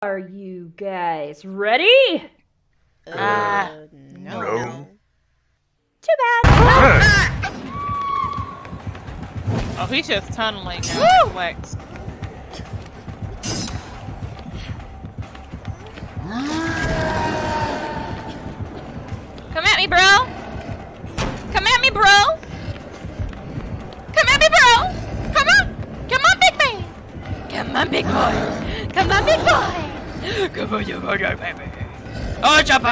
Are you guys ready? No. Too bad. Oh, he's just tunneling now. Flex. Come at me, bro. Come at me, bro. Come at me, bro. Come on. Come on, big man. Come on, big boy. Come on, big boy. Come on, you baby. Oh, jump.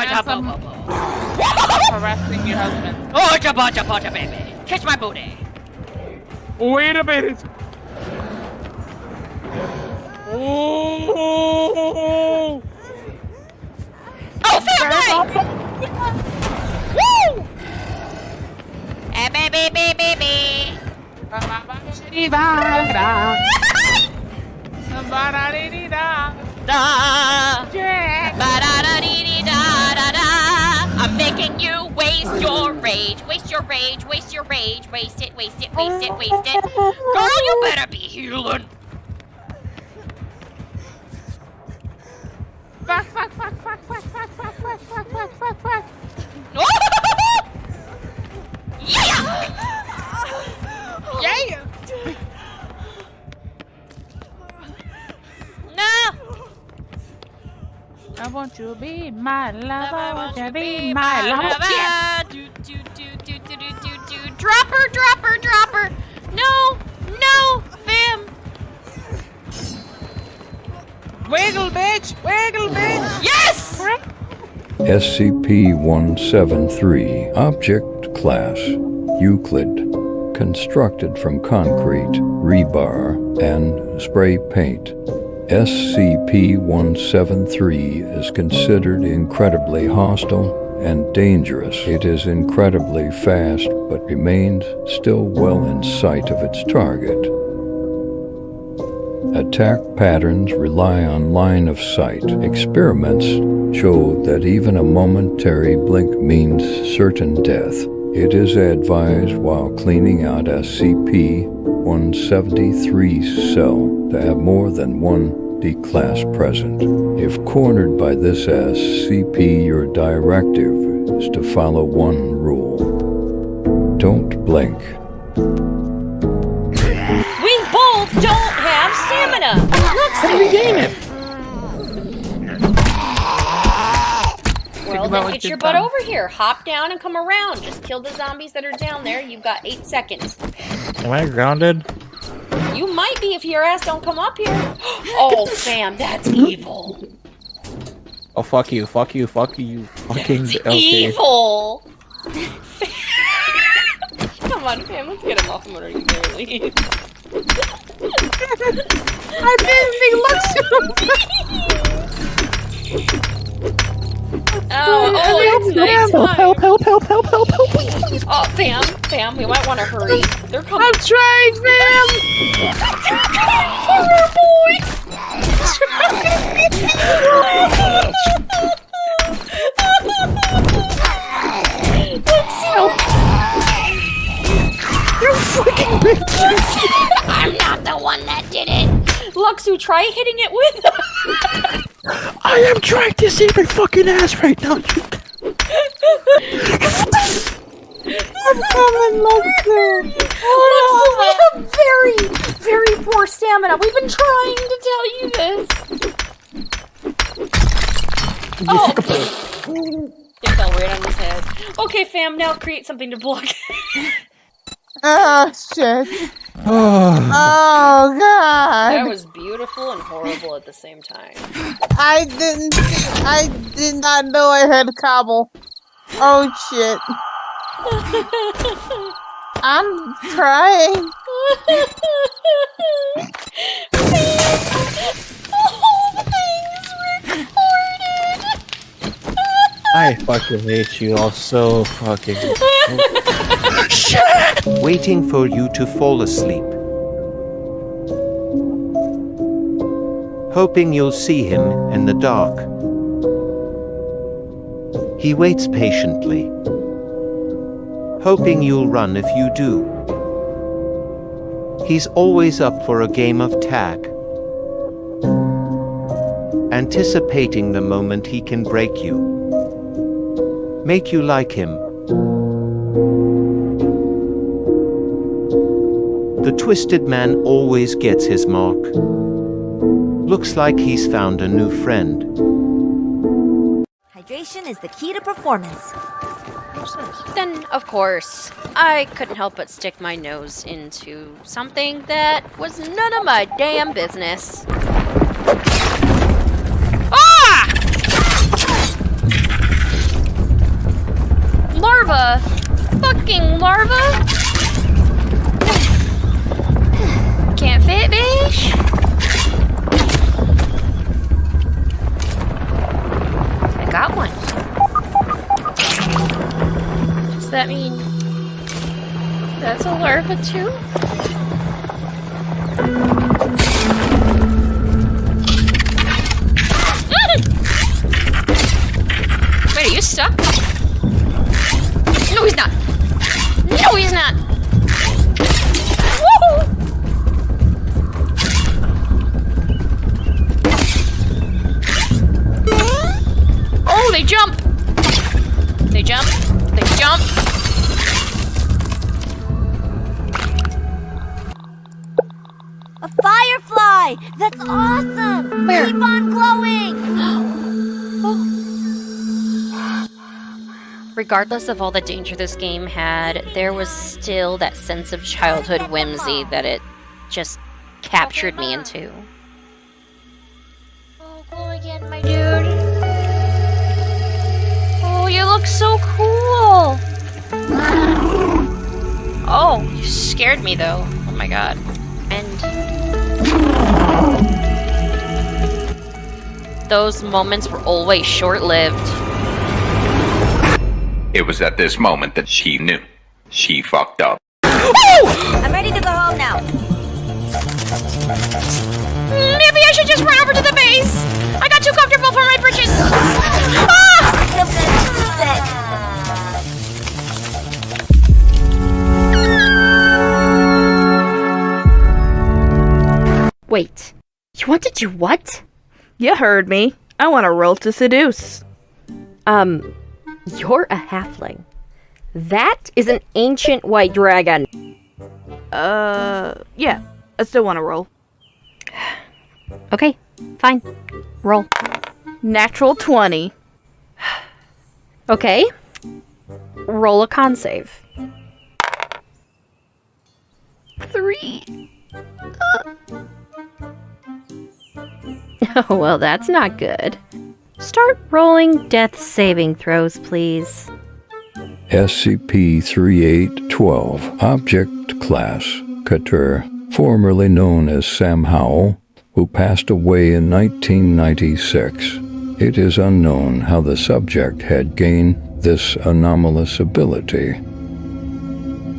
Harassing your husband. Oh, jump, baby. Catch my booty. Wait a minute. Oh. Oh, family! Woo! Baby. I'm making you waste your rage. Waste it. Waste it. Girl, you better be healing. Fuck. Yeah! No! I want you to be my lover. I want you to be my lover. Do. Dropper. No, fam. Wiggle, bitch. Yes! SCP-173 Object Class Euclid. Constructed from concrete, rebar, and spray paint. SCP-173 is considered incredibly hostile and dangerous. It is incredibly fast, but remains still well in sight of its target. Attack patterns rely on line of sight. Experiments show that even a momentary blink means certain death. It is advised while cleaning out SCP-173's cell to have more than one D-class present. If cornered by this SCP, your directive is to follow one rule. Don't blink. We both don't have stamina. Let's regain it. Well, then get your butt over here. Hop down and come around. Just kill the zombies that are down there. You've got 8 seconds. Am I grounded? You might be if your ass don't come up here. Oh, fam, that's evil. Oh, fuck you. Fucking That's okay. evil. Come on, fam, let's get him off him already, please. I didn't think it's nighttime. Help. Oh, fam, we might want to hurry. They're coming. I'm trying, fam. Poor boy. You fucking bitch! I'm not the one that did it. Luxu, try hitting it with. I am trying to save my fucking ass right now. I'm coming, Luxu. Luxu, we have very, very poor stamina. We've been trying to tell you this. Oh. It fell right on his head. Okay, fam, now create something to block. Oh, shit. Oh, God. That was beautiful and horrible at the same time. I did not know I had cobble. Oh, shit. I'm trying. The whole thing's recorded. I fucking hate you all so fucking. Waiting for you to fall asleep. Hoping you'll see him in the dark. He waits patiently. Hoping you'll run if you do. He's always up for a game of tag. anticipating the moment he can break you. Make you like him. The twisted man always gets his mark. Looks like he's found a new friend. Hydration is the key to performance. Then, of course, I couldn't help but stick my nose into something that was none of my damn business. Ah! Larva! Fucking larva! Can't fit, bitch! I got one. Does that mean that's a larva too? Wait, are you stuck? No, he's not. No, he's not. Woo! Oh, they jump. They jump. They jump. A firefly! That's awesome! Where? Keep on glowing! Regardless of all the danger this game had, there was still that sense of childhood whimsy that it just captured me into. Oh, glow again, my dude. Oh, you look so cool. Oh, you scared me though. Oh my god. And those moments were always short-lived. It was at this moment that she knew. She fucked up. I'm ready to go home now. Maybe I should just run over to the base. I got too comfortable for my britches. Ah! Feel good. Sick. Wait, you want to do what? You heard me. I want to roll to seduce. You're a halfling. That is an ancient white dragon. Yeah. I still want to roll. Okay, fine. Roll. Natural 20. Okay. Roll a con save. 3. Oh, well, that's not good. Start rolling death saving throws, please. SCP-3812, Object Class, Couture, formerly known as Sam Howell, who passed away in 1996. It is unknown how the subject had gained this anomalous ability.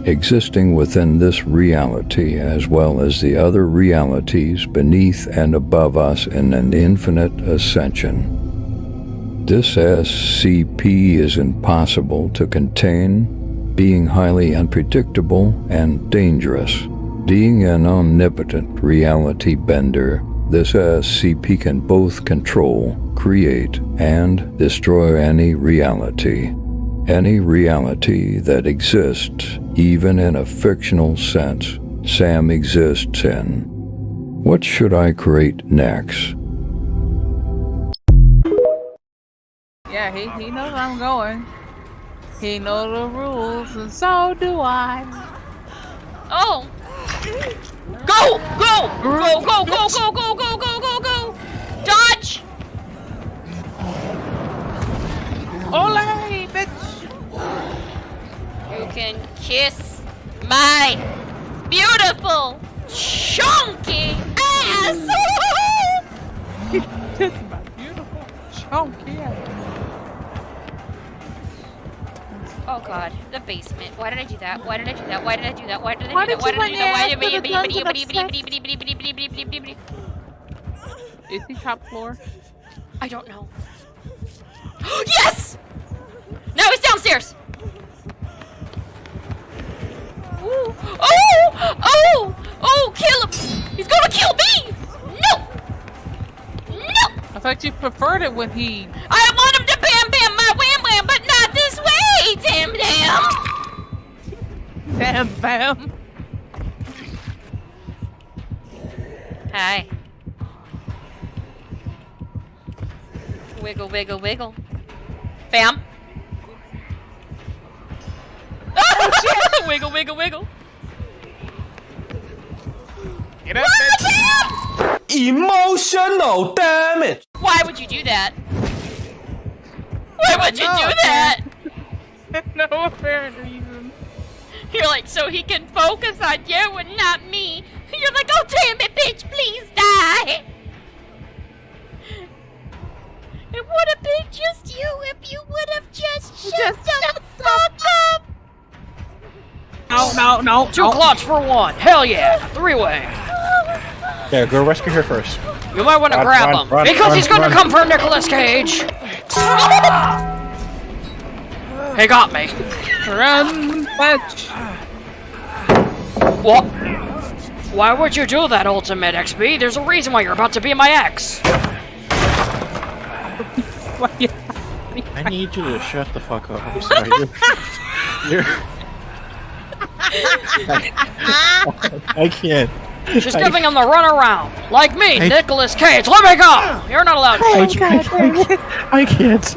Existing within this reality as well as the other realities beneath and above us in an infinite ascension. This SCP is impossible to contain, being highly unpredictable and dangerous. Being an omnipotent reality bender, this SCP can both control, create, and destroy any reality. Any reality that exists, even in a fictional sense, Sam exists in. What should I create next? Yeah, he knows where I'm going. He knows the rules, and so do I. Oh. Go! Go! Go, go, go, go, go, go, go, go, go! Dodge! Ole, bitch! You can kiss my beautiful, chunky ass! Kiss my beautiful, chunky ass. Oh god, the basement. Why did I do that? Why did I do that? Why did I do that? Why did I do Why that? did you Why did I do run that? your ass to the dungeon Is he top floor? I don't know. Yes! Now he's downstairs! Ooh. Oh! Oh! Oh! Kill him! He's gonna kill me! No! No! I thought thought you preferred it when he... I want him to bam bam my wham wham, but not this way, damn damn. Bam bam. Hi. Wiggle, wiggle, wiggle. Bam. Oh, shit. Wiggle, wiggle, wiggle. Get up, bitch. Emotional damage. Why would you do that? Why would you do that? No apparent reason. You're like, so he can focus on you and not me. You're like, oh damn it, bitch, please die. It would have been just you if you would have just shut the fuck up. No. 2 clots for 1. Hell yeah. 3-way. Yeah, go rescue her first. You might want to grab him. Because he's gonna come for Nicolas Cage. He got me. Run, bitch. What? Why would you do that, Ultimate XP? There's a reason why you're about to be my ex. I need you to shut the fuck up. I'm sorry. I can't. She's giving him the runaround. Like me, Nicolas Cage. Let me go! You're not allowed to touch me. I can't.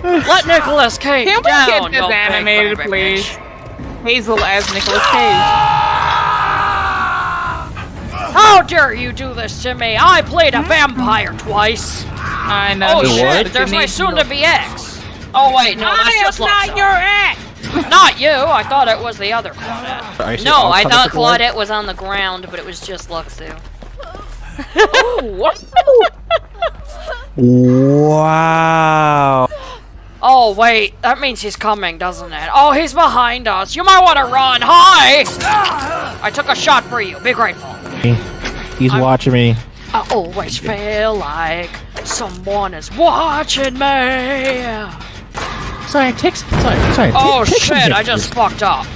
Let Nicolas Cage Can we down, get this you big animated, big please? bitch. Hazel as Nicolas Cage. How dare you do this to me? I played a vampire twice. I know. Oh shit, What? there's my soon-to-be ex. Oh wait, no, that's just not Lotso. your ex. Not you, I thought it was the other Claudette. No, I thought Claudette was on the ground, but it was just Luxu. Wow. Oh wait, that means he's coming, doesn't it? Oh, he's behind us. You might want to run. Hi! I took a shot for you. Be grateful. He's watching me. I always feel like someone is watching me. Sorry. Oh shit, I just fucked up.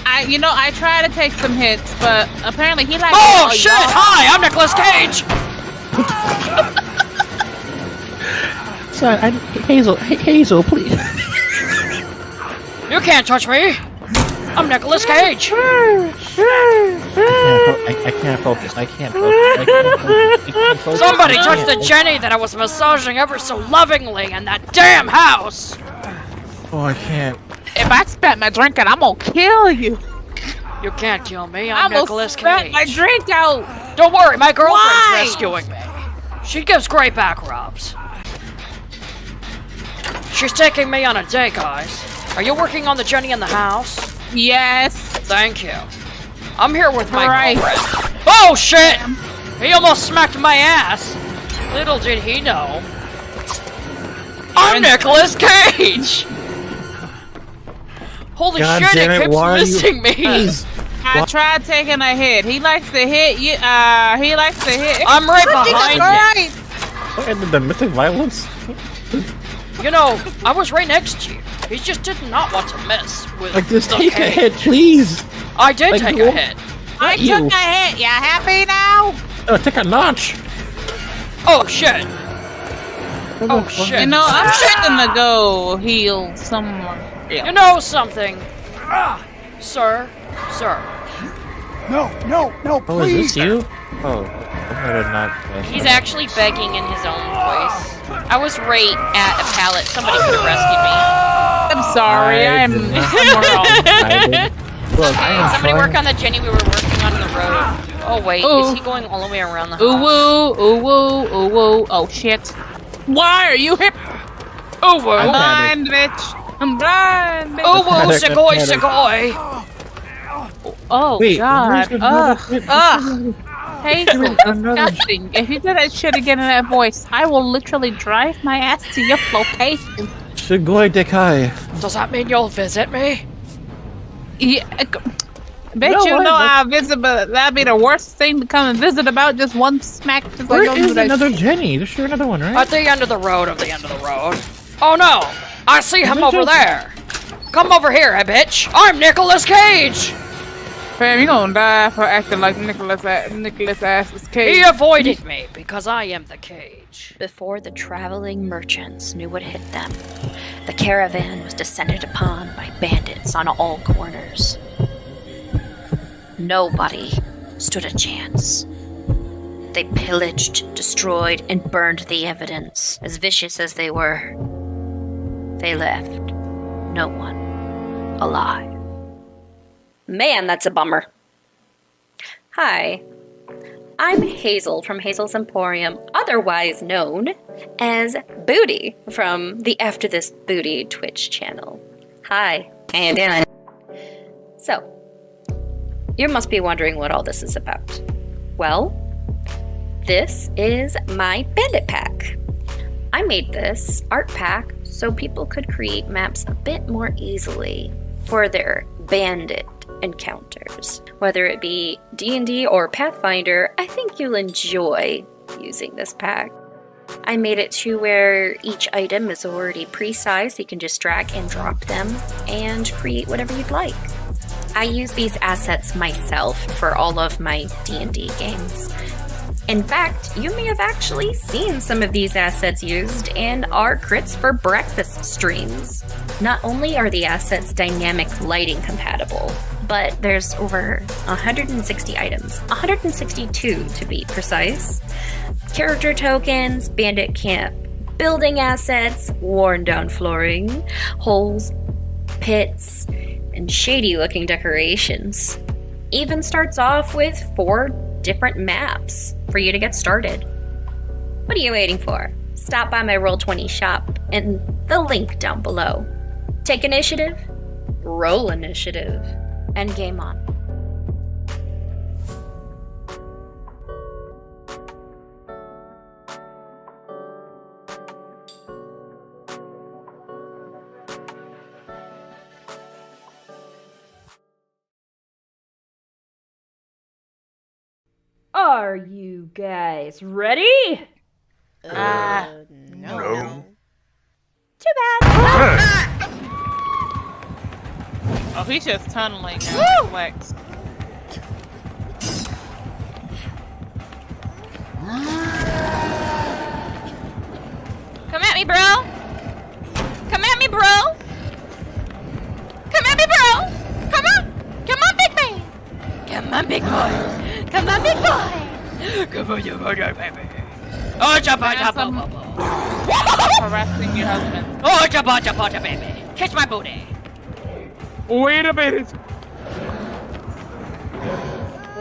I try to take some hits, but apparently he likes. Oh shit! Hi, I'm Nicolas Cage. Sorry, Hazel, please. You can't touch me. I'm Nicolas Cage. I can't focus. Somebody touched the Jenny that I was massaging ever so lovingly in that damn house. Oh, I can't. If I spat my drink out, I'm gonna kill you. You can't kill me. I'm Nicolas spat Cage. my drink out. Don't worry, my girlfriend's Why? rescuing me. She gives great back rubs. She's taking me on a date, guys. Are you working on the Jenny in the house? Yes. Thank you. I'm here with my Right. girlfriend. Oh shit! He almost smacked my ass. Little did he know. I'm Nicolas Cage! Holy God shit, damn it it, keeps why are you- missing me! I tried taking a hit. He likes to hit you. He likes to hit. I'm right behind you. And the mythic violence? You know, I was right next to you. He just did not want to mess with Just the take a cage. hit, please. I did take a hit. I took a hit. You happy now? Take a notch. Oh shit. Oh shit. You know, I'm just gonna go heal someone. You know something, sir? Oh, is this you? Oh, I did not. He's actually begging in his own voice. I was right at a pallet. Somebody could have rescued me. I'm sorry. I'm wrong. Look, Somebody work on the Jenny we were working on the road. Oh wait, Ooh. is he going all the way around the Ooh house? woo, ooh woo, ooh woo. Oh shit. Why are you hip? Oh whoa. I'm blind, bitch. I'm blind, bitch. Oh whoa, Segoy. Oh Wait, god. where's Ugh. another- Hazel, disgusting. If you do that shit again in that voice, I will literally drive my ass to your location. Shigoi Dekai. Does that mean you'll visit me? Yeah. Bet No, you I- know I'll visit, but that'd be the worst thing to come and visit about. Just one smack. Just Where like, don't do is that another shit. Jenny? There's sure another one, right? At the end of the road Oh no! I see him over there! Come over here, bitch! I'm Nicolas Cage! Fam, you gonna die for acting like Nicholas Ass's cage. He avoided me because I am the cage. Before the traveling merchants knew what hit them, the caravan was descended upon by bandits on all corners. Nobody stood a chance. They pillaged, destroyed, and burned the evidence. As vicious as they were, they left no one alive. Man, that's a bummer. Hi, I'm Hazel from Hazel's Emporium, otherwise known as Booty from the AfterDisBooty Twitch channel. Hi. How you doing? So, you must be wondering what all this is about. Well, this is my bandit pack. I made this art pack so people could create maps a bit more easily for their bandit encounters. Whether it be D&D or Pathfinder, I think you'll enjoy using this pack. I made it to where each item is already pre-sized, so you can just drag and drop them and create whatever you'd like. I use these assets myself for all of my D&D games. In fact, you may have actually seen some of these assets used in our Crits4Breakfast streams. Not only are the assets dynamic lighting compatible, but there's over 160 items, 162 to be precise. Character tokens, bandit camp, building assets, worn down flooring, holes, pits, and shady looking decorations. Even starts off with 4 different maps for you to get started. What are you waiting for? Stop by my Roll20 shop and the link down below. Take initiative, roll initiative, and game on. Are you guys ready? No. Too bad. Oh, he's just tunneling now. Flex. Come at me, bro. Come at me, bro. Come at me, bro. Come on. Come on, big man. Come on, big boy. Come on, big boy. Come on, you mother baby. Oh, jabba jabba. Harassing your husband. Oh, jabba baby. Kiss my booty. Wait a minute.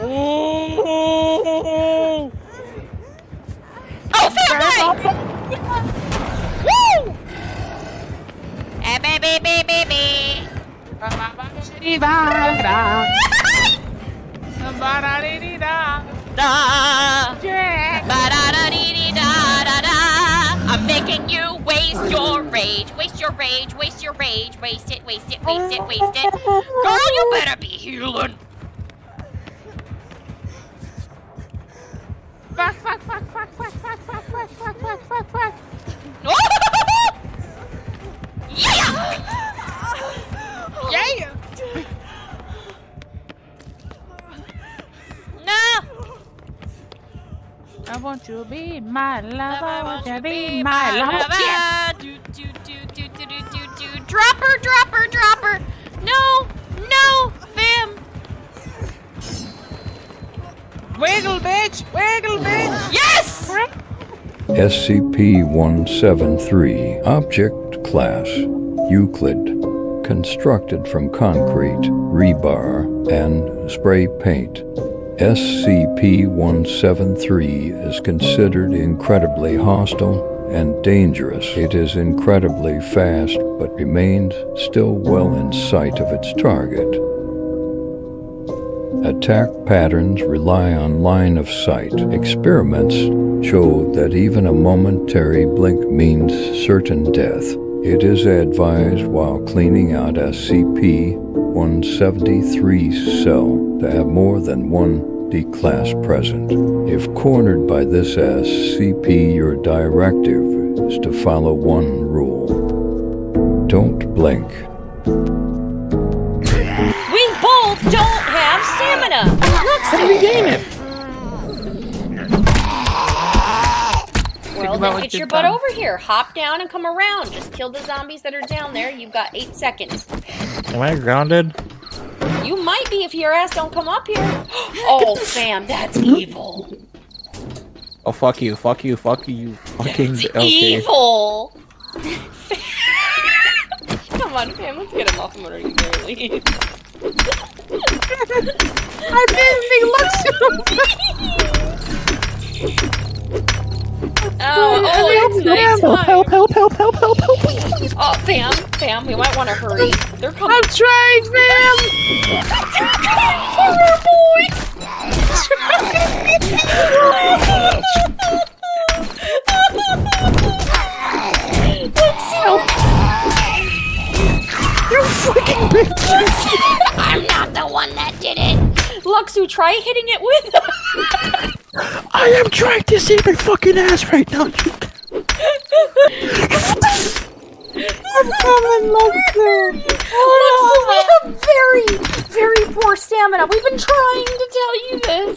Oh. Oh, fair play. Woo! Hey, baby, baby, baby. I'm making you waste your rage. Waste your rage. Waste your rage. Waste it. Waste it. Waste it. Waste it. Girl, you better be healing. Fuck, fuck, fuck, fuck, fuck, fuck, fuck, fuck, fuck, fuck, fuck, fuck. Yeah! Yeah! No! I want you to be my lover. I want you to be my lover. Yeah. Dropper, dropper, dropper. No, no, fam. Wiggle, bitch. Wiggle, bitch. Yes! SCP-173 Object Class Euclid. Constructed from concrete, rebar, and spray paint. SCP-173 is considered incredibly hostile and dangerous. It is incredibly fast, but remains still well in sight of its target. Attack patterns rely on line of sight. Experiments show that even a momentary blink means certain death. It is advised while cleaning out SCP-173's cell to have more than one D-class present. If cornered by this SCP, your directive is to follow one rule. Don't blink. We both don't have have stamina. How do we gain it? Well, then get your butt over here. Hop down and come around. Just kill the zombies that are down there. You've got 8 seconds. Am I grounded? You might be if your ass don't come up here. Oh, fam, that's evil. Oh, fuck you, fuck you, fuck you. Fucking That's okay. evil. Come on, fam, let's get him off him already, please. I didn't think Oh, it's nighttime. Help, help, help, help, help, help, help. Oh, fam, we might want to hurry. They're coming. I'm trying, fam! Poor boy! Help! You freaking bitch! I'm not the one that did it. Luxu, try hitting it with. I am trying to save my fucking ass right now. I'm coming, Luxu! Luxu, we have very, very poor stamina. We've been trying to tell you this.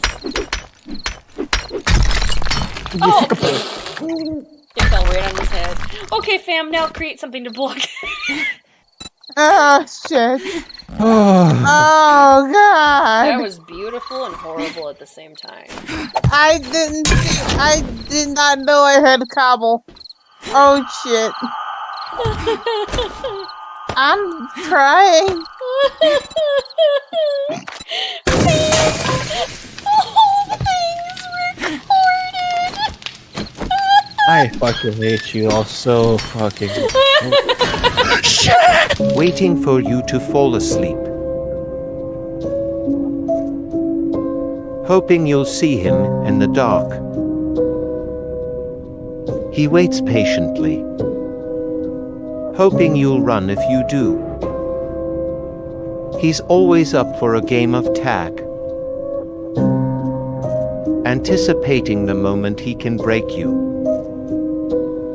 Oh! It fell right on his head. Okay, fam, now create something to block. Oh, shit. Oh, Oh, God. That was beautiful and horrible at the same time. I did not know I had cobble. Oh, shit. I'm trying. I fucking hate you all so fucking. Waiting for you to fall asleep. Hoping you'll see him in the dark. He waits patiently. Hoping you'll run if you do. He's always up for a game of tag. Anticipating the moment he can break you.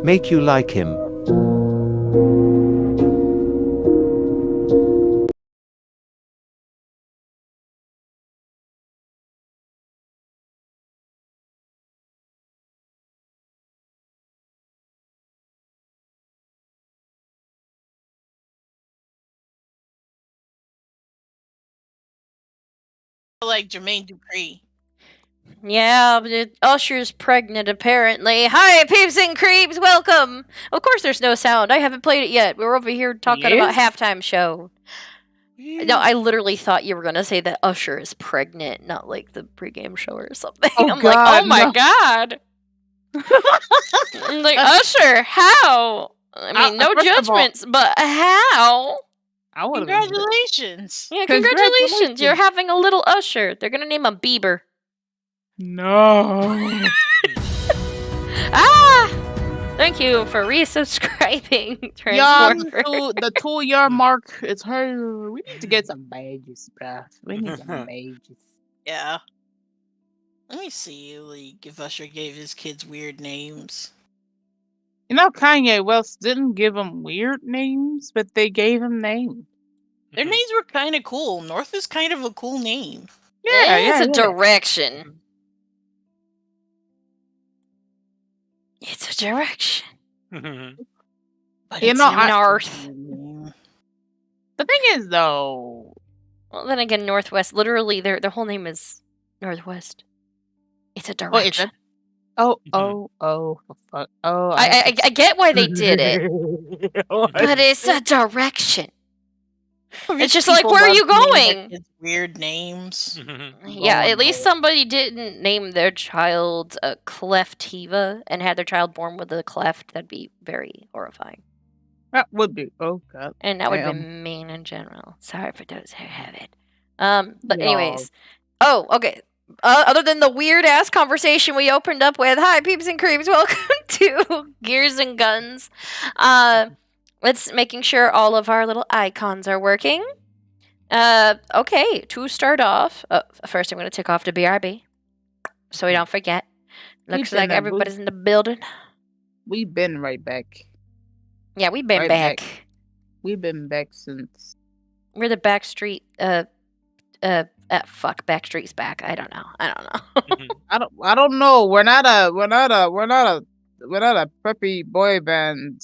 Make you like him. Like Jermaine Dupri. Yeah, but Usher's pregnant, apparently. Hi, peeps and creeps, welcome! Of course there's no sound. I haven't played it yet. We're over here talking about halftime show. No, I literally thought you were going to say that Usher is pregnant, not like the pregame show or something. Oh, I'm God, like, oh my no. god! I'm like, Usher, how? I mean, no first of all- judgments, but how? I would've been- Congratulations. Yeah, congratulations. You're having a little Usher. They're going to name him Bieber. No. Ah! Thank you for resubscribing, Y'all, Transformer. the 2-year mark is her. We need to get some badges, bruh. We need some badges. Yeah. Let me see, like, if Usher gave his kids weird names. You know, Kanye West didn't give them weird names, but they gave him names. Their names were kind of cool. North is kind of a cool name. Yeah, It's yeah, a yeah. direction. It's a direction. But You it's know, not North. a name. The thing is, though, Well, then again, Northwest. Literally, their whole name is Northwest. It's a oh, is direction. it? Oh, for fuck. Oh, I get why they did it, but it's a direction. It's just like, People where are love you to name their going? kids weird names. Yeah, Lord, at least somebody didn't name their child Cleftiva and had their child born with a cleft. That'd be very horrifying. that would be. Oh, God. And that would be Damn. mean in general. Sorry for those who have it. But Yeah. anyways. Oh, okay. Other than the weird ass conversation we opened up with, hi peeps and creeps, welcome to Gears and Guns. Let's making sure all of our little icons are working. Okay, to start off, first I'm going to tick off the BRB, so we don't forget. Looks been like there, everybody's in the building. We've been right back. Yeah, we've been Right back. back. We've been back since. We're the Backstreet Fuck, Backstreet's back. I don't know. I don't know. We're not a preppy boy band.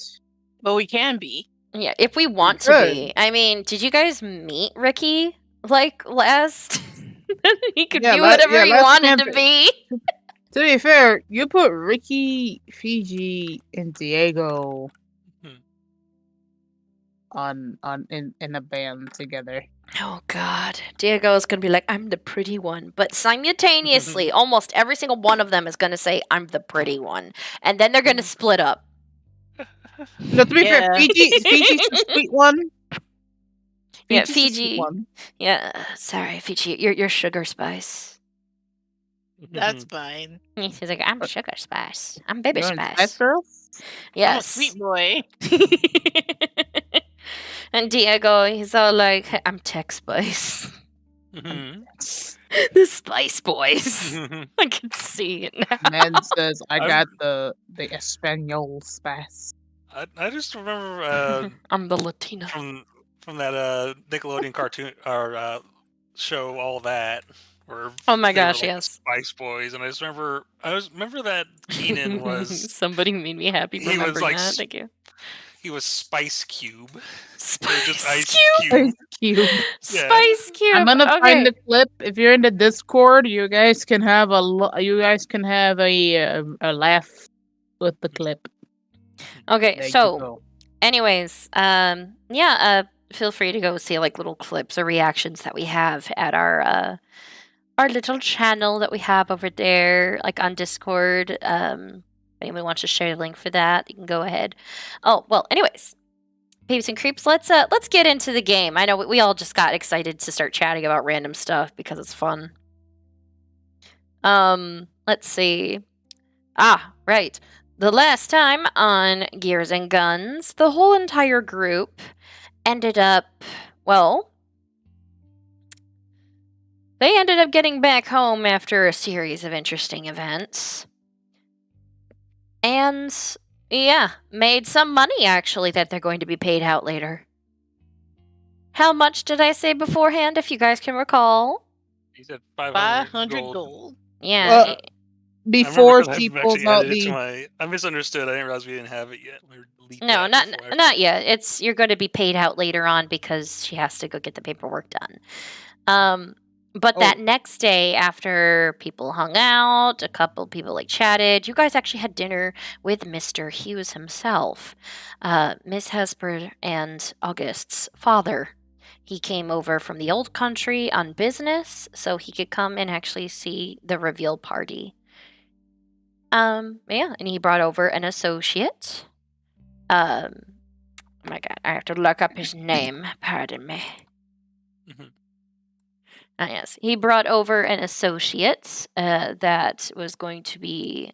But we can be. Yeah, if we want to be. I mean, did you guys meet Ricky like last? He could be whatever he wanted to be. To be fair, you put Ricky, Fiji, and Diego in a band together. Oh God, Diego's gonna be like, I'm the pretty one, but simultaneously, almost every single one of them is gonna say, I'm the pretty one, and then they're gonna split up. No, to be fair, Fiji's the sweet one. Yeah, Fiji's the sweet Fiji. one. Yeah, sorry, Fiji. You're sugar spice. That's fine. She's like, I'm sugar spice. I'm baby You're spice. Spice Girl? Yes. I'm a sweet boy. And Diego, he's all like, I'm tech spice. The Spice Boys. I can see it now. Man says, I got the Espanol spice. I just remember I'm the Latina from that Nickelodeon cartoon or show, All That. Where oh my they were, gosh, like, yes. Spice Boys, and I remember that Keenan was Somebody made me happy he was remembering like that. Thank you. he was Spice Cube. Spice Ice Cube. Cube. Yeah. Spice Cube. I'm gonna okay. find the clip. If you're in the Discord, you guys can have a laugh with the clip. Okay, There you so go. anyways, feel free to go see like little clips or reactions that we have at our little channel that we have over there, like on Discord. If anyone wants to share the link for that, you can go ahead. Oh, well, anyways. Peeps and creeps, let's get into the game. I know we all just got excited to start chatting about random stuff because it's fun. Let's see. Ah, right. The last time on Gears and Guns, the whole entire group ended up, well, they ended up getting back home after a series of interesting events. And, yeah, made some money, actually, that they're going to be paid out later. How much did I say beforehand, if you guys can recall? He said 500 gold. Yeah. Before I she actually pulls out added it to the... I misunderstood. I didn't realize we didn't have it yet. No, not yet. You're going to be paid out later on because she has to go get the paperwork done. But that next day, after people hung out, a couple people like chatted, you guys actually had dinner with Mr. Hughes himself, Miss Hesper and August's father. He came over from the old country on business, so he could come and actually see the reveal party. And he brought over an associate. Oh my god, I have to look up his name. Pardon me. Yes, he brought over an associate that was going to be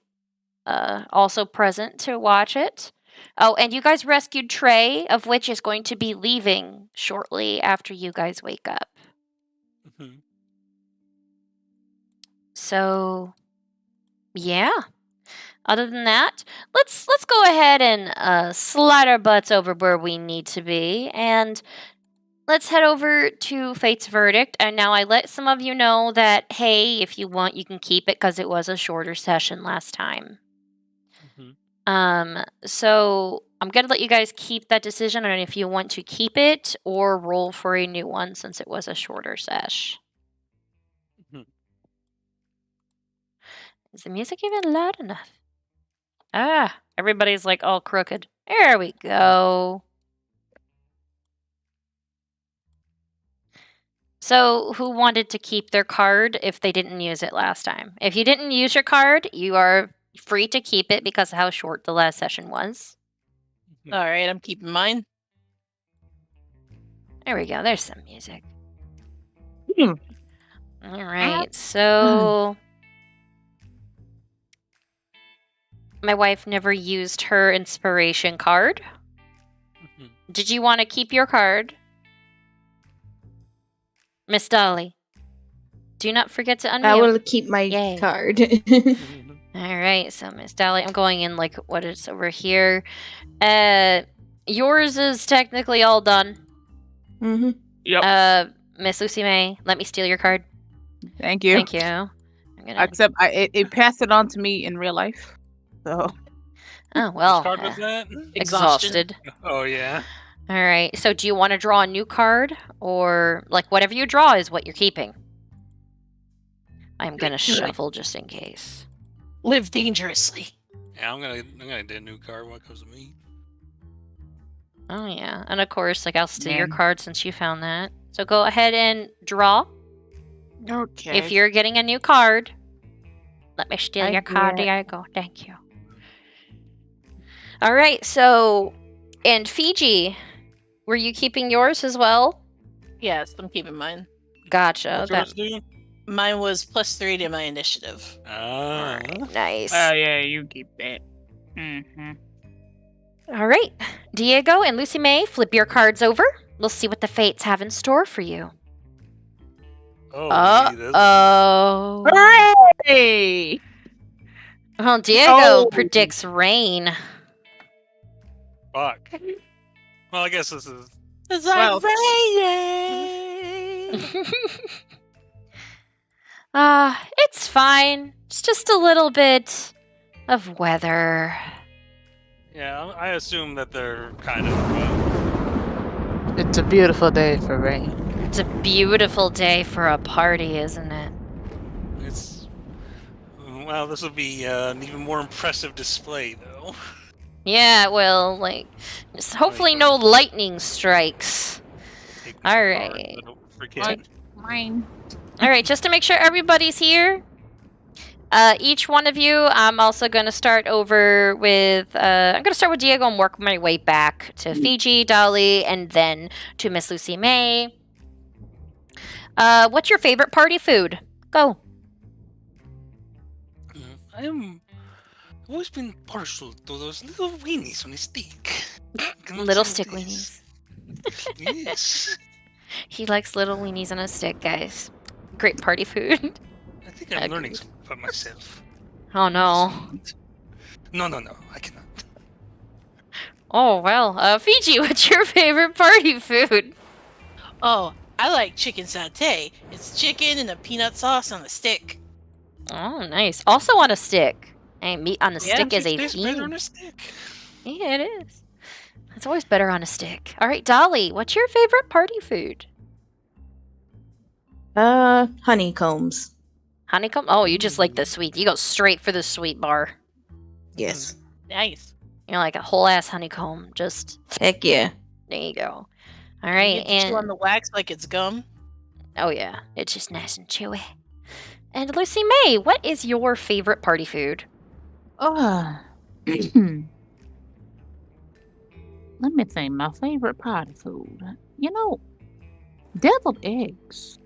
also present to watch it. Oh, and you guys rescued Trey, of which is going to be leaving shortly after you guys wake up. So, yeah. Other than that, let's go ahead and slide our butts over where we need to be, and let's head over to Fate's Verdict. And now I let some of you know that, hey, if you want, you can keep it because it was a shorter session last time. So I'm going to let you guys keep that decision on if you want to keep it or roll for a new one since it was a shorter sesh. Is the music even loud enough? Ah, everybody's like all crooked. There we go. So, who wanted to keep their card if they didn't use it last time? If you didn't use your card, you are free to keep it because of how short the last session was. All right, I'm keeping mine. There we go. There's some music. All right, so my wife never used her inspiration card. Did you want to keep your card? Miss Dolly, do not forget to unmute. I will keep my card. All right, so Miss Dolly, I'm going in like what is over here. Yours is technically all done. Yep. Miss Lucy May, let me steal your card. Thank you. Thank you. I'm gonna... Except it passed it on to me in real life. So. Oh, well. Which card was that? Exhausted. Oh, yeah. All right. So do you want to draw a new card? Or, like, whatever you draw is what you're keeping? I'm going to shuffle just in case. Live dangerously. Yeah, I'm gonna do a new card when it comes to me. Oh, yeah. And, of course, like, I'll steal your card since you found that. So go ahead and draw. Okay. If you're getting a new card, let me steal your card, Diego. Thank you. All right, so, and Fiji, were you keeping yours as well? Yes, I'm keeping mine. Gotcha. What's yours do? Mine was +3 to my initiative. Ah. Right, nice. Oh, yeah, you keep that. Mm-hmm. All right, Diego and Lucy May, flip your cards over. We'll see what the fates have in store for you. Oh, Hooray! Well, Diego predicts rain. fuck. Well, I guess this is... It's like raining! It's fine. It's just a little bit of weather. Yeah, I assume that they're kind of... It's a beautiful day for rain. It's a beautiful day for a party, isn't it? It's... Well, this will be an even more impressive display, though. Yeah, well, like, just hopefully no lightning strikes. All right. Mine. All right, just to make sure everybody's here, each one of you, I'm also going to start over with, I'm going to start with Diego and work my way back to Fiji, Dolly, and then to Miss Lucy May. What's your favorite party food? Go. I've always been partial to those little weenies on a stick. Little stick weenies. Yes. He likes little weenies on a stick, guys. Great party food. I think I'm learning something about myself. Oh, no. No, I cannot. Oh, well. Fiji, what's your favorite party food? Oh, I like chicken satay. It's chicken and a peanut sauce on a stick. Oh, nice. Also on a stick. And meat on a stick is a better on a stick. Yeah, it is. It's always better on a stick. All right, Dolly, what's your favorite party food? Honeycombs. Honeycomb? Oh, you just like the sweet. You go straight for the sweet bar. Yes. Nice. You're like a whole ass honeycomb. Just Heck yeah. there you go. All right, You get to chew on the wax like it's gum. oh yeah, it's just nice and chewy. And Lucy May, what is your favorite party food? Oh. Let me think. My favorite party food. You know, deviled eggs.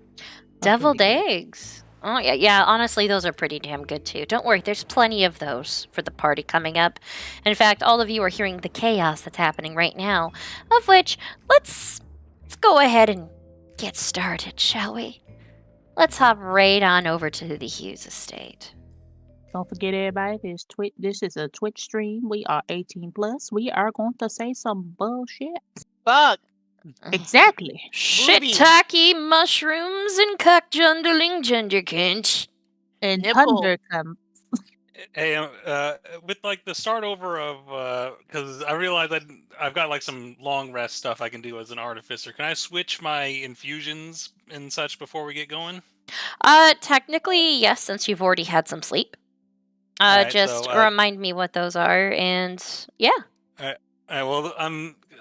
Deviled eggs. Oh yeah, yeah. Honestly, those are pretty damn good too. Don't worry, there's plenty of those for the party coming up. In fact, all of you are hearing the chaos that's happening right now. Of which, let's go ahead and get started, shall we? Let's hop right on over to the Hughes estate. Don't forget, everybody, this is a Twitch stream. We are 18 plus. We are going to say some bullshit. Fuck. Exactly. Shiitake mushrooms and cockjundling gingerkins. And Nipple. thundercump. Hey, with like the start over of, because I realized I've got like some long rest stuff I can do as an artificer. Can I switch my infusions and such before we get going? Technically, yes, since you've already had some sleep. Alright, Just so, remind me what those are, and yeah. Alright, well,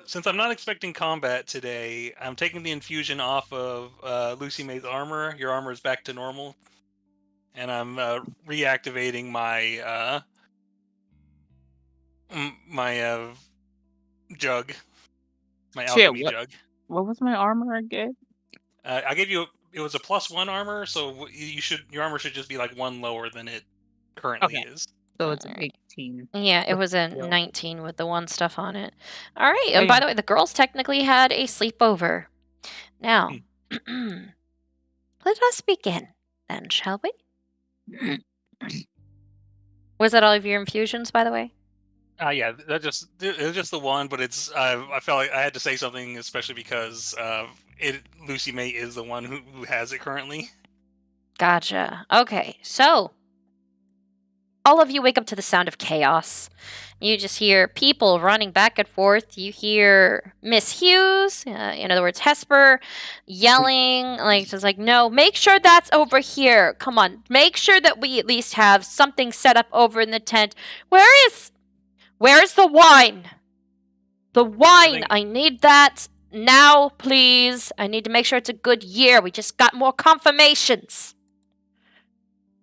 since I'm not expecting combat today, I'm taking the infusion off of Lucy May's armor. Your armor is back to normal. And I'm reactivating my jug, my alchemy jug. What was my armor again? I gave you it was a +1 armor, so your armor should just be like 1 lower than it currently is. So it's 18. Yeah, it was a 19 with the 1 stuff on it. All right, and by the way, the girls technically had a sleepover. Now, let us begin then, shall we? Was that all of your infusions, by the way? Yeah, it was just the one, but it's I felt like I had to say something, especially because Lucy May is the one who has it currently. Gotcha. Okay, so all of you wake up to the sound of chaos. You just hear people running back and forth. You hear Miss Hughes, in other words, Hesper, yelling, just like, no, make sure that's over here. Come on, make sure that we at least have something set up over in the tent. Where's the wine? The wine, I need that now, please. I need to make sure it's a good year. We just got more confirmations.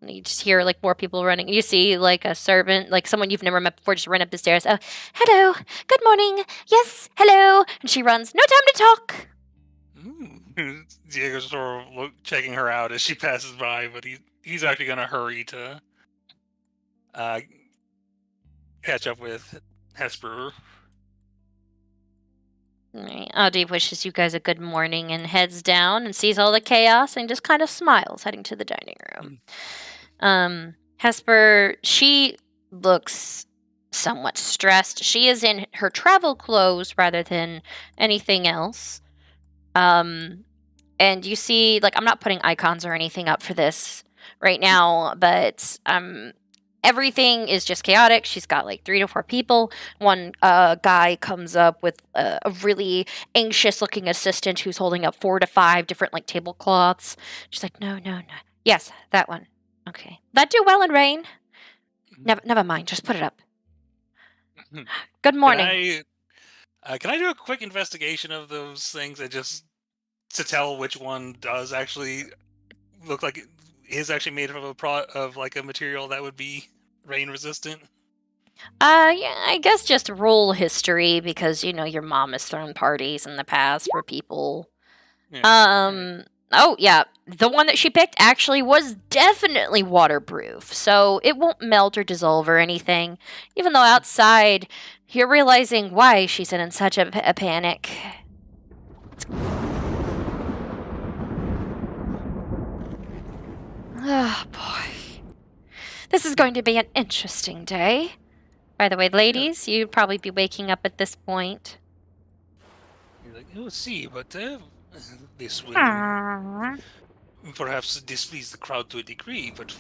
And you just hear more people running. You see a servant, someone you've never met before, just run up the stairs. Oh, hello, good morning. Yes, hello. And she runs. No time to talk. Diego's sort of checking her out as she passes by, but he's actually going to hurry to catch up with Hesper. Right. Audie wishes you guys a good morning and heads down and sees all the chaos and just kind of smiles, heading to the dining room. Hesper, she looks somewhat stressed. She is in her travel clothes rather than anything else. And you see, I'm not putting icons or anything up for this right now, but everything is just chaotic. She's got 3 to 4 people. One guy comes up with a really anxious-looking assistant who's holding up 4 to 5 different tablecloths. She's like, no. Yes, that one. Okay. That do well in rain. Never mind. Just put it up. Good morning. Can I do a quick investigation of those things and just to tell which one does actually look like it is actually made of a material that would be rain resistant? Yeah, I guess just roll history because your mom has thrown parties in the past for people. Yeah. Oh yeah, the one that she picked actually was definitely waterproof, so it won't melt or dissolve or anything. Even though outside, you're realizing why she's in such a panic. Oh boy. This is going to be an interesting day. By the way, ladies, you'd probably be waking up at this point. You're like, we'll see, but this will perhaps displease the crowd to a degree, but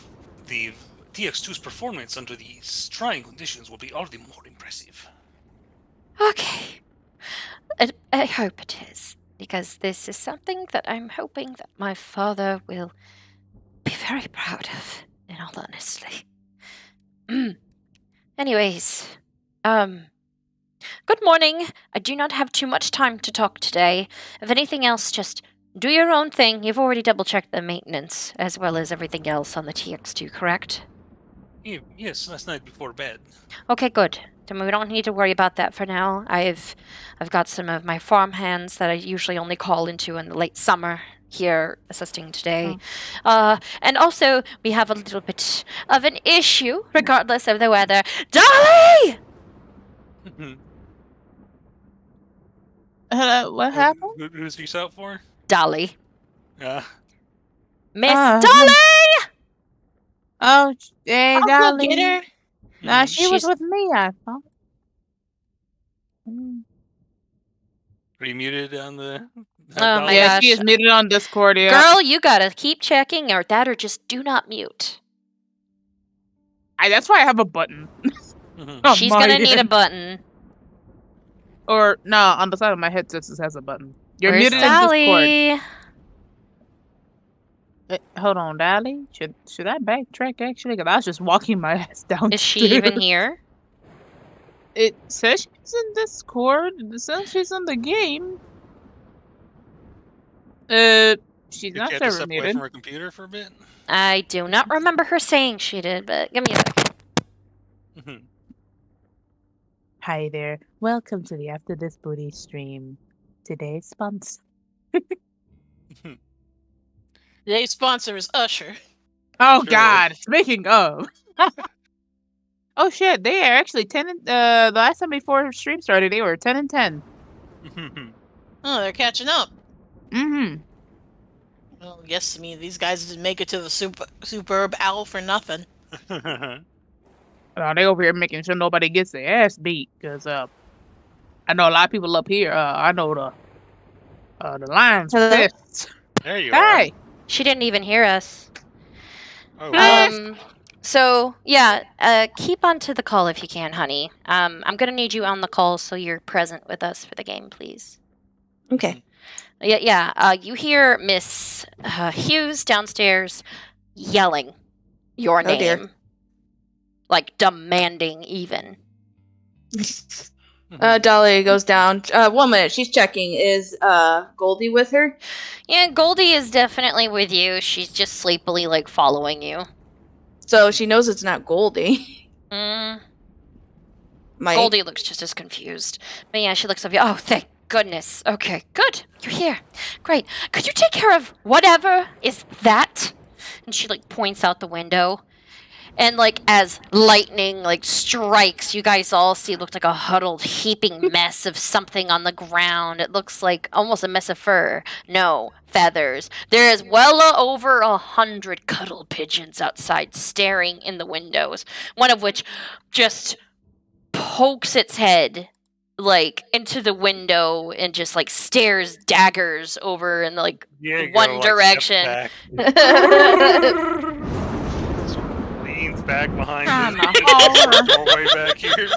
the TX2's performance under these trying conditions will be all the more impressive. Okay. I hope it is, because this is something that I'm hoping that my father will be very proud of, in all honesty. Anyways, good morning. I do not have too much time to talk today. If anything else, just do your own thing. You've already double-checked the maintenance, as well as everything else on the TX2, correct? Yes, last night before bed. Okay, good. Then we don't need to worry about that for now. I've got some of my farm hands that I usually only call into in the late summer here assisting today. And also, we have a little bit of an issue, regardless of the weather. Dolly! What happened? Who's reached out for? Dolly. Miss Dolly! Oh, hey, Dolly. Get her. Nah, she's was with me, I thought. Are you muted on the... Oh my yeah, gosh. she is muted on Discord, yeah. Girl, you gotta keep checking or just do not mute. That's why I have a button. She's gonna need a button. Or, no, on the side of my headset it has a button. You're Where's muted Dolly? in Discord. Hold on, Dolly. Should I backtrack, actually? Because I was just walking my ass down. Is she even here? It says she's in Discord. It says she's in the game. She's not server server muted. Away muted. from her computer for a bit? I do not remember her saying she did, but give me a second. Hi there. Welcome to the AfterDisBooty stream. Today's sponsor. Today's sponsor is Usher. Oh Sure. God! Speaking of. Oh shit! They are actually 10. The last time before stream started, they were 10 and 10. Oh, they're catching up. Mm-hmm. Well, yes, I mean, these guys didn't make it to the superb owl for nothing. They over here making sure nobody gets their ass beat, cause I know a lot of people up here. I know the Lions. Hello? Fists. There you Hey, are. She didn't even hear us. Oh, So yeah, keep on to the call if you can, honey. I'm gonna need you on the call so you're present with us for the game, please. Okay. You hear Miss Hughes downstairs yelling your Oh, dear. name, like demanding even. Dolly goes down. 1 minute, she's checking. Is Goldie with her? Yeah, Goldie is definitely with you. She's just sleepily like following you. So she knows it's not Goldie. Mm. Mike. Goldie looks just as confused. But yeah, she looks up at you. Oh, thank goodness. Okay, good. You're here. Great. Could you take care of whatever is that? And she like points out the window. And like as lightning like strikes, you guys all see it looks like a huddled, heaping mess of something on the ground. It looks like almost a mess of fur. No, feathers. There is well over 100 cuddle pigeons outside staring in the windows. One of which just pokes its head like into the window and just like stares daggers over in like one direction. Leans back behind the doorway back here.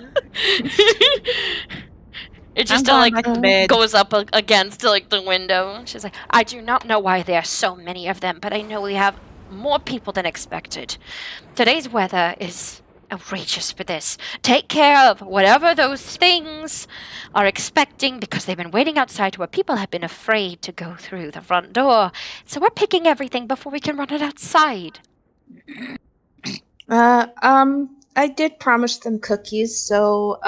It just I'm going like back to bed. goes up against like the window. She's like, I do not know why there are so many of them, but I know we have more people than expected. Today's weather is outrageous for this. Take care of whatever those things are expecting because they've been waiting outside where people have been afraid to go through the front door. So we're picking everything before we can run it outside. I did promise them cookies, so,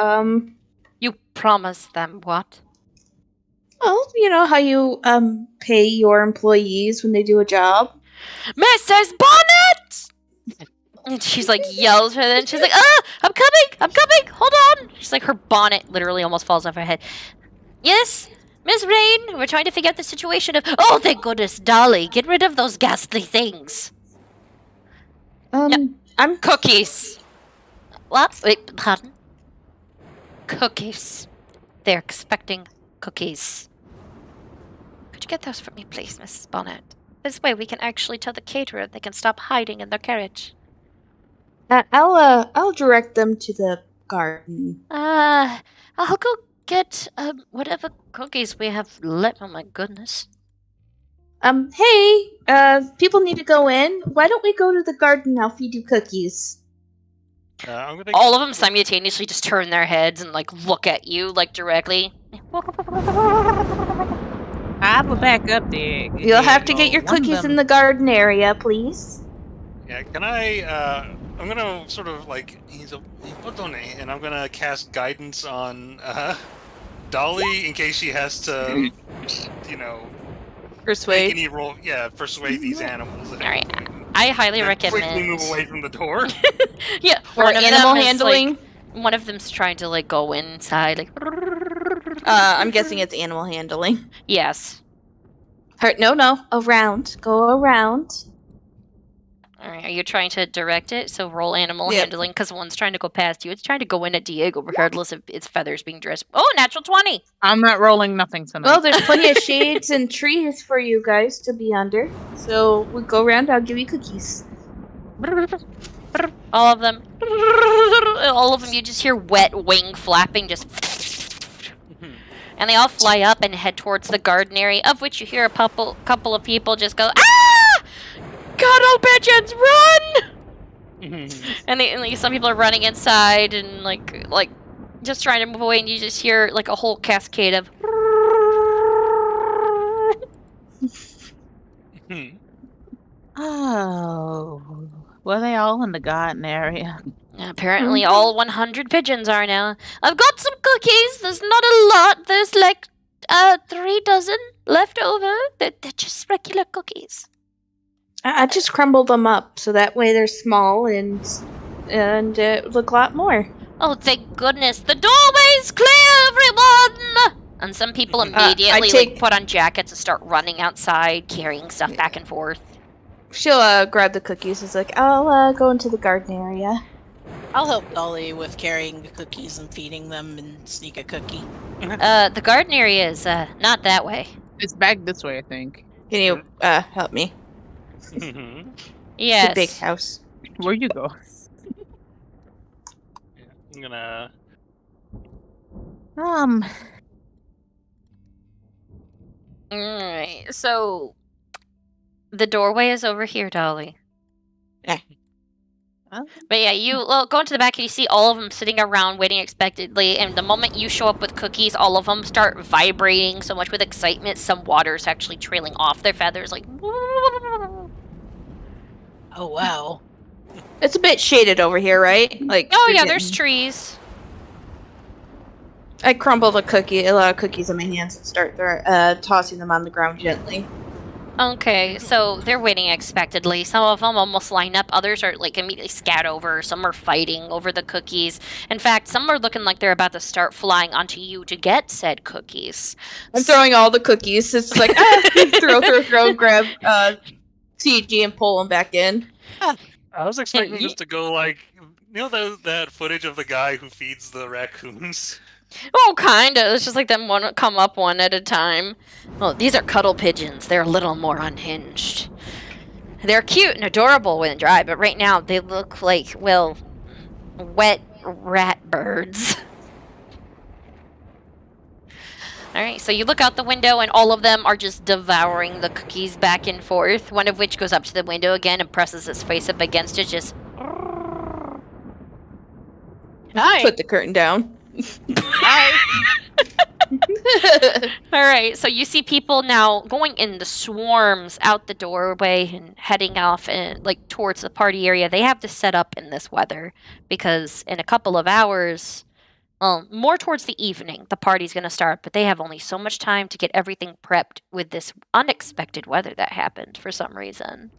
You promised them what? well, you know how you, pay your employees when they do a job? Mrs. Bonnet! And she's like yells for them. She's like, I'm coming, hold on. She's like, her bonnet literally almost falls off her head. Yes, Miss Rain, we're trying to figure out the situation of, oh, thank goodness, Dolly, get rid of those ghastly things. I'm Cookies. What? Wait, pardon? Cookies. They're expecting cookies. Could you get those for me, please, Mrs. Bonnet? This way we can actually tell the caterer they can stop hiding in their carriage. I'll direct them to the garden. I'll go get whatever cookies we have left. Oh my goodness. Hey, people need to go in. Why don't we go to the garden? I'll feed you cookies. All of them simultaneously just turn their heads and like look at you like directly. I will back up there. You'll have to get your cookies in the garden area, please. Yeah, can I, I'm gonna sort of like, he put on it, and I'm gonna cast guidance on, Dolly in case she has to, you know, persuade. Make any roll, persuade these animals. Alright, I highly recommend. Quickly move away from the door. Yeah, or one of animal them is, handling. like, one of them's trying to like go inside, like. I'm guessing it's animal handling. Yes. No, around. Go around. Alright, are you trying to direct it? So roll animal handling, because one's trying to go past you. It's trying to go in at Diego, regardless of its feathers being dressed. Oh, natural 20! I'm not rolling nothing tonight. Well, there's plenty of shades and trees for you guys to be under. So we'll go around, I'll give you cookies. All of them. All of them, you just hear wet wing flapping, just. And they all fly up and head towards the garden area, of which you hear a couple of people just go, ah! Cuddle pigeons, run! And some people are running inside and like just trying to move away, and you just hear like a whole cascade of. Oh, were they all in the garden area? Apparently, all 100 pigeons are now. I've got some cookies. There's not a lot. There's like 3 dozen left over. They're just regular cookies. I just crumbled them up so that way they're small and look a lot more. Oh, thank goodness. The doorway's clear, everyone! And some people immediately put on jackets and start running outside, carrying stuff back and forth. She'll grab the cookies. It's like, I'll go into the garden area. I'll help Dolly with carrying the cookies and feeding them and sneak a cookie. The garden area is not that way. It's back this way, I think. Can you help me? It's a big Yes. house. Where you go? Yeah, I'm gonna. Alright, so the doorway is over here, Dolly. But yeah, you go into the back and you see all of them sitting around waiting expectantly. And the moment you show up with cookies, all of them start vibrating so much with excitement. Some water's actually trailing off their feathers, like. Oh wow. It's a bit shaded over here, right? Like. Oh you're yeah, there's getting- trees. I crumble a lot of cookies in my hands, and start tossing them on the ground gently. Okay, so they're waiting expectantly. Some of them almost line up. Others are like immediately scat over. Some are fighting over the cookies. In fact, some are looking like they're about to start flying onto you to get said cookies. I'm throwing all the cookies. It's like throw, grab CG and pull them back in. I was expecting this to go like, that footage of the guy who feeds the raccoons. Oh, kinda. It's just like them come up one at a time. Well, these are cuddle pigeons. They're a little more unhinged. They're cute and adorable when dry, but right now they look like, well, wet rat birds. Alright, so you look out the window and all of them are just devouring the cookies back and forth, one of which goes up to the window again and presses its face up against it, just... Hi. Put the curtain down. Alright, so you see people now going in the swarms out the doorway and heading off and like towards the party area. They have to set up in this weather because in a couple of hours, well, more towards the evening, the party's going to start, but they have only so much time to get everything prepped with this unexpected weather that happened for some reason.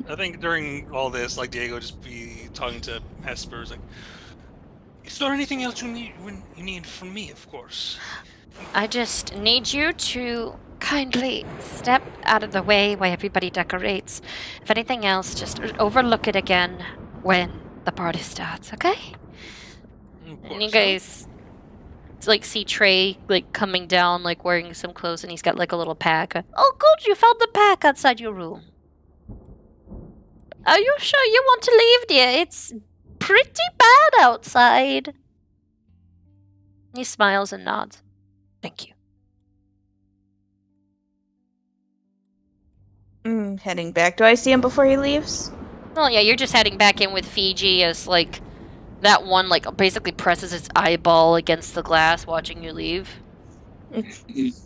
I think during all this, like Diego just be talking to Hesper, like, is there anything else you need from me, of course? I just need you to kindly step out of the way while everybody decorates. If anything else, just overlook it again when the party starts, okay? And you guys like see Trey like coming down, like wearing some clothes, and he's got like a little pack. Oh, good, you found the pack outside your room. Are you sure you want to leave, dear? It's pretty bad outside. He smiles and nods. Thank you. Heading back. Do I see him before he leaves? Well, yeah, you're just heading back in with Fiji as, like, that one, like, basically presses its eyeball against the glass watching you leave. It's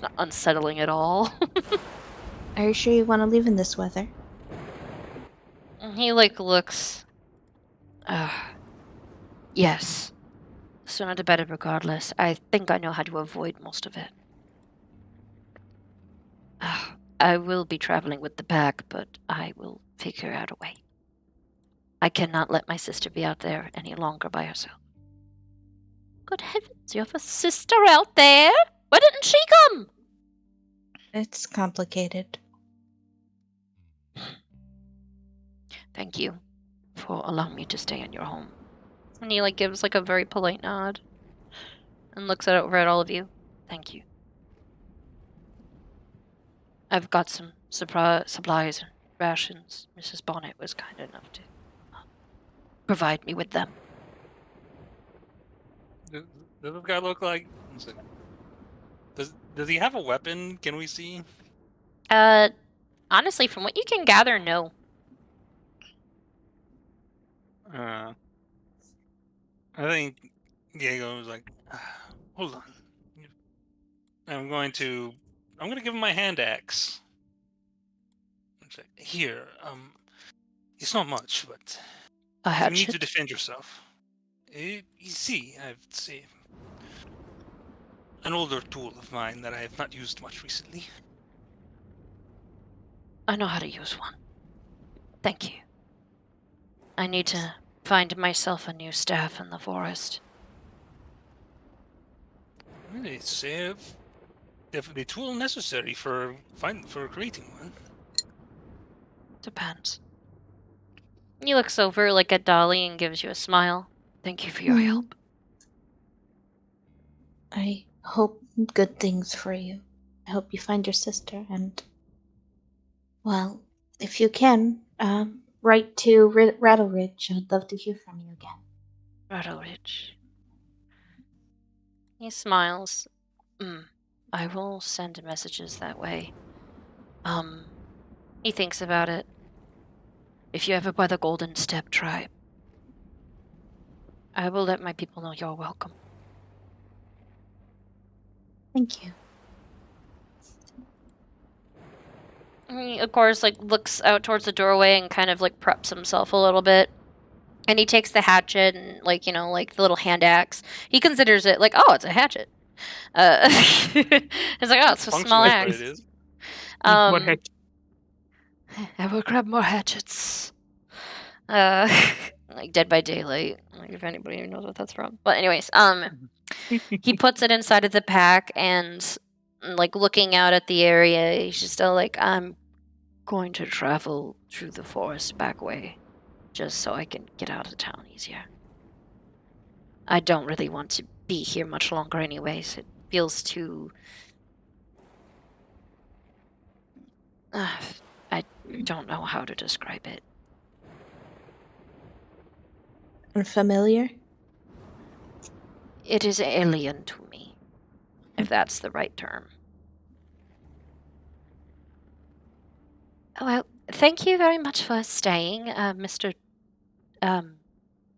not unsettling at all. Are you sure you want to leave in this weather? He, like, looks... yes. Sooner the better regardless. I think I know how to avoid most of it. I will be traveling with the pack, but I will figure out a way. I cannot let my sister be out there any longer by herself. Good heavens, you have a sister out there? Why didn't she come? It's complicated. Thank you for allowing me to stay in your home. And he like gives like a very polite nod and looks over at all of you. Thank you. I've got some supplies and rations. Mrs. Bonnet was kind enough to provide me with them. Does this guy look like? Does he have a weapon? Can we see? Honestly, from what you can gather, no. I think Diego was like, hold on. I'm going to give him my hand axe. Like, here, it's not much, but you need to defend yourself. You see, it's an older tool of mine that I have not used much recently. I know how to use one. Thank you. I need to find myself a new staff in the forest. It's the tool necessary for creating one. Depends. He looks over like at Dolly and gives you a smile. Thank you for your help. I hope good things for you. I hope you find your sister, and, well, if you can, write to Rattle Ridge. I'd love to hear from you again. Rattle Ridge. He smiles. I will send messages that way. He thinks about it. If you're ever by the Golden Step tribe, I will let my people know you're welcome. Thank you. He, of course, looks out towards the doorway and kind of preps himself a little bit. And he takes the hatchet and the little hand axe. He considers it oh, it's a hatchet. He's like, oh, it's a small axe. It is. What hatchet? I will grab more hatchets. Dead by Daylight. If anybody knows what that's from. But anyways, he puts it inside of the pack and looking out at the area, he's just still I'm going to travel through the forest back way, just so I can get out of town easier. I don't really want to be here much longer anyways. It feels too... I don't know how to describe it. Unfamiliar? It is alien to me, if that's the right term. Well, thank you very much for staying, Mr.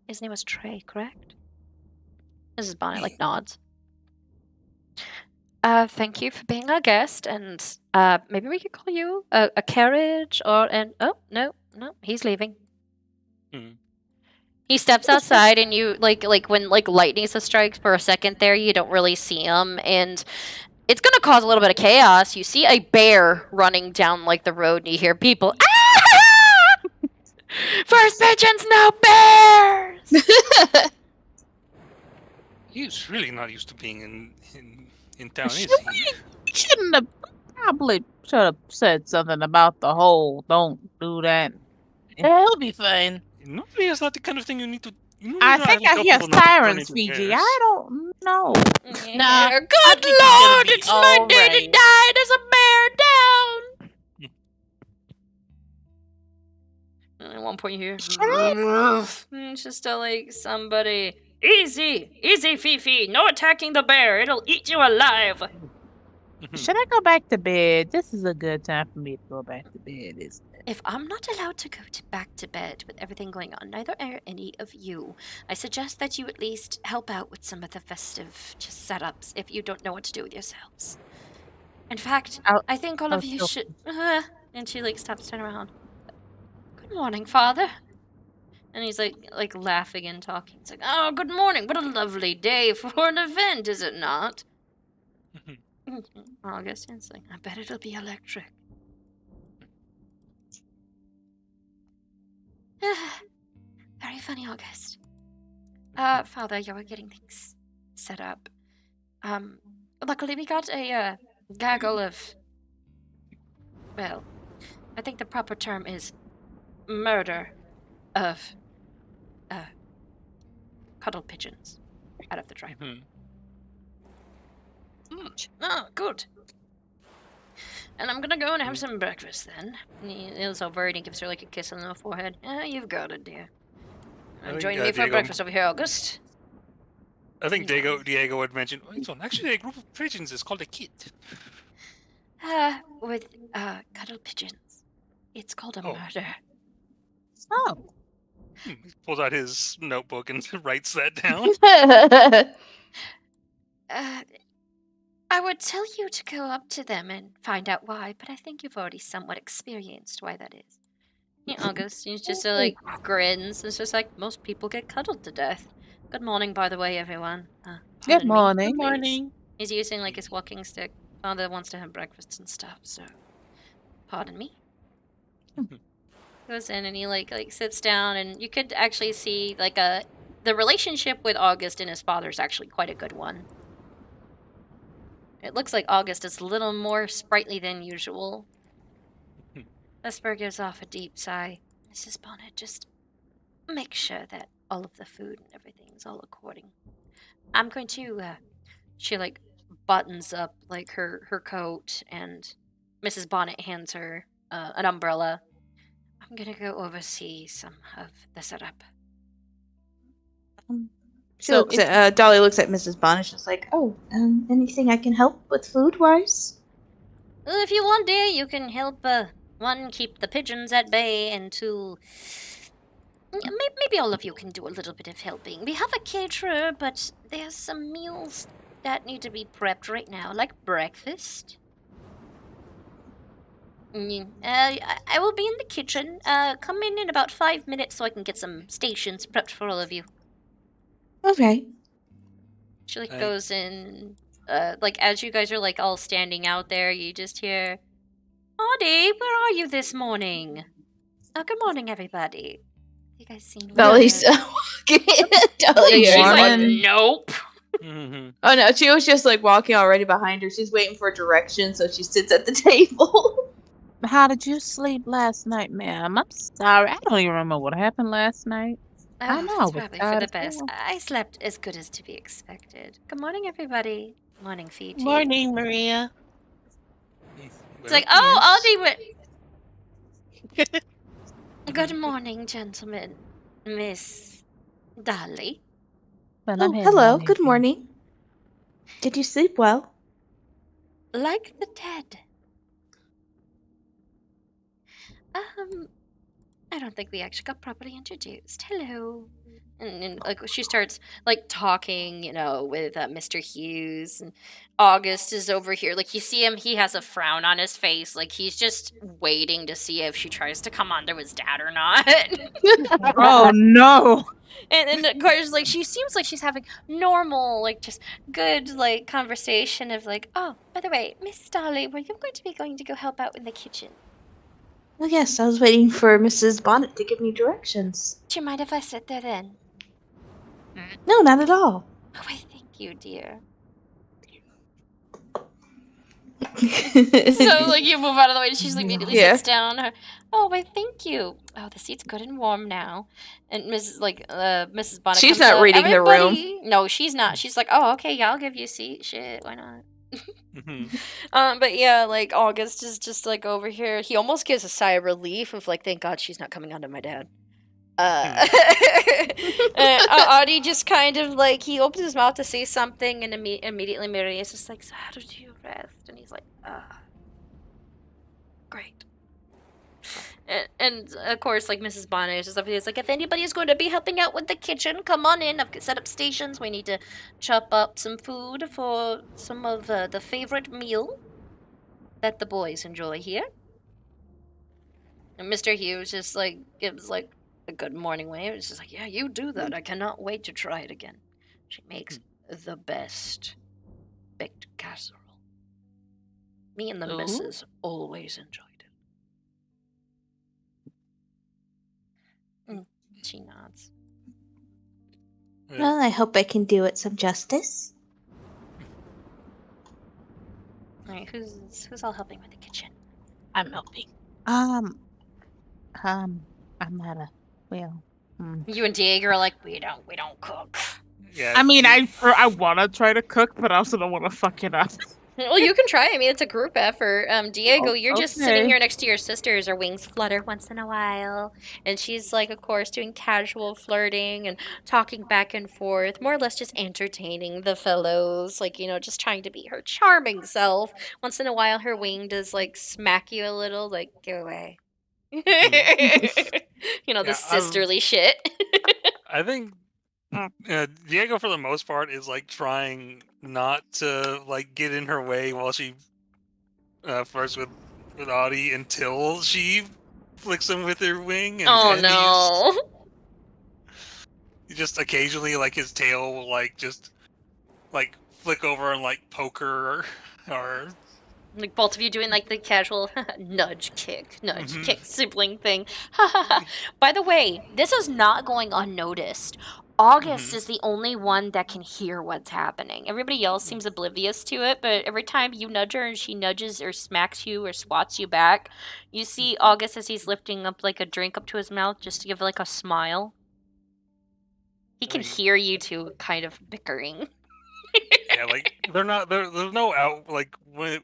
His name was Trey, correct? Mrs. Bonnet nods. Thank you for being our guest, and maybe we could call you a carriage or an... Oh, no, he's leaving. He steps outside, and you, when, lightning strikes for a second there, you don't really see him, and it's gonna cause a little bit of chaos. You see a bear running down, the road, and you hear people, ah! First pigeons, no bears! He's really not used to being in town, is he? You shouldn't have... Probably should have said something about the whole don't do that. He'll be fine. Nobody is not the kind of thing you need to... I think I hear sirens, Fiji. I don't know. Nah, Good lord, it's my day to die. There's a bear down. At one point you hear... It's just somebody... Easy, Fifi. No attacking the bear. It'll eat you alive. Should I go back to bed? This is a good time for me to go back to bed, isn't it? If I'm not allowed to go back to bed with everything going on, neither are any of you. I suggest that you at least help out with some of the festive setups if you don't know what to do with yourselves. In fact, I think all of you should... and she stops, turn around. Good morning, Father. And he's laughing and talking. It's oh, good morning. What a lovely day for an event, is it not? August, it's I bet it'll be electric. Very funny, August. Father, you were getting things set up. Luckily we got a gaggle of... Well, I think the proper term is murder of cuddle pigeons out of the tribe. Oh, good. And I'm gonna go and have some breakfast then. He leans over and he gives her a kiss on the forehead. You've got it, dear. Join me for breakfast over here, August. I think Diego would mention, actually a group of pigeons is called a kit. With cuddle pigeons. It's called a murder. Oh. He pulls out his notebook and writes that down. I would tell you to go up to them and find out why, but I think you've already somewhat experienced why that is. August, he's just grins. It's just most people get cuddled to death. Good morning, by the way, everyone. Good morning. Good morning. He's using his walking stick. Father wants to have breakfast and stuff, so pardon me. Goes in and he sits down, and you could actually see the relationship with August and his father is actually quite a good one. It looks like August is a little more sprightly than usual. Vesper gives off a deep sigh. Mrs. Bonnet, just make sure that all of the food and everything is all according. I'm going to, she buttons up like her coat, and Mrs. Bonnet hands her an umbrella. I'm gonna go oversee some of the setup. Dolly looks at Mrs. Bonnet. She's like, "Oh, anything I can help with food-wise?" Well, if you want, dear, you can help. One, keep the pigeons at bay, and two, maybe all of you can do a little bit of helping. We have a caterer, but there's some meals that need to be prepped right now, like breakfast. I will be in the kitchen. Come in about 5 minutes so I can get some stations prepped for all of you. Okay. She goes in. As you guys are all standing out there, you just hear, "Audie, where are you this morning?" Good morning, everybody. You guys seen Dolly's Dolly. She's like, "Nope." Oh no, she was just walking already behind her. She's waiting for directions, so she sits at the table. How did you sleep last night, ma'am? I'm sorry. I don't even remember what happened last night. I know. That's probably for the best. I slept as good as to be expected. Good morning, everybody. Morning, Fiji. Morning, Maria. It's like, oh, Audie went. Good morning, gentlemen. Miss Dolly. Oh, hello. Good morning. Did you sleep well? Like the dead. I don't think we actually got properly introduced. Hello. And she starts talking, with Mr. Hughes, and August is over here. You see him, he has a frown on his face, he's just waiting to see if she tries to come onto his dad or not. Oh no. And of course, she seems like she's having normal, just good, conversation of oh, by the way, Miss Dolly, were you going to go help out in the kitchen? Well, yes, I was waiting for Mrs. Bonnet to give me directions. Do you mind if I sit there then? No, not at all. Oh, I thank you, dear. So, you move out of the way, and she immediately sits down. Oh, why, thank you. Oh, the seat's good and warm now. And Mrs. Bonnet She's comes not up. reading the room. No, she's not. She's like, oh, okay, yeah, I'll give you a seat. Shit, why not? But yeah, August is just over here. He almost gives a sigh of relief of thank God she's not coming onto my dad. Audie just kind of he opens his mouth to say something, and immediately Mary is just so how did you rest? And he's great. And of course, Mrs. Bonnet is just up here. It's if anybody is going to be helping out with the kitchen, come on in. I've set up stations. We need to chop up some food for some of the favorite meal that the boys enjoy here. And Mr. Hughes just gives a good morning wave. It's just yeah, you do that. I cannot wait to try it again. She makes the best baked casserole. Me and the missus always enjoyed it. She nods. Well, I hope I can do it some justice. Alright, who's all helping with the kitchen? I'm helping. I'm not a You and Diego are we don't cook. Yeah. I mean, I want to try to cook, but I also don't want to fuck it up. Well, you can try. I mean, it's a group effort. Diego, you're just sitting okay. here next to your sisters. Her wings flutter once in a while. And she's, of course, doing casual flirting and talking back and forth, more or less just entertaining the fellows, just trying to be her charming self. Once in a while, her wing does, smack you a little, go away. The sisterly shit. I think Diego, for the most part, is trying not to get in her way while she flirts with Audie until she flicks him with her wing. And, no! He just occasionally his tail will just flick over and poke her or. Both of you doing the casual nudge kick sibling thing. By the way, this is not going unnoticed. August is the only one that can hear what's happening. Everybody else seems oblivious to it, but every time you nudge her and she nudges or smacks you or swats you back, you see August as he's lifting up a drink up to his mouth just to give a smile. He can hear you two kind of bickering. Yeah, like they're not. There's no out. Like they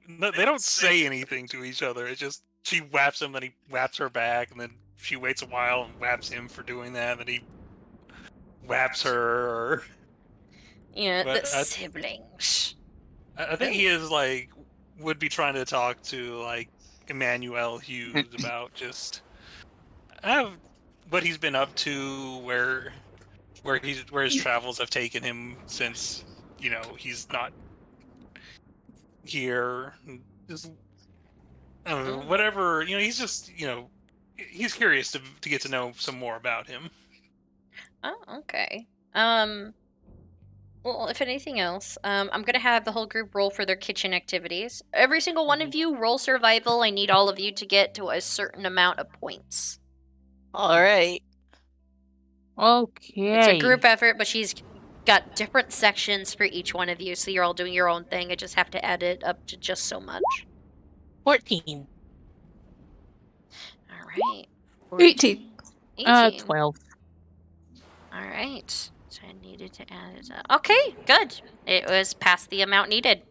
don't say anything to each other. It's just she whaps him, then he whaps her back, and then she waits a while and whaps him for doing that, and then he whaps her. Yeah, But the siblings. I think he is like would be trying to talk to like Emmanuel Hughes about just what he's been up to, where his travels have taken him since he's not here. Just whatever he's just he's curious to get to know some more about him. Oh, okay. Well, if anything else, I'm gonna have the whole group roll for their kitchen activities. Every single one of you roll survival. I need all of you to get to a certain amount of points. All right. Okay. It's a group effort, but she's got different sections for each one of you, so you're all doing your own thing. I just have to add it up to just so much. 14. All right. 18. 12. All right. So I needed to add it up. Okay, good. It was past the amount needed.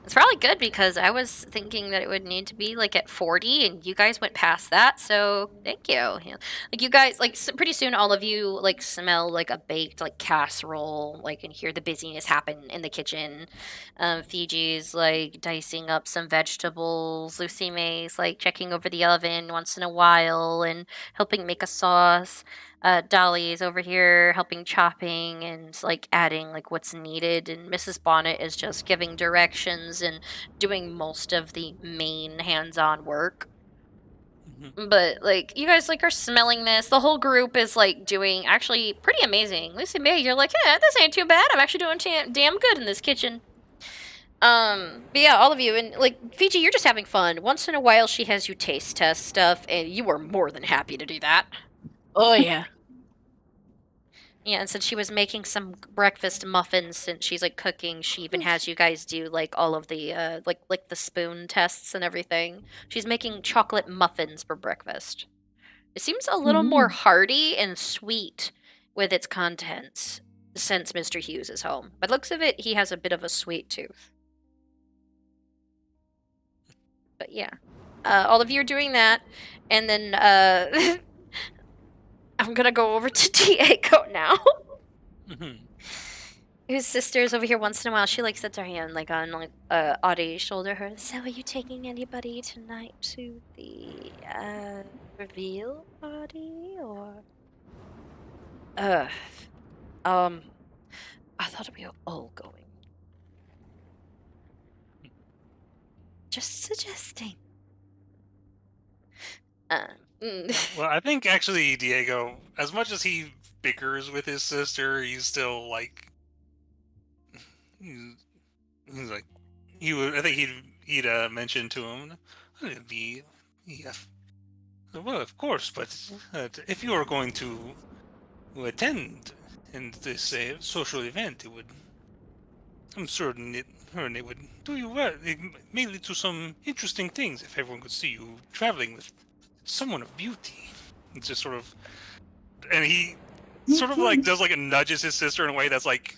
It's probably good because I was thinking that it would need to be like at 40, and you guys went past that. So thank you. Like you guys, like pretty soon, all of you like smell like a baked like casserole, like and hear the busyness happen in the kitchen. Fiji's like dicing up some vegetables. Lucy May's like checking over the oven once in a while and helping make a sauce. Dolly is over here helping chopping and like adding like what's needed, and Mrs. Bonnet is just giving directions and doing most of the main hands-on work. But like you guys like are smelling this. The whole group is like doing actually pretty amazing. Lucy May, you're like, yeah, this ain't too bad. I'm actually doing damn good in this kitchen. But yeah, all of you, and like Fiji, you're just having fun. Once in a while, she has you taste test stuff, and you are more than happy to do that. Oh, yeah. Yeah, and since she was making some breakfast muffins, since she's like cooking, she even has you guys do like all of the like the spoon tests and everything. She's making chocolate muffins for breakfast. It seems a little more hearty and sweet with its contents since Mr. Hughes is home. By the looks of it, he has a bit of a sweet tooth. But yeah, all of you are doing that, and then I'm gonna go over to Diego now. His sister's over here once in a while. She like sets her hand like on like Audie's shoulder. Her. So, are you taking anybody tonight to the reveal party or? I thought we were all going. Just suggesting. Well, I think actually Diego, as much as he bickers with his sister, he's still like he's like he would. I think he'd mentioned to him, it'd be well, of course, but if you are going to attend in this social event, it would. I'm certain it would do you well. It may lead to some interesting things if everyone could see you traveling with someone of beauty. It's just sort of, and he sort of like does like nudges his sister in a way that's like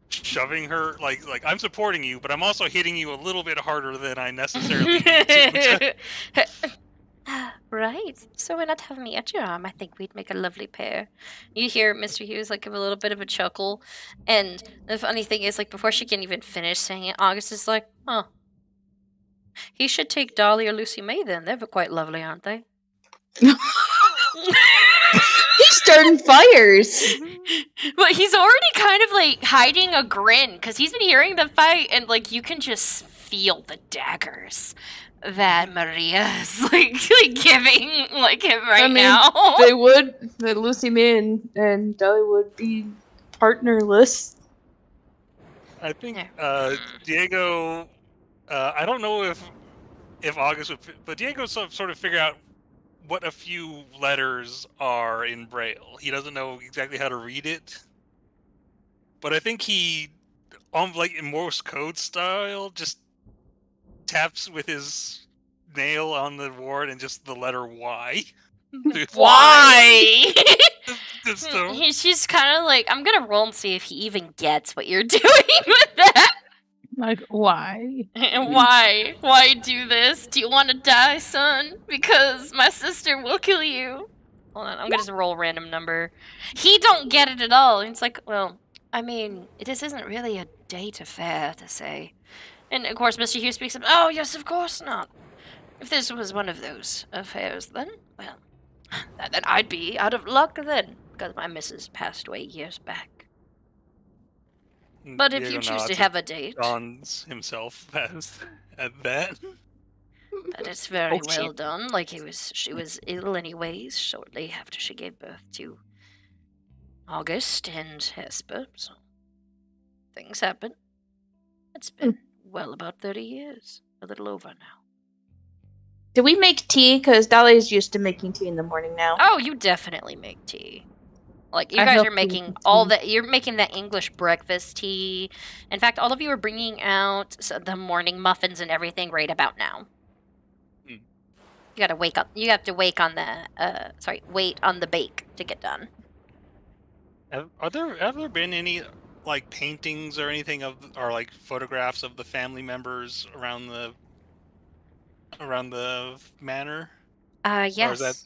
shoving her, like I'm supporting you, but I'm also hitting you a little bit harder than I necessarily need to. Right. So why not have me at your arm? I think we'd make a lovely pair. You hear Mr. Hughes like give a little bit of a chuckle, and the funny thing is, like before she can even finish saying it, August is like, "Huh. He should take Dolly or Lucy May then. They're quite lovely, aren't they?" He's starting fires. But he's already kind of like hiding a grin because he's been hearing the fight, and like you can just feel the daggers that Maria is like giving like him right now. They would. Lucy May and Dolly would be partnerless. I think Diego. I don't know if August would, but Diego sort of figure out what a few letters are in Braille. He doesn't know exactly how to read it, but I think he, like in Morse code style, just taps with his nail on the board and just the letter Y. Why? system. She's kind of like, I'm gonna roll and see if he even gets what you're doing with that. Like, why? Why? Why do this? Do you want to die, son? Because my sister will kill you. Hold on, I'm gonna just roll a random number. He don't get it at all. It's like, well, I mean, this isn't really a date affair to say. And of course, Mr. Hughes speaks up. Oh, yes, of course not. If this was one of those affairs, then, well, then I'd be out of luck then, because my missus passed away years back. But if you choose to have a date, John's himself has at that. that is very well done. Like she was ill anyways, shortly after she gave birth to August and Hesper, so things happen. It's been well about 30 years, a little over now. Do we make tea? Because Dolly's used to making tea in the morning now. Oh, you definitely make tea. Like, you I guys help are you making with all tea. that. You're making that English breakfast tea. In fact, all of you are bringing out the morning muffins and everything right about now. Hmm. You gotta wake up. You have to wait on the bake to get done. Have there been any like paintings or anything or like photographs of the family members around the manor? Yes. Or is that?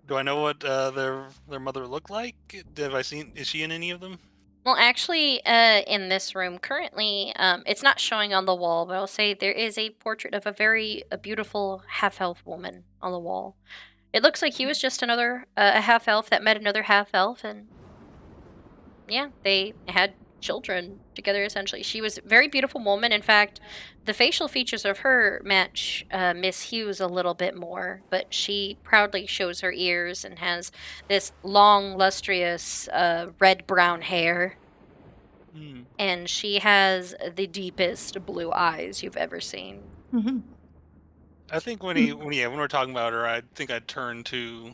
Do I know what their mother looked like? Have I seen? Is she in any of them? Well, actually, in this room currently, it's not showing on the wall, but I'll say there is a portrait of a beautiful half-elf woman on the wall. It looks like he was just another a half-elf that met another half-elf, and yeah, they had children together, essentially. She was a very beautiful woman. In fact, the facial features of her match Miss Hughes a little bit more, but she proudly shows her ears and has this long, lustrous, red-brown hair. And she has the deepest blue eyes you've ever seen. Mm-hmm. I think when we're talking about her, I think I'd turn to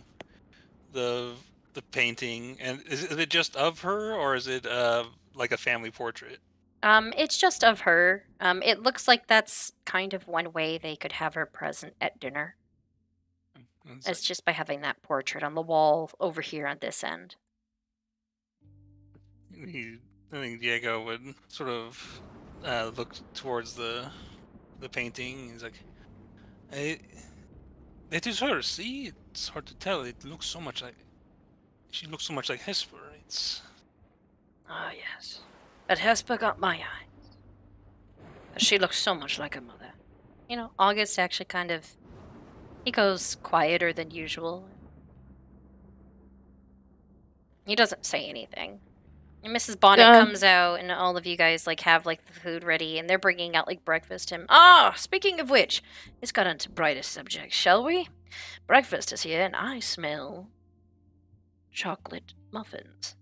the painting. And is it just of her, or is it like a family portrait? It's just of her. It looks like that's kind of one way they could have her present at dinner. It's just by having that portrait on the wall over here on this end. I think Diego would sort of look towards the painting. He's like, it is her. See, it's hard to tell. It looks so much like she looks so much like Hesper. It's Ah, yes. But Hesper got my eyes. She looks so much like her mother. You know, August actually he goes quieter than usual. He doesn't say anything. And Mrs. Bonnet comes out, and all of you guys have the food ready, and they're bringing out breakfast. And speaking of which, let's get on to brighter subjects, shall we? Breakfast is here, and I smell chocolate muffins.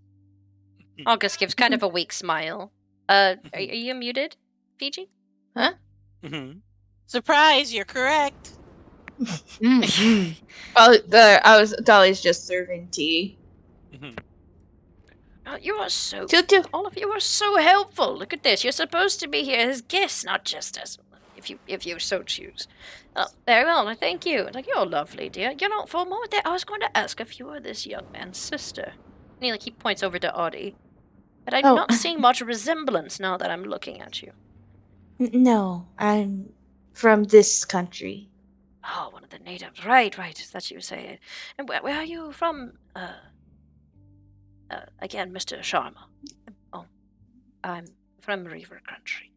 August gives kind of a weak smile. Are you muted, Fiji? Huh? Mm-hmm. Surprise, you're correct. Dolly's just serving tea. Mm-hmm. Oh, you are so... Toot. All of you are so helpful. Look at this. You're supposed to be here as guests, not just as... If you so choose. Oh, very well. Thank you. You're lovely, dear. You know, for a moment there, I was going to ask if you were this young man's sister. And he points over to Audie. But I'm not seeing much resemblance now that I'm looking at you. No, I'm from this country. Oh, one of the natives. Right. That's you say it. And where are you from? Again, Mr. Sharma. Oh, I'm from Reaver Country.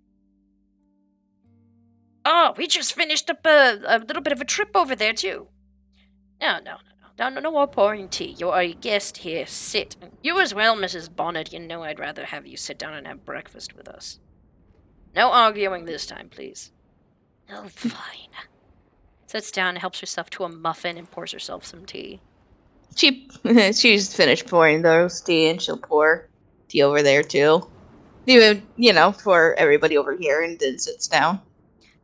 Oh, we just finished up a little bit of a trip over there, too. No more pouring tea. You are a guest here. Sit. You as well, Mrs. Bonnet. You know I'd rather have you sit down and have breakfast with us. No arguing this time, please. Oh, fine. Sits down, helps herself to a muffin, and pours herself some tea. She's finished pouring those tea, and she'll pour tea over there, too. Even, for everybody over here, and then sits down.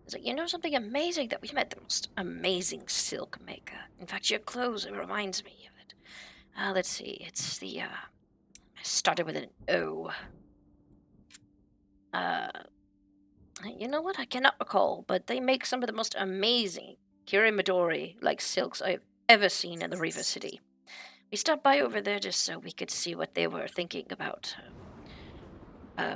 It's like, you know something amazing? That we met the most amazing silk maker. In fact, your clothes, it reminds me of it. Let's see. It's the, started with an O. You know what? I cannot recall, but they make some of the most amazing Kiri Midori-like silks I've ever seen in the Reaver City. We stopped by over there just so we could see what they were thinking about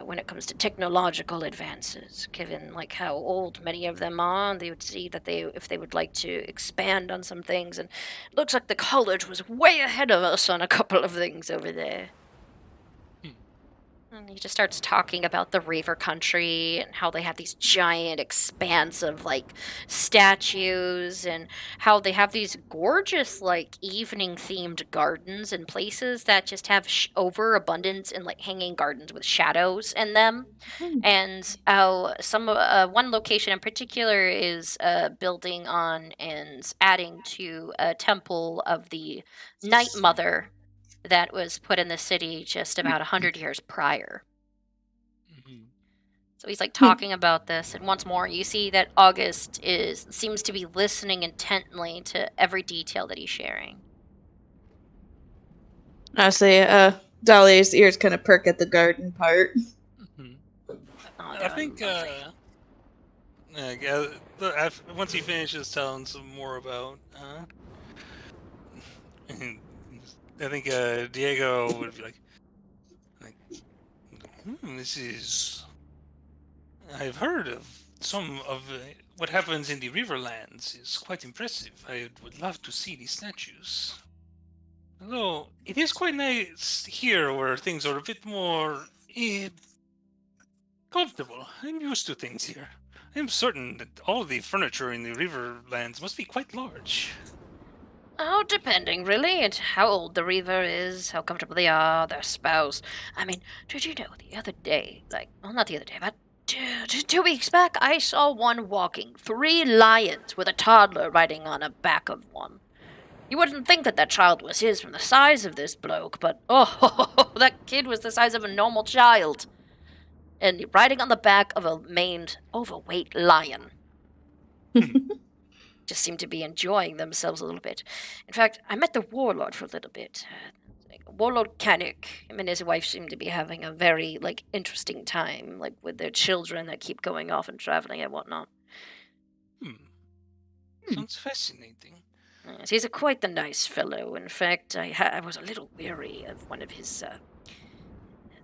when it comes to technological advances. Given like how old many of them are, they would see that if they would like to expand on some things. And it looks like the college was way ahead of us on a couple of things over there. And he just starts talking about the Reaver country and how they have these giant expanse of like statues and how they have these gorgeous like evening themed gardens and places that just have overabundance in like hanging gardens with shadows in them. And one location in particular is building on and adding to a temple of the Night Mother that was put in the city just about 100 years prior. So he's like talking about this, and once more you see that August seems to be listening intently to every detail that he's sharing. Honestly, Dahlia's ears kind of perk at the garden part. I think once he finishes telling some more about I think Diego would be like this is... I've heard of some of what happens in the Riverlands is quite impressive. I would love to see these statues. Although, it is quite nice here where things are a bit more comfortable. I'm used to things here. I'm certain that all the furniture in the Riverlands must be quite large. Oh, depending, really, and how old the Reaver is, how comfortable they are, their spouse. I mean, did you know the other day, not the other day, but 2 weeks back, I saw one walking 3 lions with a toddler riding on the back of one. You wouldn't think that child was his from the size of this bloke, but that kid was the size of a normal child. And riding on the back of a maned, overweight lion. Just seemed to be enjoying themselves a little bit. In fact, I met the warlord for a little bit. Warlord Canik. Him and his wife seem to be having a very, interesting time, with their children that keep going off and traveling and whatnot. Sounds fascinating. Yes, he's quite the nice fellow. In fact, I was a little weary of one of his,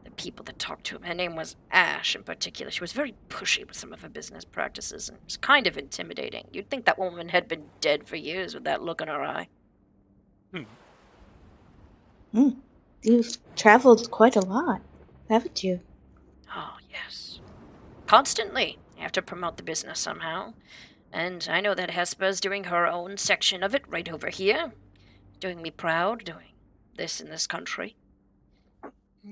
the people that talked to him. Her name was Ash, in particular. She was very pushy with some of her business practices, and it was kind of intimidating. You'd think that woman had been dead for years with that look in her eye. You've traveled quite a lot, haven't you? Oh, yes. Constantly. I have to promote the business somehow. And I know that Hesper's doing her own section of it right over here. Doing me proud, doing this in this country.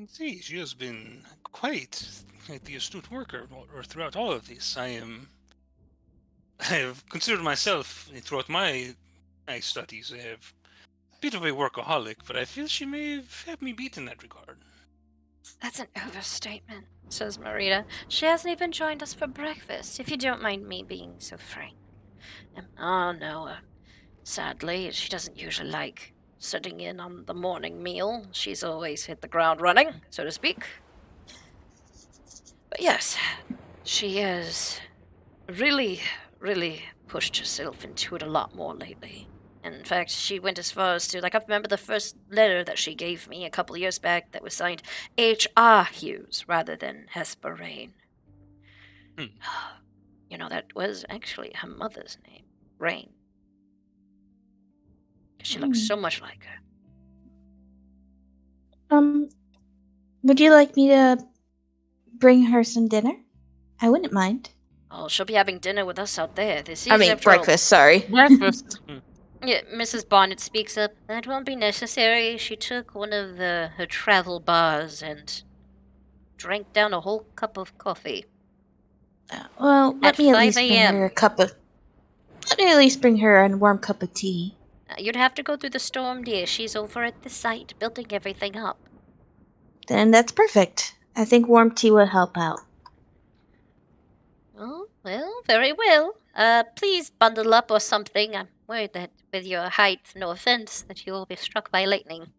See, she has been quite the astute worker throughout all of this. I have considered myself, throughout my studies, a bit of a workaholic, but I feel she may have had me beat in that regard. That's an overstatement, says Marita. She hasn't even joined us for breakfast, if you don't mind me being so frank. Oh, no. Sadly, she doesn't usually like sitting in on the morning meal. She's always hit the ground running, so to speak. But yes, she has really, really pushed herself into it a lot more lately. In fact, she went as far as to, I remember the first letter that she gave me a couple of years back that was signed H.R. Hughes rather than Hesper Rain. You know, that was actually her mother's name, Rain. She looks so much like her. Would you like me to bring her some dinner? I wouldn't mind. Oh, she'll be having dinner with us out there. Breakfast, sorry. Breakfast. Yeah, Mrs. Bonnet speaks up. That won't be necessary. She took one of her travel bars and drank down a whole cup of coffee. Well, let me at least 5 bring her a cup of... Let me at least bring her a warm cup of tea. You'd have to go through the storm, dear. She's over at the site, building everything up. Then that's perfect. I think warm tea will help out. Oh, well, very well. Please bundle up or something. I'm worried that with your height, no offense, that you will be struck by lightning.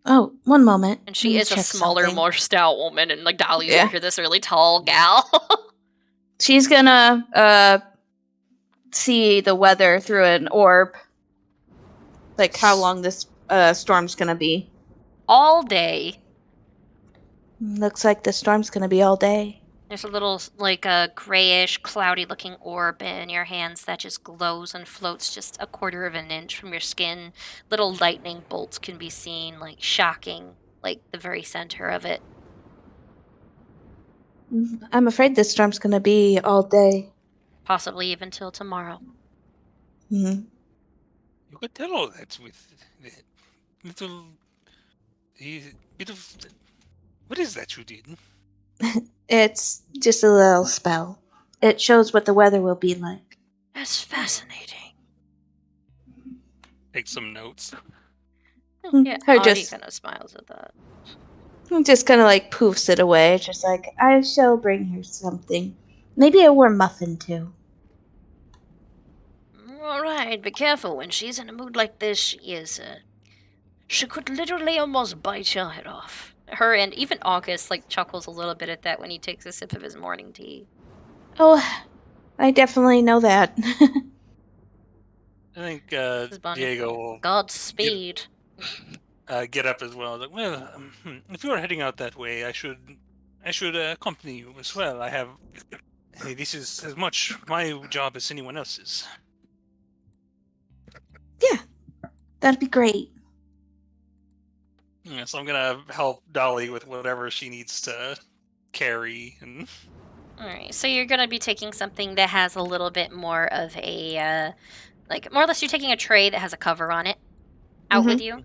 Oh, one moment. And she is a smaller, more stout woman, and Dahlia's over here, this really tall gal. She's gonna see the weather through an orb. How long this storm's gonna be. All day. Looks like the storm's gonna be all day. There's a little, like, a grayish, cloudy-looking orb in your hands that just glows and floats just a quarter of an inch from your skin. Little lightning bolts can be seen, like, shocking, like, the very center of it. I'm afraid this storm's gonna be all day. Possibly even till tomorrow. Hmm. You could tell all that with the little bit of. What is that you did? It's just a little spell. It shows what the weather will be like. That's fascinating. Take some notes. Yeah, Her Audie just kind of smiles at that. just kind of like poofs it away, just like, I shall bring her something. Maybe a warm muffin too. All right, be careful. When she's in a mood like this, she is. She could literally almost bite your head off. Her and even August like chuckles a little bit at that when he takes a sip of his morning tea. Oh, I definitely know that. I think This is Bonnie. Diego will Godspeed. get up as well. Like, well, if you are heading out that way, I should accompany you as well. I have. Hey, this is as much my job as anyone else's. Yeah, that'd be great. Yeah, so I'm gonna help Dolly with whatever she needs to carry. And Alright, so you're gonna be taking something that has a little bit more of a, like, more or less you're taking a tray that has a cover on it out with you.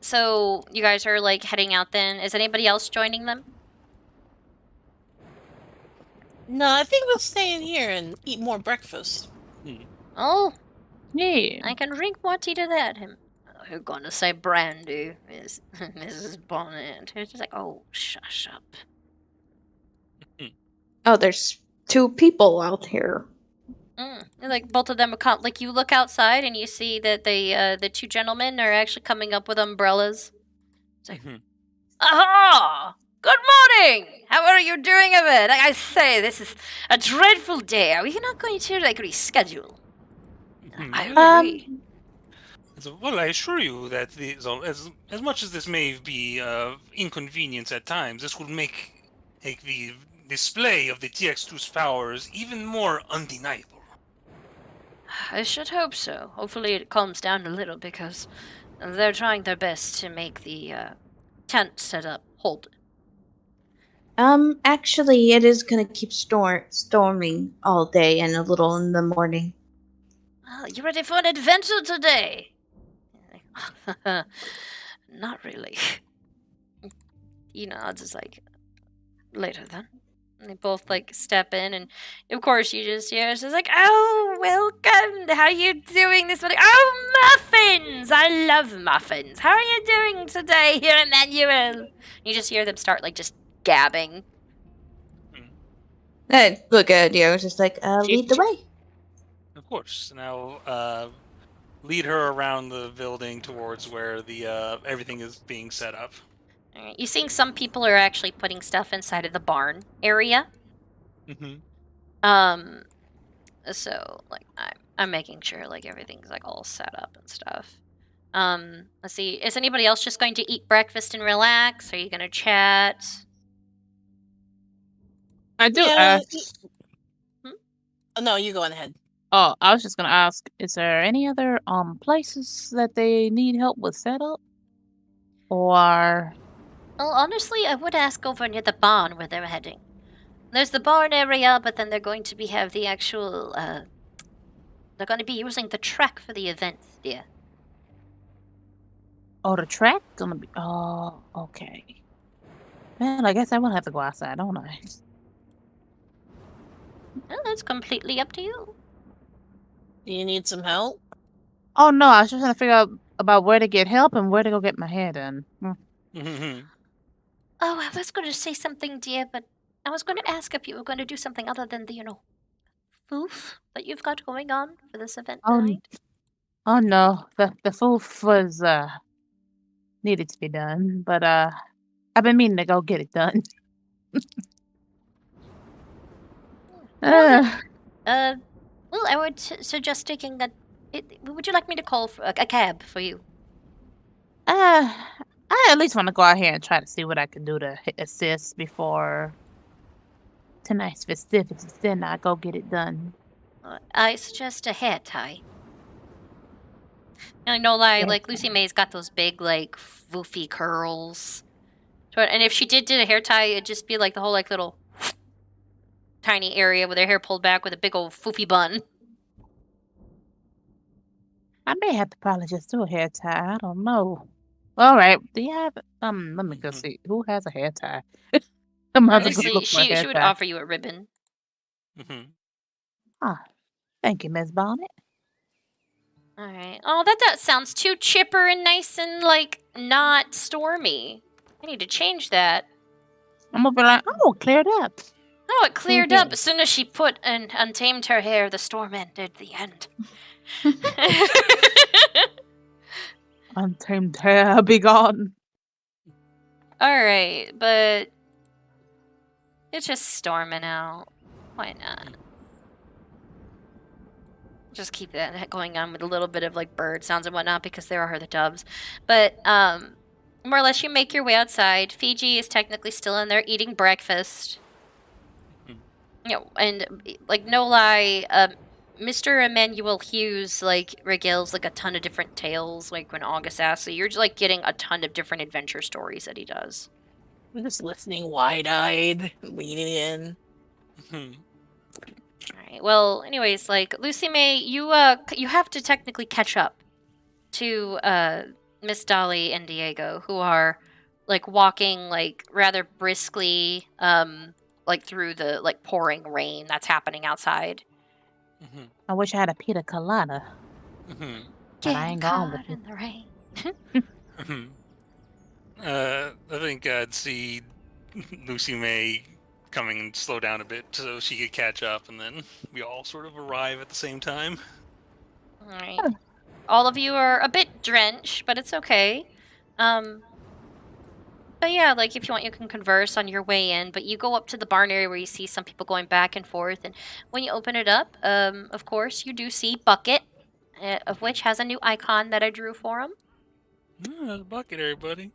So you guys are, like, heading out then. Is anybody else joining them? No, I think we'll stay in here and eat more breakfast. Oh, Yeah. I can drink more tea to that. You're gonna say brandy, Mrs. Bonnet. It's just like, oh, shush up. Oh, there's 2 people out here. And, like, both of them are like, you look outside and you see that the 2 gentlemen are actually coming up with umbrellas. It's like, aha! Good morning! How are you doing of it? I say, this is a dreadful day. Are we not going to, like, reschedule? I agree. So, well, I assure you that as much as this may be inconvenience at times, this will make the display of the TX2's powers even more undeniable. I should hope so. Hopefully it calms down a little because they're trying their best to make the tent set up hold. Actually, it is gonna keep storming all day and a little in the morning. Oh, you ready for an adventure today? Not really. You know, I'll just like, later then. And they both like step in, and of course you just hear it's just like, oh, welcome. How are you doing this morning? Oh, muffins! I love muffins. How are you doing today here, Emmanuel? You just hear them start like just gabbing. Look at you, just like, lead the way. Of course. Now, lead her around the building towards where the everything is being set up. Alright, you're seeing some people are actually putting stuff inside of the barn area. So like I'm making sure like everything's like all set up and stuff. Let's see. Is anybody else just going to eat breakfast and relax? Are you gonna chat? I do Yeah, ask. Oh, no, you go on ahead. Oh, I was just gonna ask, is there any other places that they need help with setup? Or Well, honestly, I would ask over near the barn where they're heading. There's the barn area, but then they're going to have the actual, they're going to be using the track for the event, dear. oh, the track gonna be okay. Man, I guess I will have to go outside, don't I? Well, that's completely up to you. Do you need some help? Oh no, I was just trying to figure out about where to get help and where to go get my hair done. Oh, I was going to say something, dear, but I was going to ask if you were going to do something other than the, foof that you've got going on for this event tonight. Oh no, the foof was needed to be done, but I've been meaning to go get it done. Well, I would suggest taking Would you like me to call for a cab for you? I at least want to go out here and try to see what I can do to assist before tonight's festivities. Then I go get it done. I suggest a hair tie. No lie, like Lucy May's got those big, like, foofy curls. And if she did a hair tie, it'd just be like the whole like little tiny area with her hair pulled back with a big old foofy bun. I may have to probably just do a hair tie. I don't know. All right. Do you have let me go see who has a hair tie. I'm about to go Honestly, look for a hair she would tie. offer you a ribbon. Thank you, Miss Bonnet. All right. Oh, that sounds too chipper and nice and like not stormy. I need to change that. I'm gonna be like, oh, cleared up. Oh, it cleared up as soon as she put and untamed her hair. The storm ended. The end. Untamed hair be gone. All right, but it's just storming out. Why not? Just keep that going on with a little bit of like bird sounds and whatnot because there are the doves. But more or less, you make your way outside. Fiji is technically still in there eating breakfast. And like no lie, Mr. Emmanuel Hughes like regales like a ton of different tales. Like when August asks, so you're just like getting a ton of different adventure stories that he does. I'm just listening, wide-eyed, leaning in. Alright, well, anyways, like, Lucy May, you have to technically catch up to, Miss Dolly and Diego, who are, like, walking, like, rather briskly, like, through the, like, pouring rain that's happening outside. I wish I had a pina colada. But I ain't gone with in the rain. I think I'd see Lucy May coming and slow down a bit so she could catch up, and then we all sort of arrive at the same time. Alright. All of you are a bit drenched, but it's okay. But yeah, like if you want you can converse on your way in, but you go up to the barn area where you see some people going back and forth, and when you open it up, of course, you do see Bucket, of which has a new icon that I drew for him. There's Bucket, everybody.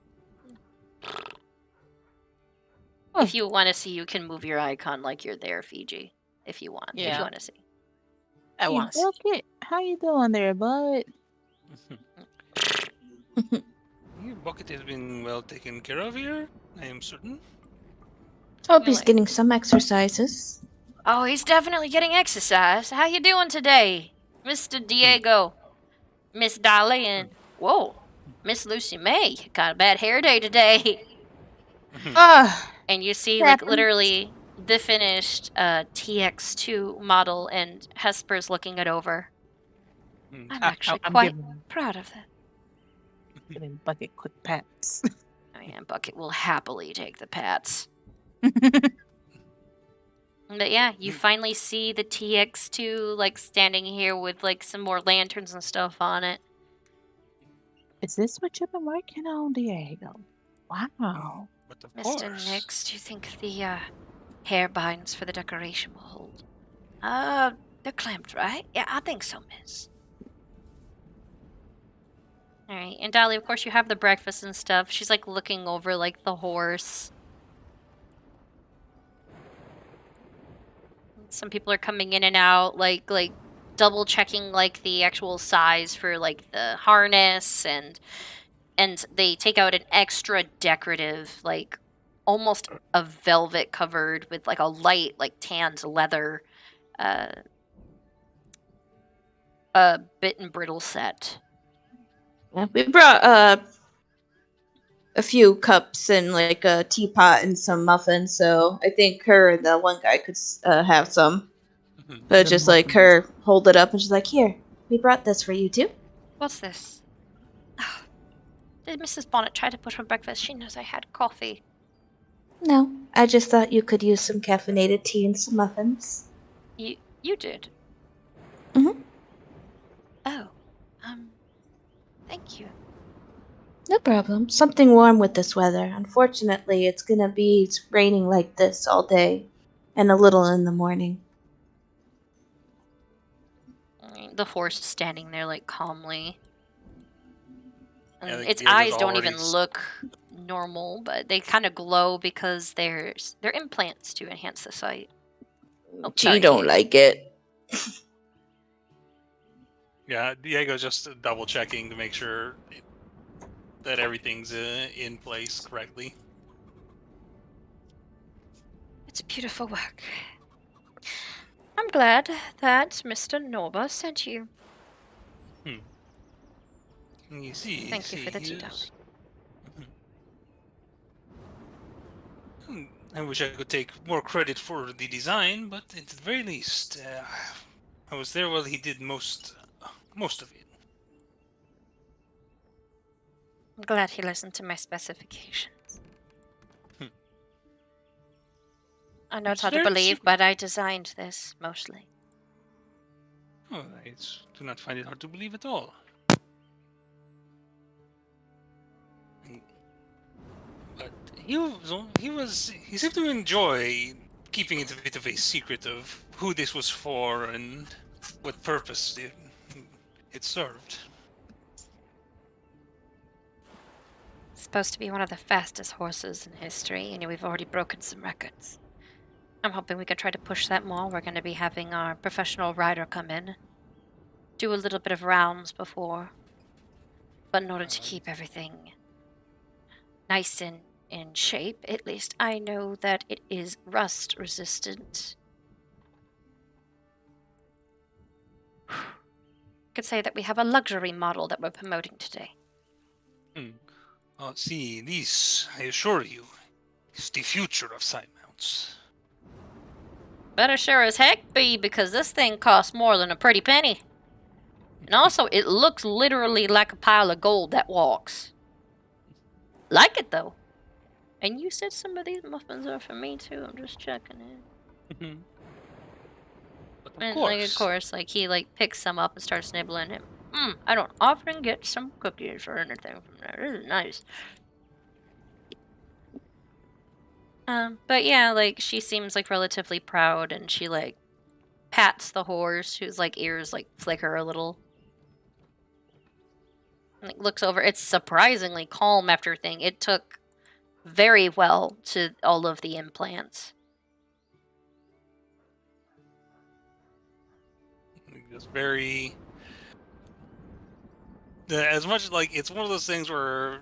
If you want to see, you can move your icon like you're there, Fiji. If you want. If you want to see. I want to see. Bucket, how you doing there, bud? Bucket has been well taken care of here, I am certain. Hope he's getting some exercises. Oh, he's definitely getting exercise. How you doing today, Mr. Diego, Miss Dolly, and whoa, Miss Lucy May? Got a bad hair day today. And you see, like, literally the finished TX2 model, and Hesper's looking it over. I'm actually quite proud of that. Giving Bucket quick pats. Oh yeah, Bucket will happily take the pats. But yeah, you finally see the TX2, like, standing here with, like, some more lanterns and stuff on it. Is this what you've been working on, Diego? Wow. Mr. Nix, do you think the hair binds for the decoration will hold? They're clamped, right? Yeah, I think so, miss. Alright, and Dolly, of course, you have the breakfast and stuff. She's, like, looking over, like, the horse. Some people are coming in and out, like double checking, like, the actual size for, like, the harness, and they take out an extra decorative, like, almost a velvet covered with, like, a light, like, tanned leather, bit and brittle set. Yeah, we brought a few cups and like a teapot and some muffins, so I think her and the one guy could have some. But just like her hold it up and she's like, "Here, we brought this for you too." What's this? Oh, did Mrs. Bonnet try to push for breakfast? She knows I had coffee. No, I just thought you could use some caffeinated tea and some muffins. You did? Mm-hmm. Oh, thank you. No problem. Something warm with this weather. Unfortunately, it's gonna be raining like this all day, and a little in the morning. the horse is standing there, like, calmly. And Yeah, its Diego's eyes don't already even look normal, but they kind of glow because they're implants to enhance the sight. Oh, She sorry, don't Diego. like it. Yeah, Diego's just double checking to make sure that everything's in place correctly. It's beautiful work. I'm glad that Mr. Norba sent you. You see, Thank you for the tea, dog. I wish I could take more credit for the design, but at the very least, I was there while he did most of it. I'm glad he listened to my specifications. I know it's hard to believe, but I designed this, mostly. Oh, I do not find it hard to believe at all. But he seemed to enjoy keeping it a bit of a secret of who this was for and what purpose it served. It's supposed to be one of the fastest horses in history, and we've already broken some records. I'm hoping we can try to push that more. We're going to be having our professional rider come in, do a little bit of rounds before. But in order to keep everything nice and in shape, at least I know that it is rust resistant. Could say that we have a luxury model that we're promoting today. See, this, I assure you, is the future of side mounts. Better sure as heck be, because this thing costs more than a pretty penny. And also, it looks literally like a pile of gold that walks. Like it, though. And you said some of these muffins are for me, too. I'm just checking it. Of course, he, picks some up and starts nibbling it. I don't often get some cookies or anything from there. This is nice. But yeah, she seems, relatively proud, and she, pats the horse, whose, ears, flicker a little. And, looks over. It's surprisingly calm after thing. It took very well to all of the implants. Just very... As much, it's one of those things where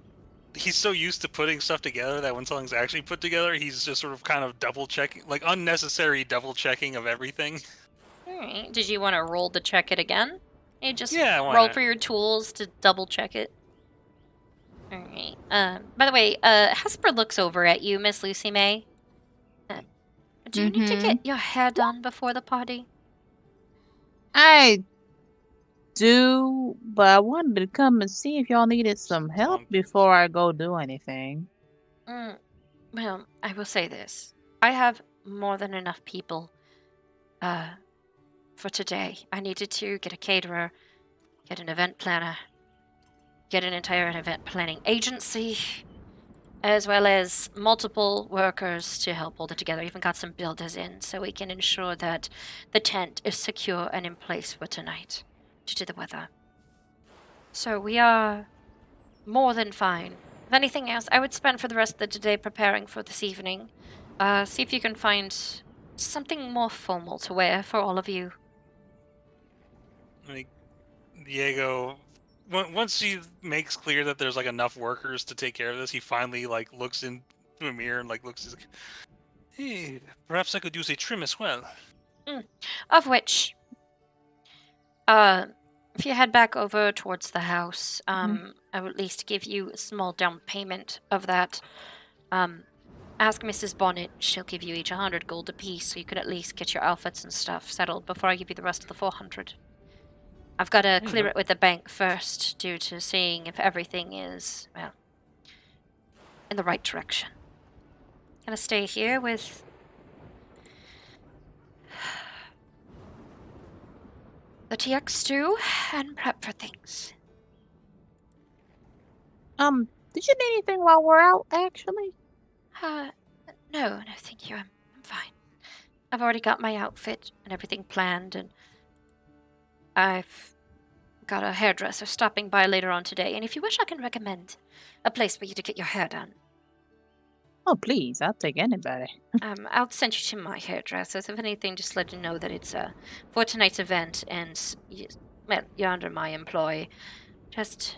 he's so used to putting stuff together that when something's actually put together, he's just sort of kind of double-checking, unnecessary double-checking of everything. Alright. Did you want to roll to check it again? You just why roll not? for your tools to double-check it. Alright. By the way, Hesper looks over at you, Miss Lucy May. Do you need to get your hair done before the party? I do, but I wanted to come and see if y'all needed some help before I go do anything. Well, I will say this. I have more than enough people for today. I needed to get a caterer, get an event planner, get an entire event planning agency, as well as multiple workers to help hold it together. Even got some builders in so we can ensure that the tent is secure and in place for tonight due to the weather. So we are more than fine. If anything else, I would spend for the rest of the day preparing for this evening. See if you can find something more formal to wear for all of you. Diego, once he makes clear that there's enough workers to take care of this, he finally looks into a mirror and looks. He's like, "Hey, perhaps I could use a trim as well." Of which, if you head back over towards the house, I will at least give you a small down payment of that. Ask Mrs. Bonnet; she'll give you each 100 gold apiece, so you can at least get your outfits and stuff settled before I give you the rest of the 400. I've got to clear it with the bank first, due to seeing if everything is, well, in the right direction. Gonna stay here with the TX stew and prep for things. Did you need anything while we're out, actually? No, thank you. I'm fine. I've already got my outfit and everything planned, and I've got a hairdresser stopping by later on today, and if you wish, I can recommend a place for you to get your hair done. Oh, please, I'll take anybody. I'll send you to my hairdressers. If anything, just let you know that it's for tonight's event, and you're under my employ. Just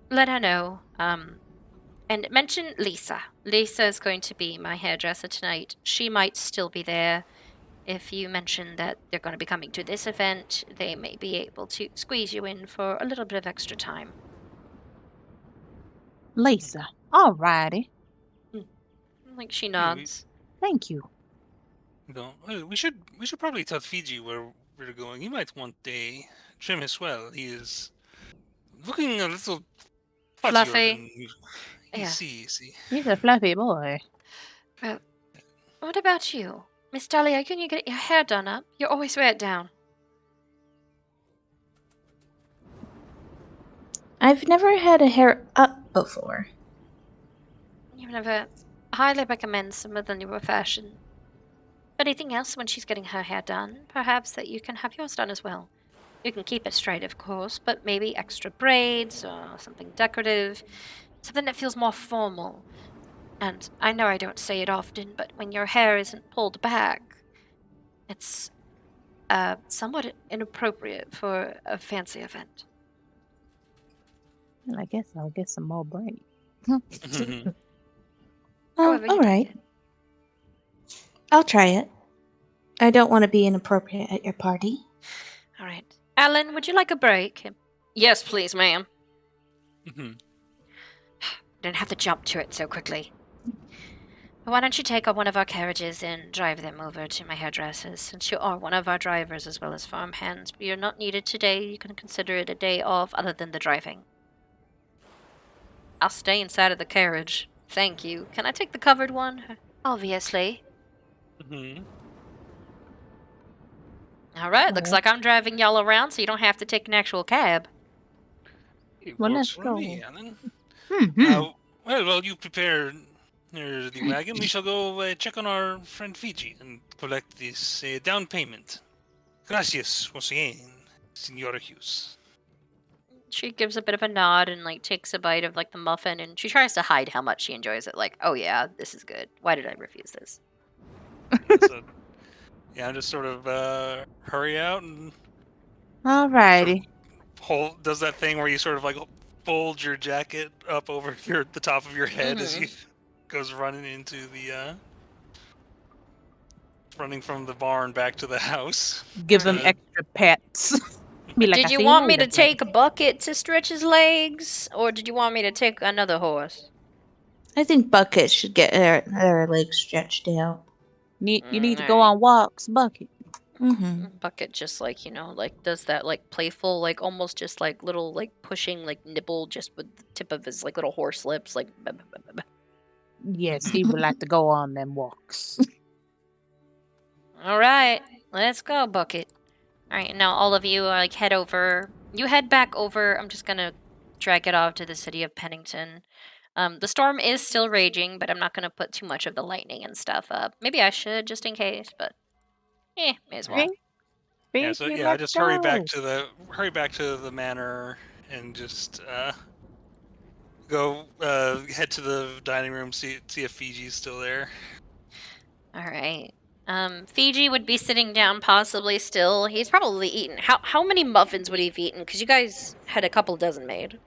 let her know. And mention Lisa. Lisa is going to be my hairdresser tonight. She might still be there. If you mention that they're going to be coming to this event, they may be able to squeeze you in for a little bit of extra time. Lisa. Alrighty. Like she nods. Thank you. We should probably tell Fiji where we're going. He might want a trim as well. He is looking a little Fluffy. You Yeah. see. He's a fluffy boy. Well, what about you? Miss Dahlia, can you get your hair done up? You always wear it down. I've never had a hair up before. You've never highly recommend some of the newer fashion. Anything else when she's getting her hair done? Perhaps that you can have yours done as well. You can keep it straight, of course, but maybe extra braids or something decorative. Something that feels more formal. And I know I don't say it often, but when your hair isn't pulled back, it's somewhat inappropriate for a fancy event. Well, I guess I'll get some more braids. However you All like right. it. I'll try it. I don't want to be inappropriate at your party. All right. Alan, would you like a break? Yes, please, ma'am. Didn't have to jump to it so quickly. Why don't you take one of our carriages and drive them over to my hairdressers? Since you are one of our drivers as well as farmhands, but you're not needed today, you can consider it a day off other than the driving. I'll stay inside of the carriage. Thank you. Can I take the covered one? Obviously. Alright, looks like I'm driving y'all around so you don't have to take an actual cab. Well, Works let's for go. me, Alan. Mm-hmm. Well, you prepare the wagon. We shall go check on our friend Fiji and collect this down payment. Gracias, José, Senora Hughes. She gives a bit of a nod and takes a bite of the muffin, and she tries to hide how much she enjoys it. Oh yeah, this is good. Why did I refuse this? I just sort of hurry out and Alrighty. does that thing where you sort of fold your jacket up over the top of your head as you goes running into the running from the barn back to the house. Give him extra pets. Be like, Did "I you see want me later, to take a bucket to stretch his legs, or did you want me to take another horse? I think Bucket should get their legs stretched out. You need to go on walks, Bucket. Mm-hmm. Bucket just does that playful almost just little pushing nibble just with the tip of his little horse lips Yes, he would like to go on them walks. All right, let's go, Bucket. All right, now all of you head over. You head back over. I'm just gonna drag it off to the city of Pennington. The storm is still raging, but I'm not gonna put too much of the lightning and stuff up. Maybe I should, just in case, but may as well. I just hurry back to the manor and just go head to the dining room, see if Fiji's still there. All right. Fiji would be sitting down, possibly still. He's probably eaten. How many muffins would he have eaten? Because you guys had a couple dozen made.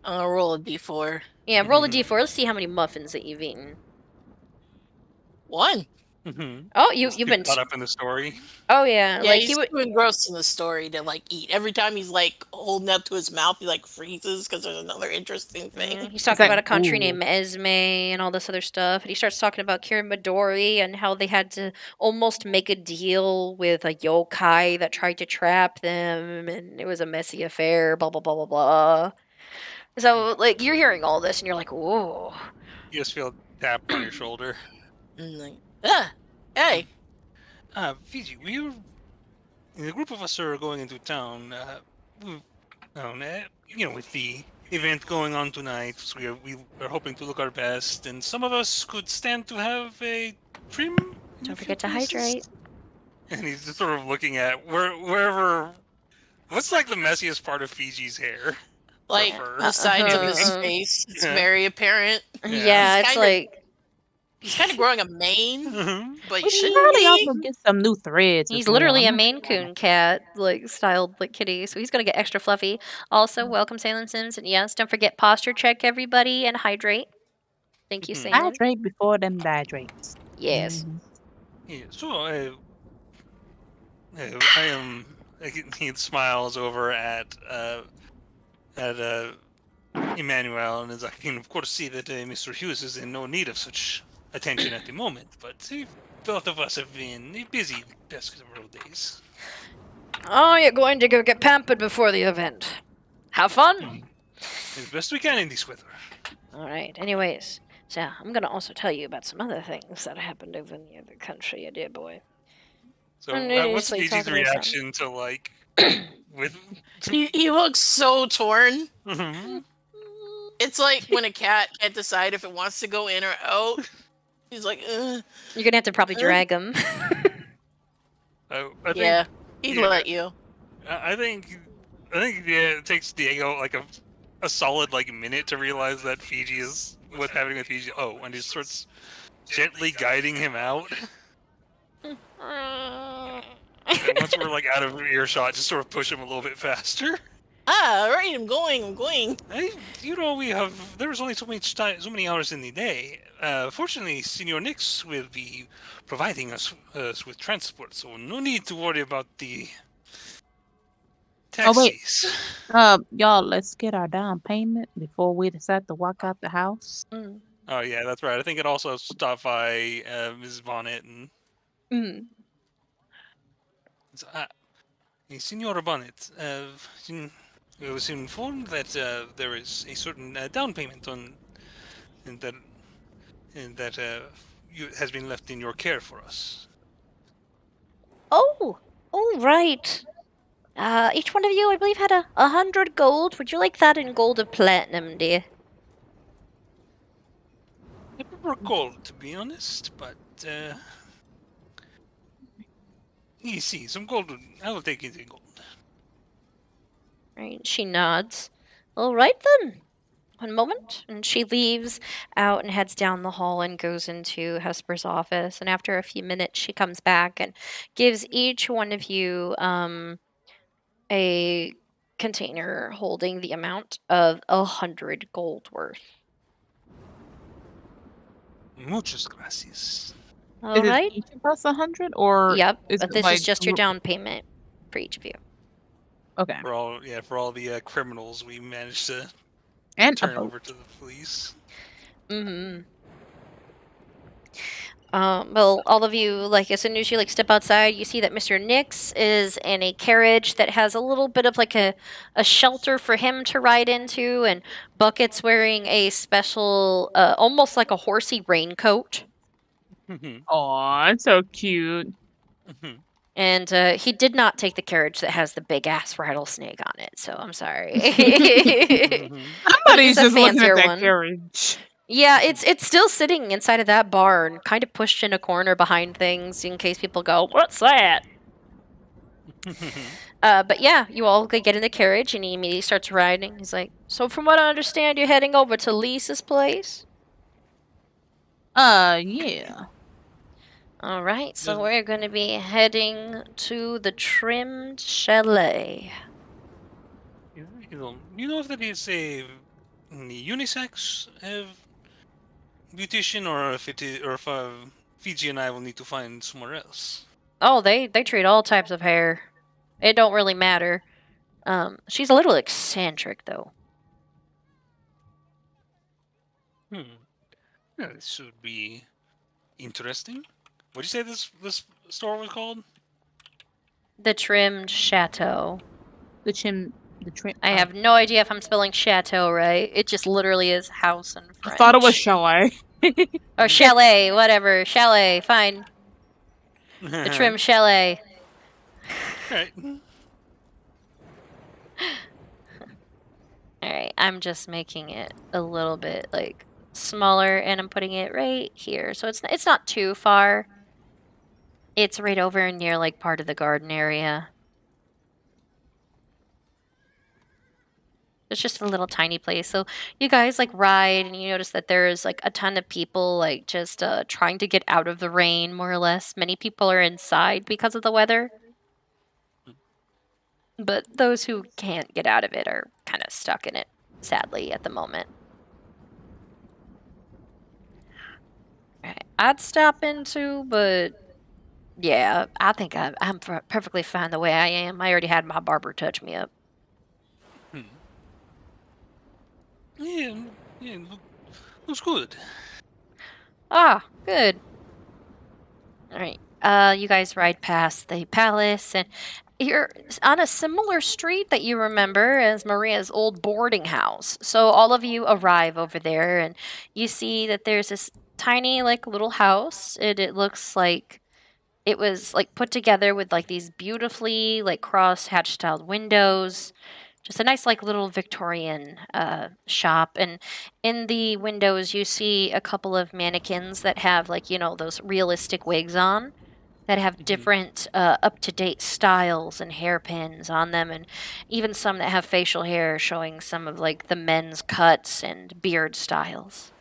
I'll roll a d4. Yeah, roll a d4. Let's see how many muffins that you've eaten. 1. Oh, you've been caught up in the story. Oh yeah, Yeah, he's too engrossed in the story to eat. Every time he's holding up to his mouth, he freezes because there's another interesting thing. He's talking about a country named Esme and all this other stuff, and he starts talking about Kirin Midori and how they had to almost make a deal with a yokai that tried to trap them, and it was a messy affair. Blah blah blah blah blah. So you're hearing all this, and you're like, "Whoa!" You just feel a tap on your shoulder. Hey. Fiji, a group of us are going into town. With the event going on tonight, so we are hoping to look our best, and some of us could stand to have a trim. Don't forget to hydrate. And he's just sort of looking at wherever What's like the messiest part of Fiji's hair? Like Her the sides of his Uh-huh. face. It's Yeah. very apparent. Yeah, it's like He's kind of growing a mane, but We he should shouldn't probably be. also get some new threads. he's as well. literally a I'm Maine Coon cat, like styled like kitty, so he's gonna get extra fluffy. Also, welcome Salem Sims, and yes, don't forget posture check everybody and hydrate. Thank you, Salem. hydrate before them dehydrates. Yes. Yeah, so I am. He smiles over at Emmanuel and is like, I can of course see that Mr. Hughes is in no need of such attention at the moment, but both of us have been busy the past several days. Oh, you're going to go get pampered before the event. Have fun. As best we can in this weather. All right. Anyways, so I'm gonna also tell you about some other things that happened over in the other country, dear boy. So And what's so you Fiji's talking to your son. reaction to like with? He looks so torn. Mhm. It's like when a cat can't decide if it wants to go in or out. He's like, ugh. You're gonna have to probably drag him. I think, Yeah, he'd let you. I think yeah, it takes Diego like a solid like minute to realize that Fiji is what's happening with Fiji. Oh, and he starts gently guiding him out. And once we're like out of earshot, just sort of push him a little bit faster. Right, I'm going. Hey, there's only so many hours in the day. Fortunately, Senor Nix will be providing us with transport, so no need to worry about the Oh wait, taxis. y'all, let's get our down payment before we decide to walk out the house. Oh yeah, that's right. I think it also stopped by Mrs. Bonnet and Senora Bonnet. I was informed that there is a certain down payment that has been left in your care for us. Oh, right. Each one of you, I believe, had 100 gold. Would you like that in gold or platinum, dear? I prefer gold, to be honest, but you see, some gold. I will take it in gold. Right, she nods. All right then. One moment, and she leaves out and heads down the hall and goes into Hesper's office. And after a few minutes, she comes back and gives each one of you a container holding the amount of 100 gold worth. Muchas gracias. All right. Each of us 100, or Yep, is but it this like is just your down payment for each of you. Okay. For all the criminals we managed to And turn over to the police. Mm-hmm. Well, all of you, like, as soon as you, like, step outside, you see that Mr. Nix is in a carriage that has a little bit of, like, a shelter for him to ride into, and Bucket's wearing a special, almost like a horsey raincoat. Aw, it's so cute. And he did not take the carriage that has the big-ass rattlesnake on it, so I'm sorry. Somebody's It's a just looking at fancier that one. carriage. Yeah, it's still sitting inside of that barn, kind of pushed in a corner behind things in case people go, "What's that?" But yeah, you all get in the carriage, and he immediately starts riding. He's like, "So from what I understand, you're heading over to Lisa's place?" Yeah. All right, so we're going to be heading to the Trimmed Chalet. You know if that is a unisex beautician, or if Fiji and I will need to find somewhere else. Oh, they treat all types of hair. It don't really matter. She's a little eccentric, though. Yeah, this should be interesting. What did you say this store was called? The Trimmed Chateau. The trim. I have no idea if I'm spelling chateau right. It just literally is house in French. I thought it was chalet. Or chalet, whatever. Chalet, fine. The Trim Chalet. Right. Alright, I'm just making it a little bit, like, smaller, and I'm putting it right here. So it's not too far. It's right over near, like, part of the garden area. It's just a little tiny place. So you guys like ride and you notice that there's like a ton of people like just trying to get out of the rain more or less. Many people are inside because of the weather. But those who can't get out of it are kind of stuck in it, sadly, at the moment. Right. I'd stop in too, but yeah, I think I'm perfectly fine the way I am. I already had my barber touch me up. Yeah, looks good. Ah, good. All right. You guys ride past the palace, and you're on a similar street that you remember as Maria's old boarding house. So all of you arrive over there, and you see that there's this tiny, like, little house. It looks like it was like put together with like these beautifully like cross hatch styled windows. Just a nice like little Victorian shop, and in the windows you see a couple of mannequins that have like those realistic wigs on that have different up to date styles and hairpins on them, and even some that have facial hair showing some of like the men's cuts and beard styles.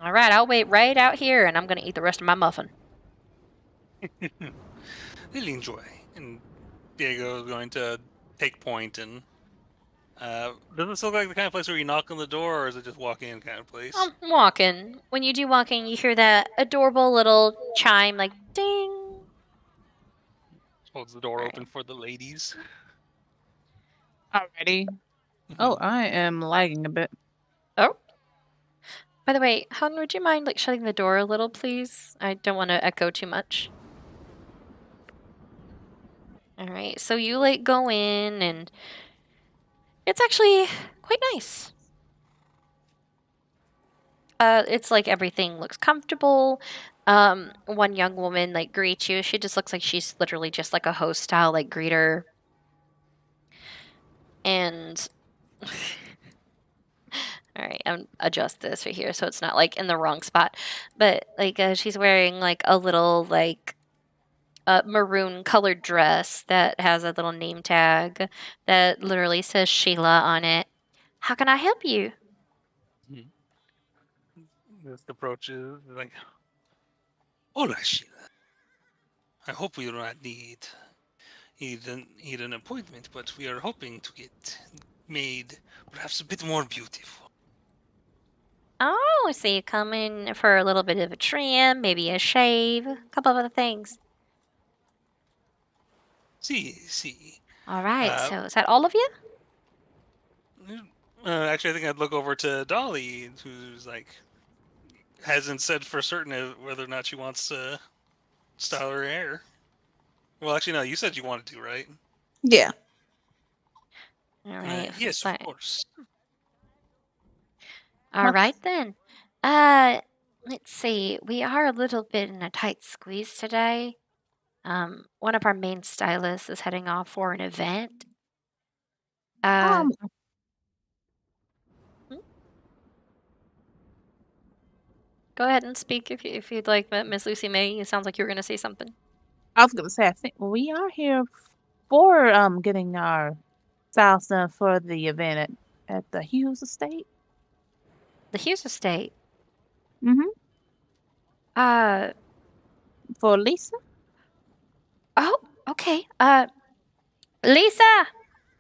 All right, I'll wait right out here, and I'm gonna eat the rest of my muffin. They'll enjoy. And Diego is going to take point and does this look like the kind of place where you knock on the door, or is it just walk in kind of place? Walking. When you do walk in, you hear that adorable little chime, like ding. Holds the door open for the ladies. Alrighty. Oh, I am lagging a bit. Oh. By the way, Helen, would you mind like shutting the door a little, please? I don't want to echo too much. All right, so you like go in, and it's actually quite nice. It's like everything looks comfortable. One young woman like greets you. She just looks like she's literally just like a host style like greeter. And all right, adjust this right here so it's not like in the wrong spot. But like she's wearing like a little like maroon colored dress that has a little name tag that literally says Sheila on it. How can I help you? This approaches like, hola, Sheila. I hope we do not need an appointment, but we are hoping to get made perhaps a bit more beautiful. Oh, so you come in for a little bit of a trim, maybe a shave, a couple of other things. See. All right, so is that all of you? Actually, I think I'd look over to Dolly, who's like hasn't said for certain whether or not she wants to style her hair. Well, actually, no. You said you wanted to, right? Yeah. All right. Yes, of course. All right then. Let's see. We are a little bit in a tight squeeze today. One of our main stylists is heading off for an event. Go ahead and speak if you'd like, Miss Lucy May. It sounds like you were going to say something. I was gonna say, I think we are here for getting our styles done for the event at the Hughes Estate. The Hughes Estate. Mm-hmm. For Lisa. Oh, okay. Lisa.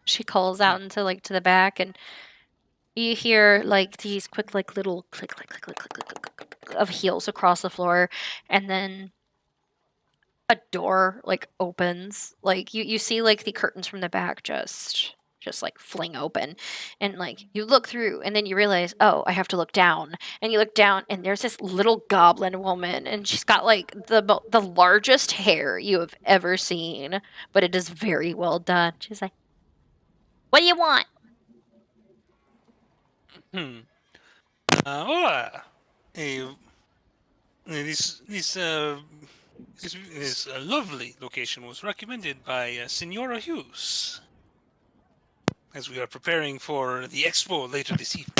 She calls out into to the back, and you hear like these quick like little click of heels across the floor, and then a door like opens. Like you see like the curtains from the back just like fling open, and like you look through, and then you realize, oh, I have to look down, and you look down, and there's this little goblin woman, and she's got like the largest hair you have ever seen, but it is very well done. She's like, what do you want? Hola. This lovely location was recommended by Senora Hughes, as we are preparing for the expo later this evening.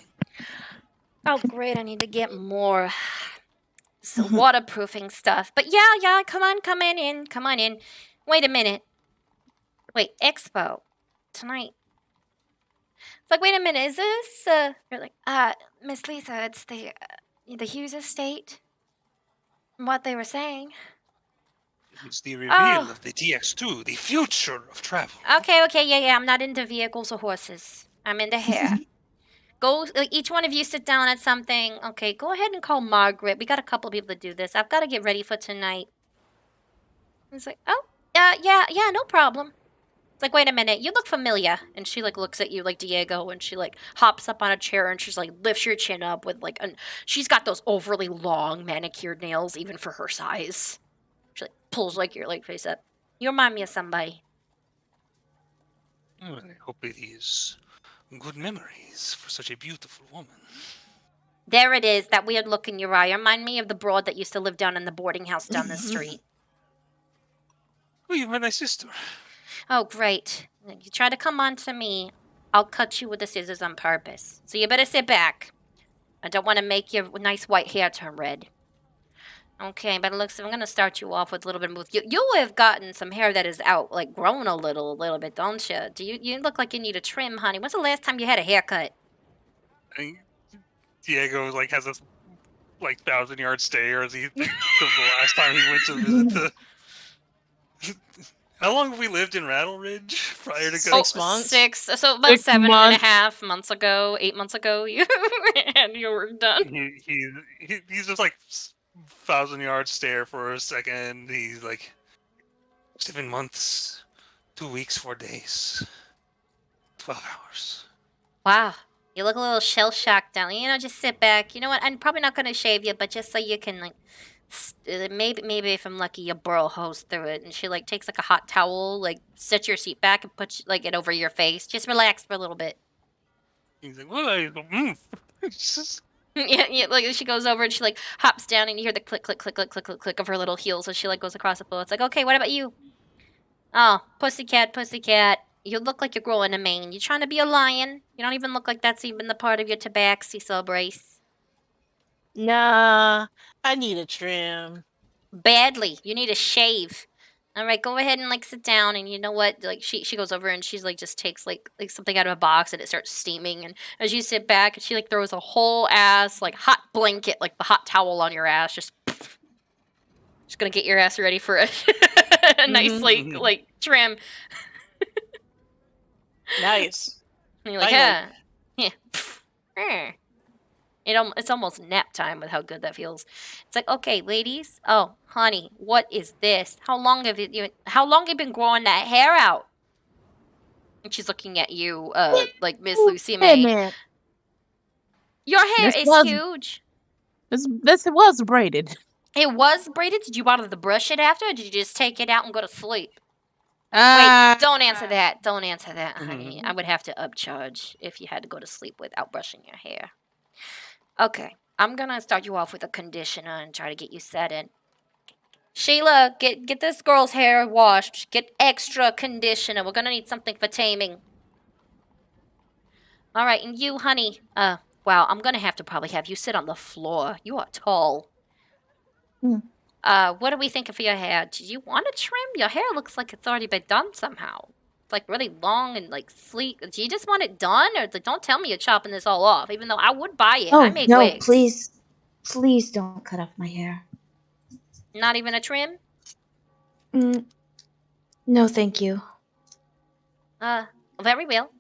Oh, great! I need to get more waterproofing stuff. But yeah, come on in. Wait a minute. Wait, expo tonight. It's like, wait a minute, is this? You're like, Miss Lisa, it's the Hughes estate. What they were saying. It's the reveal of the TX2, the future of travel. Okay, yeah. I'm not into vehicles or horses. I'm into hair. Go, each one of you sit down at something. Okay, go ahead and call Margaret. We got a couple of people to do this. I've got to get ready for tonight. It's like, oh, yeah, no problem. It's like, wait a minute, you look familiar. And she like looks at you like Diego, and she like hops up on a chair and she's like lifts your chin up with like, she's got those overly long manicured nails even for her size. She like pulls like your like face up. You remind me of somebody. Oh, I hope it is good memories for such a beautiful woman. There it is, that weird look in your eye. Remind me of the broad that used to live down in the boarding house down the street. Oh, you've met my sister. Oh, great. You try to come on to me, I'll cut you with the scissors on purpose. So you better sit back. I don't want to make your nice white hair turn red. Okay, but it looks, I'm going to start you off with a little bit of you have gotten some hair that is out, like grown a little bit, don't you? You look like you need a trim, honey. When's the last time you had a haircut? Diego like has a like 1,000-yard stare as he thinks of the last time he went to visit the. How long have we lived in Rattle Ridge prior to going? 6 months. 6. So about 7.5 months ago, 8 months ago, you and you were done. He's just like 1,000-yard stare for a second. He's like 7 months, 2 weeks, 4 days, 12 hours. Wow. You look a little shell-shocked down. You know, just sit back. You know what? I'm probably not going to shave you, but just so you can, like, maybe if I'm lucky, you burrow a hose through it. And she, like, takes, like, a hot towel, like, sets your seat back and puts, like, it over your face. Just relax for a little bit. He's like, what? Yeah, like, she goes over and she, like, hops down and you hear the click, click, click, click, click, click, click of her little heels as she, like, goes across the floor. It's like, okay, what about you? Oh, pussycat. You look like you're growing a mane. You trying to be a lion? You don't even look like that's even the part of your tabaxi, so Brace. Nah, I need a trim. Badly. You need a shave. All right, go ahead and like sit down. And you know what? Like she goes over and she's like just takes like something out of a box and it starts steaming. And as you sit back, she like throws a whole ass like hot blanket, like the hot towel on your ass. Just gonna get your ass ready for a nice like trim. Nice. And you're like, yeah. It's almost nap time with how good that feels. It's like, okay, ladies. Oh, honey, what is this? How long have you been growing that hair out? And she's looking at you, like Miss Lucy May. Your hair is huge. This was braided. It was braided? Did you bother to brush it after, or did you just take it out and go to sleep? Wait, don't answer that. Don't answer that, honey. I would have to upcharge if you had to go to sleep without brushing your hair. Okay, I'm gonna start you off with a conditioner and try to get you set in. Sheila, get this girl's hair washed. Get extra conditioner. We're gonna need something for taming. All right, and you, honey. Wow, I'm gonna have to probably have you sit on the floor. You are tall. What do we think of your hair? Do you want to trim? Your hair looks like it's already been done somehow. It's like really long and like sleek. Do you just want it done, or don't tell me you're chopping this all off? Even though I would buy it. Oh, I make no, wigs. please don't cut off my hair. Not even a trim? No, thank you. Very well.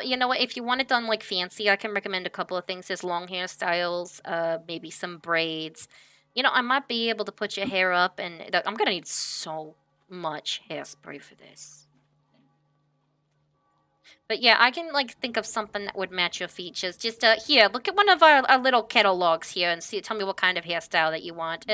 You know what? If you want it done like fancy, I can recommend a couple of things. There's long hairstyles, maybe some braids. You know, I might be able to put your hair up, and I'm gonna need so much hairspray for this. But yeah, I can like think of something that would match your features. Just here, look at one of our little catalogs here and tell me what kind of hairstyle that you want.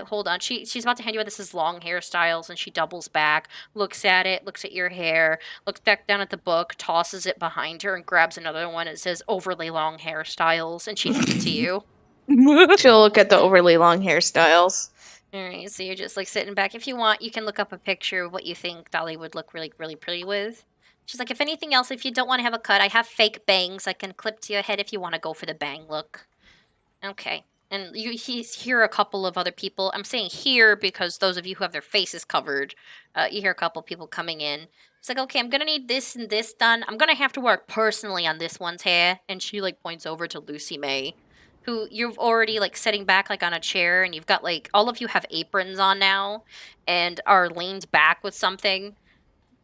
Hold on. She's about to hand you this is long hairstyles, and she doubles back, looks at it, looks at your hair, looks back down at the book, tosses it behind her, and grabs another one. It says overly long hairstyles, and she hands it to you. She'll look at the overly long hairstyles. All right, so you're just like sitting back. If you want, you can look up a picture of what you think Dolly would look really, really pretty with. She's like, if anything else, if you don't want to have a cut, I have fake bangs I can clip to your head if you want to go for the bang look. Okay. And you hear a couple of other people. I'm saying here because those of you who have their faces covered, you hear a couple of people coming in. She's like, okay, I'm gonna need this and this done. I'm gonna have to work personally on this one's hair. And she like points over to Lucy May, who you've already like sitting back like on a chair, and you've got like all of you have aprons on now, and are leaned back with something.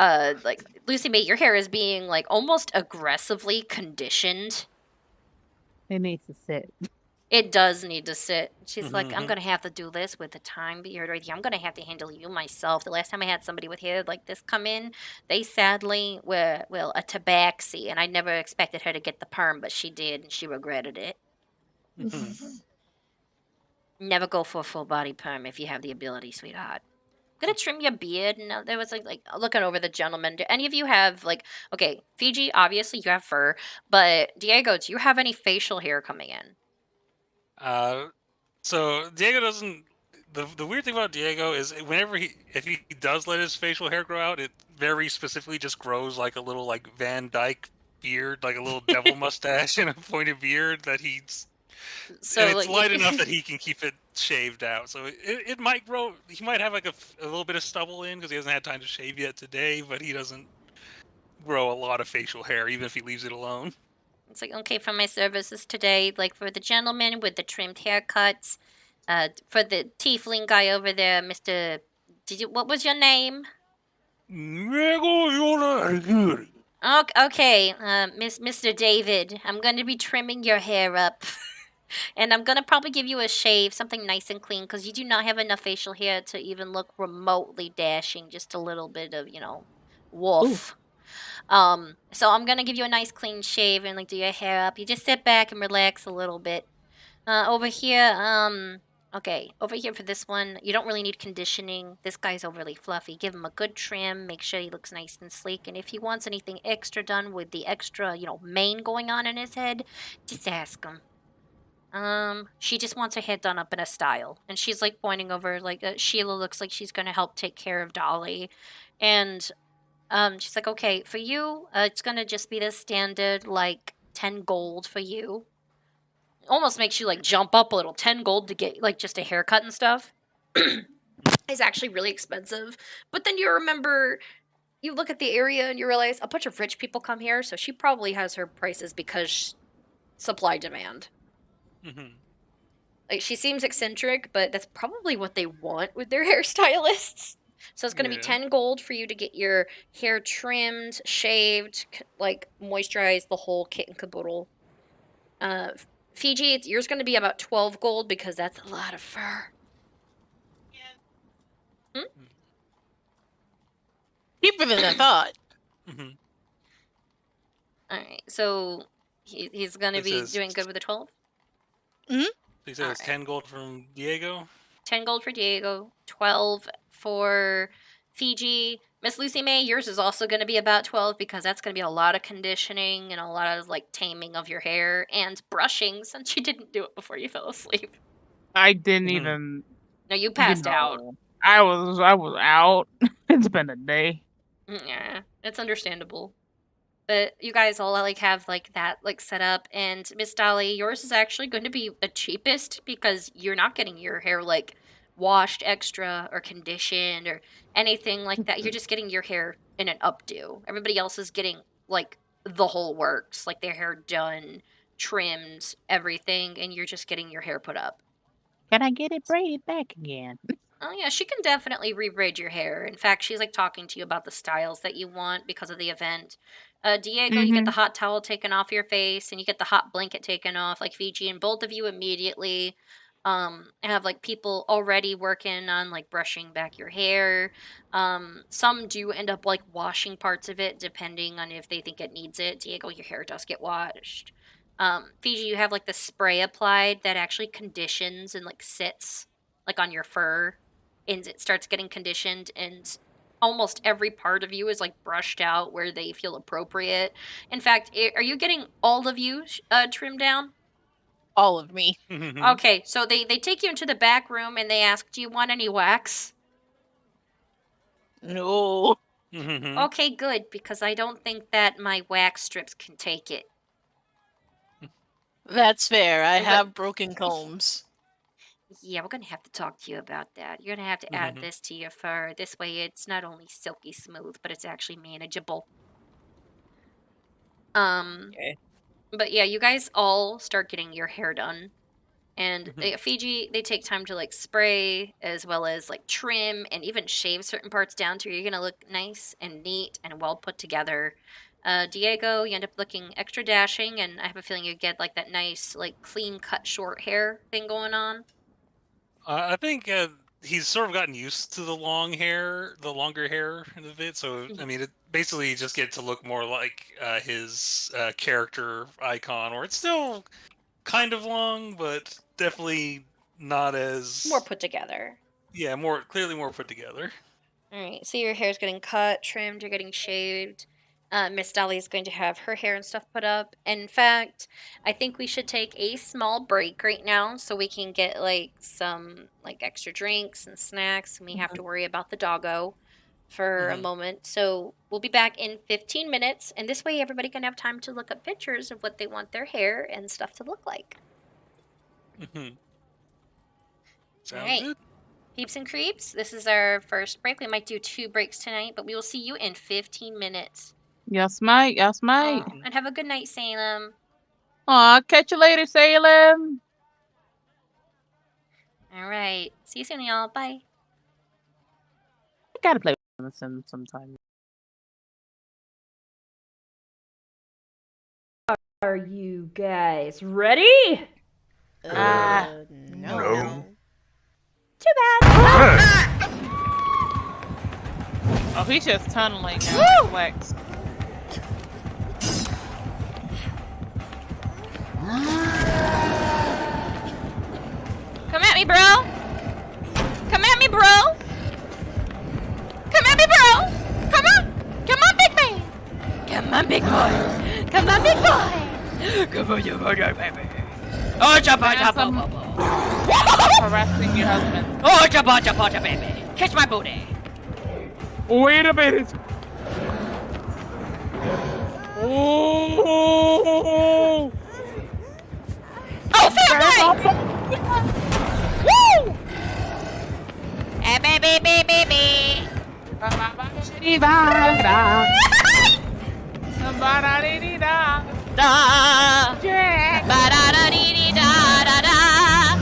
Like Lucy May, your hair is being like almost aggressively conditioned. It needs to sit. It does need to sit. She's like, I'm gonna have to do this with the time beard right here. I'm gonna have to handle you myself. The last time I had somebody with hair like this come in, they sadly were, well, a tabaxi, and I never expected her to get the perm, but she did, and she regretted it. Never go for a full body perm if you have the ability, sweetheart. Gonna trim your beard. And there was like looking over the gentleman. Do any of you have like, okay, Fiji, obviously you have fur, but Diego, do you have any facial hair coming in? So Diego doesn't. The weird thing about Diego is if he does let his facial hair grow out, it very specifically just grows like a little like Van Dyke beard, like a little devil mustache and a pointed beard that he's. So and it's light enough that he can keep it shaved out. So it might grow. He might have like a little bit of stubble in because he hasn't had time to shave yet today, but he doesn't grow a lot of facial hair even if he leaves it alone. It's like, okay, for my services today, like for the gentleman with the trimmed haircuts, for the tiefling guy over there, Mr. What was your name? Okay, Mr. David, I'm going to be trimming your hair up. And I'm going to probably give you a shave, something nice and clean, because you do not have enough facial hair to even look remotely dashing, just a little bit of, woof. So I'm gonna give you a nice clean shave and like do your hair up. You just sit back and relax a little bit. Over here for this one, you don't really need conditioning. This guy's overly fluffy. Give him a good trim, make sure he looks nice and sleek. And if he wants anything extra done with the extra, mane going on in his head, just ask him. She just wants her head done up in a style. And she's like pointing over, like Sheila looks like she's gonna help take care of Dolly. And she's like, okay, for you, it's gonna just be the standard, like, 10 gold for you. Almost makes you, like, jump up a little. 10 gold to get, like, just a haircut and stuff is actually really expensive. But then you remember, you look at the area and you realize a bunch of rich people come here, so she probably has her prices because supply-demand. Like, she seems eccentric, but that's probably what they want with their hairstylists. So it's going to be 10 gold for you to get your hair trimmed, shaved, like moisturized, the whole kit and caboodle. Fiji, yours going to be about 12 gold because that's a lot of fur. Cheaper than I thought. Alright, so he's going to be doing good with the 12? He says 10 gold from Diego. 10 gold for Diego, 12 for Fiji. Miss Lucy May, yours is also going to be about 12 because that's going to be a lot of conditioning and a lot of like taming of your hair and brushing since you didn't do it before you fell asleep. I didn't even. No, you passed out. I was out. It's been a day. Yeah, it's understandable. But you guys all like have like that like set up, and Miss Dolly, yours is actually going to be the cheapest because you're not getting your hair like washed extra or conditioned or anything like that. You're just getting your hair in an updo. Everybody else is getting like the whole works, like their hair done, trimmed, everything, and you're just getting your hair put up. Can I get it braided back again? Oh yeah, she can definitely rebraid your hair. In fact, she's like talking to you about the styles that you want because of the event. Diego, you get the hot towel taken off your face and you get the hot blanket taken off, like Fiji, and both of you immediately have like people already working on like brushing back your hair. Some do end up like washing parts of it depending on if they think it needs it. Diego, your hair does get washed. Fiji, you have like the spray applied that actually conditions and like sits like on your fur and it starts getting conditioned, and almost every part of you is like brushed out where they feel appropriate. In fact, are you getting all of you trimmed down? All of me. Okay, so they take you into the back room and they ask, do you want any wax? No. Okay, good, because I don't think that my wax strips can take it. That's fair. I have broken combs. Yeah, we're gonna have to talk to you about that. You're gonna have to add this to your fur. This way, it's not only silky smooth, but it's actually manageable. Okay. But yeah, you guys all start getting your hair done. And Fiji, they take time to like spray as well as like trim and even shave certain parts down to where you're gonna look nice and neat and well put together. Diego, you end up looking extra dashing, and I have a feeling you get like that nice, like clean cut short hair thing going on. I think he's sort of gotten used to the longer hair of it. So I mean, it basically just gets to look more like his character icon, or it's still kind of long, but definitely not as More put together. Yeah, clearly more put together. All right, so your hair's getting cut, trimmed, you're getting shaved. Miss Dolly is going to have her hair and stuff put up. In fact, I think we should take a small break right now so we can get like some like extra drinks and snacks, and we have to worry about the doggo for a moment. So we'll be back in 15 minutes, and this way everybody can have time to look up pictures of what they want their hair and stuff to look like. Sounds good. Peeps and creeps, this is our first break. We might do 2 breaks tonight, but we will see you in 15 minutes. Yes, mate. Yes, mate. And have a good night, Salem. Aw, catch you later, Salem. All right. See you soon, y'all. Bye. I gotta play with them sometime. Are you guys ready? No. Too bad. Oh, he's just tunneling now. Flex. Come at me, bro. Come at me, bro. Come at me, bro. Come on. Come on, big man. Come on, big boy. Come on, big boy. Come on, you baby. Oh, harassing your husband. Oh, baby. Catch my booty. Wait a minute. Oh! Oh, fair play! Woo! Baby.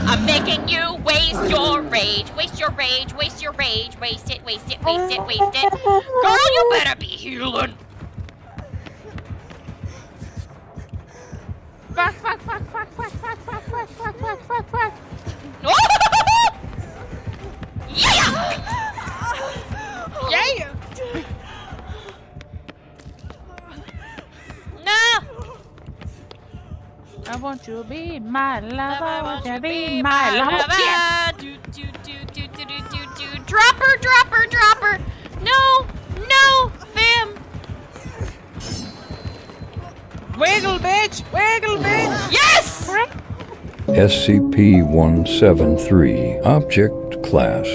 I'm making you waste your rage. Waste your rage. Waste your rage. Waste it. Waste it. Waste it. Waste it. Girl, you better be healing. Fuck. Yeah! Yeah! No! I want you to be my lover. I want you to be my lover. Drop her. No, fam. Wiggle, bitch. Yes! SCP-173 Object Class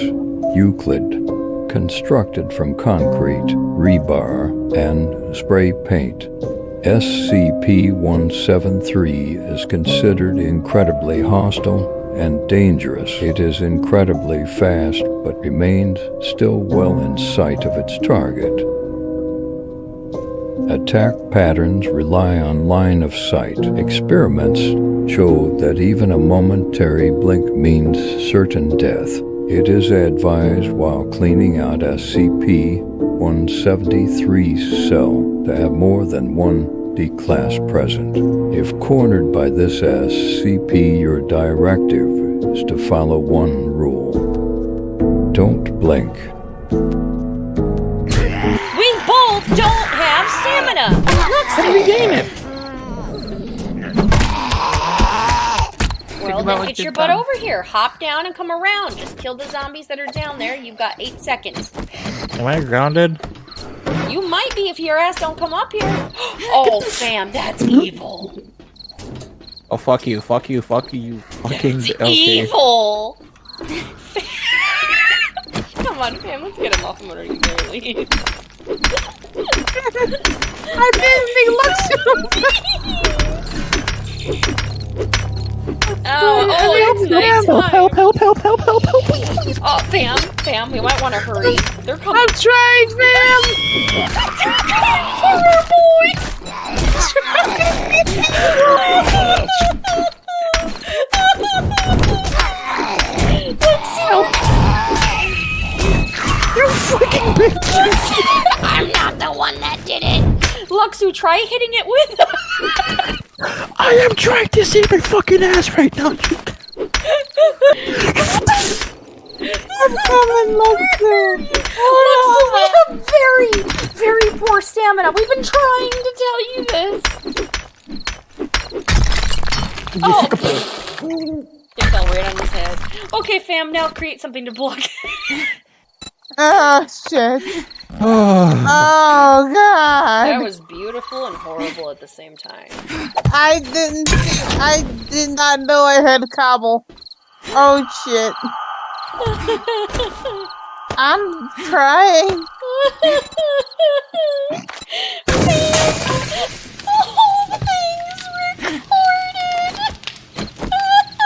Euclid. Constructed from concrete, rebar, and spray paint. SCP-173 is considered incredibly hostile and dangerous. It is incredibly fast, but remains still well in sight of its target. Attack patterns rely on line of sight. Experiments show that even a momentary blink means certain death. It is advised while cleaning out SCP-173's cell to have more than one D-class present. If cornered by this SCP, your directive is to follow one rule. Don't blink. We both don't have stamina. Let's regain it. Well, then get your butt over here. Hop down and come around. Just kill the zombies that are down there. You've got 8 seconds. Am I grounded? You might be if your ass don't come up here. Oh, Sam, that's evil. Oh, fuck you. Fucking That's okay. evil. Come on, Sam, let's get him off him at the very least. I didn't think Oh, it's Help, please. Oh, fam, we might want to hurry. They're coming. I'm trying, fam! Poor boy! Help! You fucking bitch! I'm not the one that did it! Luxu, try hitting it with... I am trying to save my fucking ass right now. I'm coming, Luxu. Luxu, we have very, very poor stamina. We've been trying to tell you this. Oh! It fell right on his head. Okay, fam, now create something to block. Oh, shit. Oh, God. That was beautiful and horrible at the same time. I did not know I had cobble. Oh, shit. I'm trying.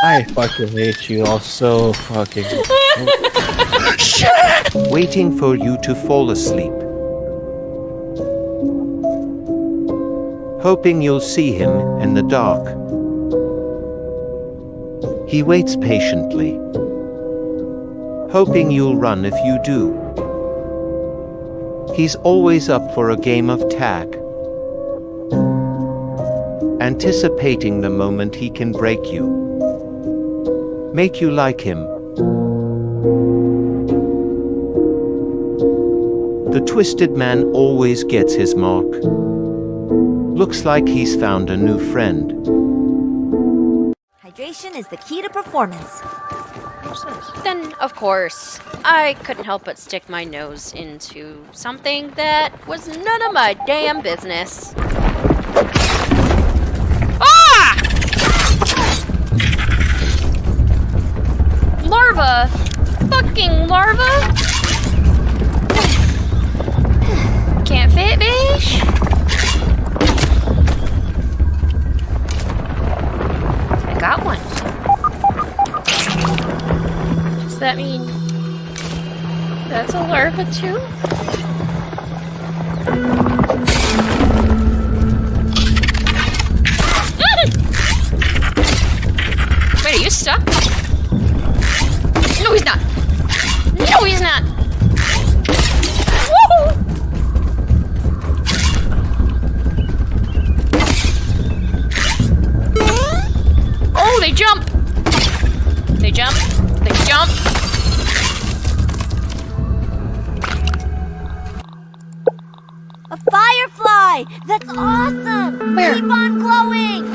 I fucking hate you all so fucking. Shit! Waiting for you to fall asleep. Hoping you'll see him in the dark. He waits patiently. Hoping you'll run if you do. He's always up for a game of tag. Anticipating the moment he can break you. Make you like him. The twisted man always gets his mark. Looks like he's found a new friend. Hydration is the key to performance. Then, of course, I couldn't help but stick my nose into something that was none of my damn business. Ah! Larva! Fucking larva! Can't fit, bitch! I got one. Does that mean that's a larva too? Wait, are you stuck? No, he's not. No, he's not. Woo! Oh, they jump. They jump. They jump. A firefly! That's awesome! Where? Keep on glowing!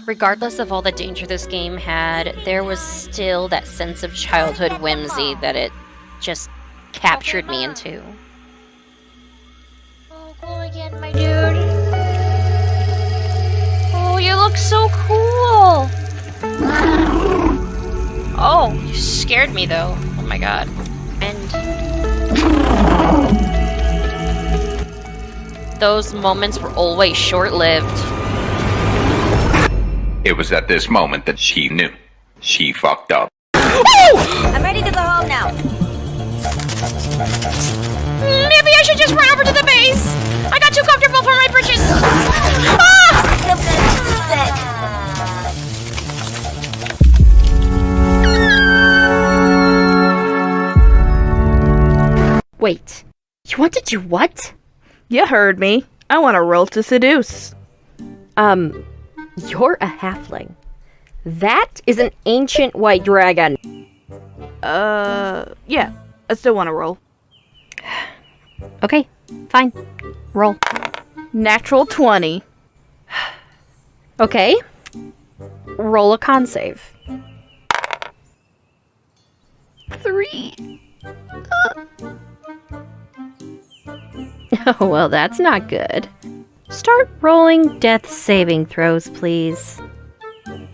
Regardless of all the danger this game had, there was still that sense of childhood whimsy that it just captured me into. Oh, glow again, my dude. Oh, you look so cool. Oh, you scared me though. Oh my god. And those moments were always short-lived. It was at this moment that she knew. She fucked up. I'm ready to go home now. Maybe I should just run over to the base. I got too comfortable for my britches. Wait, you want to do what? You heard me. I want to roll to seduce. You're a halfling. That is an ancient white dragon. Yeah. I still want to roll. Okay, fine. Roll. Natural 20. Okay. Roll a con save. 3. Oh, well, that's not good. Start rolling death saving throws, please.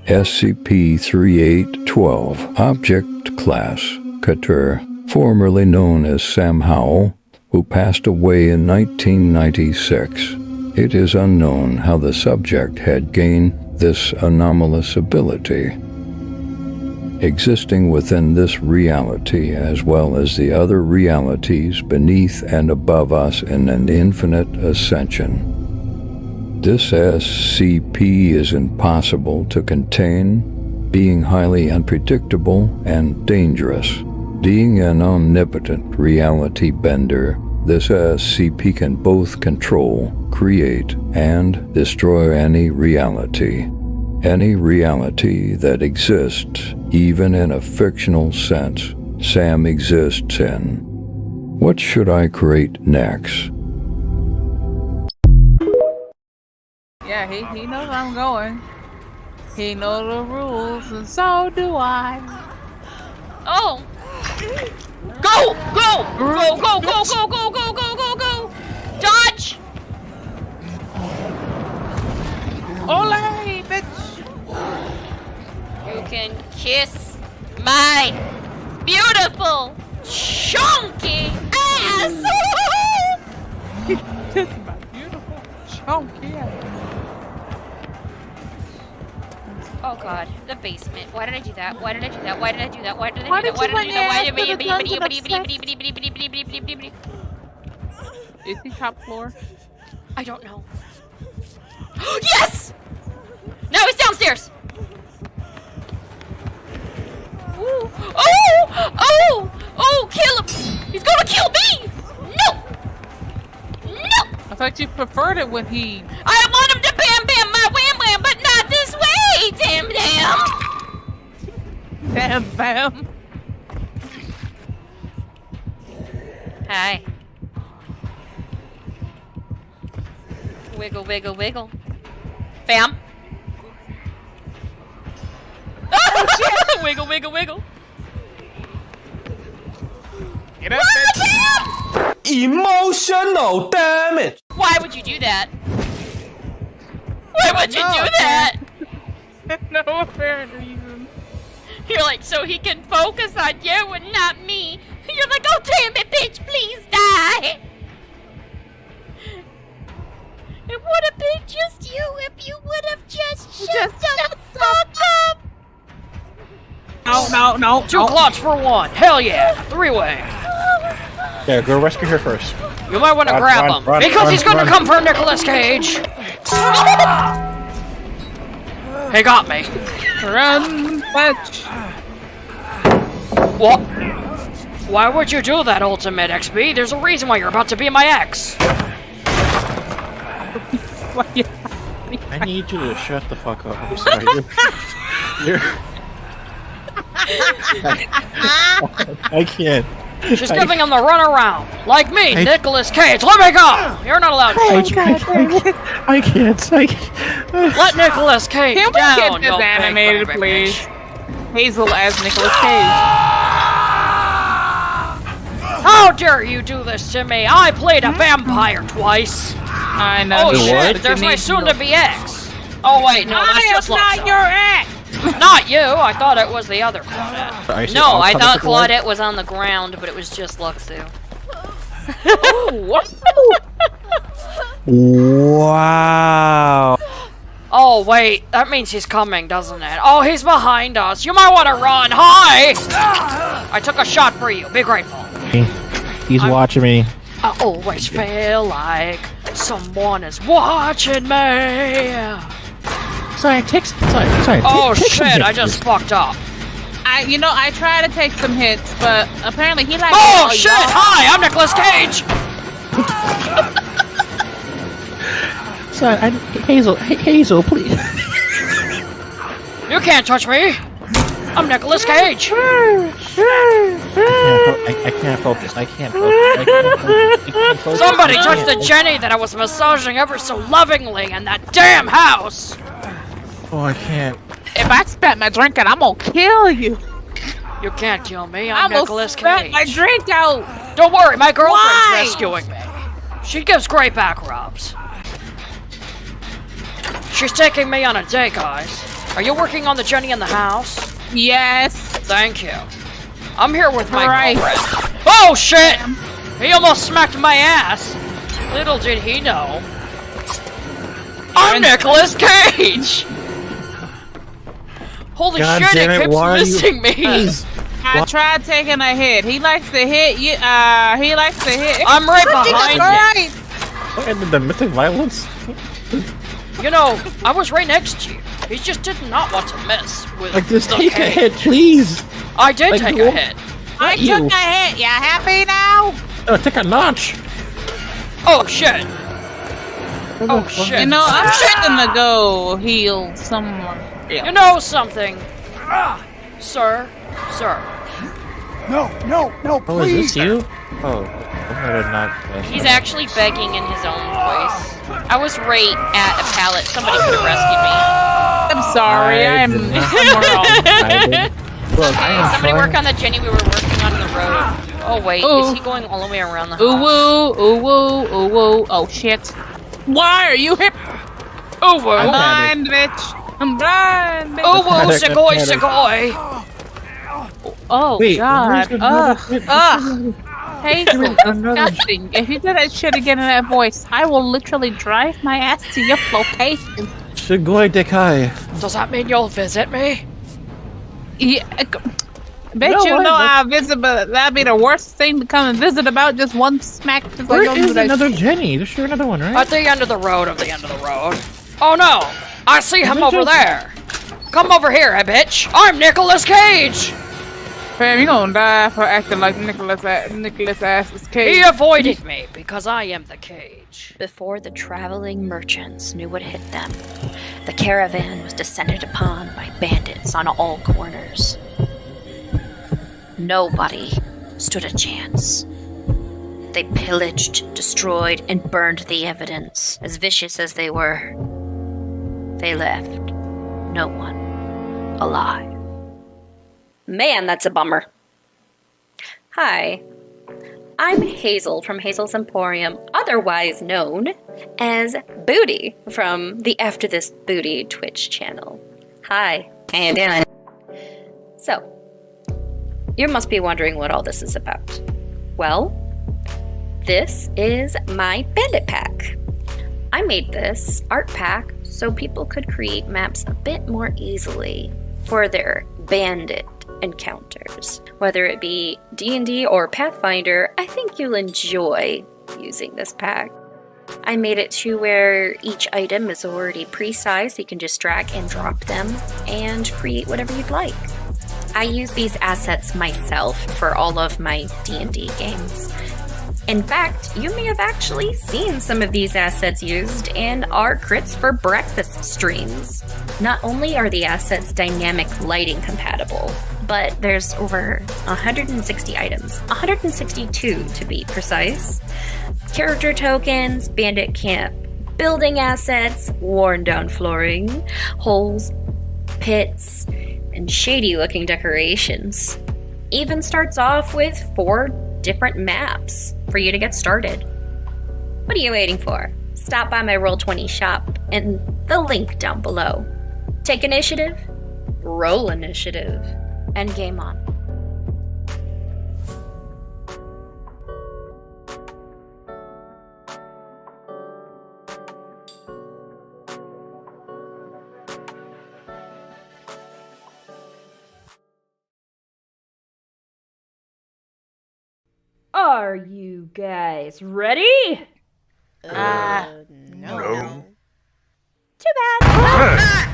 SCP-3812, Object Class, Katur, formerly known as Sam Howell, who passed away in 1996. It is unknown how the subject had gained this anomalous ability. Existing within this reality as well as the other realities beneath and above us in an infinite ascension. This SCP is impossible to contain, being highly unpredictable and dangerous. Being an omnipotent reality bender, this SCP can both control, create, and destroy any reality. Any reality that exists, even in a fictional sense, Sam exists in. What should I create next? Yeah, he knows where I'm going. He knows the rules, and so do I. Oh! Go! Go! Go! Go! Go! Go! Go! Go! Go! Go! Go! Dodge! Ole, bitch! You can kiss my beautiful, chunky ass! Kiss my beautiful, chunky ass. Oh god, the basement. Why did I do that? Why did I do that? Why did I do that? Why did I do Why that? did Why you did I do that? Why did let I me do that? Is he top floor? I don't know. Yes! No, he's downstairs! Ooh. Oh! Oh! Oh, kill him! He's gonna kill me! No! No! I thought you preferred it when he... I want him to bam bam my wham wham, but not this way! Damn damn! Damn bam! Hi. Wiggle, wiggle, wiggle. Bam! Oh, shit! Wiggle, wiggle, wiggle. Get up, bitch! Emotional damage! Why would you do that? Why would you do that? No apparent reason. You're like, so he can focus on you and not me. You're like, oh damn it, bitch, please die. It would have been just you if you would have just shut the fuck up. No. Two clocks for one. Hell yeah. Three-way. Yeah, go rescue her first. You might want to grab him. Because he's going to come for Nicolas Cage. He got me. Run, bitch. What? Why would you do that, Ultimate XP? There's a reason why you're about to be my ex. I need you to shut the fuck up. I'm sorry. I can't. She's giving him the runaround. Like me, Nicolas Cage. Let me go! You're not allowed to touch me. I can't. Let Nicolas Cage Can we down, get this you animated, big please? bitch. Hazel as Nicolas Cage. How dare you do this to me? I played a vampire twice. I know. Oh shit, there's my soon-to-be ex. Oh wait, no, that's just not your ex. Not you. I thought it was the other Claudette. No, I thought Claudette was on the ground, but it was just Luxu. Wow. Oh wait, that means he's coming, doesn't it? Oh, he's behind us. You might want to run. Hi! I took a shot for you. Be grateful. He's watching me. I always feel like someone is watching me. Sorry. Oh take some shit, hits, I just fucked up. I try to take some hits, but apparently he likes. Oh shit! Hi, I'm Nicolas Cage. Sorry, Hazel, please. You can't touch me. I'm Nicolas Cage. I can't focus. Somebody touched the Jenny that I was massaging ever so lovingly in that damn house. Oh, I can't. If I spat my drink out, I'm gonna kill you. You can't kill me. I'm Nicolas spat Cage. my drink out. Don't worry, my girlfriend's rescuing me. She gives great back rubs. She's taking me on a date, guys. Are you working on the Jenny in the house? Yes. Thank you. I'm here with my girlfriend. Oh shit! He almost smacked my ass. Little did he know. I'm Nicolas Cage. Holy God shit, damn it it, keeps why are you- missing me. Please. I tried taking a hit. He likes to hit you. He likes to hit. I'm right behind you. What ended the mythic violence? You know, I was right next to you. He just did not want to mess with Like, just the take a cage. hit, please. I did Like, take you- a hit. I you. took a hit. You happy now? Take a notch. Oh shit. Oh shit. You know, I'm just gonna go heal someone. You know something, sir? No, oh, is this you? Oh, I did not. He's actually begging in his own voice. I was right at a pallet. Somebody could have rescued me. I'm sorry. I'm wrong. Look, Somebody work on the Jenny we were working on the road. Oh wait, is he going all the way around the house? Ooh woo, ooh woo, ooh woo. Oh shit. Why are you hip? Oh woo. I'm blind, bitch. I'm blind, bitch. Oh woo, Segoy. Oh Wait, god. where's the Ugh. Hazel, disgusting. If you do that shit again in that voice, I will literally drive my ass to your location. Shigoi Dekai. Does that mean you'll visit me? Yeah. Bet No, you why know not? I'll visit, but that'd be the worst thing to come and visit about. Just one smack. Just Where don't do is that another shit. Jenny? There's sure another one, right? At the end of the road, Oh no! I see him over there! Come over here, bitch! I'm Nicolas Cage! Fam, you gonna die for acting like Nicholas Ass's Cage. He avoided me because I am the cage. Before the traveling merchants knew what hit them, the caravan was descended upon by bandits on all corners. Nobody stood a chance. They pillaged, destroyed, and burned the evidence. As vicious as they were, they left no one alive. Man, that's a bummer. Hi, I'm Hazel from Hazel's Emporium, otherwise known as Booty from the AfterDisBooty Twitch channel. Hi. How you doing? So, you must be wondering what all this is about. Well, this is my bandit pack. I made this art pack so people could create maps a bit more easily for their bandit encounters. Whether it be D&D or Pathfinder, I think you'll enjoy using this pack. I made it to where each item is already pre-sized, so you can just drag and drop them and create whatever you'd like. I use these assets myself for all of my D&D games. In fact, you may have actually seen some of these assets used in our Crits4Breakfast streams. Not only are the assets dynamic lighting compatible, but there's over 160 items, 162 to be precise. Character tokens, bandit camp, building assets, worn down flooring, holes, pits, and shady looking decorations. Even starts off with 4 different maps for you to get started. What are you waiting for? Stop by my Roll20 shop and the link down below. Take initiative, roll initiative, and game on. Are you guys ready? No. Too bad.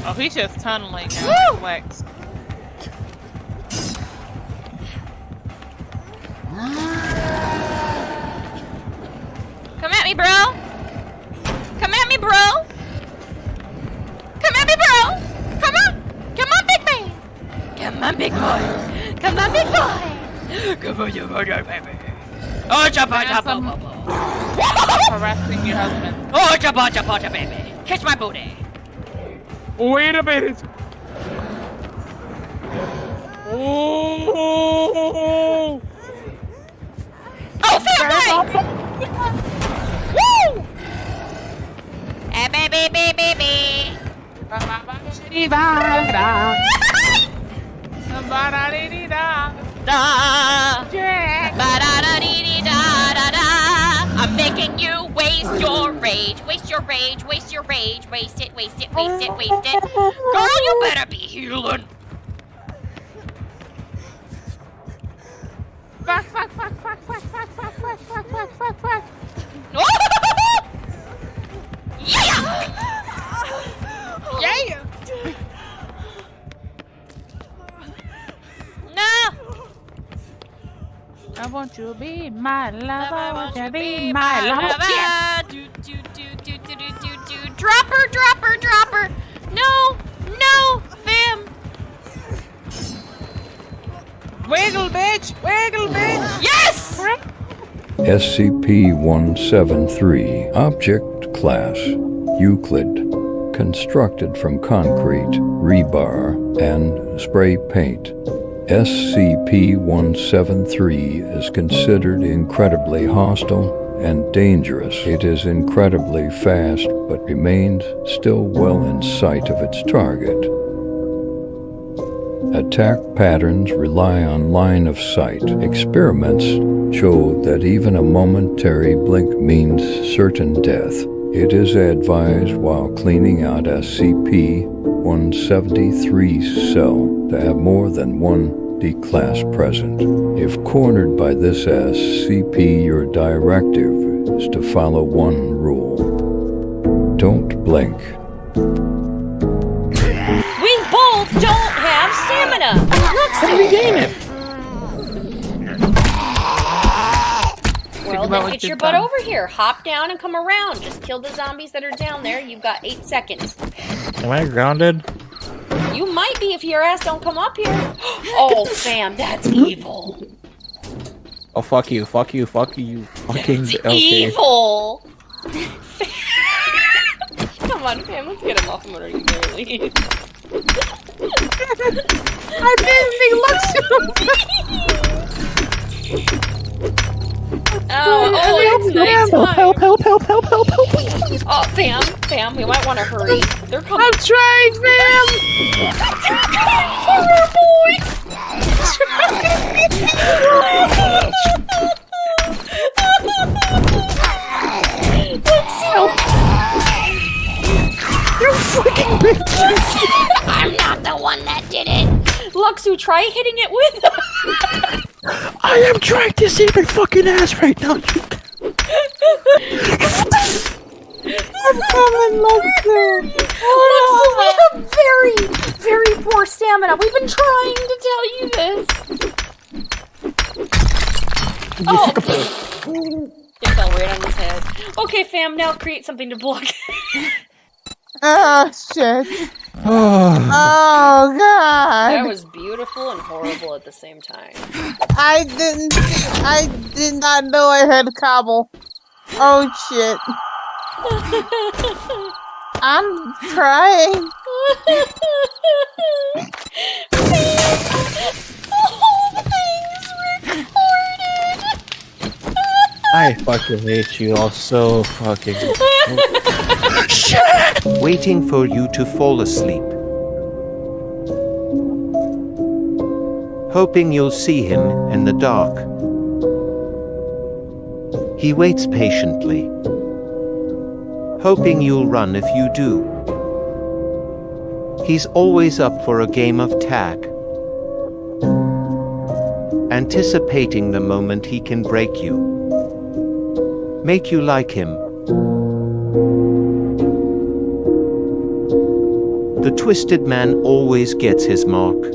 Oh, he's just tunneling now. Flex. Come at me, bro. Come at me, bro. Come at me, bro. Come on. Come on, big man. Come on, big boy. Come on, big boy. Come on, you baby. Oh, jabba, Harassing your husband. Oh, jabba, baby. Kiss my booty. Wait a minute. Oh! Oh, fair play! Woo! Baby, baby, baby. I'm making you waste your rage. Waste your rage. Waste your rage. Waste it. Waste it. Waste it. Waste it. Girl, you better be healing. Fuck, fuck, fuck, fuck, fuck, fuck, fuck, fuck, fuck, fuck, fuck, fuck. Yeah! Yeah! No! I want you to be my lover. I want you to be my lover. Drop her, drop her, drop her. No, no, fam. Wiggle, bitch. Wiggle, bitch. Yes! SCP-173 Object Class Euclid. Constructed from concrete, rebar, and spray paint. SCP-173 is considered incredibly hostile and dangerous. It is incredibly fast, but remains still well in sight of its target. Attack patterns rely on line of sight. Experiments show that even a momentary blink means certain death. It is advised while cleaning out SCP-173's cell to have more than one D-class present. If cornered by this SCP, your directive is to follow one rule. Don't blink. We both don't have stamina. Let's regain it. Well, then get your butt over here. Hop down and come around. Just kill the zombies that are down there. You've got 8 seconds. Am I grounded? You might be if your ass don't come up here. Oh, fam, that's evil. Oh, fuck you, fuck you, fuck you. Fucking That's okay. evil. Come on, fam, let's get him off him already, please. I didn't think it's nice. Help, help, help, help, help, help. Oh, fam, we might want to hurry. They're coming. I'm trying, fam. Poor boy. Help. You fucking bitch. I'm not the one that did it. Luxu, try hitting it with. I am trying to save my fucking ass right now. I'm coming, Luxu. Luxu, we have very, very poor stamina. We've been trying to tell you this. Oh. It fell right on his head. Okay, fam, now create something to block. Oh, shit. Oh, God. That was beautiful and horrible at the same time. I did not know I had cobble. Oh, shit. I'm trying. The whole thing's recorded. I fucking hate you all so fucking. Waiting for you to fall asleep. Hoping you'll see him in the dark. He waits patiently. Hoping you'll run if you do. He's always up for a game of tag. Anticipating the moment he can break you. Make you like him. The twisted man always gets his mark.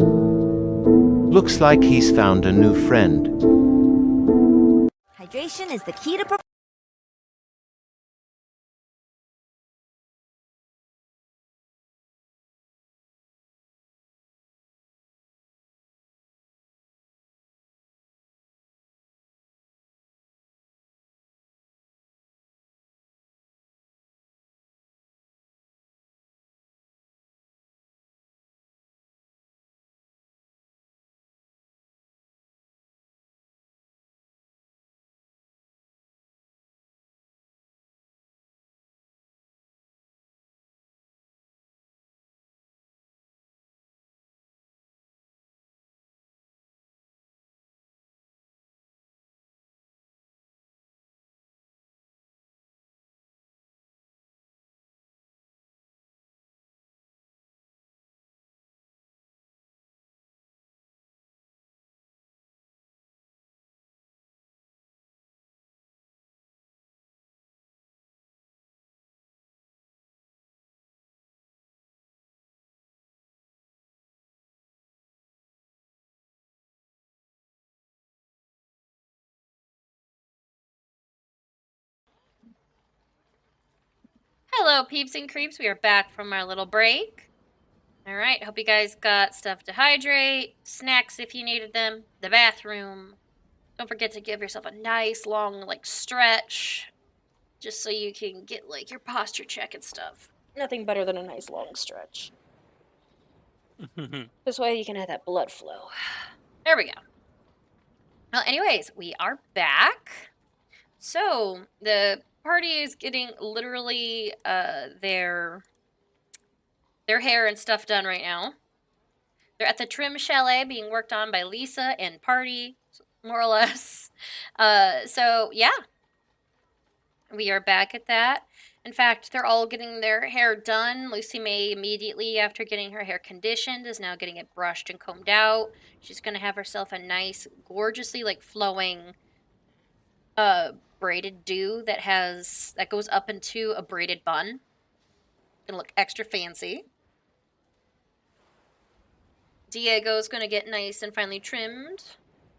Looks like he's found a new friend. Hydration is the key to Hello, peeps and creeps. We are back from our little break. All right. Hope you guys got stuff to hydrate, snacks if you needed them, the bathroom. Don't forget to give yourself a nice long stretch, just so you can get your posture check and stuff. Nothing better than a nice long stretch. This way you can have that blood flow. There we go. Well, anyways, we are back. So the party is getting literally their hair and stuff done right now. They're at the trim chalet being worked on by Lisa and Party, more or less. So yeah, we are back at that. In fact, they're all getting their hair done. Lucy May, immediately after getting her hair conditioned, is now getting it brushed and combed out. She's going to have herself a nice, gorgeously flowing braided do that goes up into a braided bun. Gonna look extra fancy. Diego's gonna get nice and finely trimmed.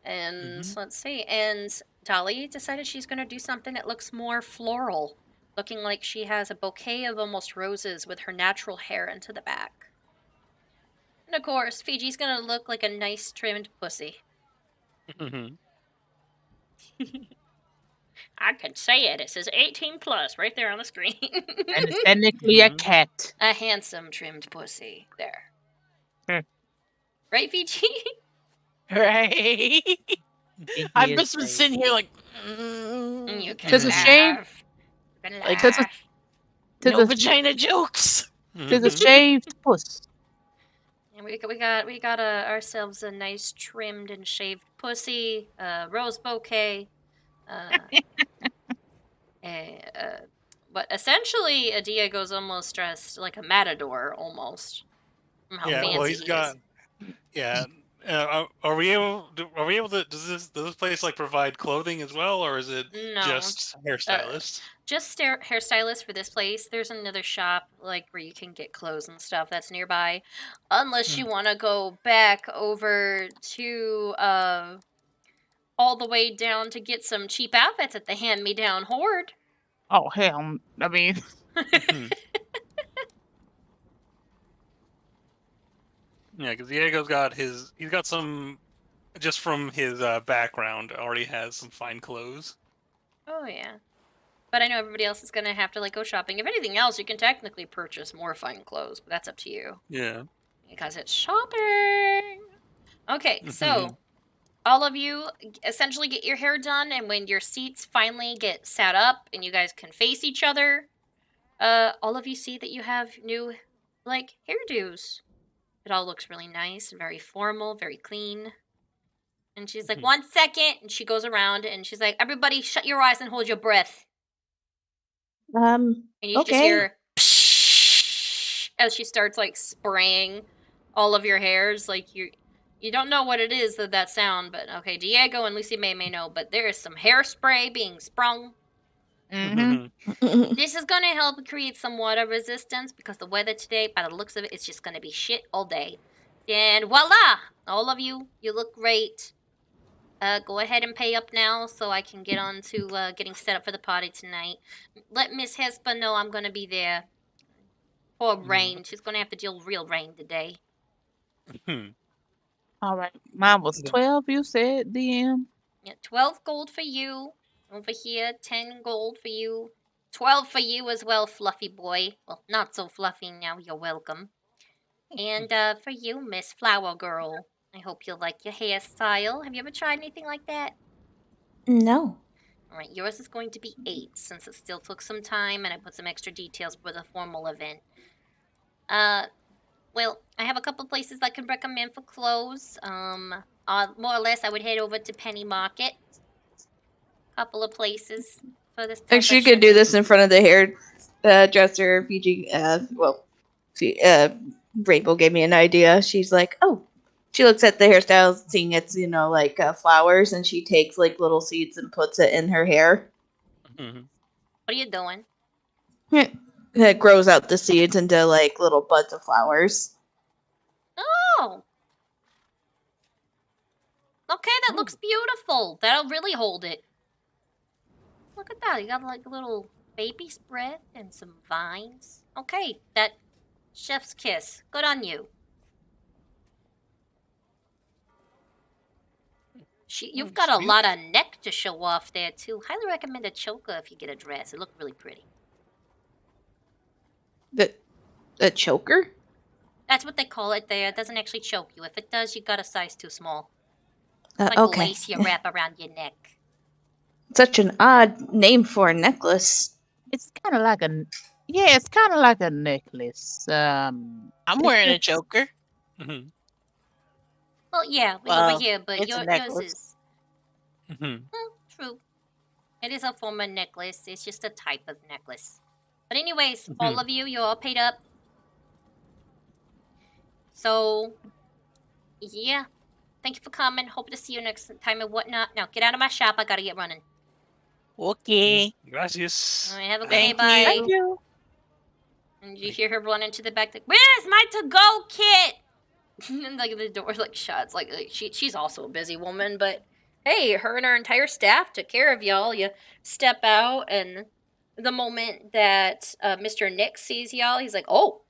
And let's see. And Dolly decided she's gonna do something that looks more floral, looking like she has a bouquet of almost roses with her natural hair into the back. And of course, Fiji's gonna look like a nice trimmed pussy. I can say it. It says 18 plus right there on the screen. And it's technically a cat. A handsome trimmed pussy. There. Right, Fiji? Right. I've just been sitting here You can There's a shame. Like, There's no a vagina jokes. There's a shaved puss. And we got ourselves a nice trimmed and shaved pussy, rose bouquet. But essentially, Diego's almost dressed like a matador, almost. From how fancy well, he's he got. is. Yeah. Are we able to? Does this place provide clothing as well, or is it No. just hairstylist? Just hairstylist for this place. There's another shop where you can get clothes and stuff that's nearby, unless you want to go back over to all the way down to get some cheap outfits at the hand-me-down Horde. Oh hell! I mean, Yeah, because Diego's got he's got some, just from his background, already has some fine clothes. Oh yeah, but I know everybody else is gonna have to go shopping. If anything else, you can technically purchase more fine clothes, but that's up to you. Yeah. Because it's shopping. Okay, so all of you essentially get your hair done, and when your seats finally get sat up and you guys can face each other, all of you see that you have new, hairdos. It all looks really nice and very formal, very clean. And she's like, 1 second, and she goes around and she's like, everybody shut your eyes and hold your breath. And you just hear psh, as she starts spraying all of your hairs. You don't know what it is that sound, but okay, Diego and Lucy may know, but there is some hairspray being sprung. This is going to help create some water resistance because the weather today, by the looks of it, it's just going to be shit all day. And voila! All of you, you look great. Go ahead and pay up now so I can get on to getting set up for the party tonight. Let Miss Hesper know I'm going to be there. Poor Rain. She's going to have to deal with real rain today. all right. Mine was 12. You said DM. Yeah, 12 gold for you. Over here, 10 gold for you. 12 for you as well, fluffy boy. Well, not so fluffy now. You're welcome. And for you, Miss Flower Girl. I hope you like your hairstyle. Have you ever tried anything like that? No. All right, yours is going to be 8 since it still took some time and I put some extra details for the formal event. Well, I have a couple places I can recommend for clothes. More or less, I would head over to Penny Market. Couple of places for this. Actually, you could do this in front of the hairdresser. Fiji, Rainbow gave me an idea. She's like, oh, she looks at the hairstyles, seeing it's flowers, and she takes little seeds and puts it in her hair. What are you doing? It grows out the seeds into little buds of flowers. Oh. Okay, that looks beautiful. That'll really hold it. Look at that. You got a little baby's breath and some vines. Okay, that chef's kiss. Good on you. You've got a lot of neck to show off there, too. Highly recommend a choker if you get a dress. It looked really pretty. The choker? That's what they call it there. It doesn't actually choke you. If it does, you got a size too small. It's like Okay. a lace you wrap around your neck. Such an odd name for a necklace. It's kind of like a, yeah, it's kind of like a necklace. I'm wearing a choker. Well, yeah, Well, over here, but it's a yours necklace. is. True. It is a form of necklace. It's just a type of necklace. But anyways, all of you, you're all paid up. So, yeah. Thank you for coming. Hope to see you next time and whatnot. Now, get out of my shop. I gotta get running. Okay. Gracias. All right, have a good Thank day. Bye. you. Thank you. And you hear her run into the back. Like, where's my to-go kit? And like the door like shuts. Like she's also a busy woman, but hey, her and her entire staff took care of y'all. You step out, and the moment that Mr. Nick sees y'all, he's like, "Oh!"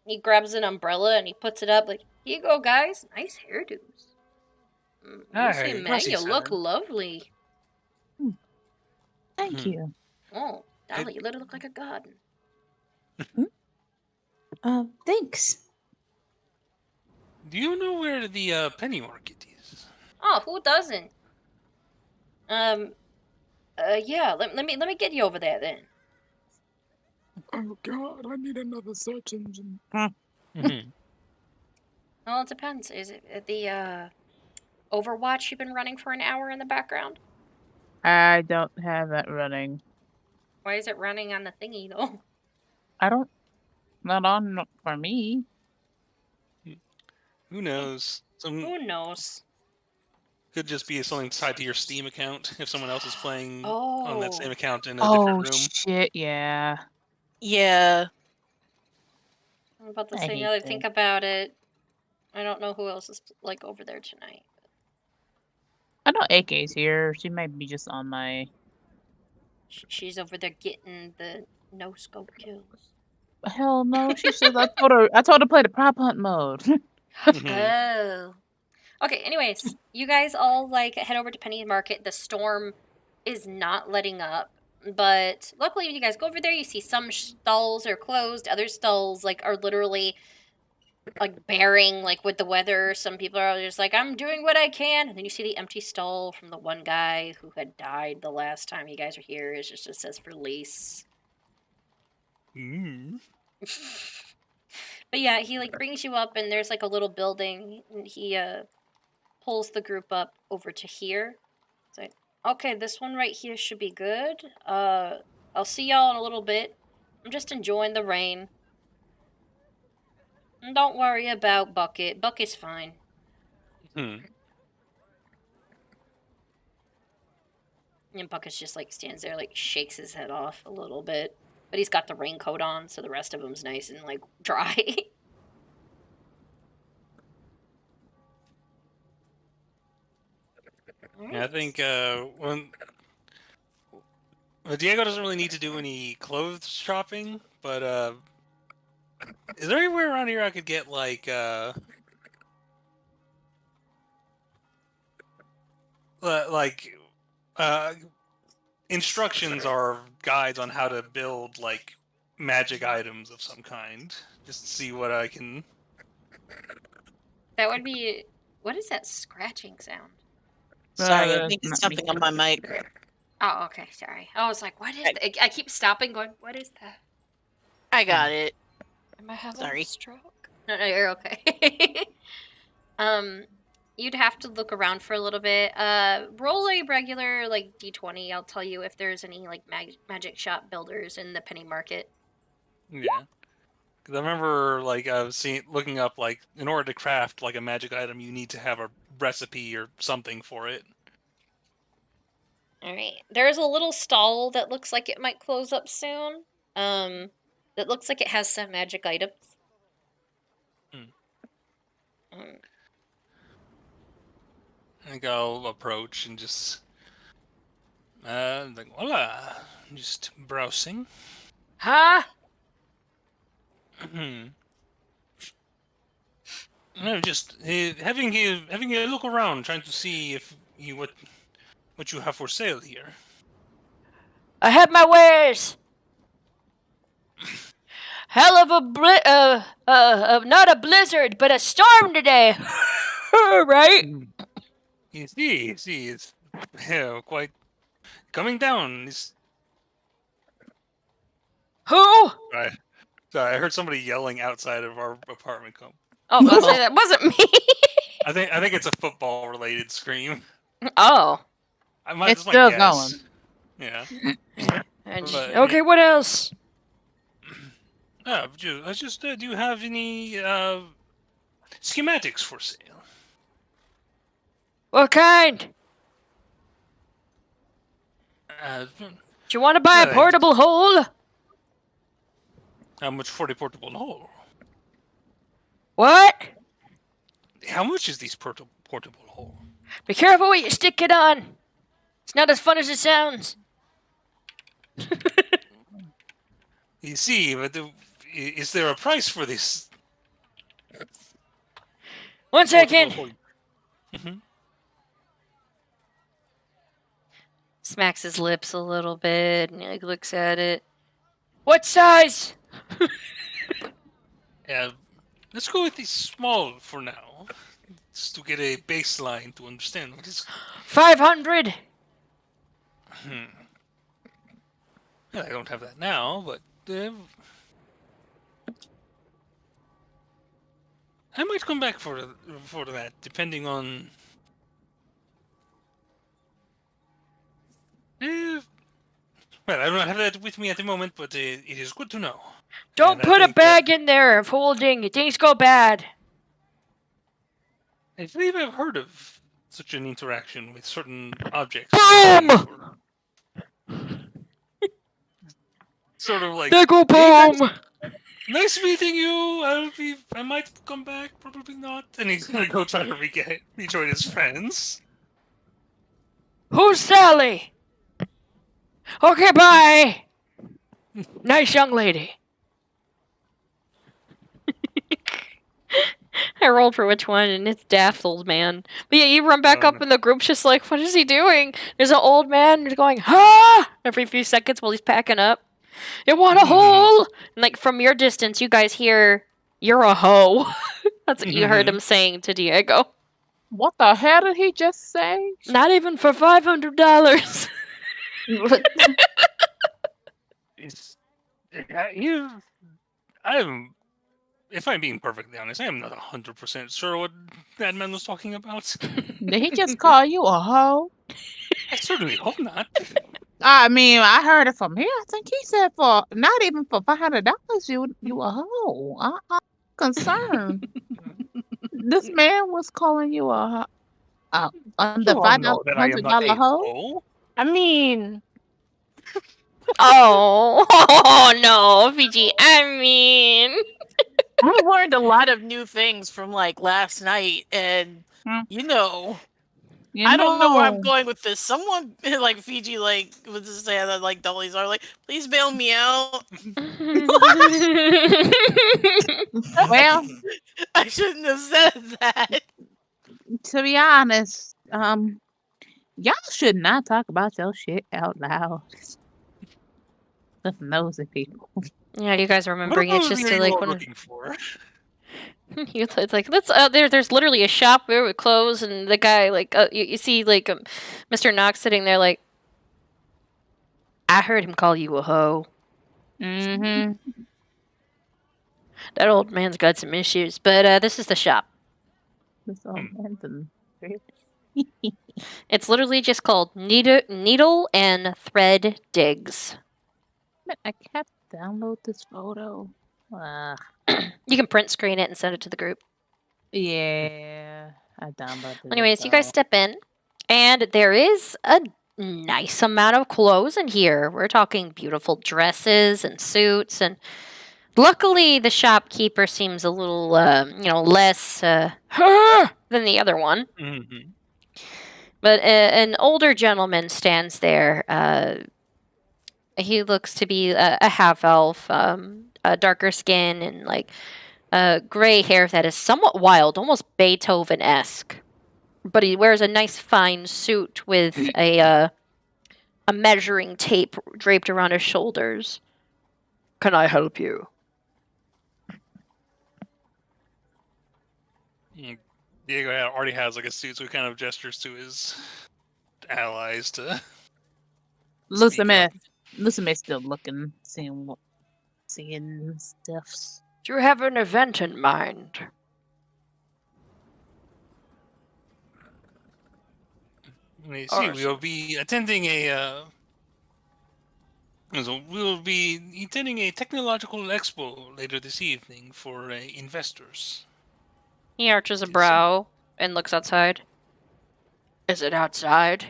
He grabs an umbrella and he puts it up. Like, here you go, guys. Nice hairdos. Lucy, man, bless you you, look sir. lovely. Thank you. Oh, Dolly, you literally look like a garden. Thanks. Do you know where the penny market is? Oh, who doesn't? Yeah. Let me get you over there then. Oh God, I need another search engine. Well, it depends. Is it the Overwatch you've been running for an hour in the background? I don't have that running. Why is it running on the thingy though? I don't. Not on for me. Who knows? Who knows? Could just be something tied to your Steam account if someone else is playing on that same Oh. account in a Oh different room. shit! Yeah. Yeah. I'm about to I say hate now that I that. think about it. I don't know who else is like over there tonight. I know AK's here. She might be just on my. She's over there getting the no scope kills. Hell no! She says I told her. I told her to play the prop hunt mode. Oh. Okay, anyways, you guys all like head over to Penny Market. The storm is not letting up. But luckily when you guys go over there, you see some stalls are closed, other stalls like are literally like bearing like with the weather. Some people are just like, I'm doing what I can, and then you see the empty stall from the one guy who had died the last time you guys were here. It just says release. But yeah, he like brings you up, and there's like a little building, and he pulls the group up over to here. It's like, okay, this one right here should be good. I'll see y'all in a little bit. I'm just enjoying the rain. And don't worry about Bucket. Bucket's fine. And Bucket's just like stands there, like shakes his head off a little bit. But he's got the raincoat on, so the rest of him's nice and like dry. Yeah, I think when Diego doesn't really need to do any clothes shopping, but is there anywhere around here I could get like instructions or guides on how to build like magic items of some kind? Just to see what I can. That would be. What is that scratching sound? Sorry, I think it's something on my mic. Oh, okay, sorry. I was like, what is that? I keep stopping going, what is that? I got it. Am I having Sorry. a stroke? No, you're okay. You'd have to look around for a little bit. Roll a regular, like, D20. I'll tell you if there's any, like, magic shop builders in the penny market. Yeah. Because I remember, like, I was looking up, like, in order to craft, like, a magic item, you need to have a recipe or something for it. Alright. There's a little stall that looks like it might close up soon. That looks like it has some magic items. I think I'll approach and just Like, voila. Just browsing. Huh? No, just having a look around, trying to see if what you have for sale here. I have my wares. Hell of a not a blizzard, but a storm today. Right? You see, it's quite coming down. Who? Sorry, I heard somebody yelling outside of our apartment complex. Oh, I was gonna say, that wasn't me. I think it's a football related scream. Oh. It's still going. Yeah. Okay, what else? Do you have any schematics for sale? What kind? Do you want to buy a portable hole? How much for the portable hole? What? How much is this portable hole? Be careful what you stick it on. It's not as fun as it sounds. You see, but is there a price for this? 1 second. Mm-hmm. Smacks his lips a little bit and he looks at it. What size? Yeah, let's go with the small for now, just to get a baseline to understand what is. 500. I don't have that now, but I might come back for that, depending on. Well, I don't have that with me at the moment, but it is good to know. Don't put a bag in there of holding. Things go bad. I believe I've heard of such an interaction with certain objects. Boom! Sort of like. They go boom! Nice meeting you. I might come back, probably not. And he's gonna go try to rejoin his friends. Who's Sally? Okay, bye. Nice young lady. I rolled for which one, and it's Daffles, man. But yeah, you run back up in the group just like, what is he doing? There's an old man who's going, ah! Every few seconds while he's packing up. You want a hole? And like from your distance, you guys hear, you're a hoe. That's what you heard him saying to Diego. What the hell did he just say? Not even for $500. If I'm being perfectly honest, I am not 100% sure what that man was talking about. Did he just call you a hoe? I certainly hope not. I mean, I heard it from here. I think he said for not even for $500, you a hoe. I'm concerned. This man was calling you a under $500 hoe. I mean, Oh no, Fiji. I mean, I learned a lot of new things from like last night, and I don't know where I'm going with this. Someone like Fiji was just saying that like Dolly's are like, please bail me out. Well, I shouldn't have said that. To be honest, y'all should not talk about your shit out loud. The nosy people. yeah, you guys are remembering it's just to, like, looking for. It's like let's there's literally a shop there with clothes, and the guy like you see like Mr. Knox sitting there like, I heard him call you a hoe. Mm-hmm. That old man's got some issues, but this is the shop. This old man's It's literally just called Needle and Thread Digs. I can't download this photo. You can print screen it and send it to the group. Yeah, I downloaded it. Anyways, you guys step in, and there is a nice amount of clothes in here. We're talking beautiful dresses and suits, and luckily the shopkeeper seems a little, less than the other one. Mm-hmm. But an older gentleman stands there. He looks to be a half elf, a darker skin, and like gray hair that is somewhat wild, almost Beethoven-esque. But he wears a nice fine suit with a measuring tape draped around his shoulders. Can I help you? Diego already has like a suit, so he kind of gestures to his allies to. Lucime's still looking, seeing stuffs. Do you have an event in mind? We will be attending we'll be attending a technological expo later this evening for investors. He arches a brow and looks outside. Is it outside?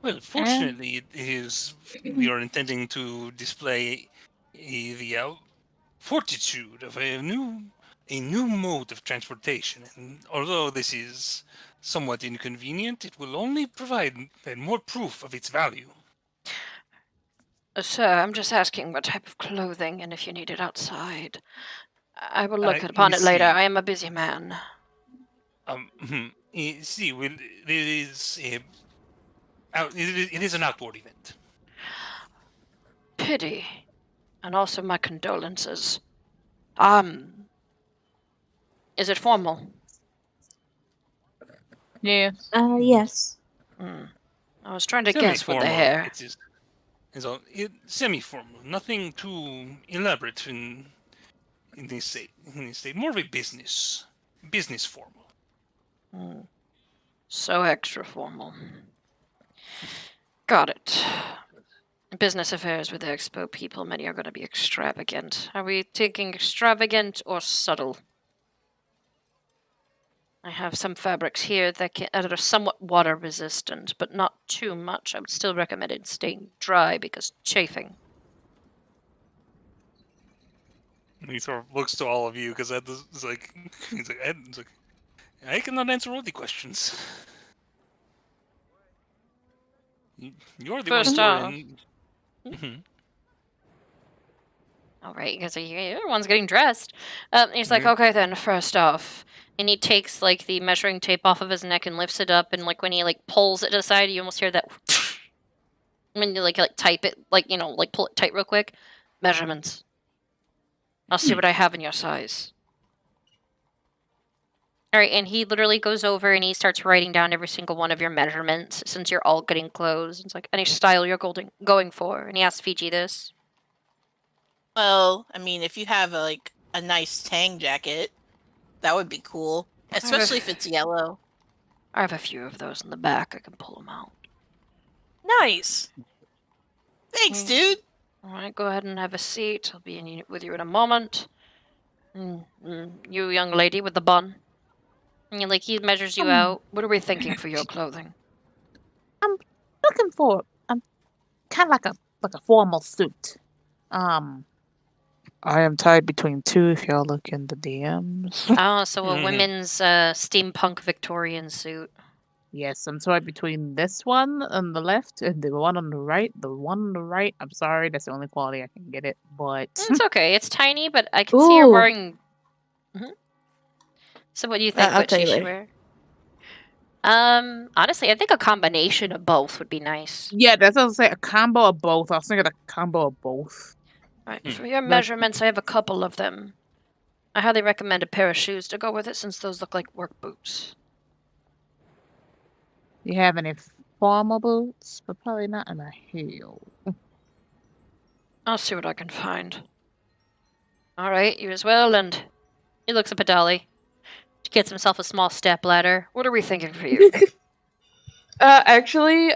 Well, fortunately, it is. We are intending to display the fortitude of a new mode of transportation, and although this is somewhat inconvenient, it will only provide more proof of its value. Sir, I'm just asking what type of clothing and if you need it outside. I will look upon it later. I am a busy man. See, well, it is an outdoor event. Pity. And also my condolences. Is it formal? Yes. Yes. I was trying to guess with the hair. It's semi-formal, nothing too elaborate in this state. More of a business formal. So extra formal. Got it. Business affairs with the expo people, many are going to be extravagant. Are we taking extravagant or subtle? I have some fabrics here that are somewhat water resistant, but not too much. I would still recommend it staying dry because chafing. He sort of looks to all of you because Ed is like, I cannot answer all the questions. You're the First off. All right, because everyone's getting dressed. He's like, okay then, first off. And he takes, like, the measuring tape off of his neck and lifts it up, and, like, when he, like, pulls it aside, you almost hear that when you, like type it, like, you know, like, pull it tight real quick. Measurements. I'll see what I have in your size. Alright, and he literally goes over and he starts writing down every single one of your measurements, since you're all getting clothes. It's like, any style you're going for. And he asks Fiji this. Well, I mean, if you have, a nice tang jacket, that would be cool. Especially if it's yellow. I have a few of those in the back. I can pull them out. Nice. Thanks, dude. Alright, go ahead and have a seat. I'll be with you in a moment. You young lady with the bun. And he measures you out. What are we thinking for your clothing? I'm looking for kind of like a formal suit. I am tied between two if y'all look in the DMs. Oh, so a women's steampunk Victorian suit. Yes, I'm tied between this one on the left and the one on the right. The one on the right, I'm sorry, that's the only quality I can get it, but... It's okay. It's tiny, but I can see you're wearing... So what do you think? What she should wear? Honestly, I think a combination of both would be nice. Yeah, that's what I was saying. A combo of both. I was thinking a combo of both. Right, for your measurements, I have a couple of them. I highly recommend a pair of shoes to go with it, since those look like work boots. You have any formal boots? But probably not in a heel. I'll see what I can find. Alright, you as well, and... He looks up at Dolly. He gets himself a small step ladder. What are we thinking for you? Actually,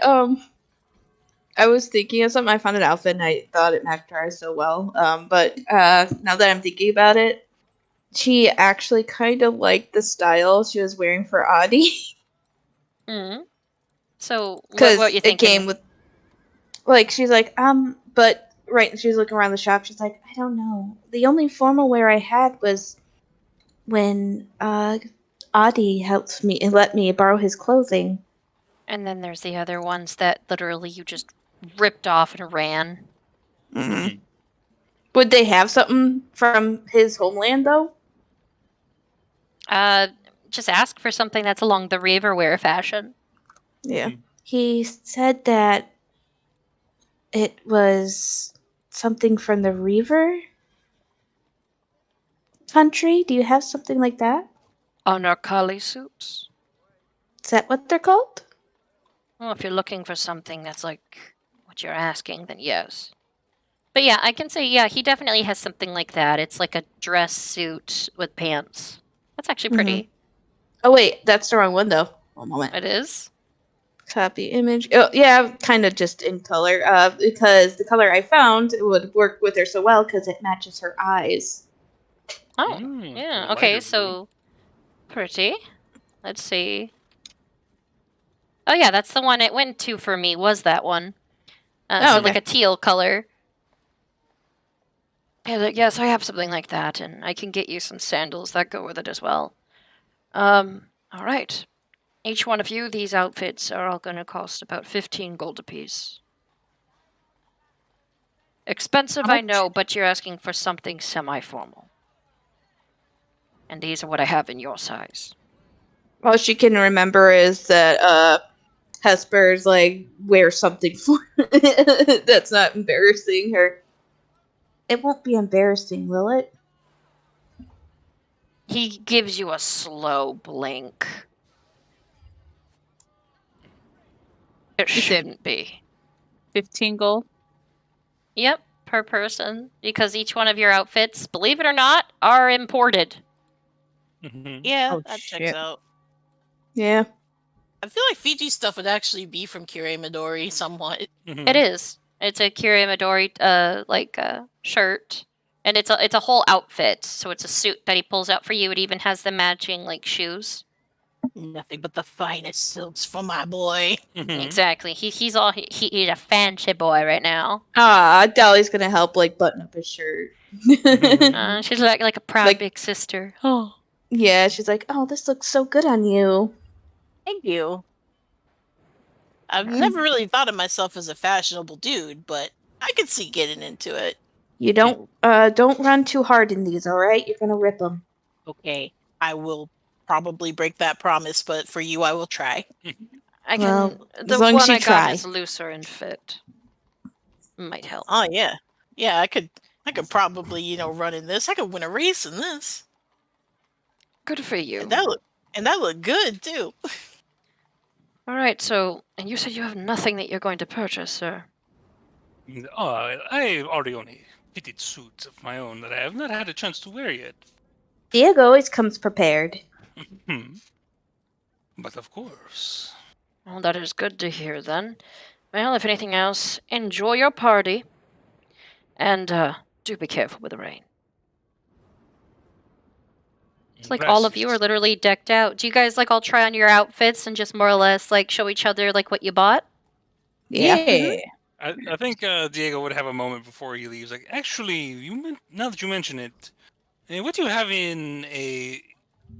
I was thinking of something. I found an outfit and I thought it matched her so well. But now that I'm thinking about it, she actually kind of liked the style she was wearing for Audie. So, what you thinking? It came with, she's like, but, right, she's looking around the shop, she's like, I don't know. The only formal wear I had was when, Audie helped me and let me borrow his clothing. And then there's the other ones that literally you just ripped off and ran. Mm-hmm. Would they have something from his homeland, though? Just ask for something that's along the riverware fashion. Yeah. He said that it was something from the river country. Do you have something like that? Anarkali suits? Is that what they're called? Well, if you're looking for something that's like what you're asking, then yes. But yeah, I can say, yeah, he definitely has something like that. It's like a dress suit with pants. That's actually pretty. Mm-hmm. Oh, wait, that's the wrong one, though. One moment. It is? Copy image. Oh, yeah, kind of just in color. Because the color I found would work with her so well because it matches her eyes. Oh, yeah. Okay, so pretty. Let's see. Oh, yeah, that's the one it went to for me, was that one. So like a teal color. Yeah, yes, I have something like that, and I can get you some sandals that go with it as well. All right. Each one of you, these outfits are all going to cost about 15 gold apiece. Expensive, I know, but you're asking for something semi-formal. And these are what I have in your size. All she can remember is that Hesper's like wear something for that's not embarrassing her. It won't be embarrassing, will it? He gives you a slow blink. It shouldn't be. 15 gold? Yep, per person. Because each one of your outfits, believe it or not, are imported. Yeah, that checks out. Yeah. I feel like Fiji stuff would actually be from Kirei Midori somewhat. It is. It's a Kirei Midori shirt. And it's a whole outfit. So it's a suit that he pulls out for you. It even has the matching like shoes. Nothing but the finest silks for my boy. Exactly. He's a fancy boy right now. Dolly's gonna help like button up his shirt. She's like a proud big sister. Oh. Yeah, she's like, oh, this looks so good on you. Thank you. I've never really thought of myself as a fashionable dude, but I could see getting into it. You don't run too hard in these, all right? You're gonna rip them. Okay, I will probably break that promise, but for you, I will try. I can. Well, The as long one as you I got try. is looser and fit. Might help. Oh yeah, yeah. I could probably run in this. I could win a race in this. Good for you. And that looked good too. All right. So, and you said you have nothing that you're going to purchase, sir. Oh, I already own a fitted suit of my own that I have not had a chance to wear yet. Diego always comes prepared. But of course. Well, that is good to hear then. Well, if anything else, enjoy your party. And do be careful with the rain. It's like all of you are literally decked out. Do you guys like all try on your outfits and just more or less like show each other like what you bought? Yeah. I think Diego would have a moment before he leaves. Like, actually, now that you mention it, what do you have in a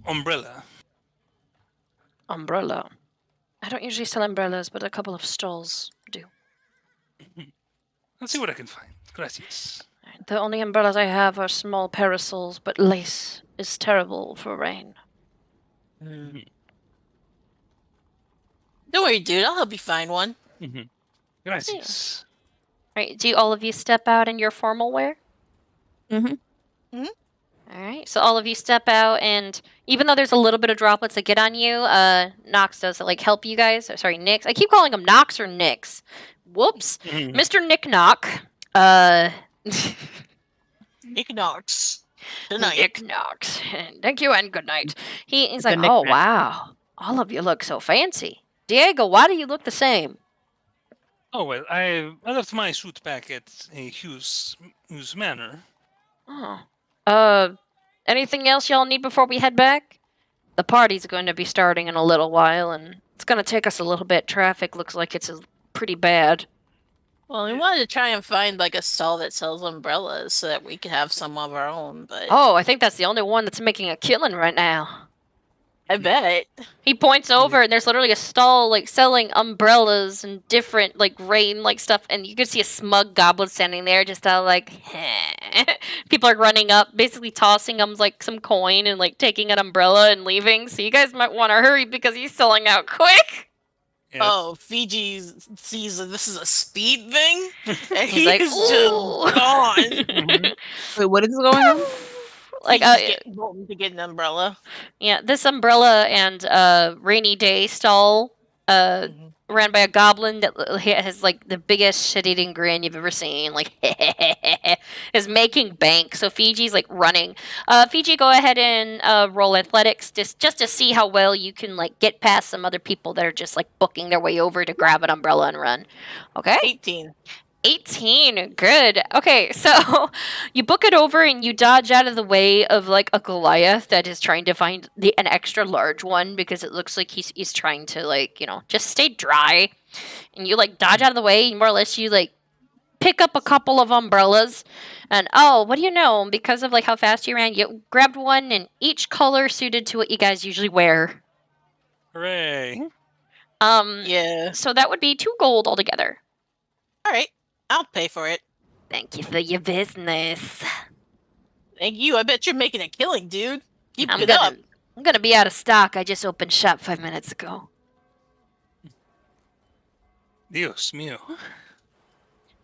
umbrella? Umbrella. I don't usually sell umbrellas, but a couple of stalls do. Let's see what I can find. Gracias. The only umbrellas I have are small parasols, but lace is terrible for rain. Don't worry, dude. I'll help you find one. Gracias. Right, do all of you step out in your formal wear? All right, so all of you step out, and even though there's a little bit of droplets that get on you, Nox does like help you guys. Sorry, Nix. I keep calling him Nox or Nix. Whoops, Mr. Nick Knock. Nick Knox. Good night. Nick Knox. Thank you and good night. He's The like, Nick oh Knock. wow, all of you look so fancy. Diego, why do you look the same? Oh, well, I left my suit back at Hughes Manor. Oh. Anything else y'all need before we head back? The party's going to be starting in a little while, and it's going to take us a little bit. Traffic looks like it's pretty bad. Well, we wanted to try and find like a stall that sells umbrellas so that we could have some of our own, but Oh, I think that's the only one that's making a killing right now. I bet. He points over and there's literally a stall like selling umbrellas and different like rain like stuff, and you can see a smug goblin standing there just all like people are running up, basically tossing him like some coin and like taking an umbrella and leaving. So you guys might want to hurry because he's selling out quick. Yes. Oh, Fiji sees that this is a speed thing, and He's like, just gone. Wait, what is going on? Like Bolton to get an umbrella. Yeah, this umbrella and rainy day stall ran by a goblin that has like the biggest shit-eating grin you've ever seen. Like is making bank. So Fiji's like running. Fiji, go ahead and roll athletics just to see how well you can like get past some other people that are just like booking their way over to grab an umbrella and run. Okay. 18. Good. Okay, so you book it over and you dodge out of the way of like a Goliath that is trying to find an extra large one because it looks like he's trying to like, just stay dry. And you like dodge out of the way and more or less you like pick up a couple of umbrellas and what do you know? Because of like how fast you ran, you grabbed one in each color suited to what you guys usually wear. Hooray. Yeah. So that would be 2 gold altogether. All right. I'll pay for it. Thank you for your business. Thank you. I bet you're making a killing, dude. Keep I'm it up. gonna be out of stock. I just opened shop 5 minutes ago. Dios mío. All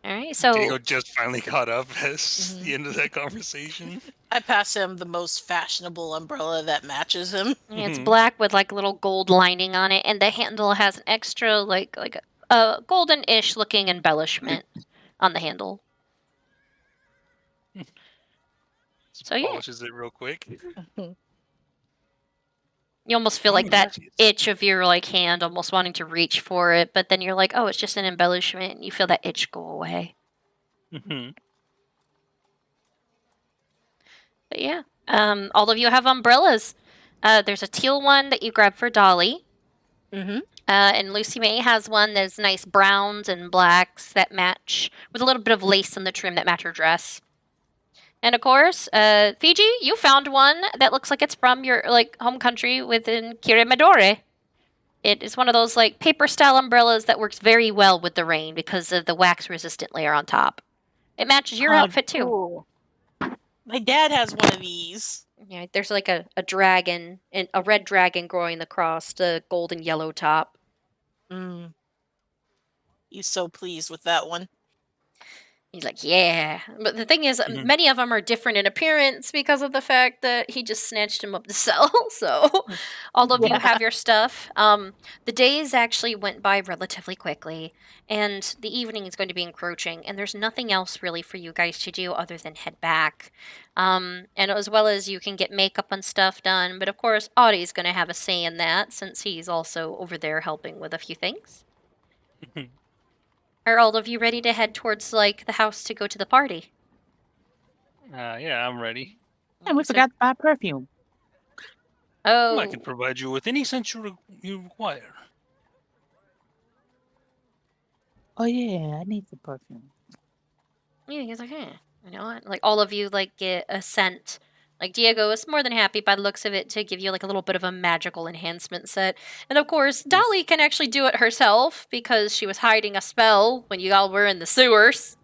right, so Diego just finally caught up as the end of that conversation. I pass him the most fashionable umbrella that matches him. It's black with like little gold lining on it, and the handle has an extra like a golden-ish looking embellishment on the handle. So yeah, Polishes it real quick. you almost feel like that itch of your like hand, almost wanting to reach for it, but then you're like, oh, it's just an embellishment, and you feel that itch go away. But yeah, all of you have umbrellas. There's a teal one that you grab for Dolly. And Lucy May has one that's nice browns and blacks that match, with a little bit of lace in the trim that match her dress. And of course, Fiji, you found one that looks like it's from your like home country within Kirimadore. It is one of those like paper style umbrellas that works very well with the rain because of the wax resistant layer on top. It matches your outfit too. Cool. My dad has one of these. Yeah, there's like a dragon, and a red dragon growing across the gold and yellow top. He's so pleased with that one. He's like, yeah. But the thing is, many of them are different in appearance because of the fact that he just snatched him up to sell. So all of you have your stuff. The days actually went by relatively quickly, and the evening is going to be encroaching, and there's nothing else really for you guys to do other than head back. And as well as you can get makeup and stuff done. But of course, Audie's going to have a say in that since he's also over there helping with a few things. Are all of you ready to head towards, like, the house to go to the party? Yeah, I'm ready. And we forgot to buy perfume. Oh. I can provide you with any scent you require. Oh, yeah, I need some perfume. Yeah, he's like, you know what? Like, all of you, like, get a scent. Like, Diego is more than happy by the looks of it to give you, like, a little bit of a magical enhancement set. And, of course, Dolly can actually do it herself because she was hiding a spell when you all were in the sewers.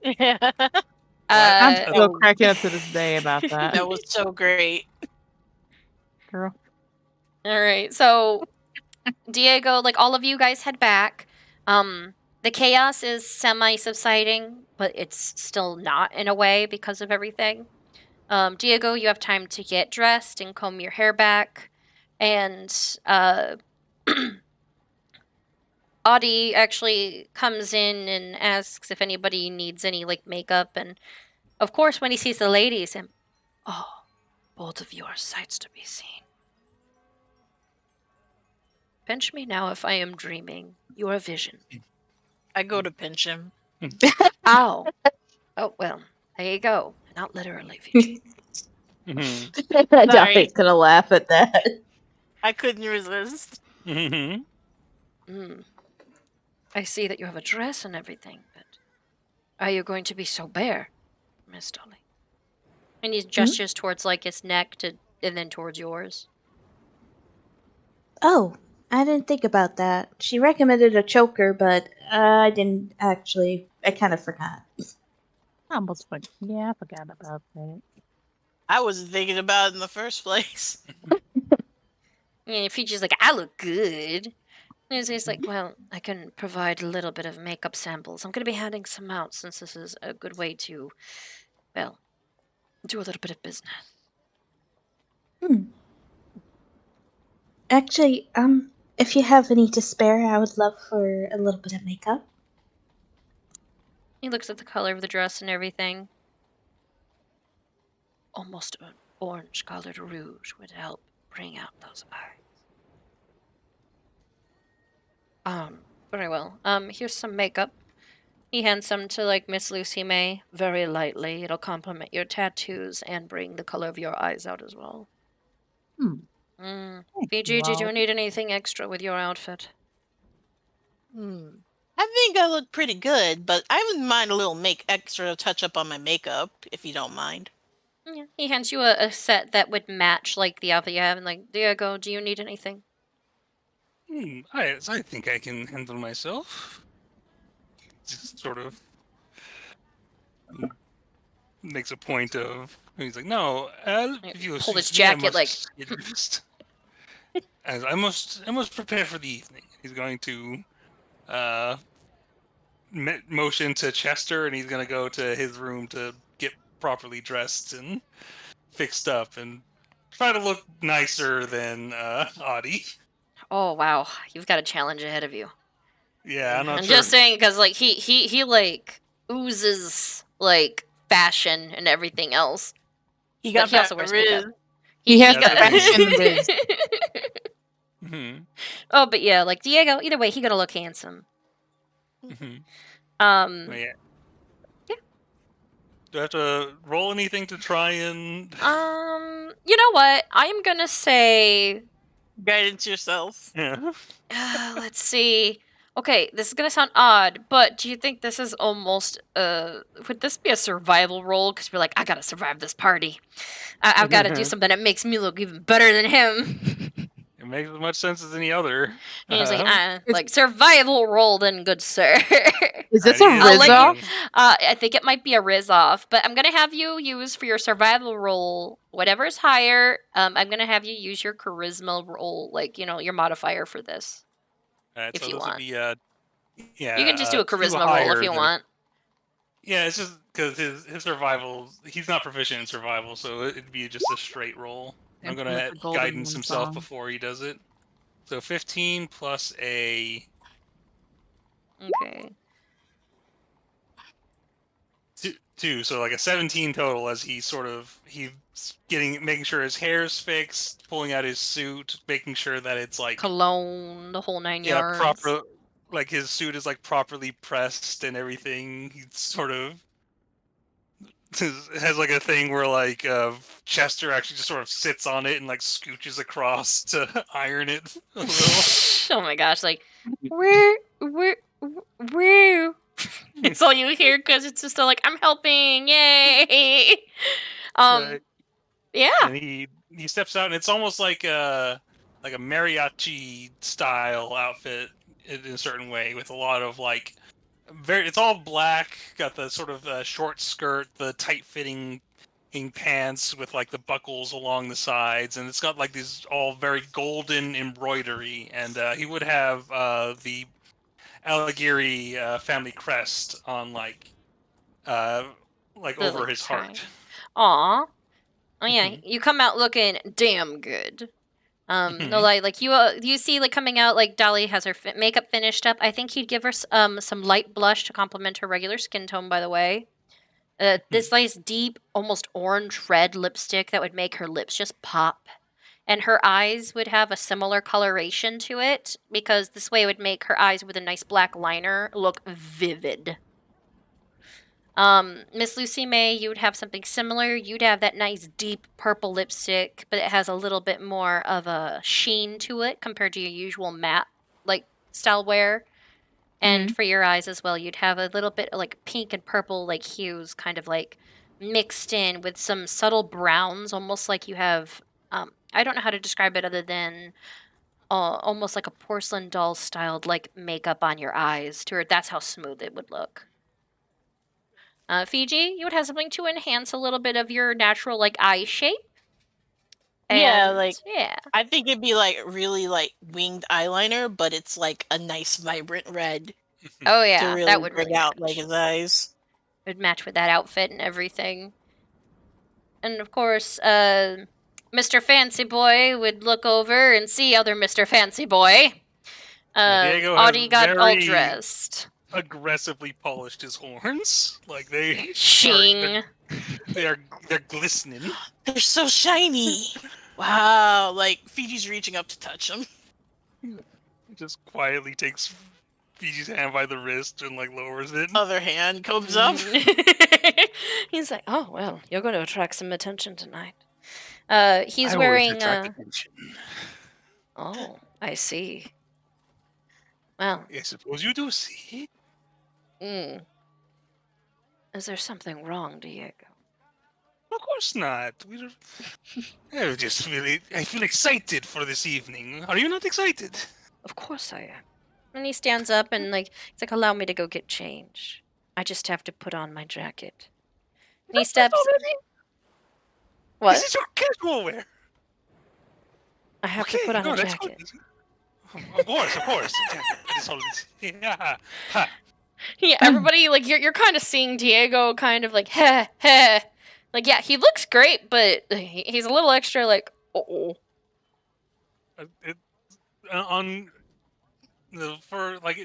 I'm still cracking up to this day about that. That was so great. Girl. All right, so, Diego, like, all of you guys head back. The chaos is semi-subsiding, but it's still not in a way because of everything. Diego, you have time to get dressed and comb your hair back. And Audie actually comes in and asks if anybody needs any like makeup. And of course, when he sees the ladies, and both of you are sights to be seen. Pinch me now if I am dreaming. You are a vision. I go to pinch him. Ow. Oh, well, there you go. Not literally, Fiji. Dolly's gonna laugh at that. I couldn't resist. I see that you have a dress and everything, but are you going to be so bare, Miss Dolly? And he gestures towards like his neck and then towards yours. Oh, I didn't think about that. She recommended a choker, but I didn't actually. I kind of forgot. I almost forgot. Yeah, I forgot about that. I wasn't thinking about it in the first place. Yeah, Fuji's like, I look good. And he's like, well, I can provide a little bit of makeup samples. I'm going to be handing some out since this is a good way to, well, do a little bit of business. Actually, if you have any to spare, I would love for a little bit of makeup. He looks at the color of the dress and everything. Almost an orange-colored rouge would help bring out those eyes. Very well. Here's some makeup. He hands some to, like, Miss Lucy May, very lightly. It'll complement your tattoos and bring the color of your eyes out as well. Fiji, did you need anything extra with your outfit? I think I look pretty good, but I wouldn't mind a little extra touch up on my makeup, if you don't mind. Yeah. He hands you a set that would match, like, the outfit you have, and like, Diego, do you need anything? I think I can handle myself. Just sort of makes a point of. He's like, no, if you pull his jacket like. As I must prepare for the evening. He's going to motion to Chester, and he's going to go to his room to get properly dressed and fixed up and try to look nicer than Audie. Oh wow, you've got a challenge ahead of you. Yeah, I'm not I'm sure. just saying because like he like oozes like fashion and everything else. He got he also wears makeup. He has got fashion riz. Oh, but yeah, like Diego. Either way, he gonna look handsome. Yeah. Do I have to roll anything to try and? You know what? I'm gonna say guidance yourself. Yeah. Let's see. Okay, this is gonna sound odd, but do you think this is almost would this be a survival role? Because we're like, I gotta survive this party. I've got to do something that makes me look even better than him. It makes as much sense as any other. And he's like survival role, then, good sir. Is this a riz off? I think it might be a riz off, but I'm gonna have you use for your survival role whatever's higher. I'm gonna have you use your charisma roll, like your modifier for this. Right, if so you this want, would be, yeah, you can just do a charisma roll if you want. Yeah, it's just because his survival, he's not proficient in survival, so it'd be just a straight roll. I'm going to guidance himself before he does it. So 15 plus a... Okay. 2, so like a 17 total as he's making sure his hair's fixed, pulling out his suit, making sure that it's like... Cologne, the whole 9 yards. Yeah, proper... Like his suit is like properly pressed and everything. He's sort of has like a thing where like Chester actually just sort of sits on it and like scooches across to iron it a little. Oh my gosh! Like woo. It's all you hear because it's just like I'm helping, yay! Right. Yeah. And he steps out and it's almost like a mariachi style outfit. In a certain way, with a lot of like it's all black, got the sort of short skirt, the tight fitting pants with like the buckles along the sides, and it's got like these all very golden embroidery, and he would have the A.K.A. family crest on like over his heart. Aw. Oh yeah, you come out looking damn good. No lie, like you see, like coming out, like Dolly has her makeup finished up. I think he'd give her some light blush to complement her regular skin tone. By the way, this nice deep, almost orange red lipstick that would make her lips just pop, and her eyes would have a similar coloration to it because this way it would make her eyes with a nice black liner look vivid. Miss Lucy May, you would have something similar. You'd have that nice deep purple lipstick, but it has a little bit more of a sheen to it compared to your usual matte like style wear. And for your eyes as well, you'd have a little bit of like pink and purple like hues kind of like mixed in with some subtle browns, almost like you have I don't know how to describe it other than almost like a porcelain doll styled like makeup on your eyes to her. That's how smooth it would look. Fiji, you would have something to enhance a little bit of your natural like eye shape. Yeah, I think it'd be like really like winged eyeliner, but it's like a nice vibrant red. Oh yeah, to really that would bring really out match. like his eyes. It'd match with that outfit and everything. And of course, Mr. Fancy Boy would look over and see other Mr. Fancy Boy. Diego Audie has got all very dressed. Aggressively polished his horns, like they Shing. They're glistening. They're so shiny. Wow, like Fiji's reaching up to touch them. He just quietly takes Fiji's hand by the wrist and like lowers it. Other hand comes up. He's like, "Oh well, you're going to attract some attention tonight." He's I wearing. always attract attention. Oh, I see. Well, I suppose you do see. Is there something wrong, Diego? Of course not. I feel excited for this evening. Are you not excited? Of course I am. And he stands up and he's like, allow me to go get change. I just have to put on my jacket. And he steps. What? This is your casual wear. I have to put on a jacket. Of course. Yeah. Ha. Yeah, everybody you're kind of seeing Diego kind of like heh heh. Like yeah, he looks great, but he's a little extra like oh.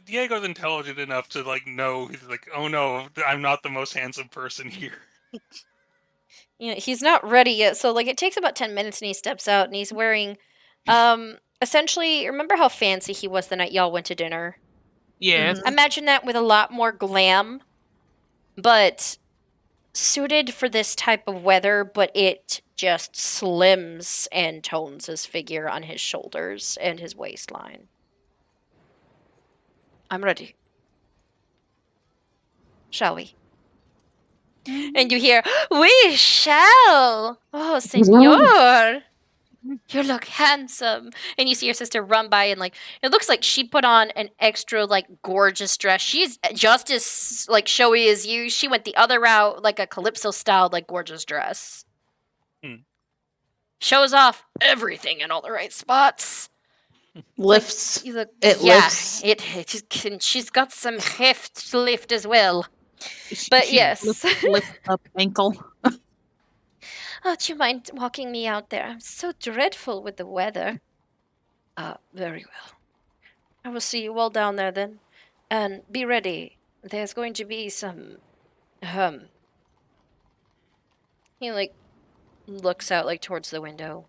Diego's intelligent enough to like know he's like, oh no, I'm not the most handsome person here. You know, he's not ready yet, so like it takes about 10 minutes and he steps out and he's wearing essentially, remember how fancy he was the night y'all went to dinner? Yes. Imagine that with a lot more glam, but suited for this type of weather, but it just slims and tones his figure on his shoulders and his waistline. I'm ready. Shall we? And you hear, we shall! Oh, senor! You look handsome. And you see your sister run by and it looks like she put on an extra gorgeous dress. She's just as showy as you. She went the other route, like a calypso styled gorgeous dress. Shows off everything in all the right spots. Lifts. Lifts. She's got some heft to lift as well. But yes. Lift up ankle. Oh, do you mind walking me out there? I'm so dreadful with the weather. Very well. I will see you all down there then. And be ready. There's going to be some, He, looks out, towards the window.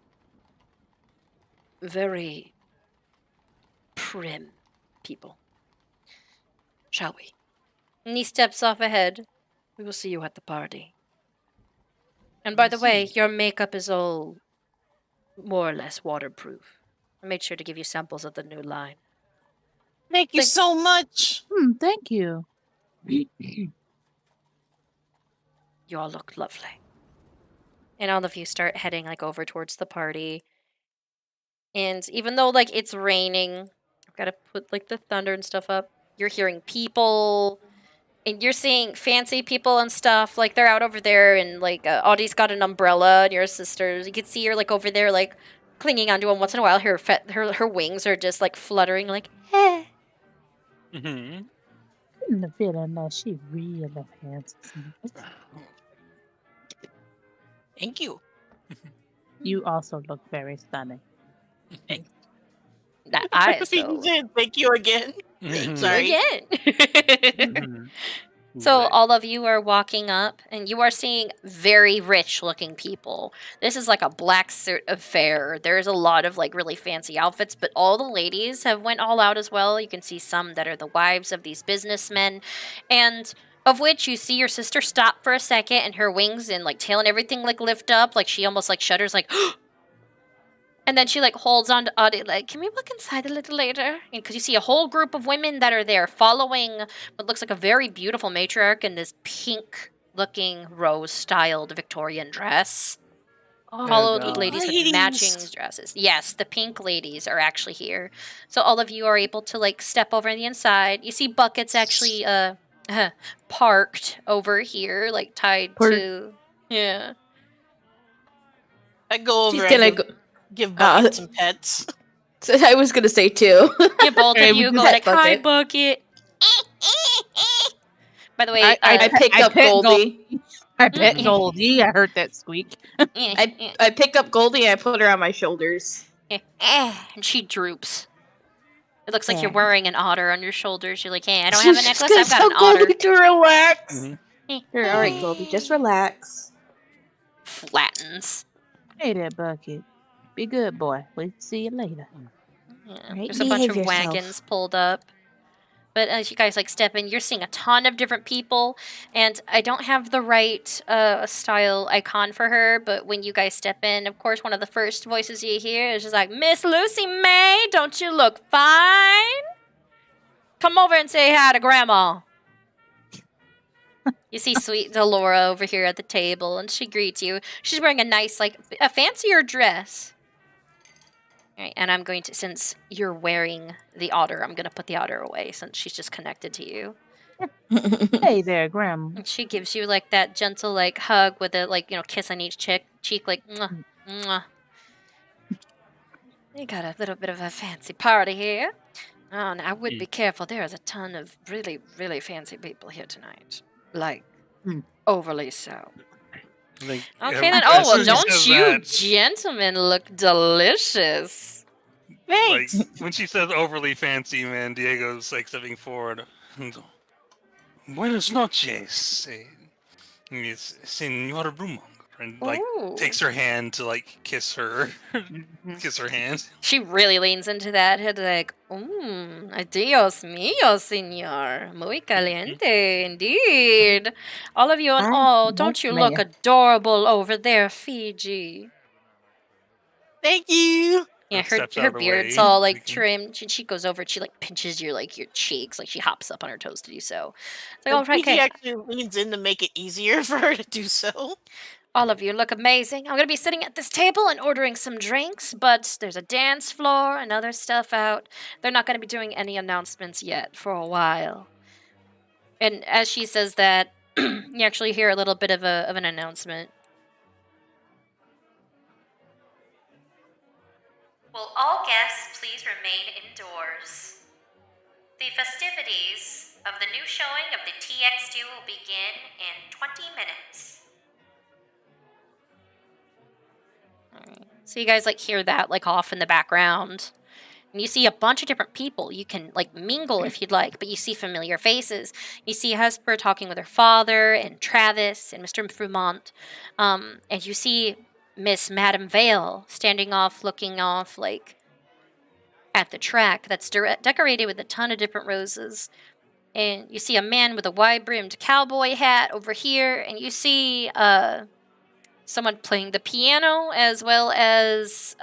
Very prim people. Shall we? And he steps off ahead. We will see you at the party. And by the way, your makeup is all more or less waterproof. I made sure to give you samples of the new line. Thank you so much. Thank you. You all look lovely. And all of you start heading over towards the party. And even though it's raining, I've got to put the thunder and stuff up. You're hearing people. And you're seeing fancy people and stuff, they're out over there, and, Audie's got an umbrella, and your sisters, you can see her, over there, clinging onto him once in a while. Her wings are just, fluttering, eh. The feeling that she really handsome. Thank you. You also look very stunning. That eye, so. Thank you again. Sorry. Again. So all of you are walking up, and you are seeing very rich-looking people. This is a black suit affair. There's a lot of really fancy outfits, but all the ladies have went all out as well. You can see some that are the wives of these businessmen, and of which you see your sister stop for a second, and her wings and tail and everything lift up, she almost shudders And then she holds on to Audie can we look inside a little later? Because you see a whole group of women that are there following what looks like a very beautiful matriarch in this pink-looking rose-styled Victorian dress. Follow the ladies with matching dresses. Yes, the pink ladies are actually here. So all of you are able to like step over on the inside. You see buckets actually parked over here, like tied to yeah. I go over She's and gonna give Bucket some pets. I was gonna say too. Yeah, both of you go like, hi, Bucket. By the way, I picked up Goldie. I pet Goldie. I heard that squeak. I picked up Goldie and I put her on my shoulders. And she droops. It looks like you're Yeah. wearing an otter on your shoulders. You're like, hey, I don't have a She's necklace, gonna I've got tell an otter. Goldie to relax. Mm-hmm. All right, Goldie, just relax. Flattens. Hey there, Bucket. Be good, boy. We'll see you later. Yeah. Right, There's a bunch of behave yourself. wagons pulled up. But as you guys like step in, you're seeing a ton of different people, and I don't have the right style icon for her. But when you guys step in, of course, one of the first voices you hear is just like, "Miss Lucy May, don't you look fine? Come over and say hi to Grandma." You see sweet Delora over here at the table, and she greets you. She's wearing a nice, like, a fancier dress. All right, and I'm going to, since you're wearing the otter, I'm going to put the otter away since she's just connected to you. Hey there, Grandma. And she gives you, like, that gentle, like, hug with a, like, kiss on each cheek, like, mwah, mwah. You got a little bit of a fancy party here. Oh, and I would be careful. There is a ton of really, really fancy people here tonight. Like, overly so. Like, Okay, then. Oh, well, don't you gentlemen look delicious? Like, when she says overly fancy, man, Diego's like stepping forward. Buenas noches, Senora Brumonger. And like takes her hand to like kiss her, kiss her hand. She really leans into that. Head like, Dios mío, señor, muy caliente indeed. All of you, and don't you look adorable over there, Fiji? Thank you. Yeah, her beard's all like trimmed. She goes over. She like pinches your cheeks. Like she hops up on her toes to do so. It's like, all right, Fiji actually leans in to make it easier for her to do so. All of you look amazing. I'm going to be sitting at this table and ordering some drinks, but there's a dance floor and other stuff out. They're not going to be doing any announcements yet for a while. And as she says that, you actually hear a little bit of an announcement. Will all guests please remain indoors? The festivities of the new showing of the TX2 will begin in 20 minutes. So you guys like hear that like off in the background. And you see a bunch of different people. You can like mingle if you'd like, but you see familiar faces. You see Hesper talking with her father and Travis and Mr. Fremont. And you see Miss Madame Vale standing off, looking off like at the track that's decorated with a ton of different roses. And you see a man with a wide-brimmed cowboy hat over here. And you see someone playing the piano, as well as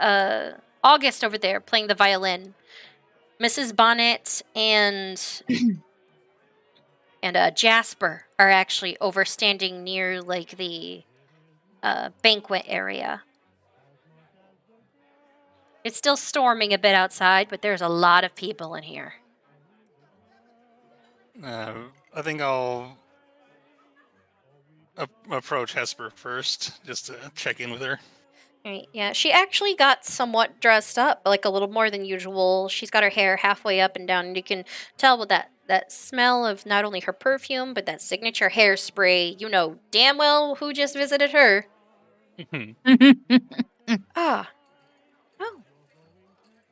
August over there playing the violin. Mrs. Bonnet and Jasper are actually standing near like the banquet area. It's still storming a bit outside, but there's a lot of people in here. I think I'll approach Hesper first, just to check in with her. Right, yeah, she actually got somewhat dressed up, like a little more than usual. She's got her hair halfway up and down, and you can tell with that smell of not only her perfume, but that signature hairspray. You know damn well who just visited her. Oh.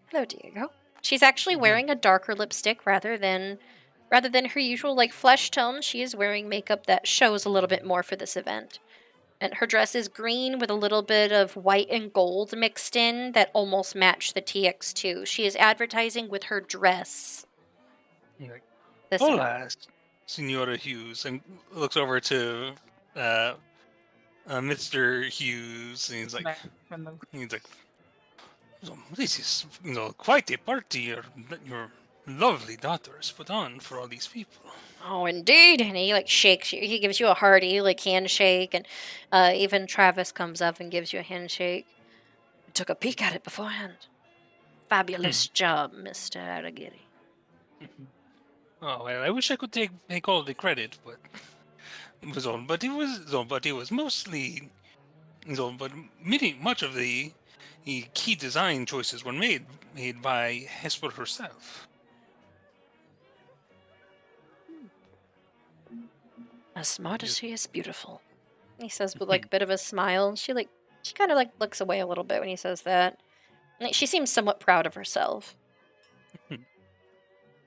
Hello, Diego. She's actually wearing a darker lipstick rather than her usual like flesh tone. She is wearing makeup that shows a little bit more for this event. And her dress is green with a little bit of white and gold mixed in that almost match the TX2. She is advertising with her dress. Hola, Senora Hughes. And looks over to Mr. Hughes, and he's like, "So, this is quite a party you're lovely daughters put on for all these people. Oh, indeed. And he like shakes you. He gives you a hearty like handshake, and even Travis comes up and gives you a handshake. I took a peek at it beforehand. Fabulous job, Mr. A.K.A. Oh, well, I wish I could take all the credit, but it was mostly but much of the key design choices were made by Hesper herself. As smart as she is beautiful, he says with like a bit of a smile. She kind of like looks away a little bit when he says that. Like, she seems somewhat proud of herself. And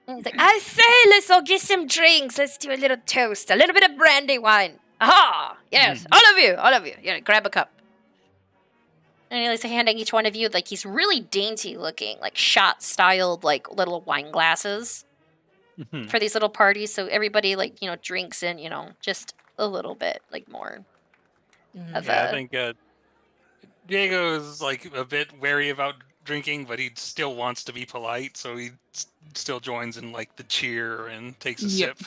he's like, I say, let's all get some drinks. Let's do a little toast, a little bit of brandy wine. Aha! Yes, all of you. Yeah, grab a cup. And he's like handing each one of you like these really dainty looking, like shot styled like little wine glasses. For these little parties, so everybody like drinks in just a little bit like more. I think Diego is like a bit wary about drinking, but he still wants to be polite, so he still joins in like the cheer and takes a sip.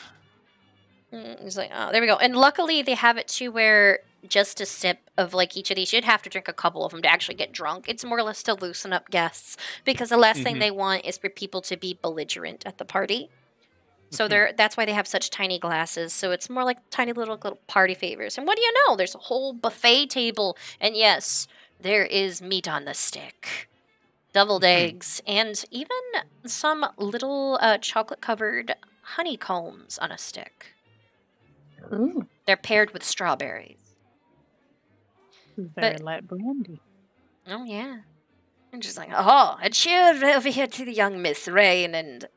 He's like, oh, there we go. And luckily they have it to where just a sip of like each of these, you'd have to drink a couple of them to actually get drunk. It's more or less to loosen up guests, because the last thing they want is for people to be belligerent at the party. So that's why they have such tiny glasses. So it's more like tiny little party favors. And what do you know? There's a whole buffet table. And yes, there is meat on the stick. Deviled eggs. And even some little chocolate-covered honeycombs on a stick. Ooh. They're paired with strawberries. Very light brandy. Oh, yeah. And just like, oh, a cheer over here to the young Miss Rain and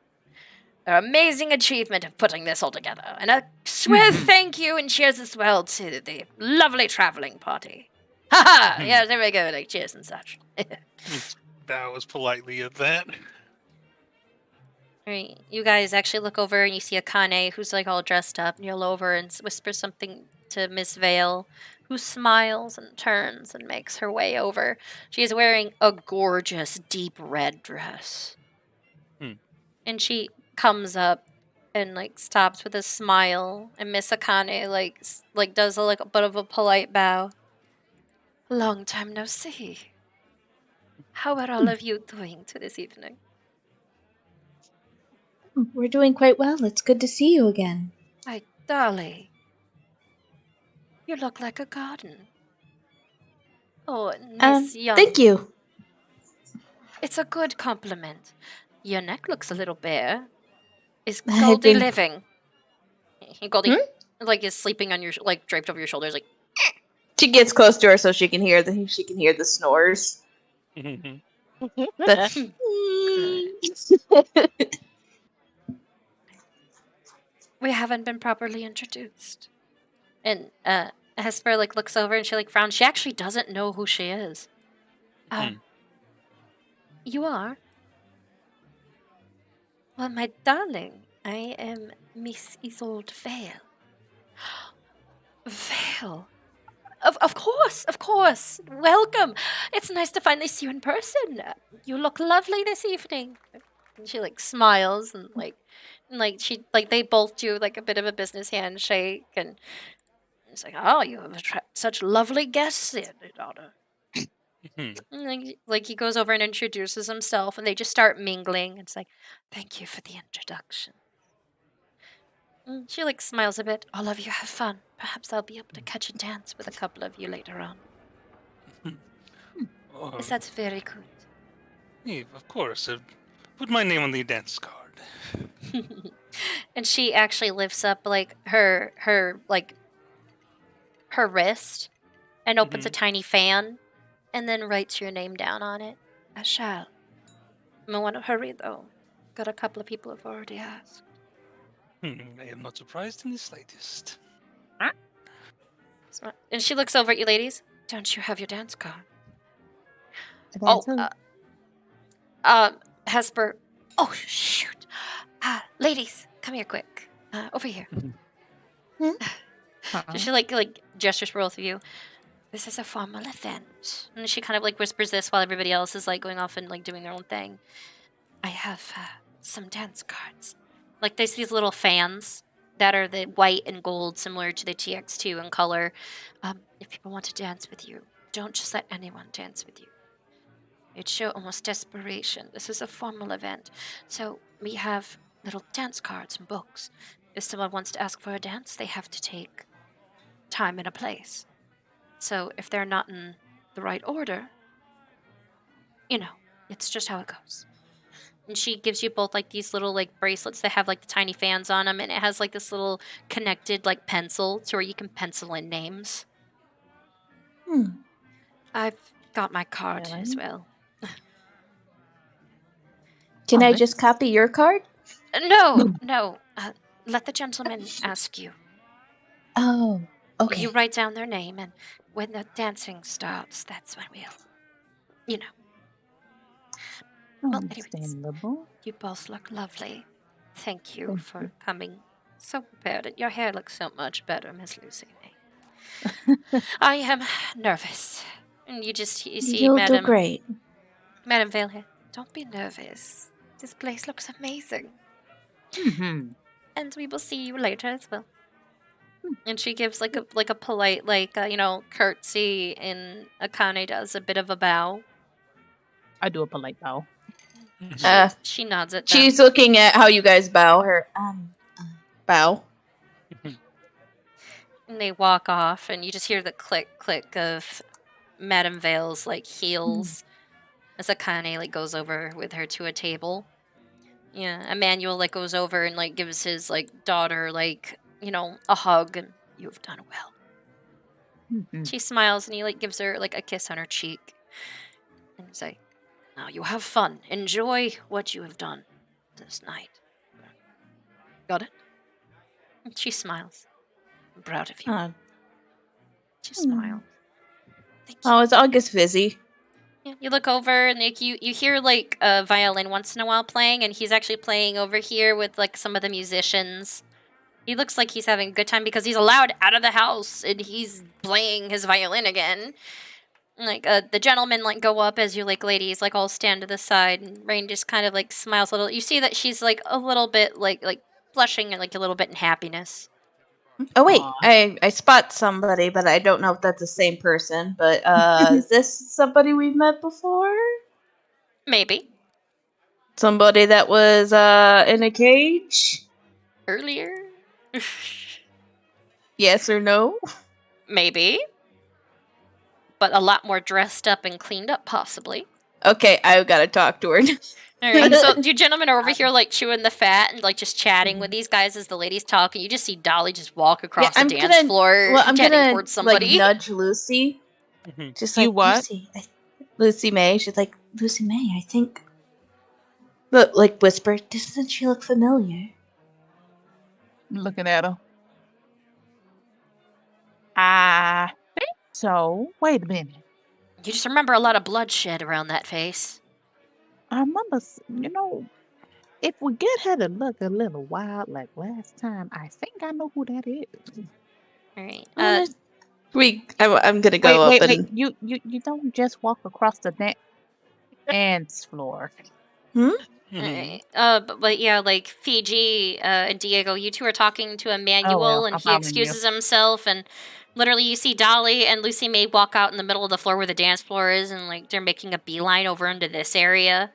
her amazing achievement of putting this all together. And a swear thank you and cheers as well to the lovely traveling party. Ha ha! Yeah, there we go, like cheers and such. Bows politely at that. Right, you guys actually look over and you see Akane, who's like all dressed up, and you'll over and whispers something to Miss Vale, who smiles and turns and makes her way over. She is wearing a gorgeous deep red dress. And she comes up and like stops with a smile, and Miss Akane like does a bit of a polite bow. Long time no see. How are all of you doing to this evening? We're doing quite well. It's good to see you again. My darling, you look like a garden. Oh, Miss Young. Thank you. It's a good compliment. Your neck looks a little bare. Is Goldie living? Goldie, is sleeping on your draped over your shoulders, like. She gets close to her so she can hear the snores. We haven't been properly introduced. And Hesper looks over and she frowns. She actually doesn't know who she is. You are? Well, my darling, I am Miss Isolde Vale. Vale? Of course. Welcome. It's nice to finally see you in person. You look lovely this evening. And she smiles and she they both do a bit of a business handshake, and it's like, oh, you have such lovely guests here, daughter. And he goes over and introduces himself, and they just start mingling. It's like, thank you for the introduction. And she smiles a bit. All of you have fun. Perhaps I'll be able to catch a dance with a couple of you later on. Yes, that's very good. Yeah, of course. Put my name on the dance card. And she actually lifts up her wrist and opens a tiny fan and then writes your name down on it. I shall. I want to hurry though. Got a couple of people who've already asked. I am not surprised in the slightest. And she looks over at you ladies. Don't you have your dance card? Hesper. Oh, shoot. Ladies, come here quick. Over here. She gestures for both of you. This is a formal event. And she kind of whispers this while everybody else is going off and doing their own thing. I have some dance cards. Like there's these little fans that are the white and gold, similar to the TX2 in color. If people want to dance with you, don't just let anyone dance with you. It show almost desperation. This is a formal event. So we have little dance cards and books. If someone wants to ask for a dance, they have to take time and a place. So if they're not in the right order, it's just how it goes. And she gives you both like these little like bracelets that have like the tiny fans on them, and it has like this little connected like pencil to where you can pencil in names. I've got my card as well. Can I just copy your card? No. Let the gentleman ask you. Oh, okay. You write down their name, and when the dancing starts, that's when we'll, Well, anyways, you both look lovely. Thank you for coming so prepared. And your hair looks so much better, Miss Lucy May. I am nervous. And you see You'll Madam... do great. Madam Vale here. Don't be nervous. This place looks amazing. And we will see you later as well. And she gives like a polite curtsy, and A.K.A does a bit of a bow. I do a polite bow. She nods at them. She's looking at how you guys bow her. Bow. And they walk off, and you just hear the click of Madame Vale's like heels as A.K.A like goes over with her to a table. Yeah, Emmanuel like goes over and like gives his like daughter like a hug, and you've done well. She smiles, and he like gives her like a kiss on her cheek, and he's like, "Now you have fun. Enjoy what you have done this night. Got it?" And she smiles. I'm proud of you. She smiles. Oh, is August busy? Yeah, you look over, and like you hear like a violin once in a while playing, and he's actually playing over here with like some of the musicians. He looks like he's having a good time because he's allowed out of the house, and he's playing his violin again. Like the gentlemen like go up as you like ladies like all stand to the side, and Rain just kind of like smiles a little. You see that she's like a little bit like blushing and like a little bit in happiness. Oh wait, I spot somebody, but I don't know if that's the same person. But is this somebody we've met before? Maybe. Somebody that was in a cage earlier. Yes or no? Maybe. But a lot more dressed up and cleaned up, possibly. Okay, I've got to talk to her. Alright, so you gentlemen are over here like chewing the fat and like just chatting with these guys as the ladies talk, and you just see Dolly just walk across the dance floor, I'm heading gonna towards somebody. Like nudge Lucy. Just like, you what? Lucy May. She's like, Lucy May, I think. But like whisper, doesn't she look familiar? Looking at her. I think so. Wait a minute. You just remember a lot of bloodshed around that face. I remember, if we get her to look a little wild like last time, I think I know who that is. All right. I'm gonna go up and wait. You don't just walk across the dance floor. Right. But yeah, like Fiji and Diego, you two are talking to Emmanuel, and he excuses himself, and literally you see Dolly and Lucy May walk out in the middle of the floor where the dance floor is, and like they're making a beeline over into this area.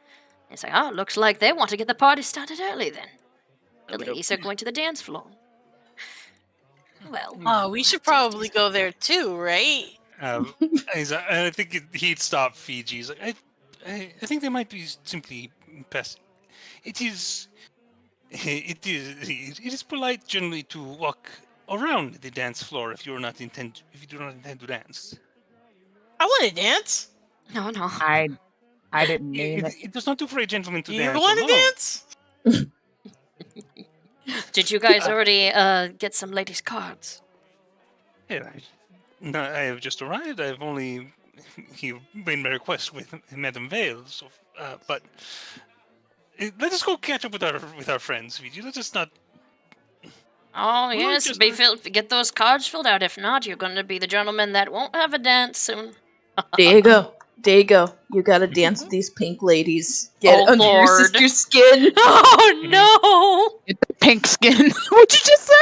And it's like, oh, looks like they want to get the party started early then. The ladies are going to the dance floor. Well, we should probably go there too, right? I think he'd stop Fiji. He's like, I think they might be simply pest. It is polite generally to walk around the dance floor if you do not intend to dance. I want to dance. No. I didn't mean it. It does not do for a gentleman to You dance. want to dance? Did you guys already get some ladies' cards? Yeah, I have just arrived. I've only made my request with Madame Vale, so, but let us go catch up with our friends, Fiji. Let us not. Oh yes, get those cards filled out. If not, you're going to be the gentleman that won't have a dance soon. There you go. You gotta dance with these pink ladies. Get under your Lord. sister's skin. Oh no! Get the pink skin. What'd you just say?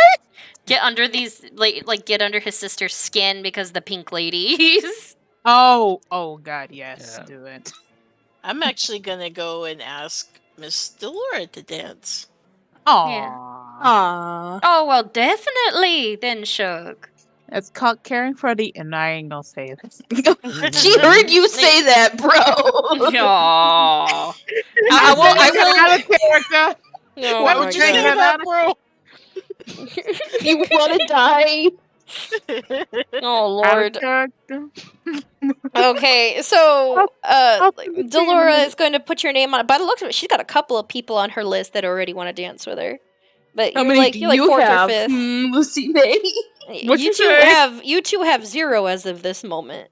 Get under these, like get under his sister's skin because the pink ladies. Oh God, yes, do it. I'm actually gonna go and ask Miss Delora to dance. Aww. Oh well, definitely then, Shug. It's called caring for the. And I ain't gonna say this. She heard you say that, bro. Aww. I will. Out of character. Oh Why my would you say God. that, bro? You want to die? Oh Out of Lord. character. Okay, so Delora is going to put your name on it. By the looks of it, she's got a couple of people on her list that already want to dance with her. But How you're many like do you're like you fourth have, or fifth. Lucy May? You two have 0 as of this moment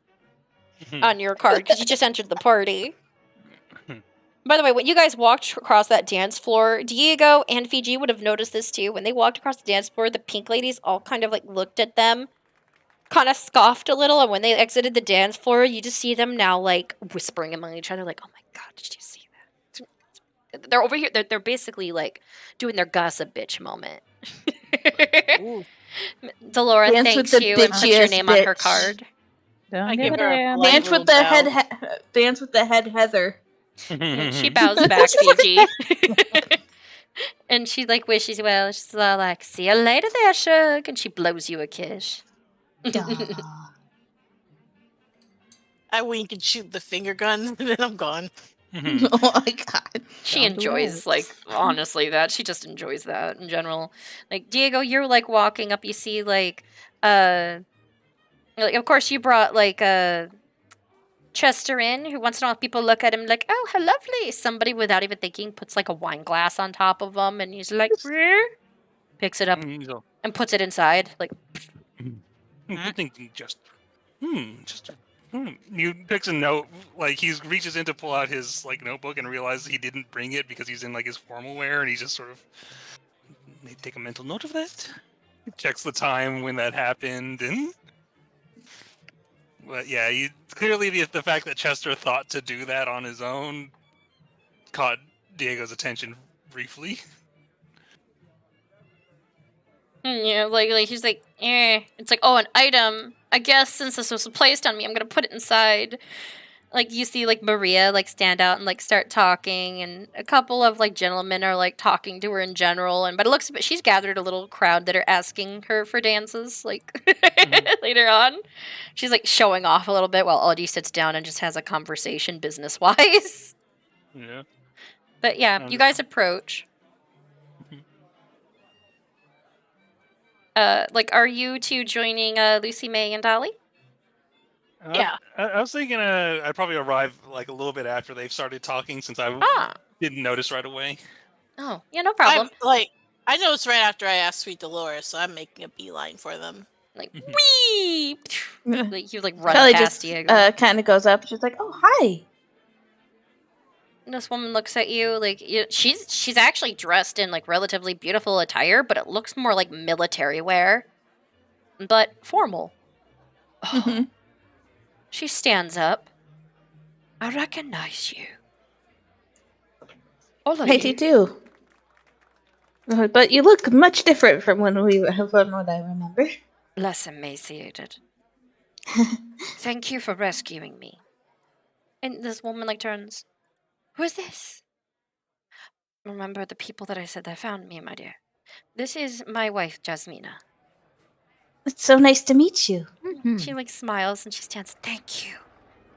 on your card because you just entered the party. By the way, when you guys walked across that dance floor, Diego and Fiji would have noticed this too. When they walked across the dance floor, the pink ladies all kind of like looked at them, kind of scoffed a little, and when they exited the dance floor, you just see them now like whispering among each other, like, "Oh my God, did you see that?" They're over here. They're basically like doing their gossip bitch moment. Delora Dance thanks with the you and puts your bitchiest name on her bitch. card. I give her a polite Dance with little the bow. head. Dance with the head Heather. She bows back, Fiji. And she like wishes you well. She's all like, "See you later there, Shug," and she blows you a kiss. I wink and shoot the finger gun, and then I'm gone. Oh my God. She enjoys like honestly that. She just enjoys that in general. Like Diego, you're like walking up, you see like of course you brought like Chester in, who once in a while people look at him like, "Oh, how lovely." Somebody without even thinking puts like a wine glass on top of him and he's like, picks it up and puts it inside. Like Good thinking, Chester. Chester. He picks a note, like he reaches in to pull out his like notebook and realizes he didn't bring it because he's in like his formal wear, and he just sort of take a mental note of that. He checks the time when that happened, and but yeah, clearly the fact that Chester thought to do that on his own caught Diego's attention briefly. yeah, like he's like, It's like, "Oh, an item. I guess since this was placed on me, I'm gonna put it inside." Like you see, like Maria, like stand out and like start talking, and a couple of like gentlemen are like talking to her in general. And but it looks, but she's gathered a little crowd that are asking her for dances. Like later on, she's like showing off a little bit while Audie sits down and just has a conversation business wise. Yeah. But yeah, you guys approach. Like, are you two joining Lucy May and Dolly? Yeah. I was thinking I'd probably arrive like a little bit after they've started talking, since I didn't notice right away. Oh, yeah, no problem. I noticed right after I asked Sweet Dolores, so I'm making a beeline for them. Like, wee! Like, you like run Kelly past just Diego. kind of goes up. She's like, "Oh, hi." And this woman looks at you like she's actually dressed in like relatively beautiful attire, but it looks more like military wear, but formal. Oh. She stands up. "I recognize you. All of I you." do. But you look much different from when what I remember. Less emaciated. Thank you for rescuing me. And this woman like turns. "Who is this?" "Remember the people that I said that found me, my dear? This is my wife, Jasmina." It's so nice to meet you. She like smiles and she stands. "Thank you.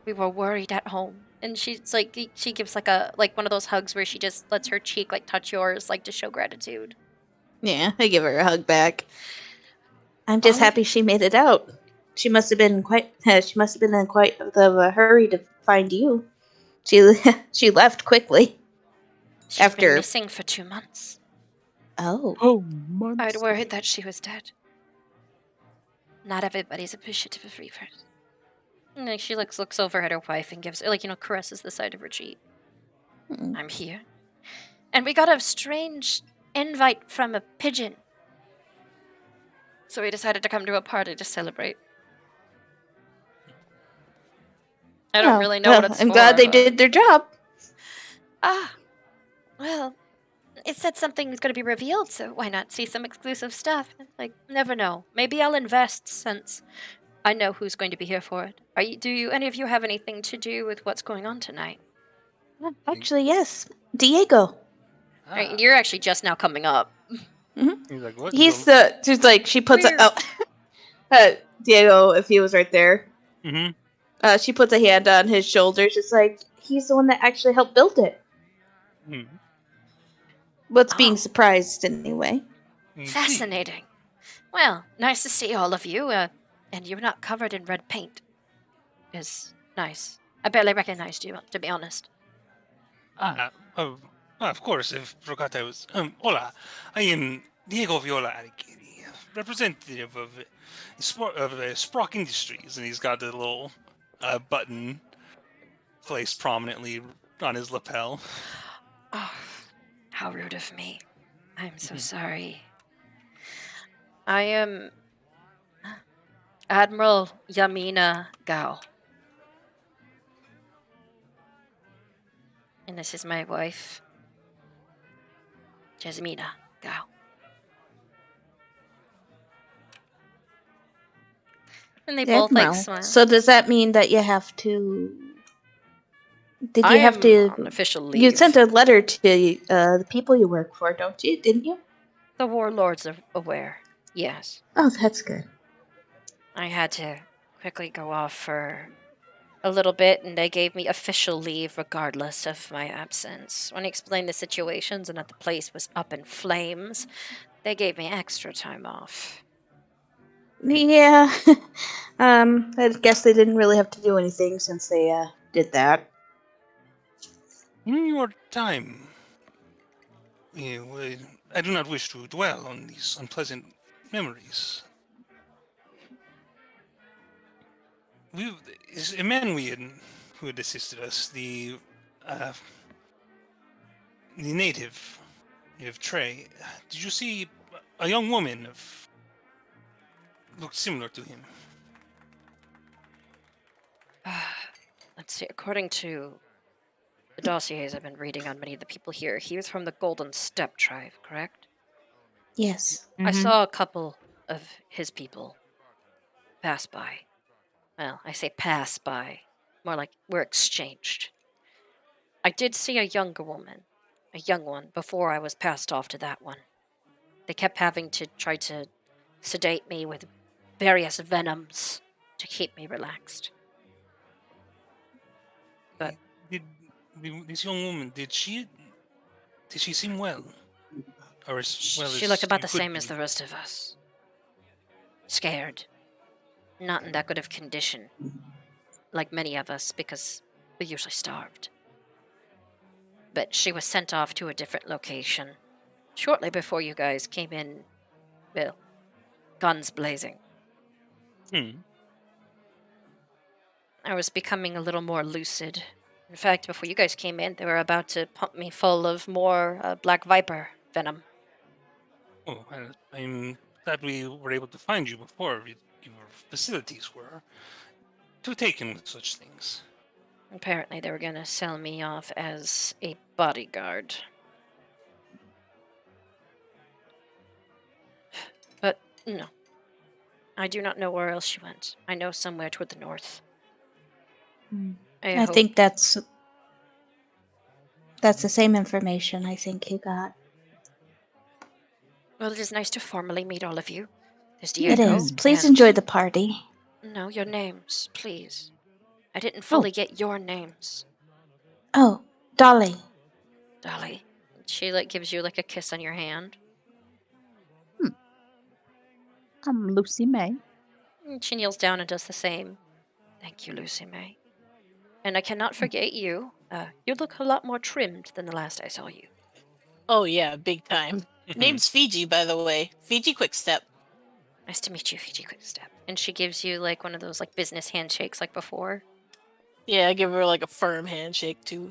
We were worried at home." And she's like, she gives like one of those hugs where she just lets her cheek like touch yours, like to show gratitude. Yeah, I give her a hug back. I'm just happy she made it out. She must have been in quite the hurry to find you. She left quickly. She's been missing for 2 months. Oh. Months. I'd worried that she was dead. Not everybody's appreciative of reavers. And like, she looks over at her wife and gives caresses the side of her cheek. "I'm here. And we got a strange invite from a pigeon. So we decided to come to a party to celebrate." I don't really know well, what it's I'm for. glad they but- did their job. Well, it said something was going to be revealed, so why not see some exclusive stuff? Like, never know. Maybe I'll invest since I know who's going to be here for it. Any of you have anything to do with what's going on tonight? Actually, yes. Diego. Right, you're actually just now coming up. He's like, what? He's she's like, she puts Weird. Diego, if he was right there. Mm-hmm. She puts a hand on his shoulder. She's like, he's the one that actually helped build it. What's being surprised anyway? Fascinating. Well, nice to see all of you, and you're not covered in red paint. Is nice. I barely recognized you, to be honest. Of course, I forgot I was... hola, I am Diego Viola A.K.A, representative of Sprock Industries, and he's got a little button placed prominently on his lapel. Oh, how rude of me. I'm so sorry. I am Admiral Yamina Gao. And this is my wife, Jasmina Gao. And they both Admiral. smile. So does that mean that you have to? Did you I have am to? on official leave. You sent a letter to the people you work for, don't you? Didn't you? The warlords are aware. Yes. Oh, that's good. I had to quickly go off for a little bit, and they gave me official leave regardless of my absence. When I explained the situations and that the place was up in flames, they gave me extra time off. Yeah. I guess they didn't really have to do anything since they did that. In your time, I do not wish to dwell on these unpleasant memories. It's a man who had assisted us, the native of Trey. Did you see a young woman looked similar to him? Let's see, according to the dossiers I've been reading on many of the people here, he was from the Golden Steppe tribe, correct? Yes. I saw a couple of his people pass by. Well, I say pass by. More like we're exchanged. I did see a younger woman, a young one, before I was passed off to that one. They kept having to try to sedate me with various venoms to keep me relaxed. But This young woman, did she seem well? Or as well she as looked about you the could same be? as the rest of us. Scared. Not in that good of condition. Like many of us, because we usually starved. But she was sent off to a different location shortly before you guys came in, well, guns blazing. I was becoming a little more lucid. In fact, before you guys came in, they were about to pump me full of more Black Viper venom. Oh, I'm glad we were able to find you before your facilities were too taken with such things. Apparently, they were going to sell me off as a bodyguard. But no. I do not know where else she went. I know somewhere toward the north. I think that's the same information I think he got. Well, it is nice to formally meet all of you. There's It Diego. is. Please and- enjoy the party. No, your names, please. I didn't fully get your names. Oh, Dolly. Dolly. She gives you a kiss on your hand. I'm Lucy May. And she kneels down and does the same. Thank you, Lucy May. And I cannot forget you. You look a lot more trimmed than the last I saw you. Oh yeah, big time. Name's Fiji, by the way. Fiji Quickstep. Nice to meet you, Fiji Quickstep. And she gives you one of those business handshakes like before. Yeah, I give her a firm handshake too.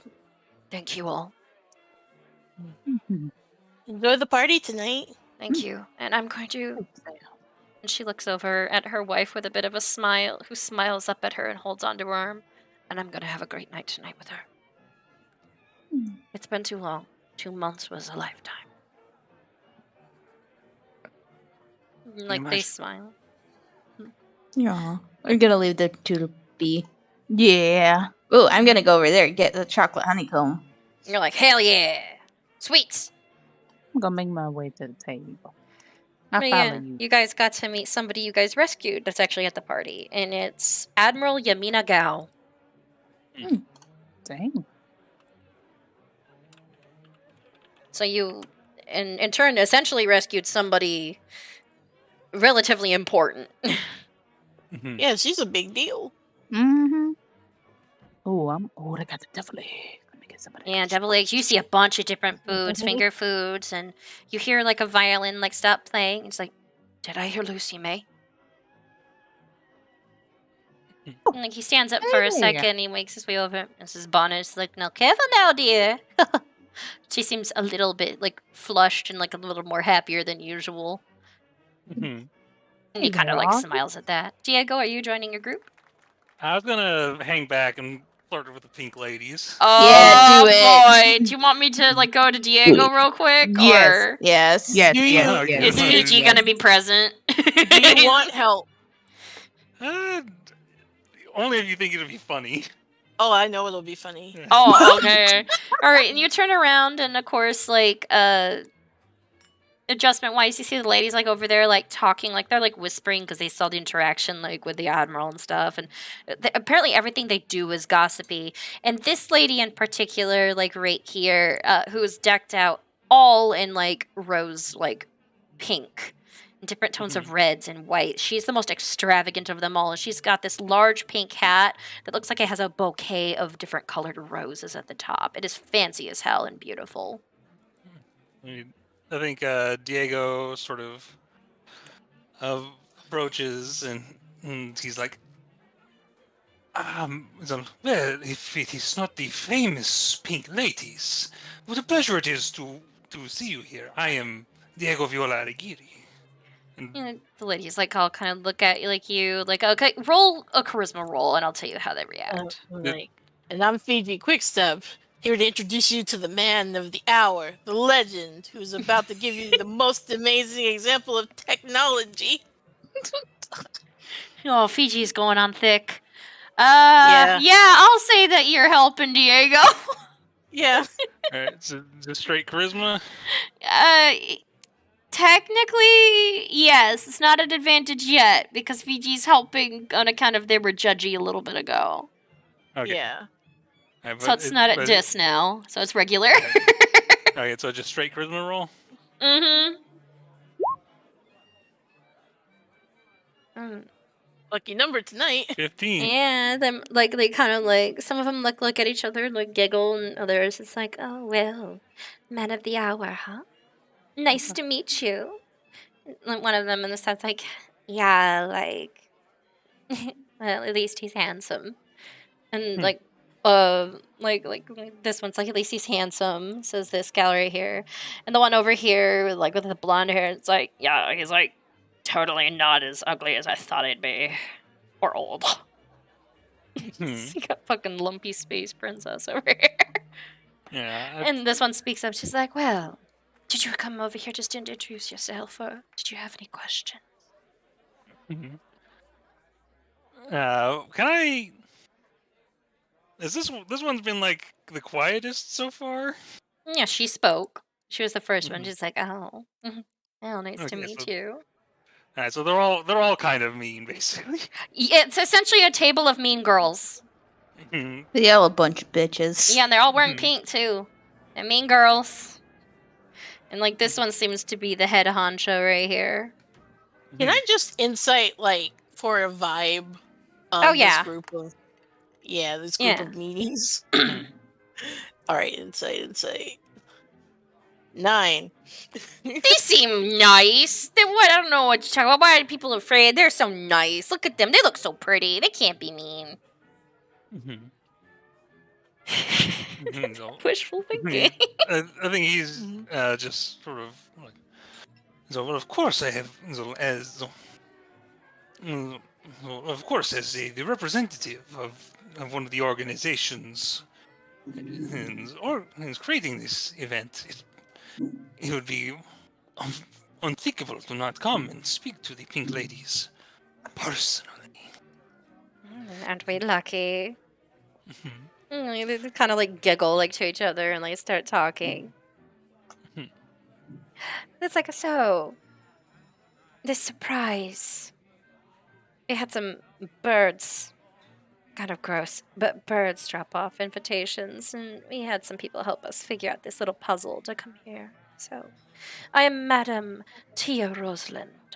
Thank you all. Enjoy the party tonight. Thank you. And I'm going to... And she looks over at her wife with a bit of a smile, who smiles up at her and holds onto her arm. and I'm gonna have a great night tonight with her. It's been too long. 2 months was a lifetime. Like, they smile. Yeah. We're gonna leave the two to be. Yeah. Oh, I'm gonna go over there and get the chocolate honeycomb. You're like, hell yeah! Sweets! I'm gonna make my way to the table. But I yeah, follow you. you guys got to meet somebody you guys rescued that's actually at the party, and it's Admiral Yamina Gao. Dang. So you, in turn, essentially rescued somebody relatively important. Yeah, she's a big deal. Mm-hmm. They got the devil egg. Let me get some of that. Yeah, devil eggs. You see a bunch of different foods, finger foods, and you hear like a violin like stop playing. It's like, did I hear Lucy May? And, like, he stands up for a second, he makes his way over. Mrs. Bonner's like, no, careful now, dear. She seems a little bit like flushed and like a little more happier than usual. And he kind of like smiles at that. Diego, are you joining your group? I was gonna hang back and flirt with the pink ladies. Oh, Yeah, do it. boy. Do you want me to like go to Diego real quick? Yes. Or Yes. Yes. Do you- Yes. Okay. is Fiji gonna be present? Do you want help? Only if you think it'll be funny. Oh, I know it'll be funny. Oh, okay. All right, and you turn around, and of course, like, adjustment-wise, you see the ladies, like, over there, like, talking, like, they're, like, whispering because they saw the interaction, like, with the Admiral and stuff, and apparently everything they do is gossipy. And this lady in particular, like, right here, who is decked out all in, like, rose, like, pink. Different tones of reds and white. She's the most extravagant of them all, and she's got this large pink hat that looks like it has a bouquet of different colored roses at the top. It is fancy as hell and beautiful. I think Diego sort of approaches and he's like, well, if it is not the famous pink ladies, what a pleasure it is to see you here. I am Diego Viola Alighieri. And the ladies like all kind of look at you like, okay, roll a charisma roll, and I'll tell you how they react. And I'm Fiji Quickstep, here to introduce you to the man of the hour, the legend, who's about to give you the most amazing example of technology. Oh, Fiji's going on thick. Yeah, I'll say that you're helping Diego. Yeah. Alright, so just straight charisma? Technically, yes. It's not an advantage yet, because Fiji's helping on account of they were judgy a little bit ago. Okay. Yeah. So it's not at dis now, so it's regular. Okay, so just straight charisma roll? Mm-hmm. Lucky number tonight. 15. Yeah, them like they kind of like some of them look at each other, like giggle, and others it's like, oh well, man of the hour, huh? Nice to meet you. Like one of them in the set's like, yeah, like, well, at least he's handsome, and like this one's like, at least he's handsome. Says this gal right here, and the one over here, like with the blonde hair, it's like, yeah, he's like totally not as ugly as I thought he'd be, or old. You got fucking lumpy space princess over here. Yeah. And this one speaks up. She's like, well, did you come over here just to introduce yourself, or did you have any questions? Can I... Is this one's been like the quietest so far? Yeah, she spoke. She was the first one. She's like, oh, well, nice to meet you. Alright, so they're all kind of mean, basically. Yeah, it's essentially a table of mean girls. They all a bunch of bitches. Yeah, and they're all wearing pink too. They're mean girls. And like this one seems to be the head honcho right here. Can I just insight, like, for a vibe of this group of... Yeah, this group of meetings. Alright, insight. 9. They seem nice. I don't know what you're talking about. Why are people afraid? They're so nice. Look at them. They look so pretty. They can't be mean. Wishful thinking. I think he's just sort of like, so, well, of course I have, well, of course, as the representative of one of the organizations who's creating this event, it would be unthinkable to not come and speak to the pink ladies personally. Aren't we lucky? They kind of like giggle like to each other and like start talking. It's like, so this surprise. We had some birds, kind of gross, but birds drop off invitations, and we had some people help us figure out this little puzzle to come here. So, I am Madame Tia Rosalind.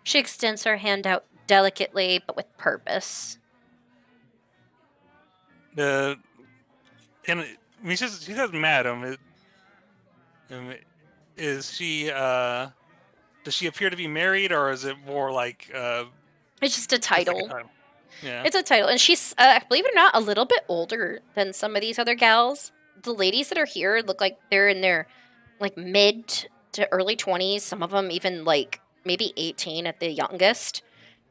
She extends her hand out delicately, but with purpose. She says Madam. Is she, does she appear to be married, or is it more like, It's just a title. Yeah. It's a title, and she's, believe it or not, a little bit older than some of these other gals. The ladies that are here look like they're in their, like, mid to early 20s. Some of them even, like, maybe 18 at the youngest.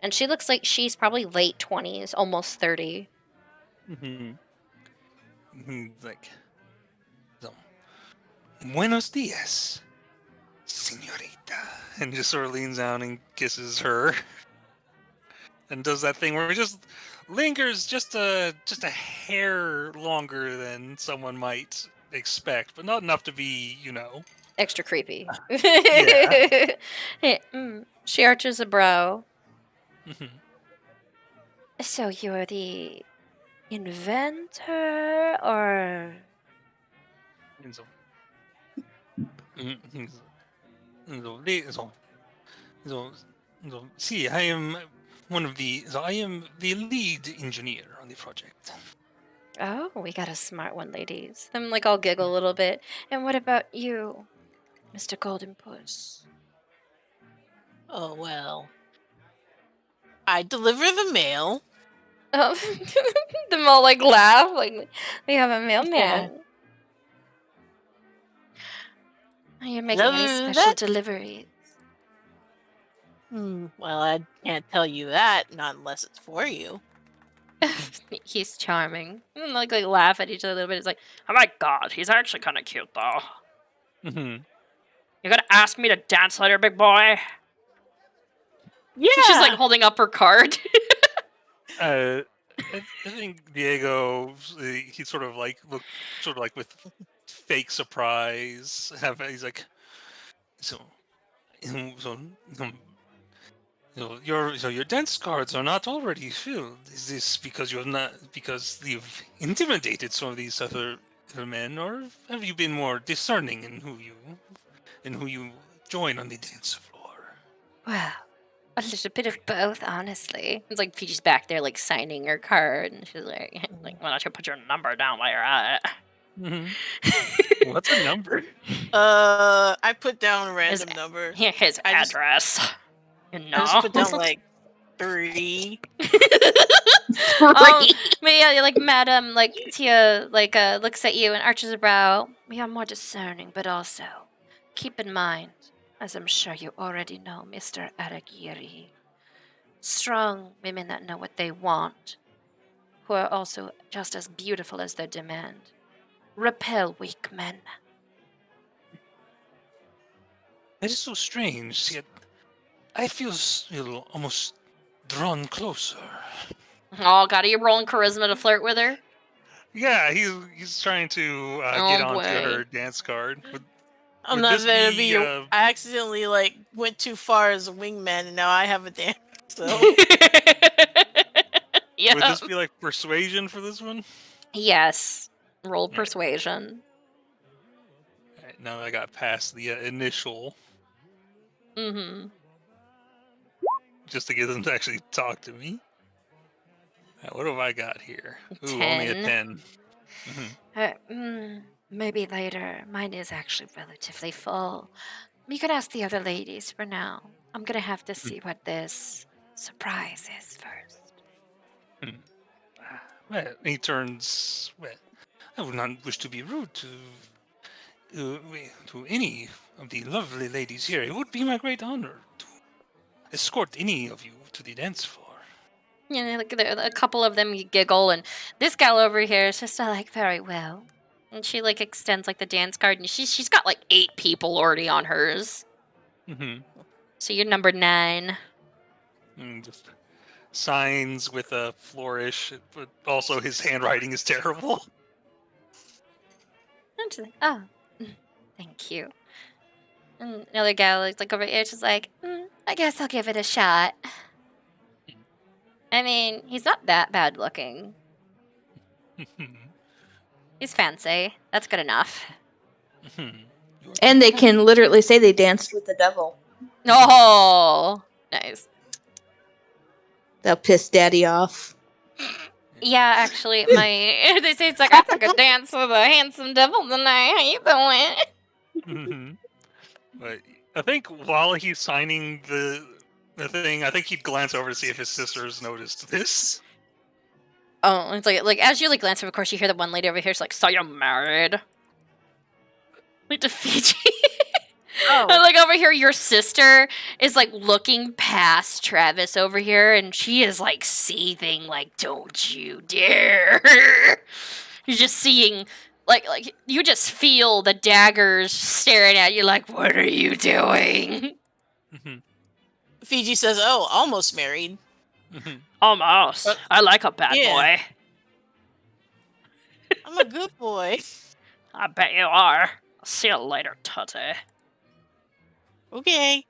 And she looks like she's probably late 20s, almost 30. Like, so, buenos dias, señorita. And just sort of leans down and kisses her. And does that thing where it just lingers just a hair longer than someone might expect, but not enough to be, Extra creepy. Yeah. She arches a brow. So you're the inventor, or... See, I am I am the lead engineer on the project. Oh, we got a smart one, ladies. Them like all giggle a little bit. And what about you, Mr. Golden Puss? Oh, well. I deliver the mail. Oh, them all like laugh. Like, we have a mailman. Are you making any special deliveries? Well, I can't tell you that, not unless it's for you. He's charming. And like laugh at each other a little bit. It's like, oh my god, he's actually kind of cute though. You're gonna ask me to dance later, big boy? Yeah. She's like holding up her card. I think Diego, he sort of like looked with fake surprise. He's like, your dance cards are not already filled. Is this because you've intimidated some of these other men, or have you been more discerning in who you join on the dance floor? Well, a little bit of both, honestly. It's like Peachy's back there, like signing her card, and she's like, why don't you put your number down while you're at it? What's a number? I put down a random number. His address. I just put down like 3. But yeah, like Madam, like Tia, like looks at you and arches a brow. We are more discerning, but also keep in mind, as I'm sure you already know, Mr. Aragiri, strong women that know what they want, who are also just as beautiful as their demand, repel weak men. That is so strange, yet I feel almost drawn closer. Oh, God, are you rolling charisma to flirt with her? Yeah, he's trying to get onto her dance card. I'm not going to be. I accidentally went too far as a wingman, and now I have a dance. So. Yeah. Would this be like persuasion for this one? Yes. Roll persuasion. All right, now I got past the initial. Just to get them to actually talk to me. What have I got here? Ooh, 10. Only a 10. Maybe later. Mine is actually relatively full. You can ask the other ladies for now. I'm gonna have to see what this surprise is first. Well, he turns. Well, I would not wish to be rude to any of the lovely ladies here. It would be my great honor to escort any of you to the dance floor. You know, like a couple of them giggle, and this gal over here is just like, very well. And she like extends like the dance card, and she's got like 8 people already on hers. Mm-hmm. So you're number 9. Just signs with a flourish, but also his handwriting is terrible. And she's like, oh, thank you. And another gal like over here, she's like, I guess I'll give it a shot. I mean, he's not that bad looking. He's fancy. That's good enough. And they can literally say they danced with the devil. Oh, nice. That'll piss Daddy off. Yeah, actually, they say it's like, I took a dance with a handsome devil tonight. How you doing? But I think while he's signing the thing, I think he'd glance over to see if his sisters noticed this. Oh, it's like as you like glance over, of course, you hear the one lady over here. She's like, "So you're married?" Like to Fiji. Oh. And like over here, your sister is like looking past Travis over here, and she is like seething, like, "Don't you dare!" You're just seeing, like you just feel the daggers staring at you, like, "What are you doing?" Fiji says, "Oh, almost married." Almost. I like a bad boy. I'm a good boy. I bet you are. I'll see you later, Tutty. Okay.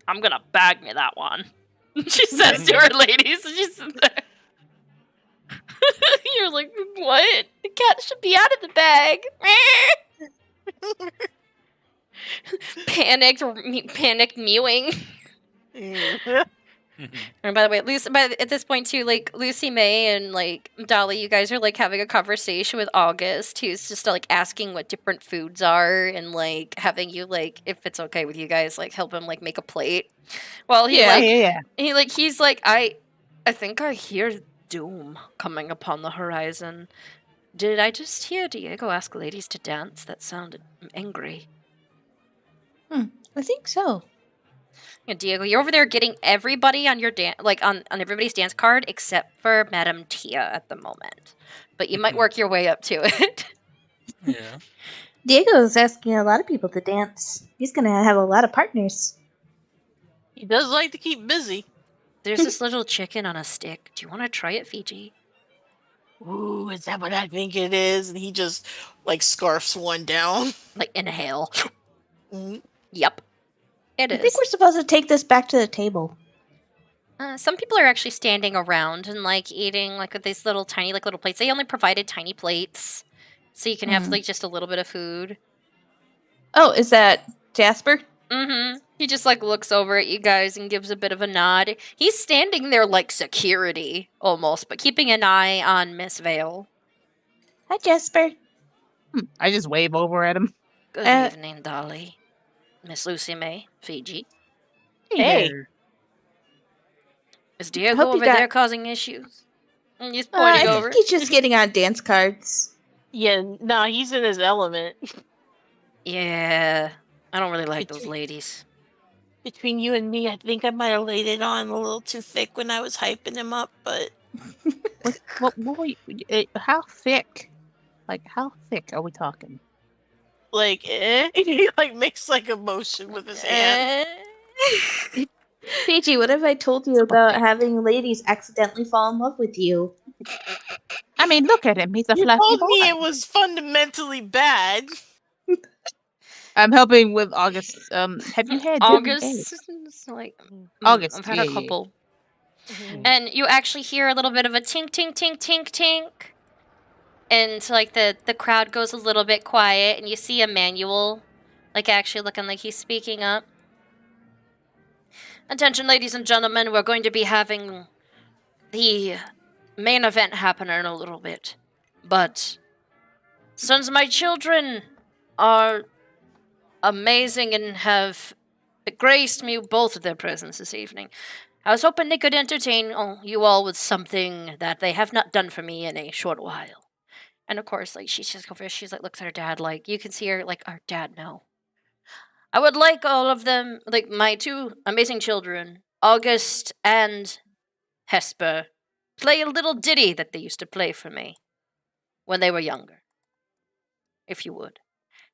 I'm gonna bag me that one. She says to her ladies, and she sits there. You're like, what? The cat should be out of the bag. Panicked mewing. And by the way, at this point too, like Lucy May and like Dolly, you guys are like having a conversation with August, who's just like asking what different foods are and like having you like, if it's okay with you guys, like help him like make a plate. Well, he's like, I think I hear doom coming upon the horizon. Did I just hear Diego ask ladies to dance? That sounded angry. I think so. Yeah, Diego, you're over there getting everybody on your on everybody's dance card except for Madame Tia at the moment. But you might work your way up to it. Yeah. Diego is asking a lot of people to dance. He's gonna have a lot of partners. He does like to keep busy. There's this little chicken on a stick. Do you want to try it, Fiji? Ooh, is that what I think it is? And he just like scarfs one down. Like inhale. Mm-hmm. Yep. It is. I think we're supposed to take this back to the table. Some people are actually standing around and like eating like with these little tiny like little plates. They only provided tiny plates, so you can have like just a little bit of food. Oh, is that Jasper? Mm-hmm. He just like looks over at you guys and gives a bit of a nod. He's standing there like security almost, but keeping an eye on Miss Vale. Hi, Jasper. I just wave over at him. Good evening, Dolly. Miss Lucy May, Fiji. Hey. Is Diego over there causing issues? And he's pointing I over. think he's just getting on dance cards. Yeah, no, he's in his element. Yeah, I don't really like those ladies. Between you and me, I think I might have laid it on a little too thick when I was hyping him up, but... what were you, how thick? Like, how thick are we talking? Like, he like makes like a motion with his hand. Fiji, what have I told you about having ladies accidentally fall in love with you? I mean, look at him. He's a You fluffy told boy. me it was fundamentally bad. I'm helping with August. Have you had August? Like August. I've had a couple. And you actually hear a little bit of a tink, tink, tink, tink, tink. And like the crowd goes a little bit quiet, and you see Emmanuel, like actually looking like he's speaking up. Attention, ladies and gentlemen, we're going to be having the main event happen in a little bit. But since my children are amazing and have graced me both with their presence this evening, I was hoping they could entertain you all with something that they have not done for me in a short while. And of course, like she's just over, she's like looks at her dad, like you can see her, like our dad. No, I would like all of them, like my two amazing children, August and Hesper, play a little ditty that they used to play for me when they were younger. If you would.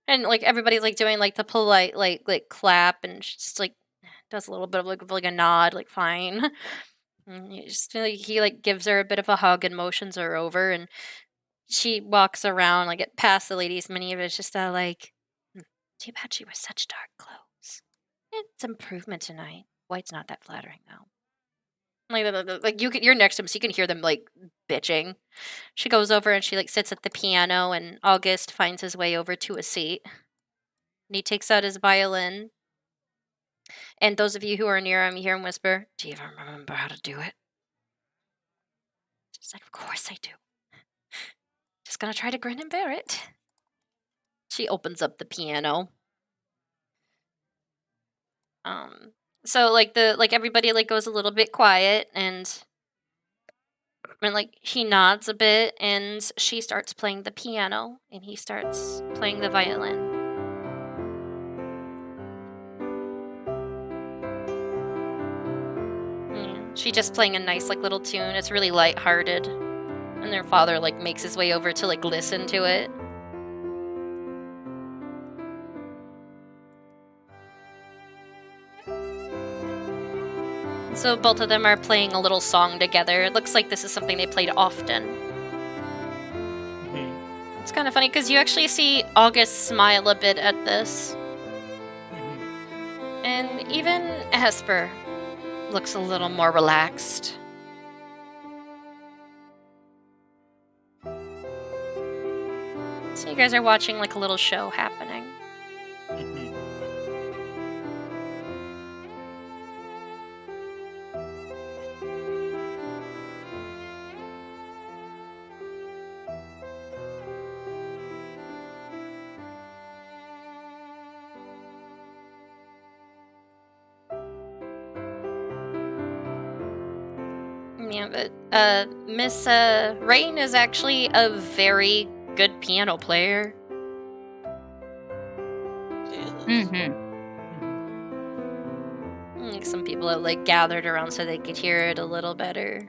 And like everybody's like doing like the polite like clap, and she just like does a little bit of like a nod, like fine. And he like gives her a bit of a hug and motions her over, and she walks around like past the ladies. Many of it's just like, too bad she wears such dark clothes. It's improvement tonight. White's not that flattering though. Like you're next to him, so you can hear them like bitching. She goes over and she like sits at the piano, and August finds his way over to a seat. And he takes out his violin. And those of you who are near him, you hear him whisper, "Do you even remember how to do it?" She's like, "Of course I do. Just gonna try to grin and bear it." She opens up the piano. So like everybody like goes a little bit quiet, and like he nods a bit, and she starts playing the piano, and he starts playing the violin. She's just playing a nice like little tune. It's really lighthearted. And their father like makes his way over to like listen to it. So both of them are playing a little song together. It looks like this is something they played often. It's kind of funny because you actually see August smile a bit at this. And even Hesper looks a little more relaxed. So you guys are watching like a little show happening. Yeah, but Miss Rain is actually a very good piano player. Like some people have like gathered around so they could hear it a little better.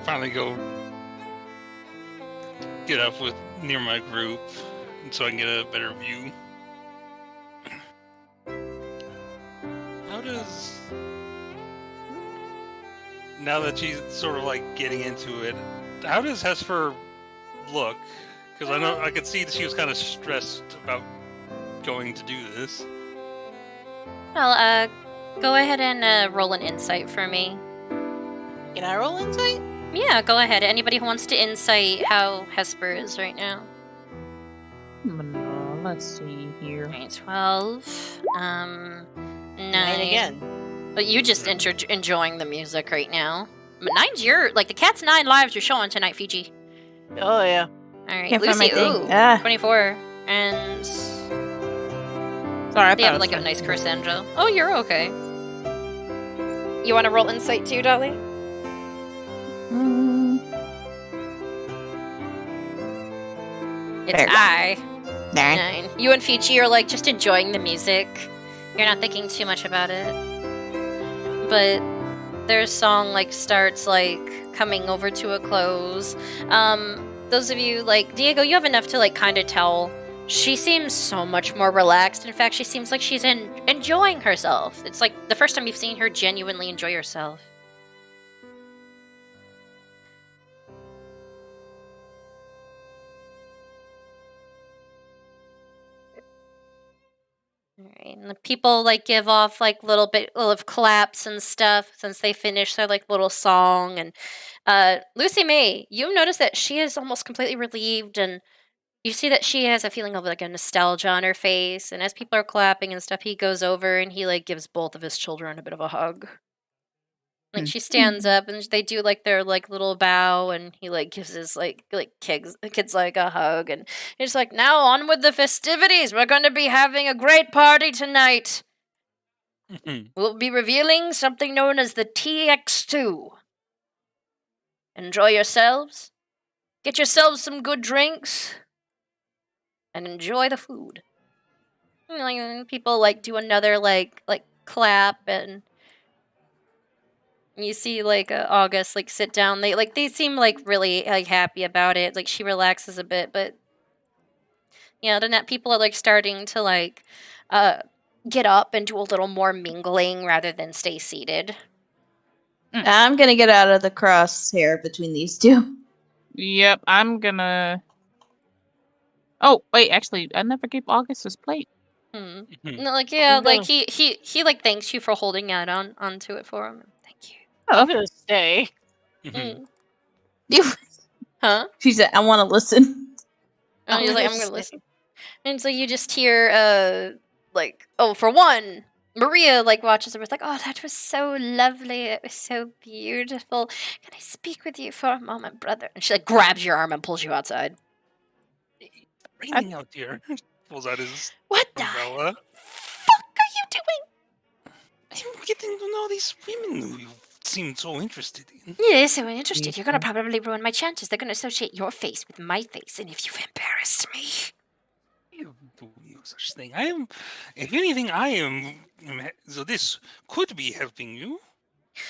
Finally go get up with near my group so I can get a better view. How does, now that she's sort of like getting into it, how does Hesper look? Because I know I could see that she was kind of stressed about going to do this. Well, go ahead and roll an insight for me. Can I roll insight? Yeah, go ahead. Anybody who wants to insight how Hesper is right now. Let's see here. 12. 9 again. But you just enjoying the music right now. But 9's your, like, the cat's 9 lives you're showing tonight, Fiji. Oh, yeah. Alright, Can't find my Lucy, thing. 24. And... Sorry, they have, like, a nice crescendo. Oh, you're okay. You want to roll insight too, Dolly? It's I. 9. You and Fiji are like just enjoying the music. You're not thinking too much about it. But their song like starts like coming over to a close. Those of you like Diego, you have enough to like kind of tell. She seems so much more relaxed. In fact, she seems like she's enjoying herself. It's like the first time you've seen her genuinely enjoy herself. Alright, and the people like give off like little bit of claps and stuff since they finish their like little song. And Lucy May, you notice that she is almost completely relieved, and you see that she has a feeling of like a nostalgia on her face. And as people are clapping and stuff, he goes over and he like gives both of his children a bit of a hug. Like she stands up and they do like their like little bow, and he like gives his like kids like a hug, and he's like, "Now on with the festivities. We're going to be having a great party tonight." We'll be revealing something known as the TX2. Enjoy yourselves. Get yourselves some good drinks. And enjoy the food. Like, people like do another like clap, and you see like August like sit down. They seem like really like happy about it. Like she relaxes a bit, but yeah, then that people are like starting to like get up and do a little more mingling rather than stay seated. I'm gonna get out of the crosshair between these two. Yep, I'm gonna. Oh wait, actually, I never gave August his plate. No, like yeah, like he like thanks you for holding out onto it for him. Thank you. I'm gonna stay. Huh? She said, "I want to listen." And he's like, I'm gonna listen. And so you just hear like, oh, for one, Maria like watches her. It's like, oh, that was so lovely. It was so beautiful. Can I speak with you for a moment, brother? And she like grabs your arm and pulls you outside. Raining out here. Pulls out his umbrella. Fuck are you doing? I'm getting to know these women who you seem so interested in. Yeah, so interested. You're gonna probably ruin my chances. They're gonna associate your face with my face, and if you've embarrassed me. You do no such thing. I am, if anything, I am. So this could be helping you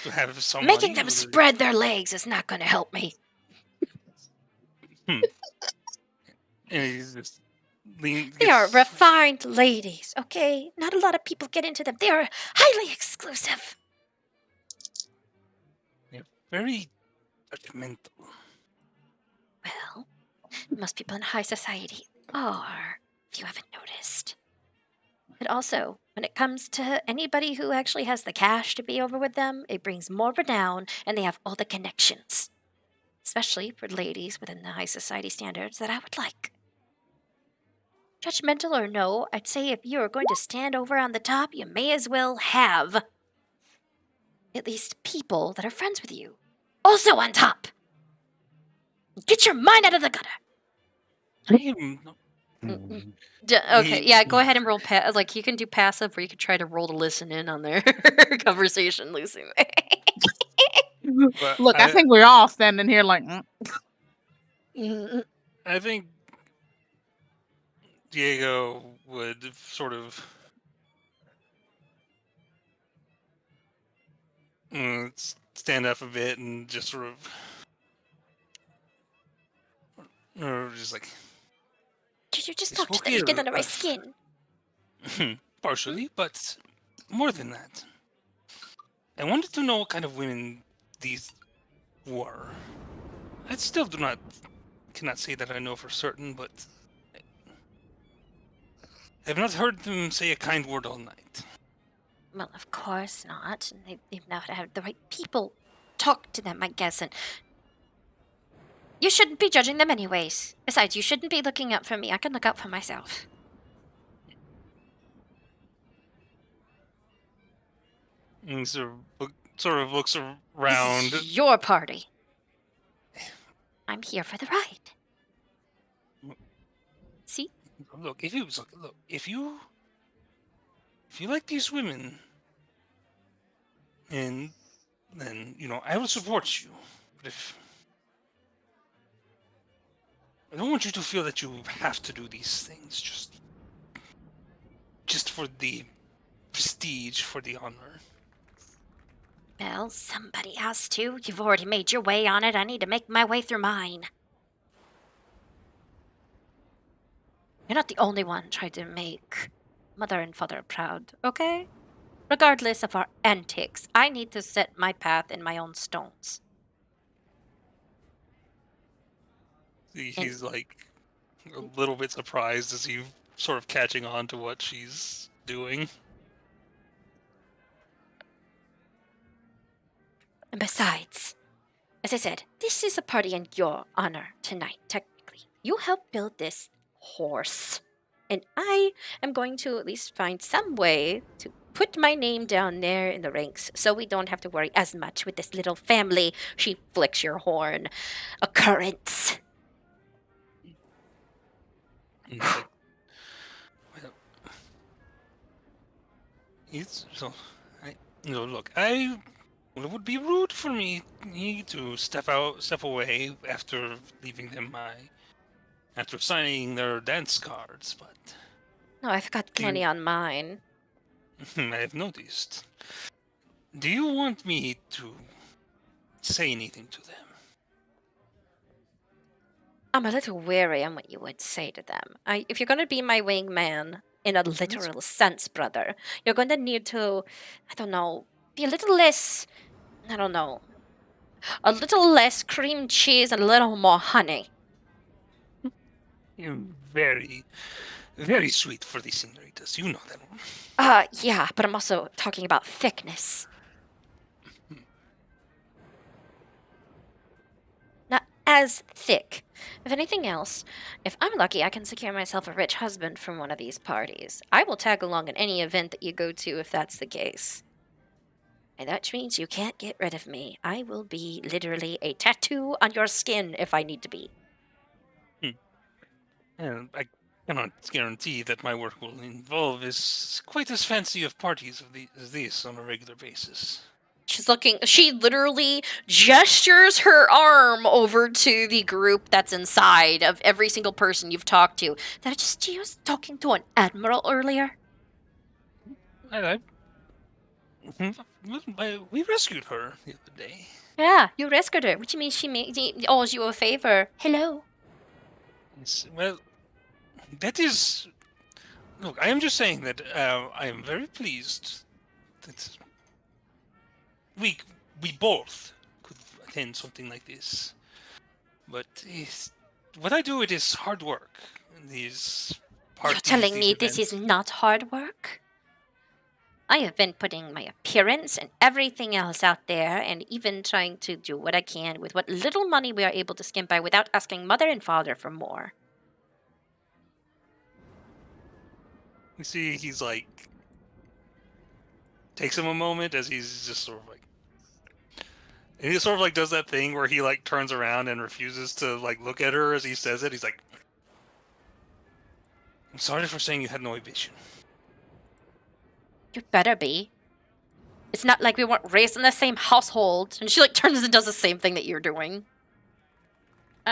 to have someone. Making them spread their legs is not gonna help me. And he's just They are refined ladies, okay? Not a lot of people get into them. They are highly exclusive. They're very judgmental. Well, most people in high society are, if you haven't noticed. But also, when it comes to anybody who actually has the cash to be over with them, it brings more renown, and they have all the connections. Especially for ladies within the high society standards that I would like. Judgmental or no, I'd say if you are going to stand over on the top, you may as well have at least people that are friends with you. Also on top! Get your mind out of the gutter! Okay, yeah, go ahead and roll like you can do passive, or you could try to roll to listen in on their conversation, Lucy. Look, I think we're all standing here like. I think Diego would sort of stand up a bit and just sort of, or just like. Did you just talk to them? You get under my skin. Partially, but more than that. I wanted to know what kind of women these were. I still cannot say that I know for certain, but I have not heard them say a kind word all night. Well, of course not. They've not had the right people talk to them, I guess, and you shouldn't be judging them anyways. Besides, you shouldn't be looking out for me. I can look out for myself. And sort of looks around. This is your party. I'm here for the ride. See? Look, if you like these women, and then I will support you. But if I don't want you to feel that you have to do these things just for the prestige, for the honor. Well, somebody has to. You've already made your way on it. I need to make my way through mine. You're not the only one trying to make mother and father proud, okay? Regardless of our antics, I need to set my path in my own stones. He's like a little bit surprised as he's sort of catching on to what she's doing. And besides, as I said, this is a party in your honor tonight, technically. You helped build this horse. And I am going to at least find some way to put my name down there in the ranks so we don't have to worry as much with this little family, she flicks your horn, occurrence. it's so. Look, well, it would be rude for me to step away after leaving them after signing their dance cards, but No, I've got plenty on mine. I have noticed. Do you want me to say anything to them? I'm a little wary on what you would say to them. If you're going to be my wingman in a literal sense, brother, you're going to need to, I don't know, be a little less, I don't know, a little less cream cheese and a little more honey. You're very, very sweet for the senoritas. You know that. Yeah, but I'm also talking about thickness. Not as thick. If anything else, if I'm lucky, I can secure myself a rich husband from one of these parties. I will tag along in any event that you go to if that's the case. And that means you can't get rid of me. I will be literally a tattoo on your skin if I need to be. And I cannot guarantee that my work will involve quite as fancy of parties as these on a regular basis. She literally gestures her arm over to the group that's inside of every single person you've talked to. She was talking to an admiral earlier. We rescued her the other day. Yeah, you rescued her, which means she owes you a favor. Hello. Yes, well, that is... Look, I am just saying that I am very pleased that we both could attend something like this. But what I do, it is hard work. These parties, You're telling me events. this is not hard work? I have been putting my appearance and everything else out there, and even trying to do what I can with what little money we are able to skimp by without asking mother and father for more. You see, he's like... Takes him a moment as he's just sort of like... And he sort of like does that thing where he like turns around and refuses to like look at her as he says it. He's like... I'm sorry for saying you had no ambition. You better be. It's not like we weren't raised in the same household. And she like turns and does the same thing that you're doing.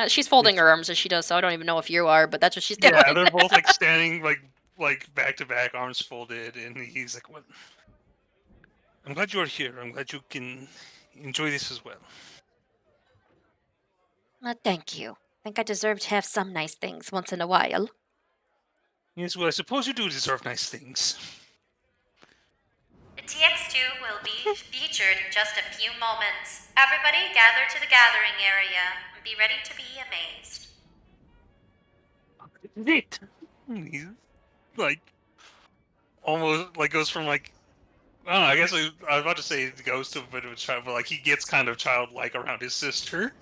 She's folding her arms as she does, so I don't even know if you are, but that's what she's doing. Yeah, they're both like standing like back to back, arms folded, and he's like, "What? I'm glad you're here. I'm glad you can enjoy this as well." Thank you. I think I deserve to have some nice things once in a while. Yes, well, I suppose you do deserve nice things. The TX2 will be featured in just a few moments. Everybody gather to the gathering area and be ready to be amazed. It. He's like almost like goes from like I don't know. I guess I was about to say goes to a bit of a child, but like he gets kind of childlike around his sister.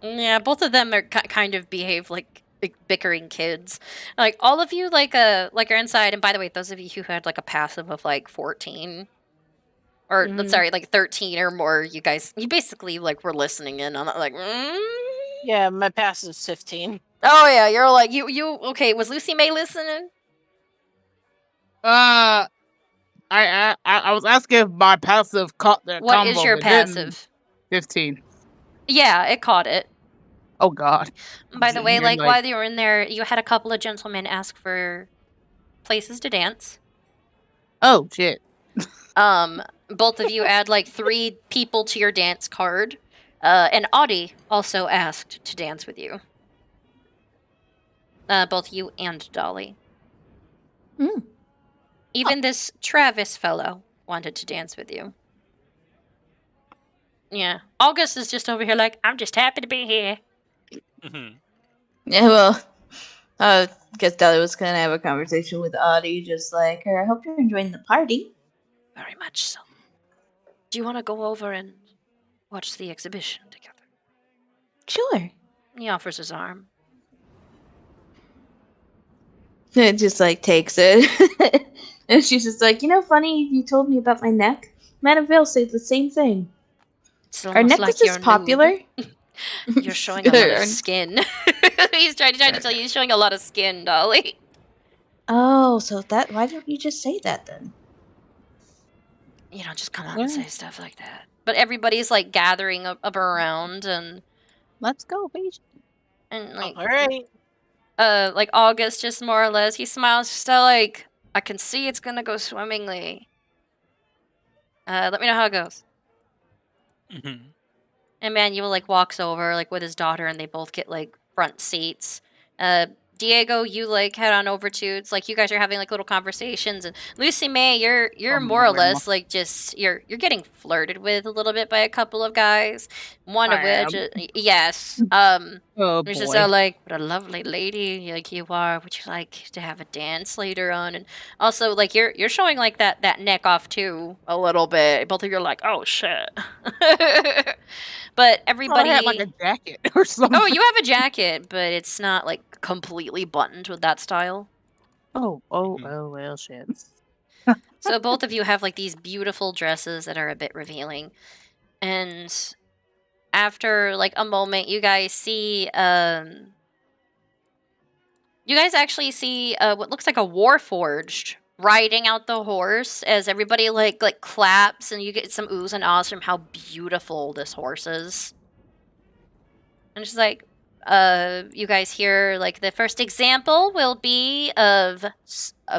Yeah, both of them are kind of behave like bickering kids. Like all of you, like are inside. And by the way, those of you who had like a passive of like 14, or sorry, like 13 or more, you basically like were listening in on it. Like, yeah, my passive is 15. Oh yeah, you're like you. Okay, was Lucy May listening? I was asking if my passive caught that combo. What is your passive? 15. Yeah, it caught it. Oh God. By the way, like while you were in there, you had a couple of gentlemen ask for places to dance. Oh shit. Both of you add like 3 people to your dance card. And Audie also asked to dance with you. Both you and Dolly. Even this Travis fellow wanted to dance with you. Yeah. August is just over here like, I'm just happy to be here. Yeah, well, I guess Dolly was going to have a conversation with Audie, just like her. I hope you're enjoying the party. Very much so. Do you want to go over and watch the exhibition together? Sure. He offers his arm. It just like takes it. And she's just like, funny you told me about my neck. Madame Vale said the same thing. Our necklace is popular. You're showing a lot of skin. He's trying to tell you he's showing a lot of skin, Dolly. Oh, so why don't you just say that then? you don't just come out and say stuff like that. But everybody's like gathering up around, and let's go, Paige. And like, all right. Like August, just more or less, he smiles, just like, I can see it's gonna go swimmingly. Let me know how it goes. Mm-hmm. And Manuel like walks over like with his daughter, and they both get like front seats. Diego, you like head on over to. It's like you guys are having like little conversations, and Lucy May, you're more or less like just you're getting flirted with a little bit by a couple of guys. One of which, yes, oh which boy. is like, what a lovely lady like you are. Would you like to have a dance later on? And also like you're showing like that neck off too a little bit. Both of you are like, oh shit. But everybody I had like a jacket or something. Oh, you have a jacket, but it's not like completely buttoned with that style. Oh, well, shit. So both of you have like these beautiful dresses that are a bit revealing. And after like a moment, you guys see you guys actually see what looks like a warforged riding out the horse as everybody like claps, and you get some oohs and ahs from how beautiful this horse is. And it's just like, you guys hear like the first example will be of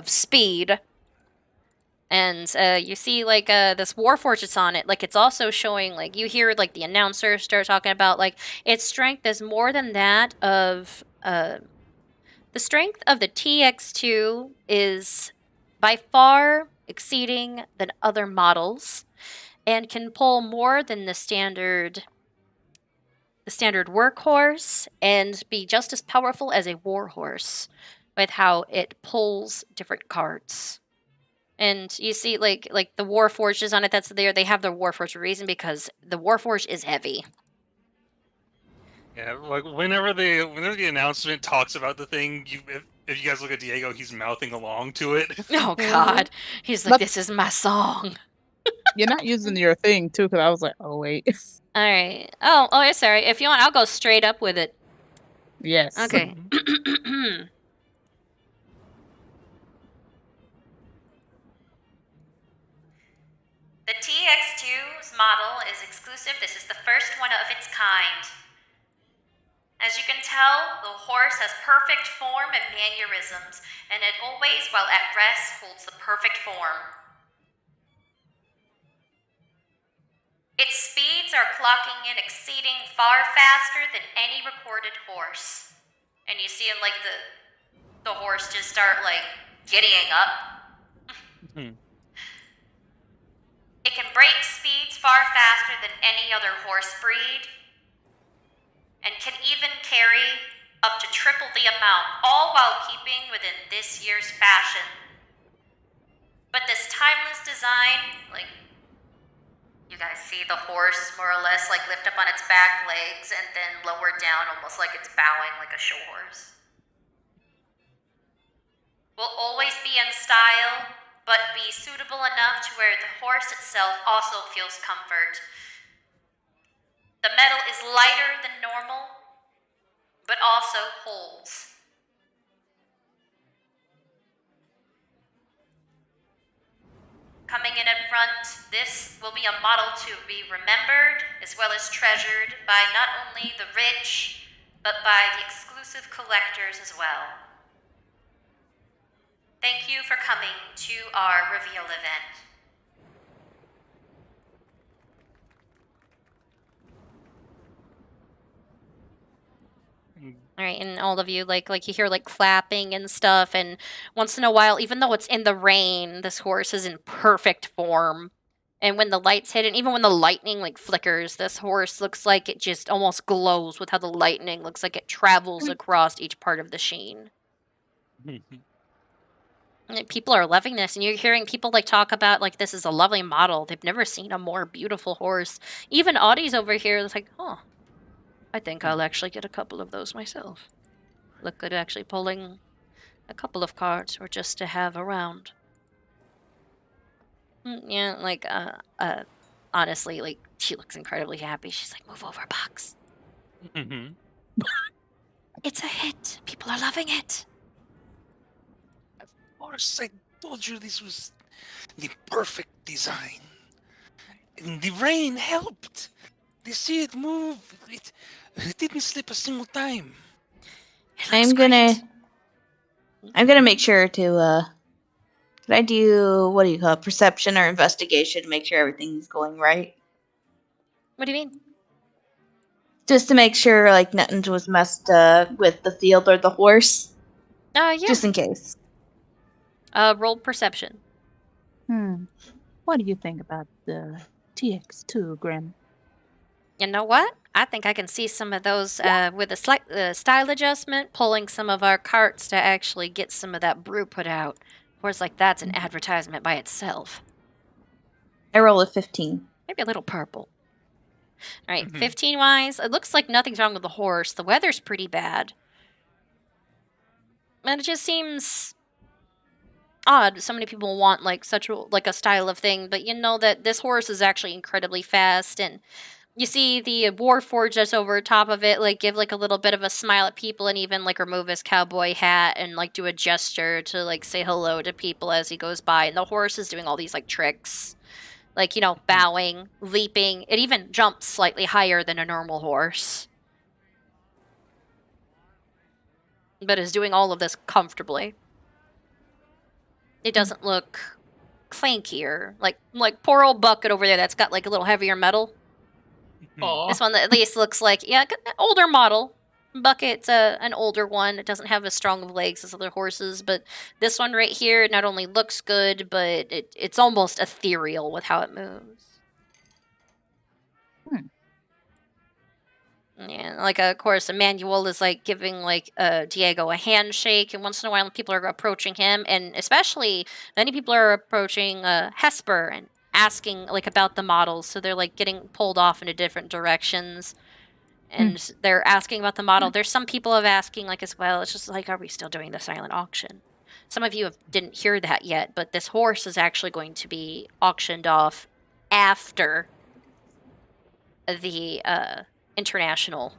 speed, and you see like this warforged that's on it. Like it's also showing like you hear like the announcer start talking about like its strength is more than that of the strength of the TX2 is by far exceeding than other models, and can pull more than the standard workhorse, and be just as powerful as a warhorse with how it pulls different carts. And you see like the warforged on it that's there, they have their warforged for a reason, because the warforged is heavy. Yeah, like whenever the announcement talks about the thing, if you guys look at Diego, he's mouthing along to it. Oh god. He's like, this is my song. You're not using your thing too, because I was like, oh wait. Alright. Oh, yeah, sorry. If you want, I'll go straight up with it. Yes. Okay. The TX2's model is exclusive. This is the first one of its kind. As you can tell, the horse has perfect form and mannerisms, and it always, while at rest, holds the perfect form. Its speeds are clocking in exceeding far faster than any recorded horse. And you see him like the horse just start like giddying up. It can break speeds far faster than any other horse breed, and can even carry up to triple the amount, all while keeping within this year's fashion. But this timeless design, like, you guys see the horse more or less like lift up on its back legs and then lower down almost like it's bowing like a show horse. Will always be in style, but be suitable enough to where the horse itself also feels comfort. The metal is lighter than normal, but also holds. Coming in at front, this will be a model to be remembered as well as treasured by not only the rich, but by the exclusive collectors as well. Thank you for coming to our reveal event. All right, and all of you like you hear like clapping and stuff, and once in a while, even though it's in the rain, this horse is in perfect form. And when the lights hit, and even when the lightning like flickers, this horse looks like it just almost glows with how the lightning looks like it travels across each part of the sheen. And people are loving this, and you're hearing people like talk about like this is a lovely model. They've never seen a more beautiful horse. Even Audie's over here is like, oh, I think I'll actually get a couple of those myself. Look good actually pulling a couple of carts or just to have around. Yeah, like, honestly, like, she looks incredibly happy. She's like, move over, box. It's a hit. People are loving it. Of course, I told you this was the perfect design. And the rain helped. They see it move. It didn't slip a single time. I'm gonna make sure to could I do, what do you call it, perception or investigation to make sure everything's going right? What do you mean? Just to make sure like nothing was messed with the field or the horse. Yeah. Just in case. Roll perception. What do you think about the TX2, Grim? You know what? I think I can see some of those with a slight style adjustment, pulling some of our carts to actually get some of that brew put out. Of course, like that's an advertisement by itself. I roll a 15. Maybe a little purple. All right, 15 wise, it looks like nothing's wrong with the horse. The weather's pretty bad. And it just seems odd. So many people want like such a style of thing, but you know that this horse is actually incredibly fast, and you see the Warforged that's over top of it, like give like a little bit of a smile at people, and even like remove his cowboy hat and like do a gesture to like say hello to people as he goes by. And the horse is doing all these like tricks, like, you know, bowing, leaping. It even jumps slightly higher than a normal horse, but is doing all of this comfortably. It doesn't look clankier, like poor old Bucket over there that's got like a little heavier metal. This one at least looks like, an older model. Bucket's an older one. It doesn't have as strong of legs as other horses, but this one right here not only looks good, but it's almost ethereal with how it moves. Yeah, like of course, Emmanuel is like giving like Diego a handshake, and once in a while people are approaching him, and especially many people are approaching Hesper and asking like about the models, so they're like getting pulled off into different directions, and they're asking about the model. There's some people have asking like as well. It's just like, are we still doing the silent auction? Some of you didn't hear that yet, but this horse is actually going to be auctioned off after the international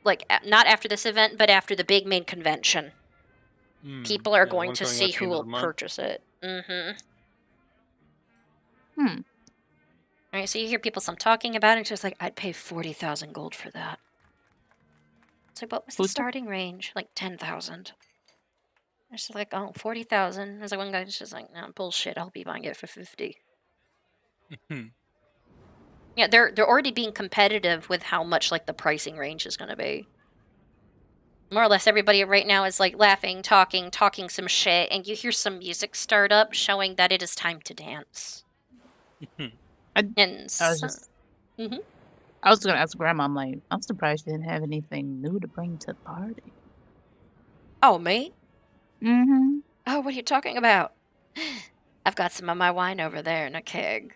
like not after this event, but after the big main convention. People are going to see who will purchase it. Alright, so you hear people some talking about it, and just like, I'd pay 40,000 gold for that. So what was the starting range? Like 10,000. They're just like, oh, 40,000. There's like one guy just like, no, bullshit, I'll be buying it for 50. Yeah, they're already being competitive with how much like the pricing range is going to be. More or less, everybody right now is like laughing, talking some shit, and you hear some music start up, showing that it is time to dance. I was going to ask Grandma. I'm like, I'm surprised you didn't have anything new to bring to the party. Oh, me? Oh, what are you talking about? I've got some of my wine over there in a keg.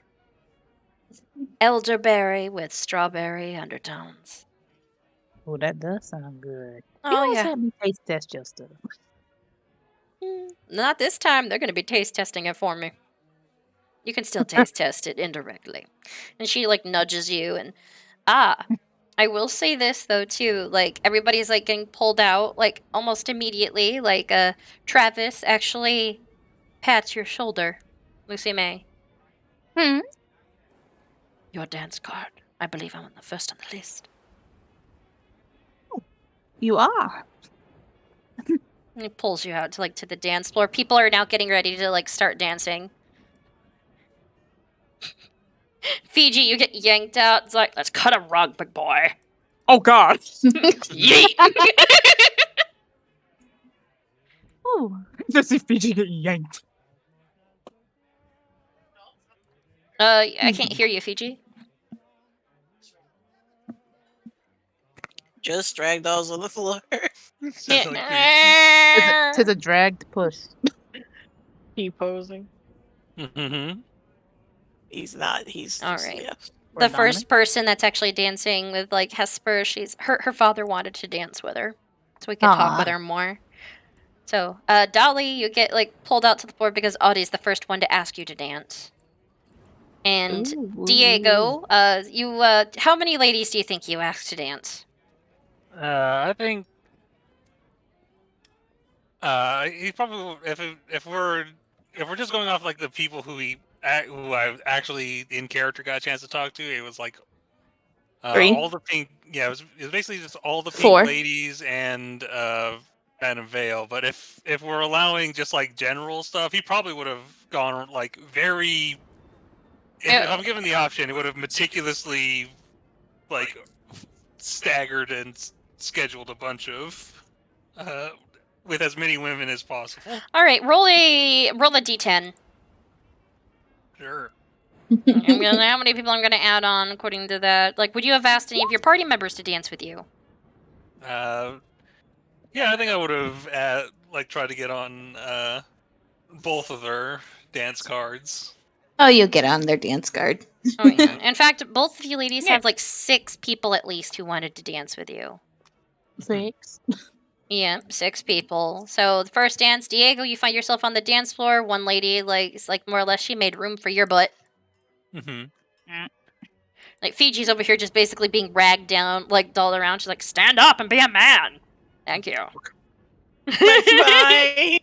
Elderberry with strawberry undertones. Oh, that does sound good. Oh, you always yeah. have me taste test your stuff. Not this time. They're going to be taste testing it for me. You can still taste test it indirectly. And she like nudges you, and I will say this though too, like everybody's like getting pulled out like almost immediately. Like Travis actually pats your shoulder, Lucy May. Your dance card. I believe I'm on the first on the list. You are. And he pulls you out to the dance floor. People are now getting ready to like start dancing. Fiji, you get yanked out. It's like, let's cut a rug, big boy. Oh God. Yeet. Oh, just see Fiji get yanked. I can't hear you, Fiji. Just ragdolls on the floor. To the dragged puss. Keep posing. He's not. He's all just, right. Yeah. The first person that's actually dancing with like Hesper, her father wanted to dance with her, so we could talk with her more. So, Dolly, you get like pulled out to the floor because Audie's the first one to ask you to dance. And Diego, you how many ladies do you think you asked to dance? I think he probably if if we're just going off like the people who I actually in character got a chance to talk to, it was like all the pink. Yeah, it was basically just all the pink ladies and Vale. But if we're allowing just like general stuff, he probably would have gone like very. If I'm given the option, it would have meticulously like staggered and scheduled a bunch of with as many women as possible. All right, roll a d10. Sure. How many people I'm gonna add on according to that? Like, would you have asked any of your party members to dance with you? Yeah, I think I would have tried to get on both of their dance cards. Oh, you get on their dance card. Oh, yeah. In fact, both of you ladies have like 6 people at least who wanted to dance with you. 6? Yeah, 6 people. So the first dance, Diego, you find yourself on the dance floor. One lady, like more or less, she made room for your butt. Like Fiji's over here just basically being ragged down, like dolled around. She's like, stand up and be a man. Thank you. That's right.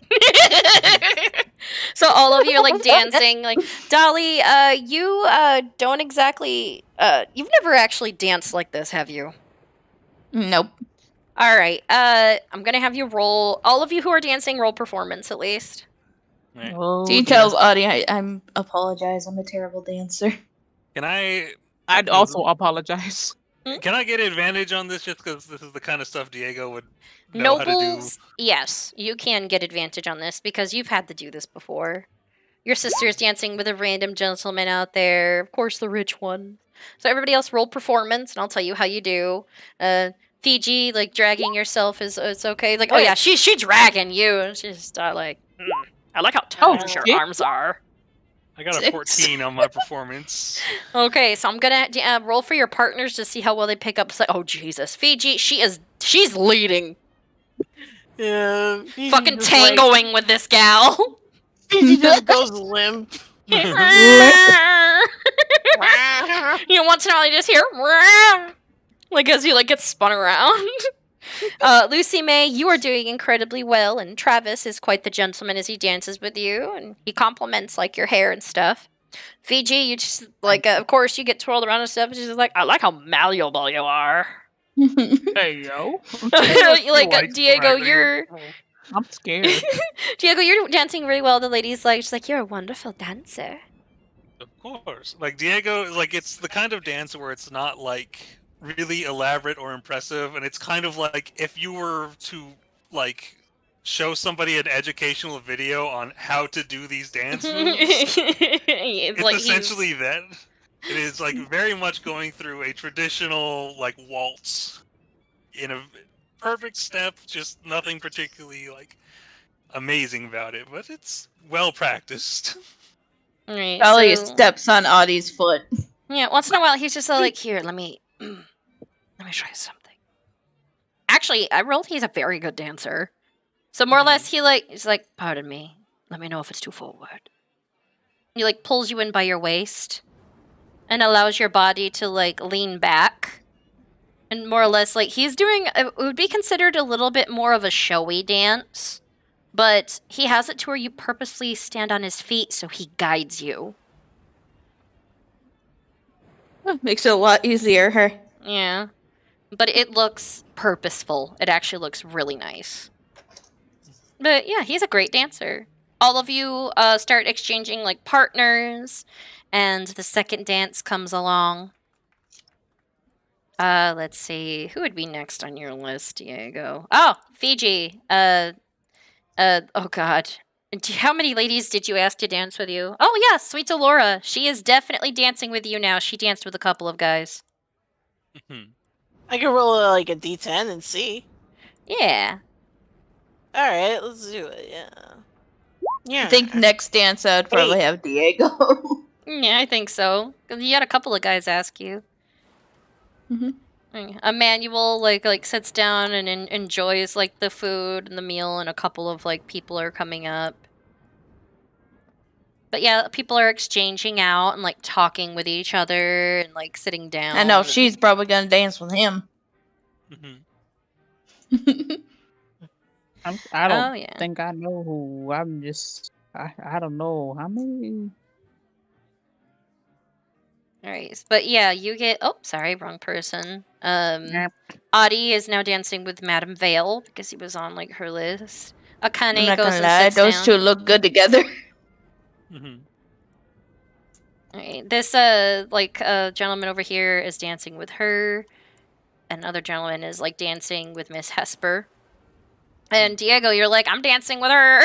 So all of you are like dancing. Like Dolly, you don't exactly you've never actually danced like this, have you? Nope. All right. I'm gonna have you roll. All of you who are dancing, roll performance at least. Right. Oh, details, Audie. I'm apologize. I'm a terrible dancer. Can I? I'd also apologize. Can I get advantage on this just because this is the kind of stuff Diego would know how to do? Nobles, yes, you can get advantage on this because you've had to do this before. Your sister's dancing with a random gentleman out there, of course, the rich one. So everybody else roll performance, and I'll tell you how you do. Fiji, like dragging yourself is it's okay. Like, oh yeah, she dragging you, and she's just like, I like how tall your arms are. I got a 14 on my performance. Okay, so I'm gonna roll for your partners to see how well they pick up. It's like, oh Jesus, Fiji, she's leading. Yeah, fucking tangoing with this gal. Fiji just goes limp. You know, once in a while you just hear like as you like get spun around. Lucy May, you are doing incredibly well, and Travis is quite the gentleman as he dances with you, and he compliments like your hair and stuff. Fiji, you just like, of course, you get twirled around and stuff, and she's just like, I like how malleable you are. Hey yo, like Diego, you're. I'm scared. Diego, you're dancing really well. The lady's like, she's like, you're a wonderful dancer. Of course, like Diego, like it's the kind of dance where it's not like really elaborate or impressive, and it's kind of like if you were to like show somebody an educational video on how to do these dance moves, it's like essentially that. It is like very much going through a traditional like waltz in a perfect step, just nothing particularly like amazing about it, but it's well practiced. Right, Dolly steps on Audie's foot. Yeah, once in a while he's just like, here, let me try something. Actually, I rolled he's a very good dancer. So more or less he's like, pardon me, let me know if it's too forward. He like pulls you in by your waist and allows your body to like lean back. And more or less like he's doing it would be considered a little bit more of a showy dance, but he has it to where you purposely stand on his feet so he guides you. Makes it a lot easier, huh? Yeah. But it looks purposeful. It actually looks really nice. But yeah, he's a great dancer. All of you start exchanging like partners, and the second dance comes along. Let's see. Who would be next on your list, Diego? Oh, Fiji. Oh god. How many ladies did you ask to dance with you? Oh yeah, sweet Laura. She is definitely dancing with you now. She danced with a couple of guys. I can roll like a d10 and see. Yeah. All right, let's do it. Yeah. I think next dance I'd probably have Diego. Yeah, I think so. You had a couple of guys ask you. Emmanuel like sits down and enjoys like the food and the meal, and a couple of like people are coming up. But yeah, people are exchanging out and like talking with each other and like sitting down. I know she's probably gonna dance with him. I don't think I know who. I'm just I don't know how many. All right, but yeah, you get. Oh, sorry, wrong person. Audie is now dancing with Madame Vale because he was on like her list. I'm Akane not goes gonna and lie, sits those down. two look good together. Alright, this gentleman over here is dancing with her. Another gentleman is like dancing with Miss Hesper. And Diego, you're like, I'm dancing with her.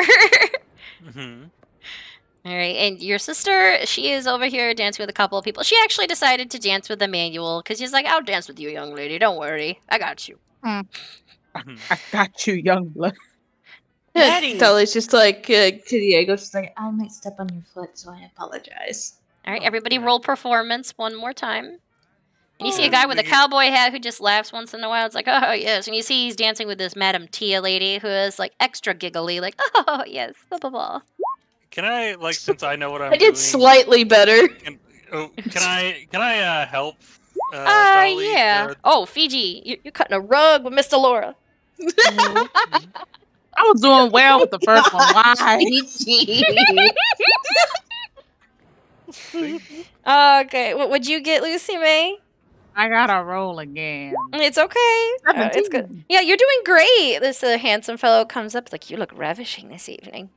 Alright, and your sister, she is over here dancing with a couple of people. She actually decided to dance with Emmanuel because she's like, I'll dance with you, young lady. Don't worry. I got you. I got you, young blood. Dolly's just like to Diego, she's like, I might step on your foot, so I apologize. Alright, everybody roll performance one more time. And you see a guy with a cowboy hat who just laughs once in a while. It's like, oh, yes. And you see he's dancing with this Madame Tia lady who is, like, extra giggly. Like, oh, yes, blah, blah, blah. Can I, like, since I know what I'm I doing... did slightly better. Can I help Dolly? Yeah. Oh, Fiji, you're cutting a rug with Mr. Laura. I was doing well with the first one. Why? Okay, what would you get, Lucy May? I gotta roll again. It's okay. It's good. Yeah, you're doing great. This handsome fellow comes up like, you look ravishing this evening.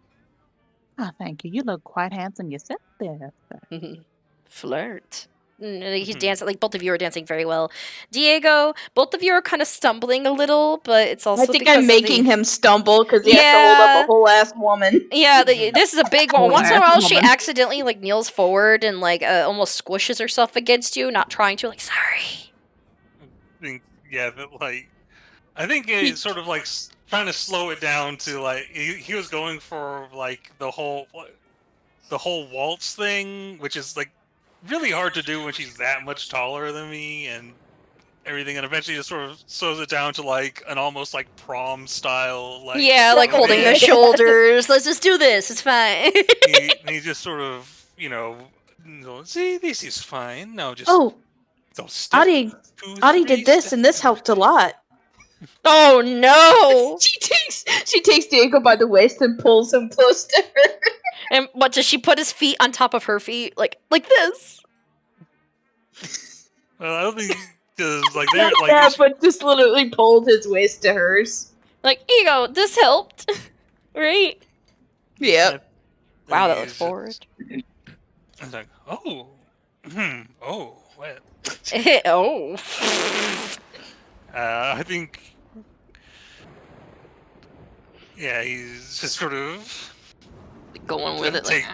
Oh, thank you. You look quite handsome yourself there. Flirt. He's dancing, like, both of you are dancing very well. Diego, both of you are kind of stumbling a little, but it's also I think I'm making him stumble because he has to hold up a whole ass woman. Yeah, this is a big one. Once in a while, she accidentally, like, kneels forward and, like, almost squishes herself against you, not trying to, like, sorry. I think it's sort of, like, trying to slow it down to, like, he was going for, like, the whole waltz thing, which is, like, really hard to do when she's that much taller than me and everything, and eventually just sort of slows it down to like an almost like prom style, like like holding the shoulders. Let's just do this. It's fine. he just sort of, see, this is fine. No, just Audie did this, and this helped a lot. Oh no! she takes Diego by the waist and pulls him close to her. And what, does she put his feet on top of her feet, like this? Well, I don't think because like they're like yeah, but just literally pulled his waist to hers. Like, ego, this helped, right? Yeah. Wow, that looks forward. I was like, oh, what? Oh. I think, yeah, he's just sort of going with it. Like,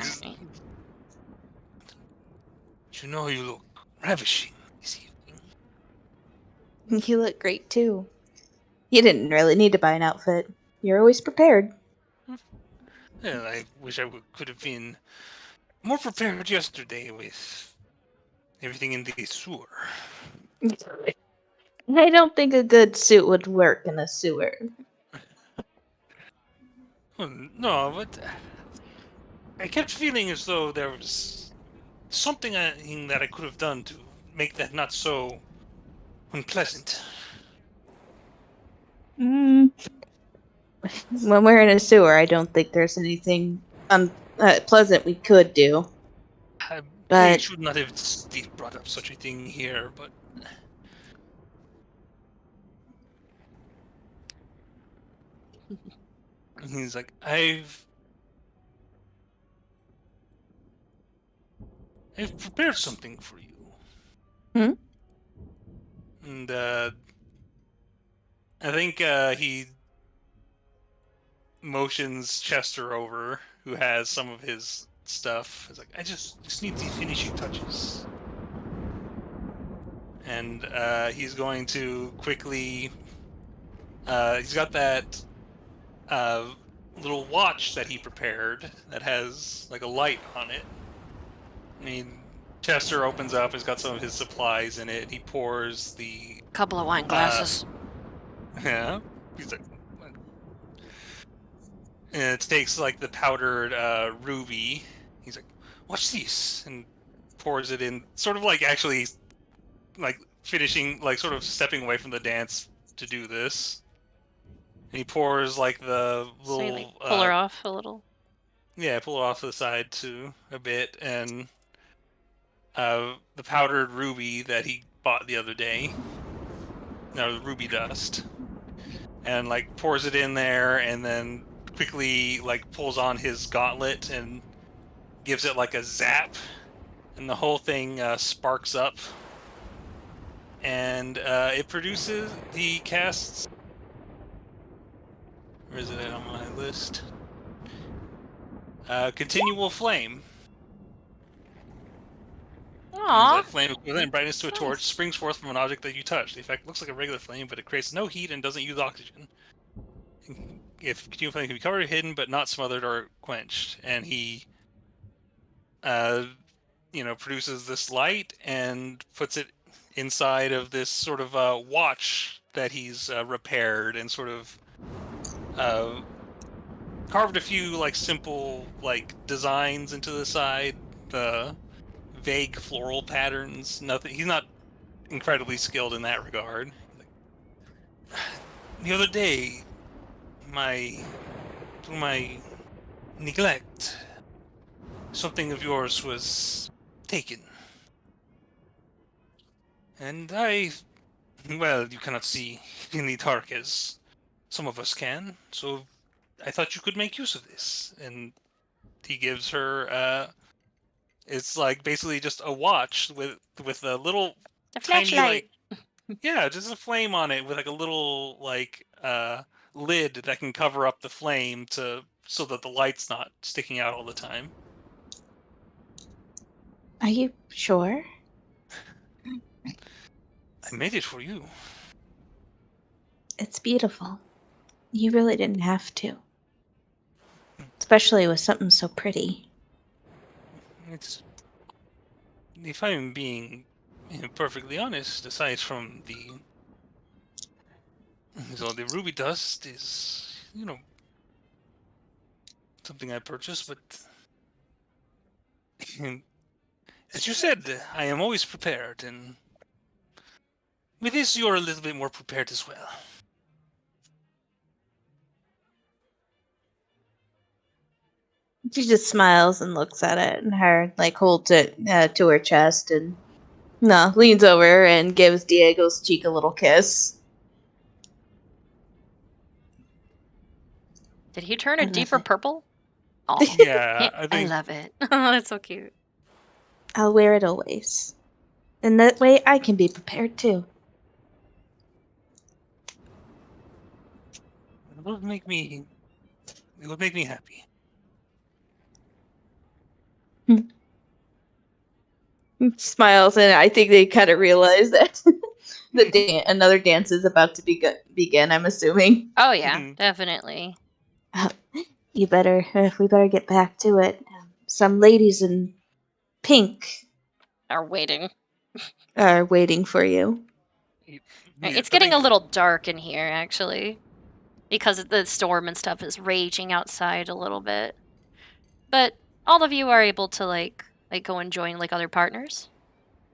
you know, you look ravishing this evening. You look great too. You didn't really need to buy an outfit. You're always prepared. Yeah, I wish I could have been more prepared yesterday with everything in the sewer. I don't think a good suit would work in a sewer. Well, no, but I kept feeling as though there was something that I could have done to make that not so unpleasant. When we're in a sewer, I don't think there's anything unpleasant we could do. I should not have brought up such a thing here, but... He's like, I've prepared something for you. And I think he motions Chester over, who has some of his stuff. He's like, I just need the finishing touches. And he's going to quickly... he's got that little watch that he prepared that has like a light on it. I mean, Chester opens up, he's got some of his supplies in it. He pours the couple of wine glasses. Yeah. He's like, and it takes like the powdered ruby. He's like, watch this, and pours it in, sort of like actually like finishing, like sort of stepping away from the dance to do this. And he pours like the little... So you, like, pull her off a little? Yeah, pull it off to the side a bit, and the powdered ruby that he bought the other day. No, the ruby dust. And like pours it in there, and then quickly like pulls on his gauntlet and gives it like a zap, and the whole thing sparks up. And it produces, he casts, where is it on my list? Continual flame. Aww. That flame equivalent brightness to a torch springs forth from an object that you touch. The effect looks like a regular flame, but it creates no heat and doesn't use oxygen. If continual flame can be covered, hidden, but not smothered or quenched. And he, produces this light and puts it inside of this sort of watch that he's repaired and sort of carved a few like simple like designs into the side, vague floral patterns. Nothing. He's not incredibly skilled in that regard. The other day, through my neglect, something of yours was taken. And you cannot see in the dark as some of us can, so I thought you could make use of this. And he gives her, it's like basically just a watch with a little tiny, flashlight. yeah, just a flame on it with like a little like lid that can cover up the flame so that the light's not sticking out all the time. Are you sure? I made it for you. It's beautiful. You really didn't have to. Especially with something so pretty. If I'm being perfectly honest, aside from the ruby dust is, something I purchased, but as you said, I am always prepared, and with this, you're a little bit more prepared as well. She just smiles and looks at it, and her holds it to her chest, and leans over and gives Diego's cheek a little kiss. Did he turn a deeper purple? Oh, yeah, I love it. That's so cute. I'll wear it always. And that way I can be prepared too. It would make me happy. Smiles, and I think they kind of realize that another dance is about to begin, I'm assuming. Oh yeah, definitely. We better get back to it. Some ladies in pink are waiting for you. It's getting a little dark in here, actually, because the storm and stuff is raging outside a little bit. But all of you are able to go and join other partners.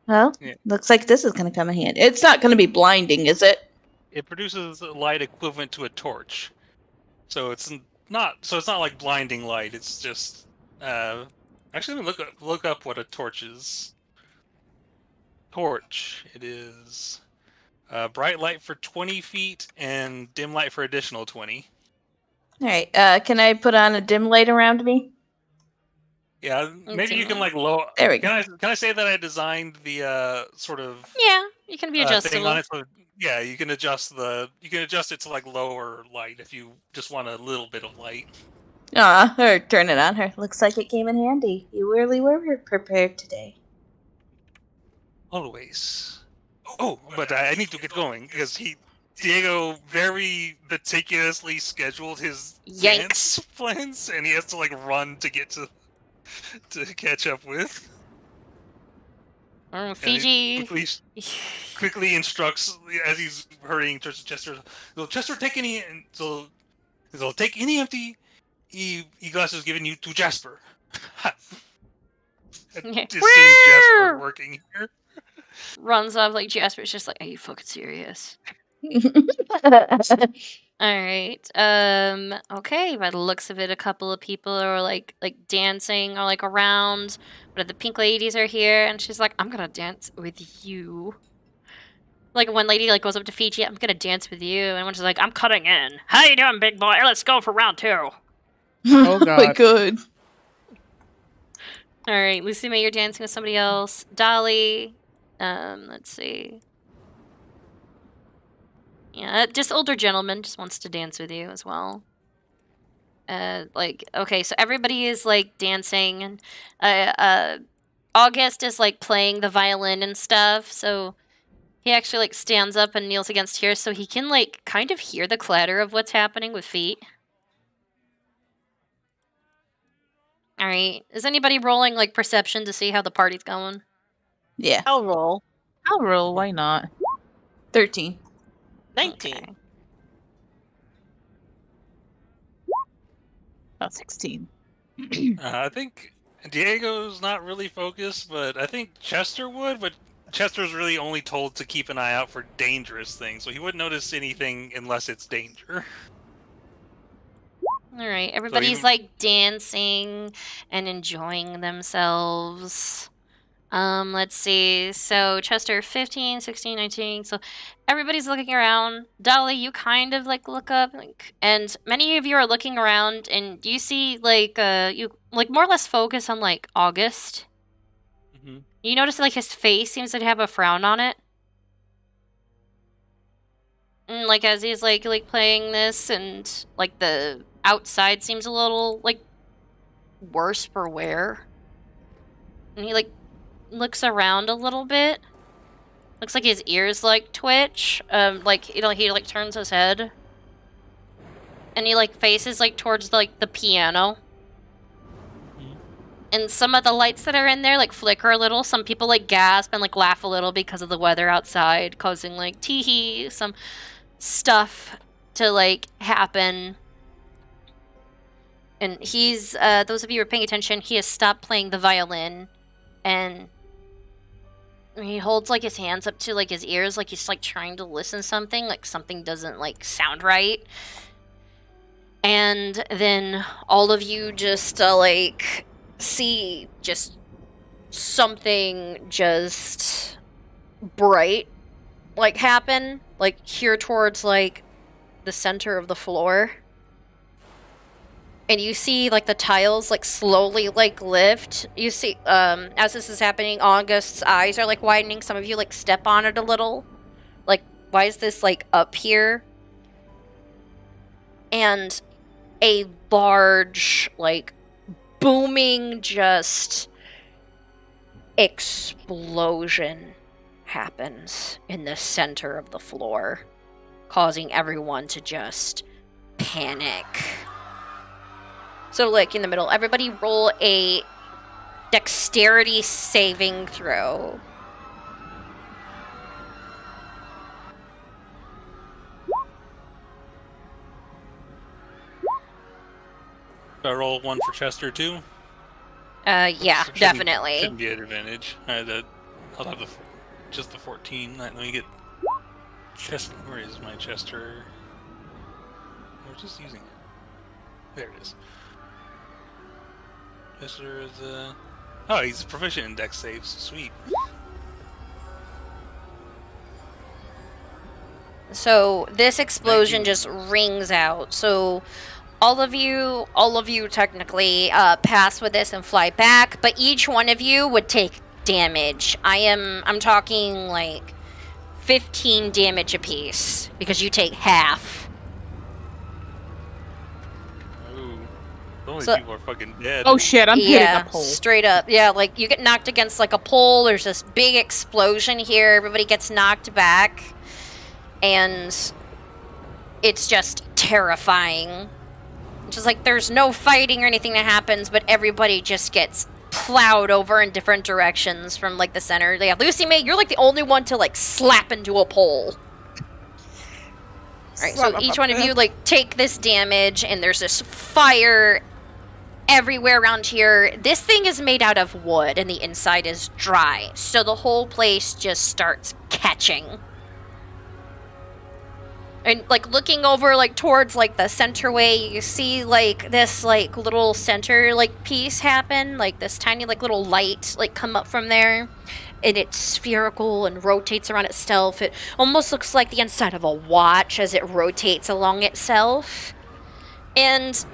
Well, looks like this is going to come in handy. It's not going to be blinding, is it? It produces a light equivalent to a torch, so it's not like blinding light. It's just actually, let me look up what a torch is. Torch. It is bright light for 20 feet and dim light for additional 20. All right. Can I put on a dim light around me? Yeah, maybe you can lower. There we go. Can I say that I designed the sort of you can be adjustable. thing on it? So, yeah, you can adjust it to lower light if you just want a little bit of light. Or turn it on her. Looks like it came in handy. You really were prepared today. Always. Oh, but I need to get going because Diego very meticulously scheduled his dance plans, and he has to run to get to catch up with. Fiji quickly instructs as he's hurrying towards Chester. Chester, take any empty glasses given you to Jasper. It just seems Jasper working here. Runs off Jasper's just are you fucking serious? All right. Okay. By the looks of it, a couple of people are like dancing or like around, but the pink ladies are here, and she's like, "I'm gonna dance with you." Like one lady like goes up to Fiji, "I'm gonna dance with you," and one's like, "I'm cutting in. How you doing, big boy? Let's go for round 2." Oh God. Good. All right, Lucy May, you're dancing with somebody else. Dolly. Let's see. Yeah, just older gentleman just wants to dance with you as well. Okay, so everybody is like dancing, and August is like playing the violin and stuff. So he actually like stands up and kneels against here, so he can like kind of hear the clatter of what's happening with feet. All right, is anybody rolling like perception to see how the party's going? Yeah. I'll roll. I'll roll. Why not? 13. 19. Okay. About 16. I think Diego's not really focused, but I think Chester would. But Chester's really only told to keep an eye out for dangerous things, so he wouldn't notice anything unless it's danger. All right, everybody's like dancing and enjoying themselves. Let's see. So Chester 15, 16, 19. So everybody's looking around. Dolly, you kind of like look up, and many of you are looking around, and you see like you like more or less focus on like August. Mm-hmm. You notice like his face seems to have a frown on it. And like as he's like playing this, and like the outside seems a little like worse for wear. And he like looks around a little bit. Looks like his ears like twitch. Like he like turns his head, and he like faces like towards like the piano. And some of the lights that are in there like flicker a little. Some people like gasp and like laugh a little because of the weather outside, causing like tee-hee, some stuff to like happen. And he's those of you who are paying attention, he has stopped playing the violin, and he holds like his hands up to like his ears, like he's like trying to listen to something, like something doesn't like sound right. And then all of you just like see just something just bright like happen, like here towards like the center of the floor. And you see like the tiles like slowly like lift. You see as this is happening, August's eyes are like widening. Some of you like step on it a little. Like, why is this like up here? And a large like booming just explosion happens in the center of the floor, causing everyone to just panic. So, like, in the middle, everybody roll a dexterity saving throw. Do I roll one for Chester, too? Yeah, definitely. Shouldn't be at advantage. I'll have just the 14. Let me get Chester. Where is my Chester? We're just using it. There it is. Chester is oh, he's proficient in dex saves. Sweet. So this explosion just rings out. So all of you technically pass with this and fly back, but each one of you would take damage. I'm talking like 15 damage apiece because you take half. Those people are fucking dead. Oh shit, I'm hitting a pole. Straight up. Yeah, like you get knocked against like a pole, there's this big explosion here, everybody gets knocked back, and it's just terrifying. Just like there's no fighting or anything that happens, but everybody just gets plowed over in different directions from like the center. Yeah, Lucy May, you're like the only one to like slap into a pole. Alright, so each one of you like take this damage, and there's this fire everywhere around here. This thing is made out of wood, and the inside is dry, so the whole place just starts catching. And like looking over like towards like the centerway, you see like this like little center like piece happen, like this tiny like little light like come up from there, and it's spherical and rotates around itself. It almost looks like the inside of a watch as it rotates along itself. And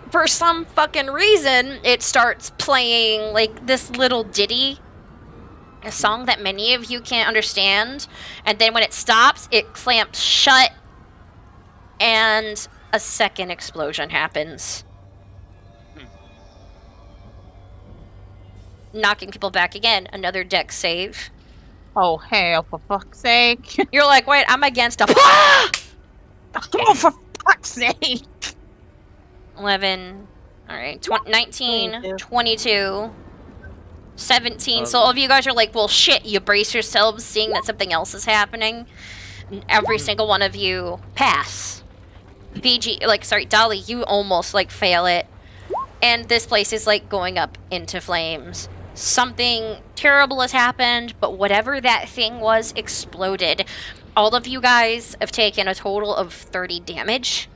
for some fucking reason, it starts playing like this little ditty, a song that many of you can't understand. And then when it stops, it clamps shut. And a second explosion happens. Knocking people back again. Another deck save. Oh, hell, for fuck's sake. You're like, wait, I'm against a... Oh, for fuck's sake. 11. Alright, 19, 22, 17. So all of you guys are like, well, shit, you brace yourselves seeing that something else is happening. And every single one of you pass. Dolly, you almost like fail it. And this place is like going up into flames. Something terrible has happened, but whatever that thing was exploded. All of you guys have taken a total of 30 damage.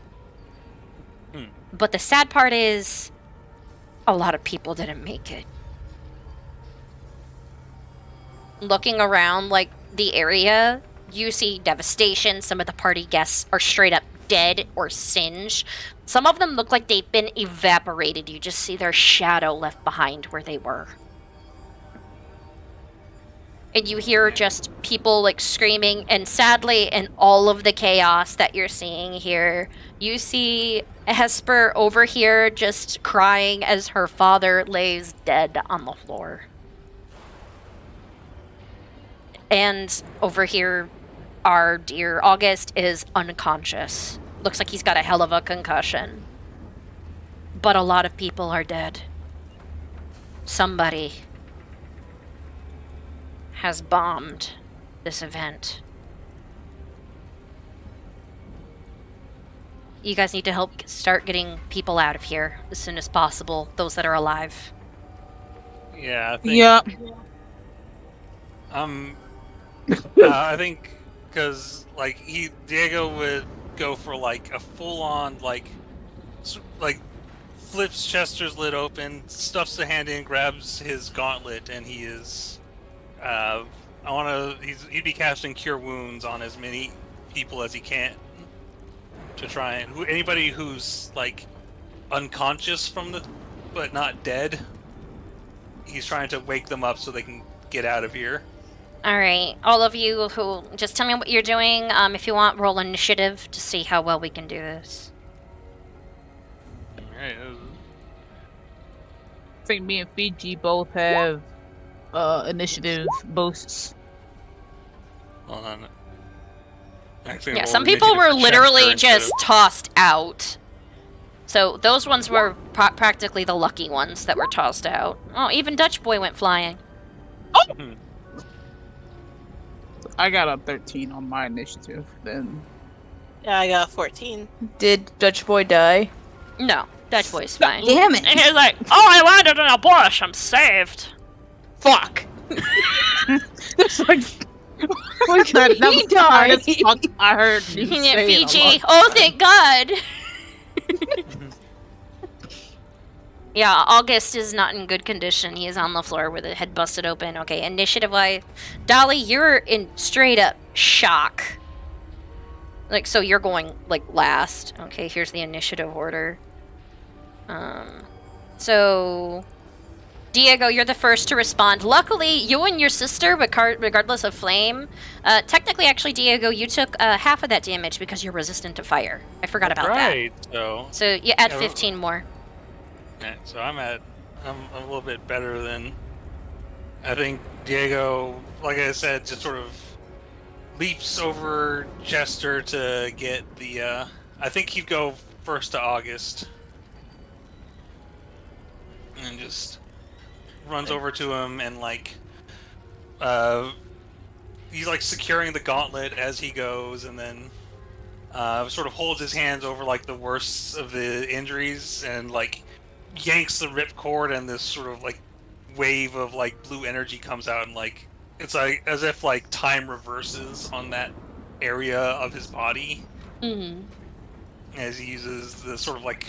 But the sad part is, a lot of people didn't make it. Looking around like the area, you see devastation. Some of the party guests are straight up dead or singed. Some of them look like they've been evaporated. You just see their shadow left behind where they were. And you hear just people like screaming, and sadly, in all of the chaos that you're seeing here, you see Hesper over here just crying as her father lays dead on the floor. And over here, our dear August is unconscious. Looks like he's got a hell of a concussion. But a lot of people are dead. Somebody has bombed this event. You guys need to help start getting people out of here as soon as possible, those that are alive. Yeah, I think... Yep. I think because like Diego would go for like a full-on like flips Chester's lid open, stuffs the hand in, grabs his gauntlet, and he is he'd be casting Cure Wounds on as many people as he can to try and anybody who's like unconscious but not dead. He's trying to wake them up so they can get out of here. All right, all of you who just tell me what you're doing. If you want, roll initiative to see how well we can do this. All right. I think me and Fiji both have initiative boosts. Hold on. Actually, yeah, some people were literally just tossed out. So those ones were practically the lucky ones that were tossed out. Oh, even Dutch Boy went flying. Oh! I got a 13 on my initiative, then. Yeah, I got 14. Did Dutch Boy die? No, Dutch Boy's fine. Damn it! And he's like, oh, I landed in a bush, I'm saved. Fuck! It's like... He died! I heard you say Fiji, oh, thank God! Yeah, August is not in good condition. He is on the floor with a head busted open. Okay, initiative-wise, Dolly, you're in straight-up shock. Like, so you're going, like, last. Okay, here's the initiative order. So... Diego, you're the first to respond. Luckily, you and your sister, regardless of flame... technically, actually, Diego, you took half of that damage because you're resistant to fire. I forgot about that. So you add 15 more. Yeah, so I'm a little bit better than... I think Diego, like I said, just sort of leaps over Chester to get the... I think he'd go first to August. And just runs over to him and, like... he's, like, securing the gauntlet as he goes, and then... sort of holds his hands over, like, the worst of the injuries, and, like... yanks the ripcord, and this sort of like wave of like blue energy comes out, and like it's like as if like time reverses on that area of his body, Mm-hmm. As he uses the sort of like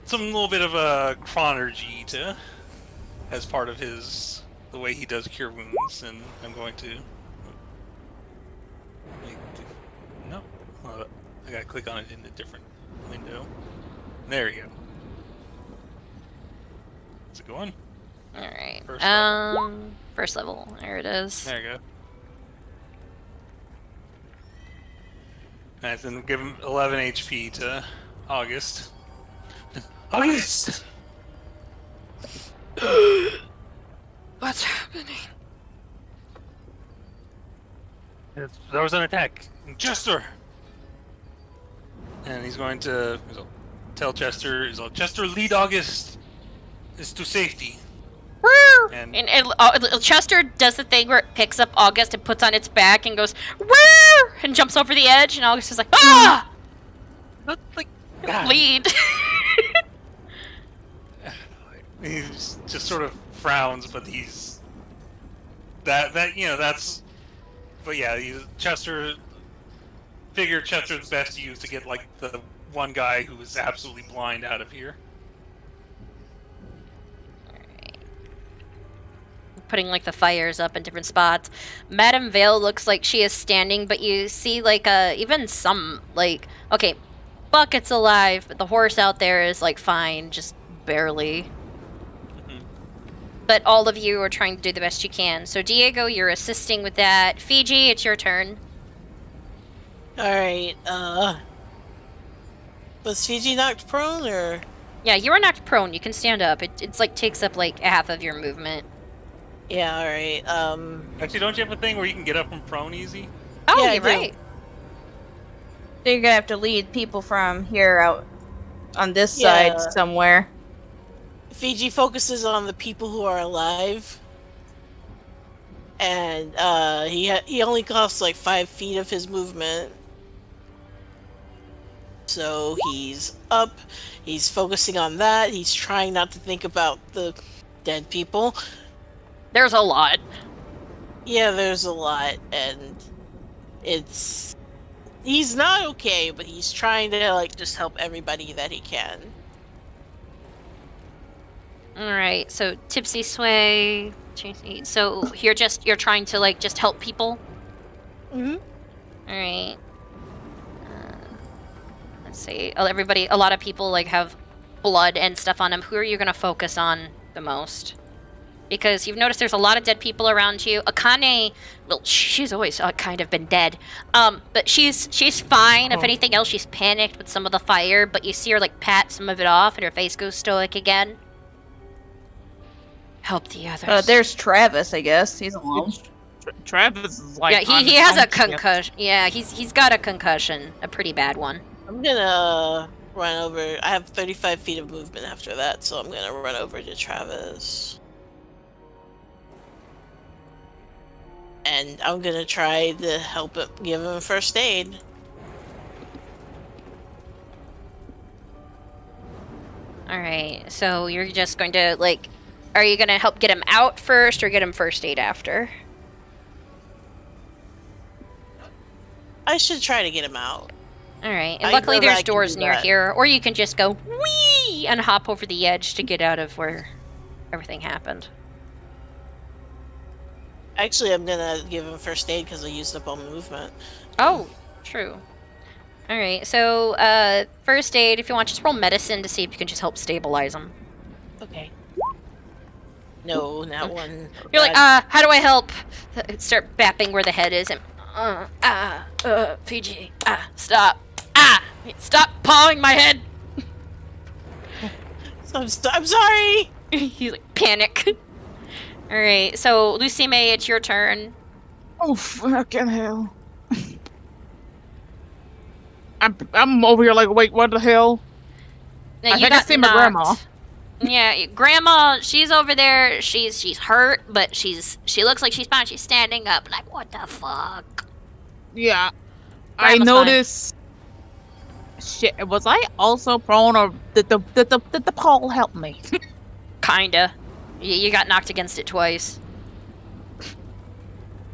some little bit of a chronergy to as part of his the way he does cure wounds, and I'm going to no, I gotta click on it in a different window. There you go. Is it going? All right. First level. There it is. There you go. Nice, and give him 11 HP to August. August! What's happening? There was an attack. Chester! And he's going to tell Chester, Chester, lead August is to safety. And Chester does the thing where it picks up August and puts on its back and goes, woo! And jumps over the edge, and August is like, ah! Like, lead. He just sort of frowns, but he's that's. But yeah, Chester figured Chester's best use to get like the one guy who is absolutely blind out of here. Putting like the fires up in different spots. Madame Vale looks like she is standing, but you see like even some like, okay, Bucket's alive, but the horse out there is like fine, just barely. But all of you are trying to do the best you can. So Diego, you're assisting with that. Fiji, it's your turn. Alright, was Fiji knocked prone, or? Yeah, you are knocked prone. You can stand up. It's like takes up like half of your movement. Yeah, alright, Actually, don't you have a thing where you can get up from prone easy? Oh, yeah, you're right. So you're gonna have to lead people from here out on this side somewhere. Fiji focuses on the people who are alive. And, he only costs like 5 feet of his movement. So he's up, he's focusing on that, he's trying not to think about the dead people. There's a lot. Yeah, there's a lot, and he's not okay, but he's trying to like just help everybody that he can. Alright, so Tipsy Sway. So you're trying to like just help people? Mm-hmm. Alright. Let's see. A lot of people like have blood and stuff on them. Who are you gonna focus on the most? Because you've noticed there's a lot of dead people around you. A.K.A, well, she's always kind of been dead. But she's fine. If anything else, she's panicked with some of the fire. But you see her like pat some of it off, and her face goes stoic again. Help the others. There's Travis, I guess. He's alone. Travis is like. Yeah, he has a concussion. Yeah, he's got a concussion, a pretty bad one. I'm gonna run over. I have 35 feet of movement after that, so I'm gonna run over to Travis. And I'm gonna try to help him, give him first aid. Alright, so you're just going to, like, are you gonna help get him out first or get him first aid after? I should try to get him out. Alright, and luckily there's doors near here, or you can just go, whee, and hop over the edge to get out of where everything happened. Actually, I'm gonna give him first aid because I used up all my movement. Oh, true. Alright, so, first aid, if you want, just roll medicine to see if you can just help stabilize him. Okay. No, not one. You're like, how do I help? Start bapping where the head is, and, Fiji, stop. Stop pawing my head! I'm sorry! He's like, panic. Alright, so Lucy May, it's your turn. Oh, fucking hell. I'm over here like, wait, what the hell? Now, I think I see my grandma. Yeah, grandma, she's over there. She's hurt, but she looks like she's fine. She's standing up. Like, what the fuck? Yeah, Grandma's I noticed. Shit, was I also prone, or did the pole help me? Kinda. You got knocked against it twice.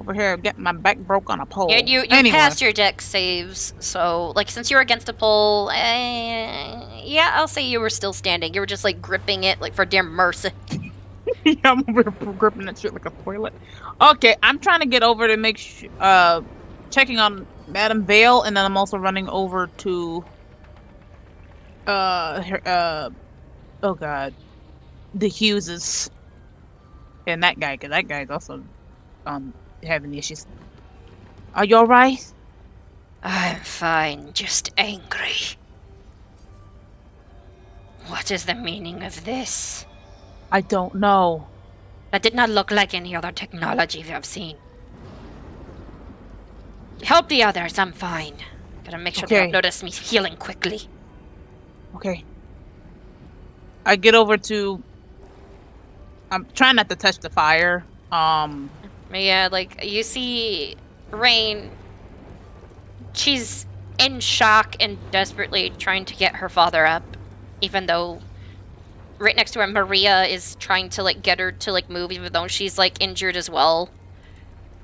over here getting my back broke on a pole. And you Anyway. passed your deck saves, so like since you were against a pole, yeah, I'll say you were still standing. You were just like gripping it like for dear mercy. Yeah, I'm over here gripping that shit like a toilet. Okay, I'm trying to get over to make checking on Madame Vale, and then I'm also running over to oh god, the Hugheses and that guy, because that guy's also having issues. Are you alright? I'm fine, just angry. What is the meaning of this? I don't know. That did not look like any other technology I've seen. Help the others, I'm fine. Gotta make sure they don't notice me healing quickly. Okay. I get over to... I'm trying not to touch the fire. Yeah, like, you see Rain. She's in shock and desperately trying to get her father up. Even though right next to her, Maria is trying to, like, get her to, like, move, even though she's, like, injured as well.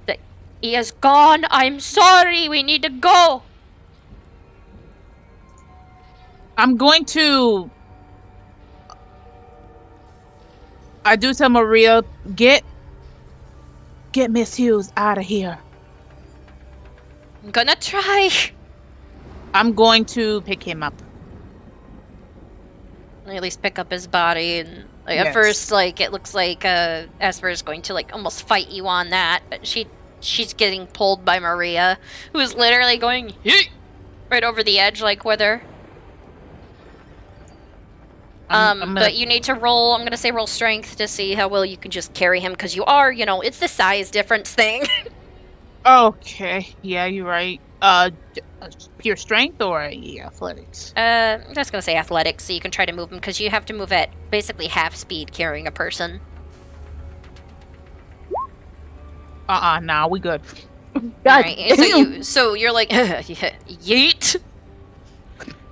That he is gone. I'm sorry. We need to go. I'm going to... I do tell Maria, get Miss Hughes out of here. I'm gonna try. I'm going to pick him up. At least pick up his body, and like, Yes. at first, like, it looks like Esper is going to, like, almost fight you on that, but she's getting pulled by Maria, who is literally going yeet right over the edge, like, with her. But you need to roll, I'm gonna say roll strength to see how well you can just carry him, because you are, you know, it's the size difference thing. Okay, yeah, you're right. Pure strength or athletics? I'm just gonna say athletics, so you can try to move him, because you have to move at basically half speed carrying a person. Nah, we good. Right, so you're like, yeet.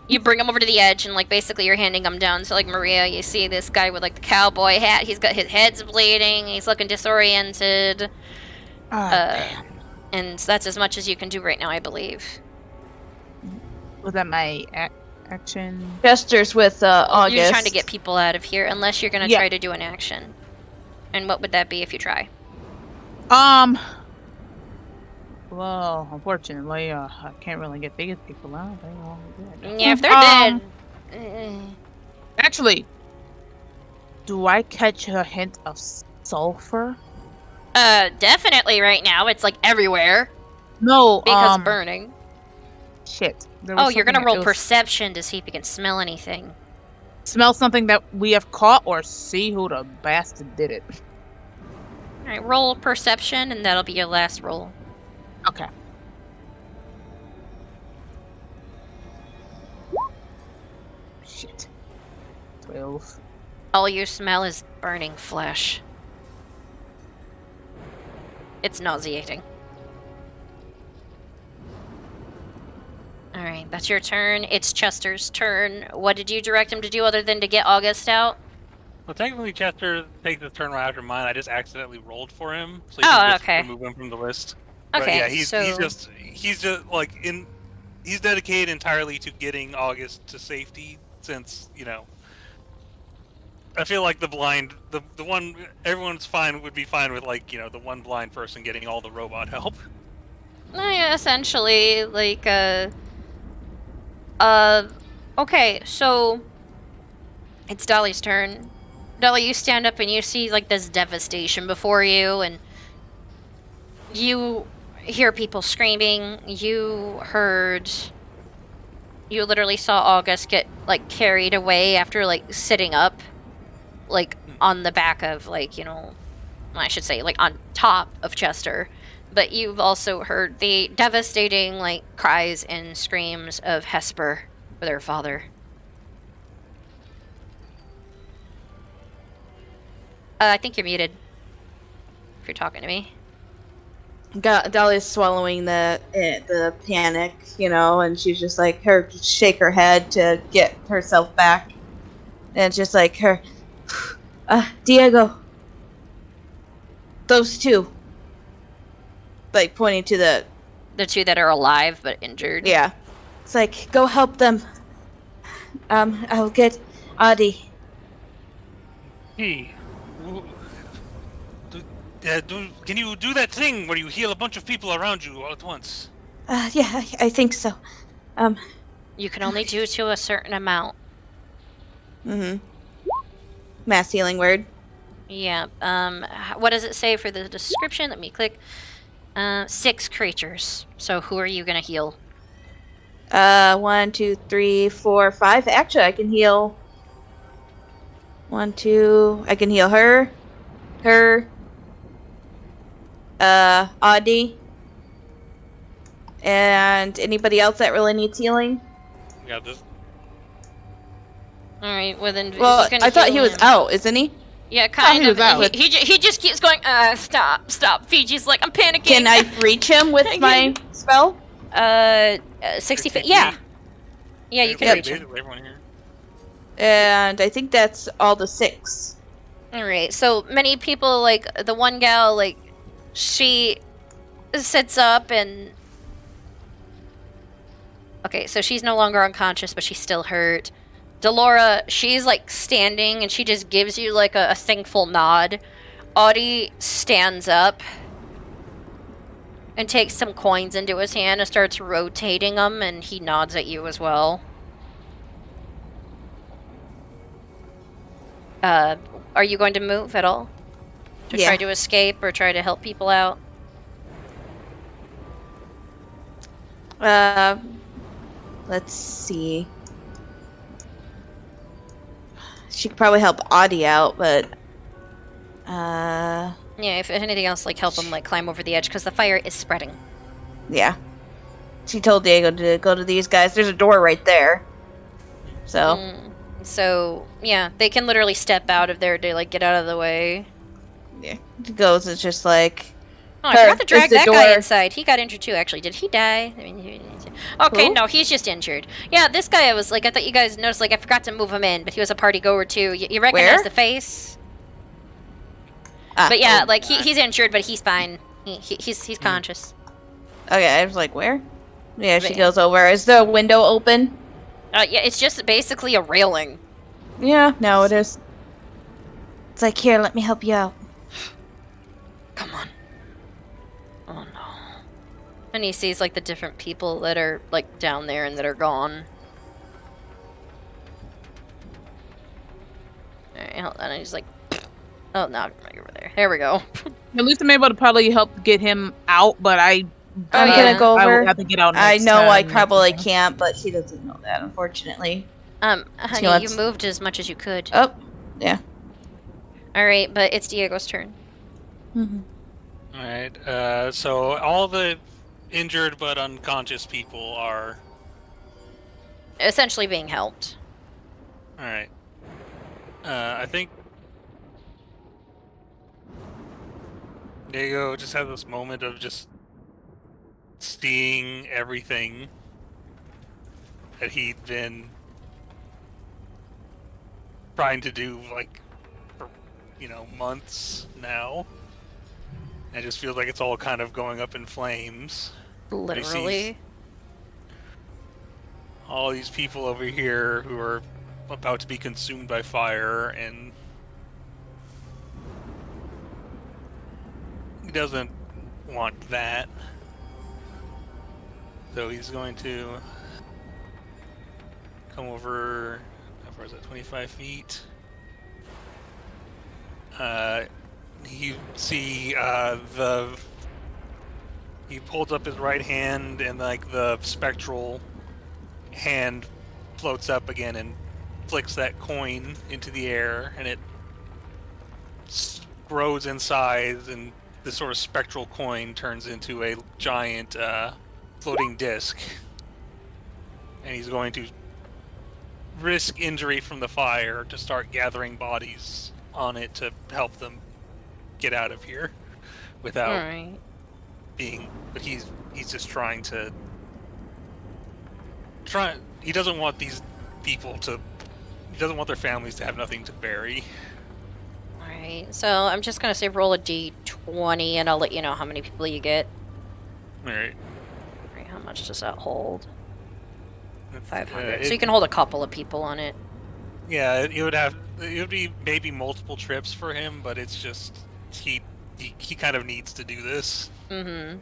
You bring him over to the edge, and like basically you're handing him down. So like Maria, you see this guy with like the cowboy hat. He's got his head's bleeding. He's looking disoriented. And that's as much as you can do right now, I believe. Was that my action? Gestures with August. You're trying to get people out of here, unless you're gonna try to do an action. And what would that be if you try? Well, unfortunately, I can't really get these people out. They all dead. Yeah, if they're dead. Actually, do I catch a hint of sulfur? Definitely right now. It's like everywhere. No, because burning. Shit. Oh, you're gonna roll perception to see if you can smell anything. Smell something that we have caught, or see who the bastard did it. Alright, roll perception, and that'll be your last roll. Okay. Shit. 12. All you smell is burning flesh. It's nauseating. Alright, that's your turn. It's Chester's turn. What did you direct him to do other than to get August out? Well, technically, Chester takes this turn right after mine. I just accidentally rolled for him, so you can just remove him from the list. Okay, but yeah, he's just like he's dedicated entirely to getting August to safety, since I feel like the one everyone's would be fine with, like, the one blind person getting all the robot help. Yeah, essentially, like, okay, so it's Dolly's turn. Dolly, you stand up and you see, like, this devastation before you, and you hear people screaming. You literally saw August get, like, carried away after, like, sitting up, like, on the back of, like, I should say, like, on top of Chester. But you've also heard the devastating, like, cries and screams of Hesper with her father. I think you're muted. If you're talking to me. Dolly's swallowing the panic, and she's just like shake her head to get herself back, and it's just like her, Diego, those two. like pointing to the two that are alive but injured. Yeah. It's like, go help them. I'll get Audie. Hey, can you do that thing where you heal a bunch of people around you all at once? Yeah, I think so. You can only do to a certain amount. Mass healing word. Yeah. What does it say for the description? Let me click. 6 creatures. So who are you gonna heal? 1, 2, 3, 4, 5. Actually, I can heal. 1, 2. I can heal her. Audie. And anybody else that really needs healing. Yeah, this. All right. Well then. Well, you can I thought heal he was him. out, isn't he? Yeah, kind of. He He just keeps going. Stop. Fiji's like, I'm panicking. Can I reach him with my spell? 60 feet. Yeah. Yeah, you can reach him. And I think that's all the 6. All right. So many people, like the one gal, like she sits up and. Okay, so she's no longer unconscious, but she's still hurt. Delora, she's like standing and she just gives you like a thankful nod. Audie stands up and takes some coins into his hand and starts rotating them, and he nods at you as well. Are you going to move at all? To try to escape or try to help people out? Let's see. She could probably help Audie out, but yeah, if anything else, like help him like climb over the edge because the fire is spreading. Yeah. She told Diego to go to these guys. There's a door right there. So. So yeah, they can literally step out of there to like get out of the way. Yeah. He goes. It's just like. Oh, I forgot to drag that guy inside. He got injured too, actually. Did he die? I mean, okay, no, he's just injured. Yeah, this guy, I was like, I thought you guys noticed, like, I forgot to move him in, but he was a party goer too. You recognize the face? But yeah, like, he's injured, but he's fine. He's conscious. Okay, I was like, where? Yeah, she goes over. Is the window open? Yeah, it's just basically a railing. Yeah, no, it is. It's like, here, let me help you out. Come on. Oh no. And he sees like the different people that are like down there and that are gone. Alright, hold on. And he's like, oh no, right over there. There we go. At least I'm able to probably help get him out, but I'm gonna go over. I will have to get out I next know time. I probably can't, but she doesn't know that, unfortunately. Honey, you moved as much as you could. Oh, yeah. Alright, but it's Diego's turn. Alright, so all the injured but unconscious people are essentially being helped. Alright. I think Diego just had this moment of just seeing everything that he'd been trying to do, like, for, months now. I just feel like it's all kind of going up in flames. Literally. All these people over here who are about to be consumed by fire, and he doesn't want that. So he's going to come over, how far is that, 25 feet? You see he holds up his right hand, and like the spectral hand floats up again and flicks that coin into the air, and it grows in size, and this sort of spectral coin turns into a giant floating disc. And he's going to risk injury from the fire to start gathering bodies on it to help them get out of here without being. But he's just trying to he doesn't want these people to. He doesn't want their families to have nothing to bury. Alright, so I'm just gonna say roll a d20 and I'll let you know how many people you get. Alright. Alright, how much does that hold? 500. it- So you can hold a couple of people on it. Yeah, it would be maybe multiple trips for him, but it's just he kind of needs to do this. Mm-hmm.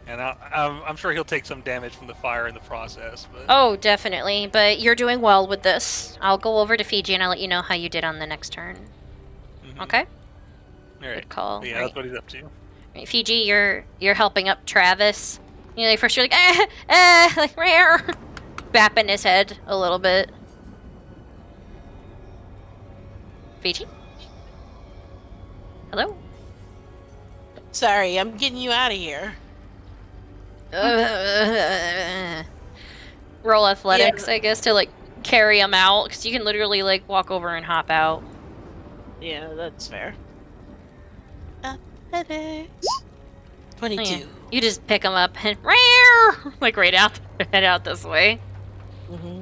And I'm sure he'll take some damage from the fire in the process. But Oh, definitely. But you're doing well with this. I'll go over to Fiji and I'll let you know how you did on the next turn. Okay? Alright. Good call. Yeah, Right. that's what he's up to. Right, Fiji, you're helping up Travis. You know, first you're like, like rare, bapping his head a little bit. Fiji? Hello? Sorry, I'm getting you out of here. Roll athletics, I guess, to like carry him out, because you can literally like walk over and hop out. Yeah, that's fair. Athletics. 22. Yeah. You just pick him up and rare, like right out, head out this way. Mm-hmm.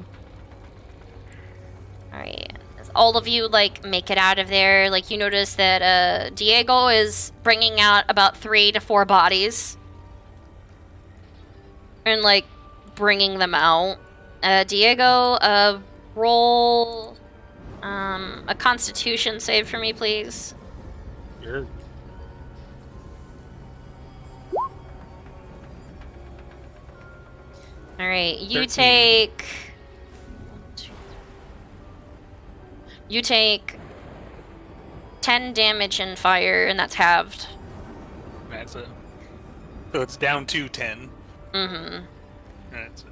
All right. As all of you like make it out of there, like you notice that Diego is bringing out about 3 to 4 bodies. And like bringing them out. Diego, roll a Constitution save for me, please. Sure. All right, you 13. take 10 damage in fire, and that's halved. That's it. So it's down to 10. Mm-hmm. That's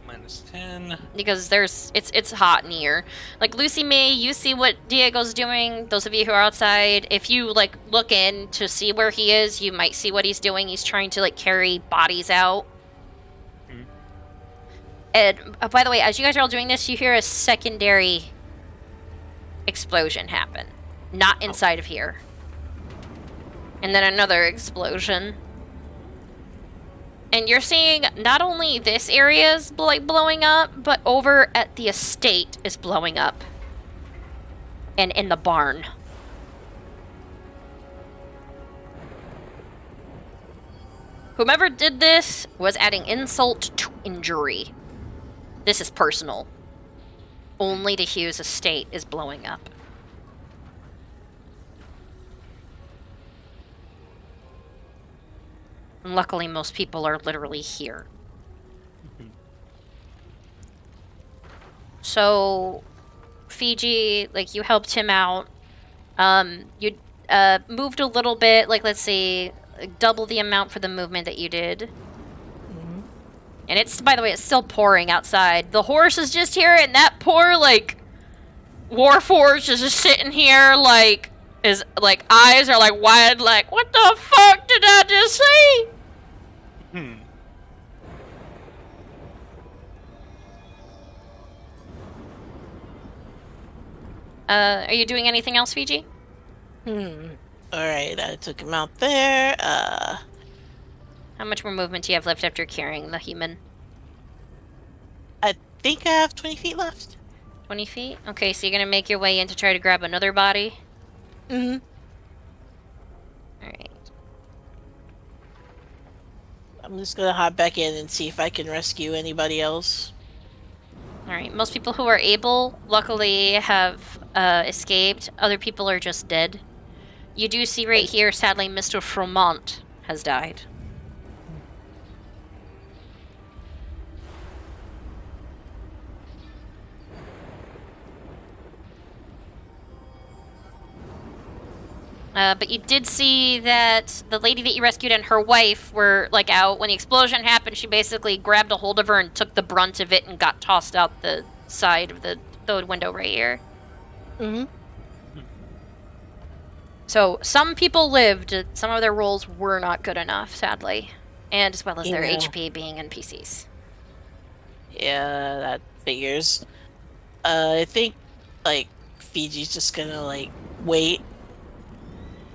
minus 10. Because it's hot in here. Like Lucy May, you see what Diego's doing. Those of you who are outside, if you like look in to see where he is, you might see what he's doing. He's trying to like carry bodies out. And by the way, as you guys are all doing this, you hear a secondary explosion happen. Not inside of here. And then another explosion. And you're seeing not only this area is like blowing up, but over at the estate is blowing up. And in the barn. Whomever did this was adding insult to injury. This is personal. Only the Hughes estate is blowing up. And luckily, most people are literally here. So, Fiji, like, you helped him out. You moved a little bit, like, let's see, double the amount for the movement that you did. And it's, by the way, it's still pouring outside. The horse is just here, and that poor, like, Warforged is just sitting here, like, his, like, eyes are, like, wide, like, what the fuck did I just see? Are you doing anything else, Fiji? Alright, I took him out there. How much more movement do you have left after carrying the human? I think I have 20 feet left. 20 feet? Okay, so you're gonna make your way in to try to grab another body? Mm-hmm. Alright. I'm just gonna hop back in and see if I can rescue anybody else. Alright, most people who are able, luckily, have escaped. Other people are just dead. You do see right here, sadly, Mr. Fremont has died. But you did see that the lady that you rescued and her wife were, like, out. When the explosion happened, she basically grabbed a hold of her and took the brunt of it and got tossed out the side of the window right here. Mm-hmm. So, some people lived. Some of their rolls were not good enough, sadly. And as well as their Yeah. HP being NPCs. Yeah, that figures. I think, like, Fiji's just gonna, like, wait.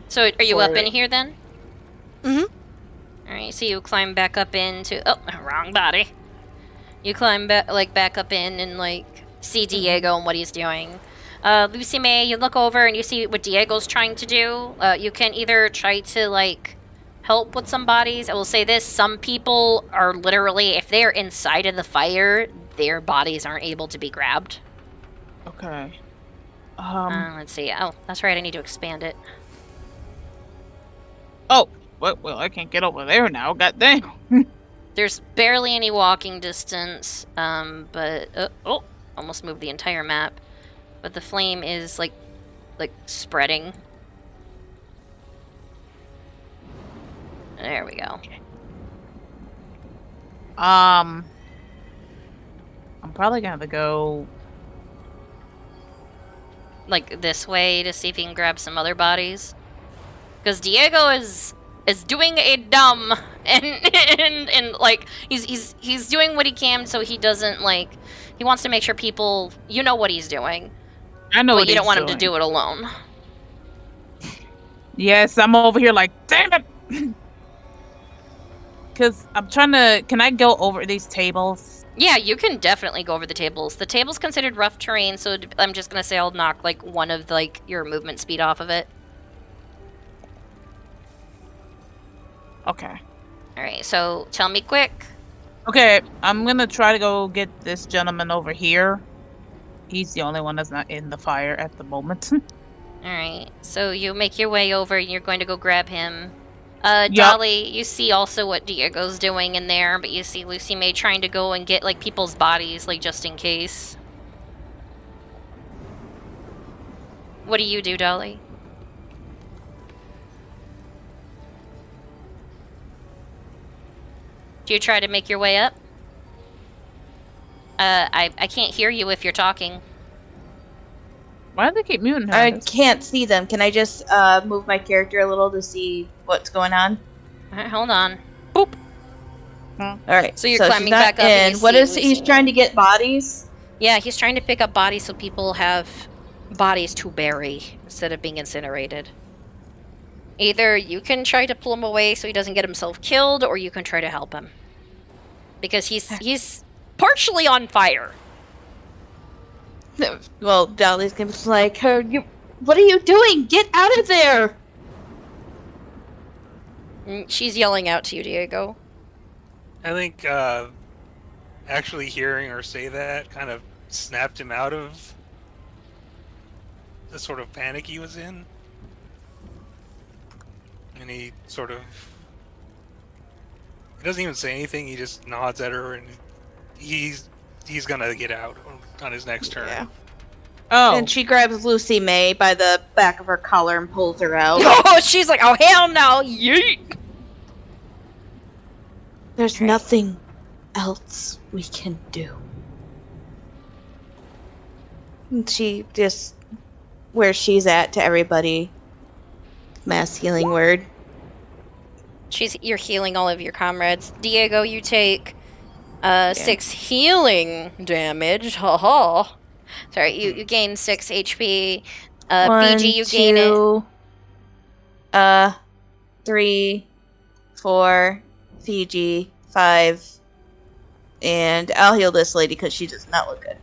So, are you For up in it. here then? Mm-hmm. Alright, so you climb back up into... Oh, wrong body. You climb back up in and, like, see Diego and what he's doing. Lucy May, you look over and you see what Diego's trying to do. You can either try to, like, help with some bodies. I will say this, some people are literally, if they are inside of the fire, their bodies aren't able to be grabbed. Okay. Let's see. Oh, that's right, I need to expand it. Oh, well, I can't get over there now. God damn. There's barely any walking distance, but oh, almost moved the entire map. But the flame is like spreading. There we go. I'm probably gonna have to go like this way to see if he can grab some other bodies. Because Diego is doing a dumb and like he's doing what he can so he doesn't like he wants to make sure people what he's doing. I know, but you don't want him to do it alone. Yes, I'm over here like damn it. Because I'm trying to... Can I go over these tables? Yeah, you can definitely go over the tables. The table's considered rough terrain, so I'm just going to say I'll knock, like, one of, like, your movement speed off of it. Okay. Alright, so tell me quick. Okay, I'm going to try to go get this gentleman over here. He's the only one that's not in the fire at the moment. Alright, so you make your way over and you're going to go grab him. Yep. Dolly, you see also what Diego's doing in there, but you see Lucy May trying to go and get, like, people's bodies, like, just in case. What do you do, Dolly? Do you try to make your way up? I can't hear you if you're talking. Why do they keep muting her? I can't see them. Can I just move my character a little to see what's going on? Alright, hold on. Boop. Alright, So you're climbing back up and you what see is he's trying to get bodies? Yeah, he's trying to pick up bodies so people have bodies to bury instead of being incinerated. Either you can try to pull him away so he doesn't get himself killed, or you can try to help him. Because he's partially on fire. Well, Dolly's gonna be like, what are you doing? Get out of there! She's yelling out to you, Diego. I think actually hearing her say that kind of snapped him out of the sort of panic he was in. And he sort of... He doesn't even say anything, he just nods at her, and he's gonna get out on his next turn. Yeah. Oh. And she grabs Lucy May by the back of her collar and pulls her out. Oh, she's like, oh, hell no, yeet! There's nothing else we can do. And she just, where she's at to everybody, mass healing word. You're healing all of your comrades. Diego, you take 6 healing damage. Ha ha. Sorry, you gain 6 HP. Fiji, you gain it. 3, 4, Fiji, 5, and I'll heal this lady because she does not look good.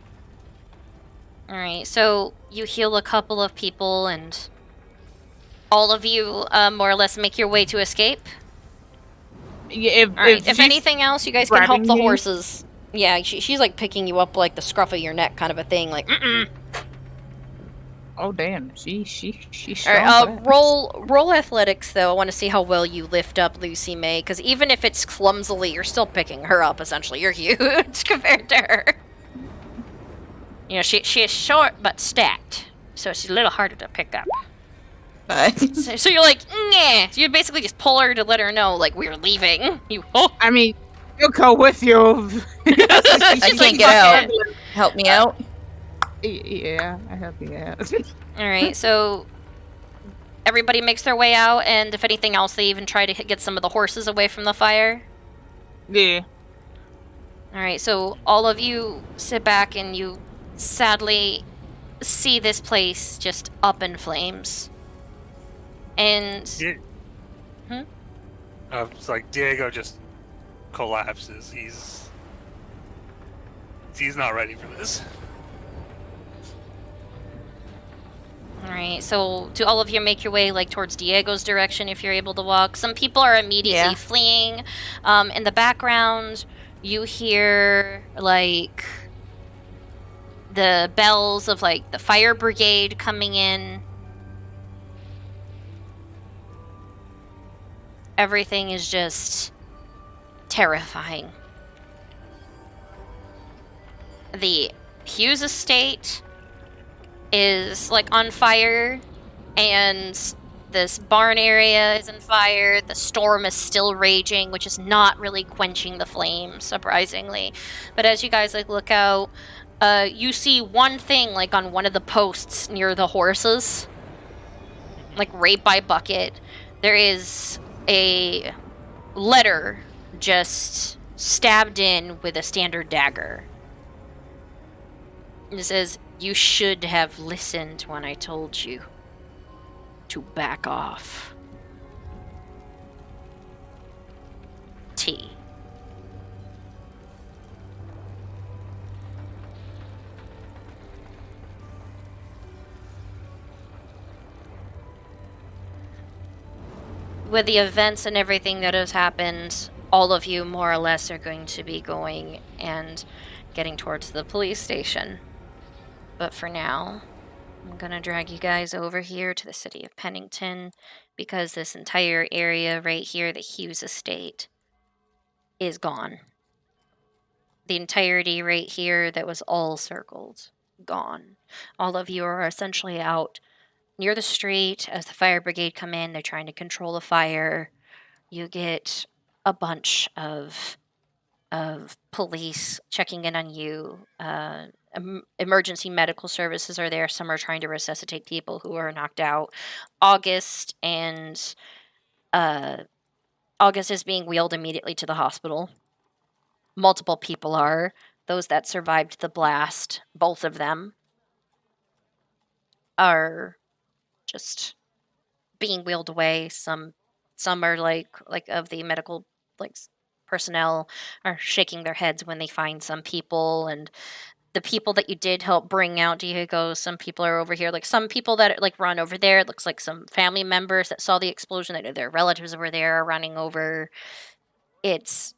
Alright, so you heal a couple of people, and all of you more or less make your way to escape. If anything else, you guys can help the horses. Yeah, she's like picking you up like the scruff of your neck kind of a thing, like, Oh damn, she's Alright, roll athletics though. I want to see how well you lift up Lucy May, because even if it's clumsily, you're still picking her up, essentially. You're huge compared to her. You know, she is short but stacked, so she's a little harder to pick up. So you're like, nah. So you basically just pull her to let her know, like, we're leaving. I mean, you'll go with you. I can't get out. Help me out. Yeah, I help you out. Alright, so everybody makes their way out, and if anything else, they even try to get some of the horses away from the fire. Yeah. Alright, so all of you sit back and you sadly see this place just up in flames. And... It's like Diego just collapses. He's not ready for this. Alright, Alright, so do all of you make your way like towards Diego's direction if you're able to walk? Some people are immediately fleeing. In the background, you hear like the bells of like the fire brigade coming in. Everything is just terrifying. The Hughes estate is like on fire, and this barn area is on fire. The storm is still raging, which is not really quenching the flame, surprisingly. But as you guys like look out, you see one thing like on one of the posts near the horses, like right by Bucket. There is a letter just stabbed in with a standard dagger. It says, "You should have listened when I told you to back off. T." With the events and everything that has happened, all of you more or less are going to be going and getting towards the police station. But for now, I'm gonna drag you guys over here to the city of Pennington, because this entire area right here, the Hughes estate, is gone. The entirety right here that was all circled, gone. All of you are essentially out near the street as the fire brigade come in. They're trying to control the fire. You get a bunch of police checking in on you. Emergency medical services are there. Some are trying to resuscitate people who are knocked out. August is being wheeled immediately to the hospital. Multiple people are. Those that survived the blast, both of them, are just being wheeled away. Some are like of the medical personnel are shaking their heads when they find some people, and the people that you did help bring out Diego, some people are over here. Like some people that like run over there, it looks like some family members that saw the explosion, that their relatives over there are running over. It's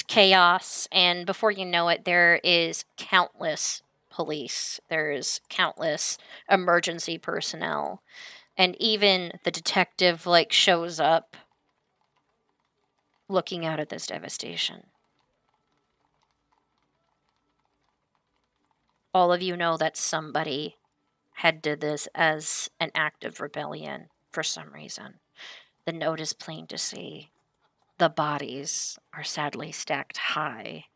chaos, and before you know it, there is countless police. There's countless emergency personnel. And even the detective shows up looking out at this devastation. All of you know that somebody had did this as an act of rebellion for some reason. The note is plain to see. The bodies are sadly stacked high.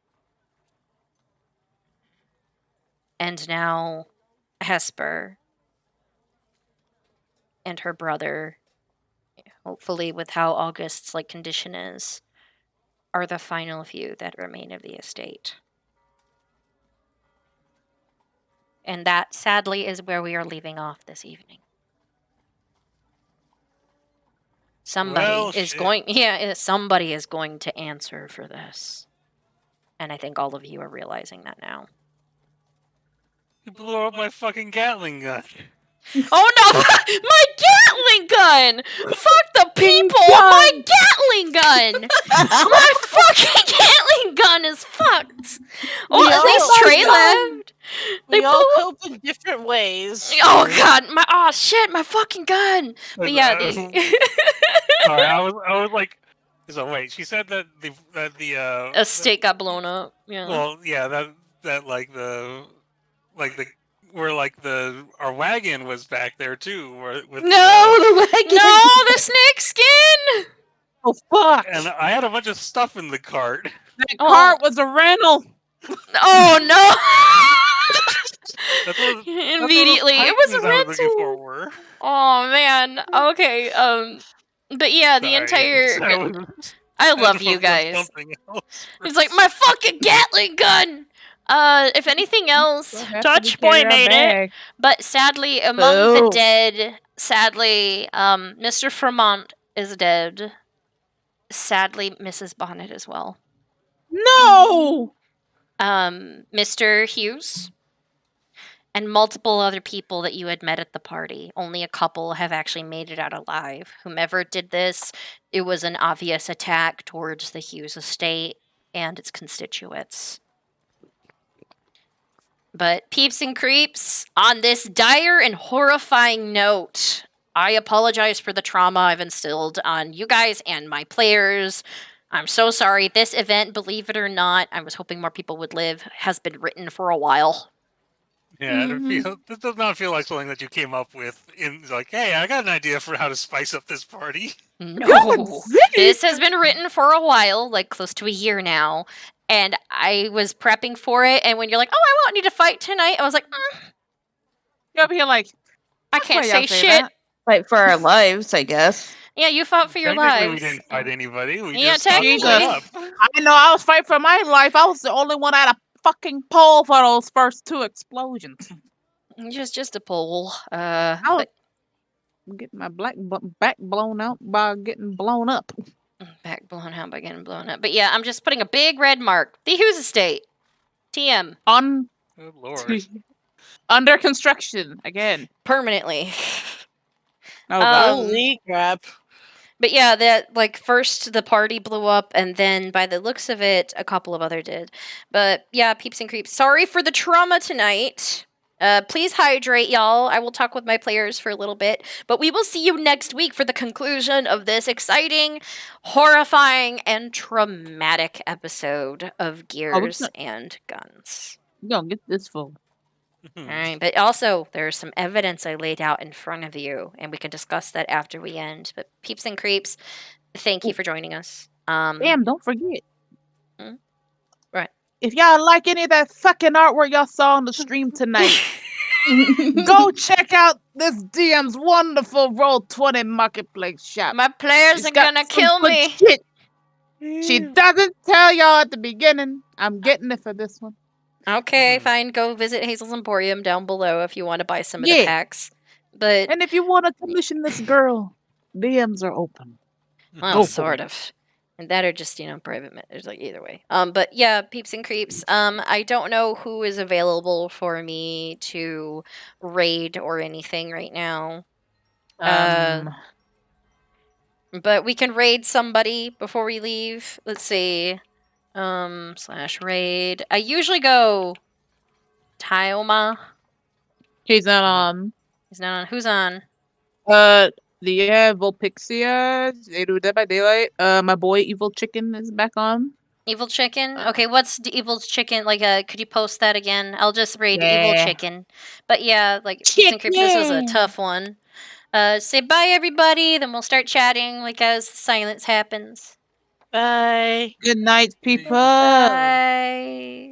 And now Hesper and her brother, hopefully with how August's condition is, are the final few that remain of the estate. And that, sadly, is where we are leaving off this evening. Somebody is going to answer for this. And I think all of you are realizing that now. You blew up my fucking Gatling gun. Oh no! My Gatling gun! Fuck the people! My Gatling gun! My fucking Gatling gun is fucked! Oh, at least Trey left. We all cope in different ways. Oh god! My fucking gun! But yeah, Sorry, I was like, so wait, she said that the estate got blown up. Yeah. Well, yeah, that our wagon was back there too. The wagon. No, the snake skin. Oh fuck! And I had a bunch of stuff in the cart. That cart was a rental. Oh no! That's what Immediately, it was a rental. Oh man. Okay. But yeah, the entire. I love you guys. He's like, my fucking Gatling gun. If anything else, Touchboy made it. But sadly, among the dead, Mr. Fremont is dead. Sadly, Mrs. Bonnet as well. No! Mr. Hughes and multiple other people that you had met at the party. Only a couple have actually made it out alive. Whomever did this, it was an obvious attack towards the Hughes estate and its constituents. But peeps and creeps, on this dire and horrifying note, I apologize for the trauma I've instilled on you guys and my players. I'm so sorry. This event, believe it or not, I was hoping more people would live, has been written for a while. Yeah, this does not feel like something that you came up with in like, hey, I got an idea for how to spice up this party. No, this has been written for a while, like close to a year now, and I was prepping for it. And when you're like, "Oh, I won't need to fight tonight," I was like, You're up here like, I can't say shit. That. Fight for our lives, I guess. Yeah, you fought for your Technically, lives. we didn't fight anybody. We Yeah, just stopped technically. showing up. I know. I was fighting for my life. I was the only one out of fucking pole for those first 2 explosions. Just a pole. I'm getting my back blown out by getting blown up. Back blown out by getting blown up. But yeah, I'm just putting a big red mark. The Hughes estate. TM. On. Good Lord. Under construction again. Permanently. Oh, God. Holy crap. But yeah, that like first the party blew up, and then by the looks of it, a couple of other did. But yeah, peeps and creeps. Sorry for the trauma tonight. Please hydrate, y'all. I will talk with my players for a little bit, but we will see you next week for the conclusion of this exciting, horrifying, and traumatic episode of Gears and Guns. You gonna get this full. All right, but also there's some evidence I laid out in front of you, and we can discuss that after we end. But peeps and creeps, thank you for joining us. Damn, don't forget. Right. If y'all like any of that fucking artwork y'all saw on the stream tonight, go check out this DM's wonderful Roll20 marketplace shop. My players are gonna kill me. Shit. She doesn't tell y'all at the beginning. I'm getting it for this one. Okay, fine. Go visit Hazel's Emporium down below if you want to buy some of the packs. But and if you want to commission this girl, DMs are open. Well, sort of. And that are just, private matters, like either way. But yeah, peeps and creeps. I don't know who is available for me to raid or anything right now. But we can raid somebody before we leave. Let's see. /raid. I usually go Tyoma. He's not on. He's not on. Who's on? The Volpixia, they do Dead by Daylight. My boy Evil Chicken is back on. Evil Chicken? Okay, what's Evil Chicken? Like, could you post that again? I'll just raid Evil Chicken. But yeah, like, Peeps and Creeps, this was a tough one. Say bye, everybody, then we'll start chatting, like, as silence happens. Bye. Good night, people. Bye.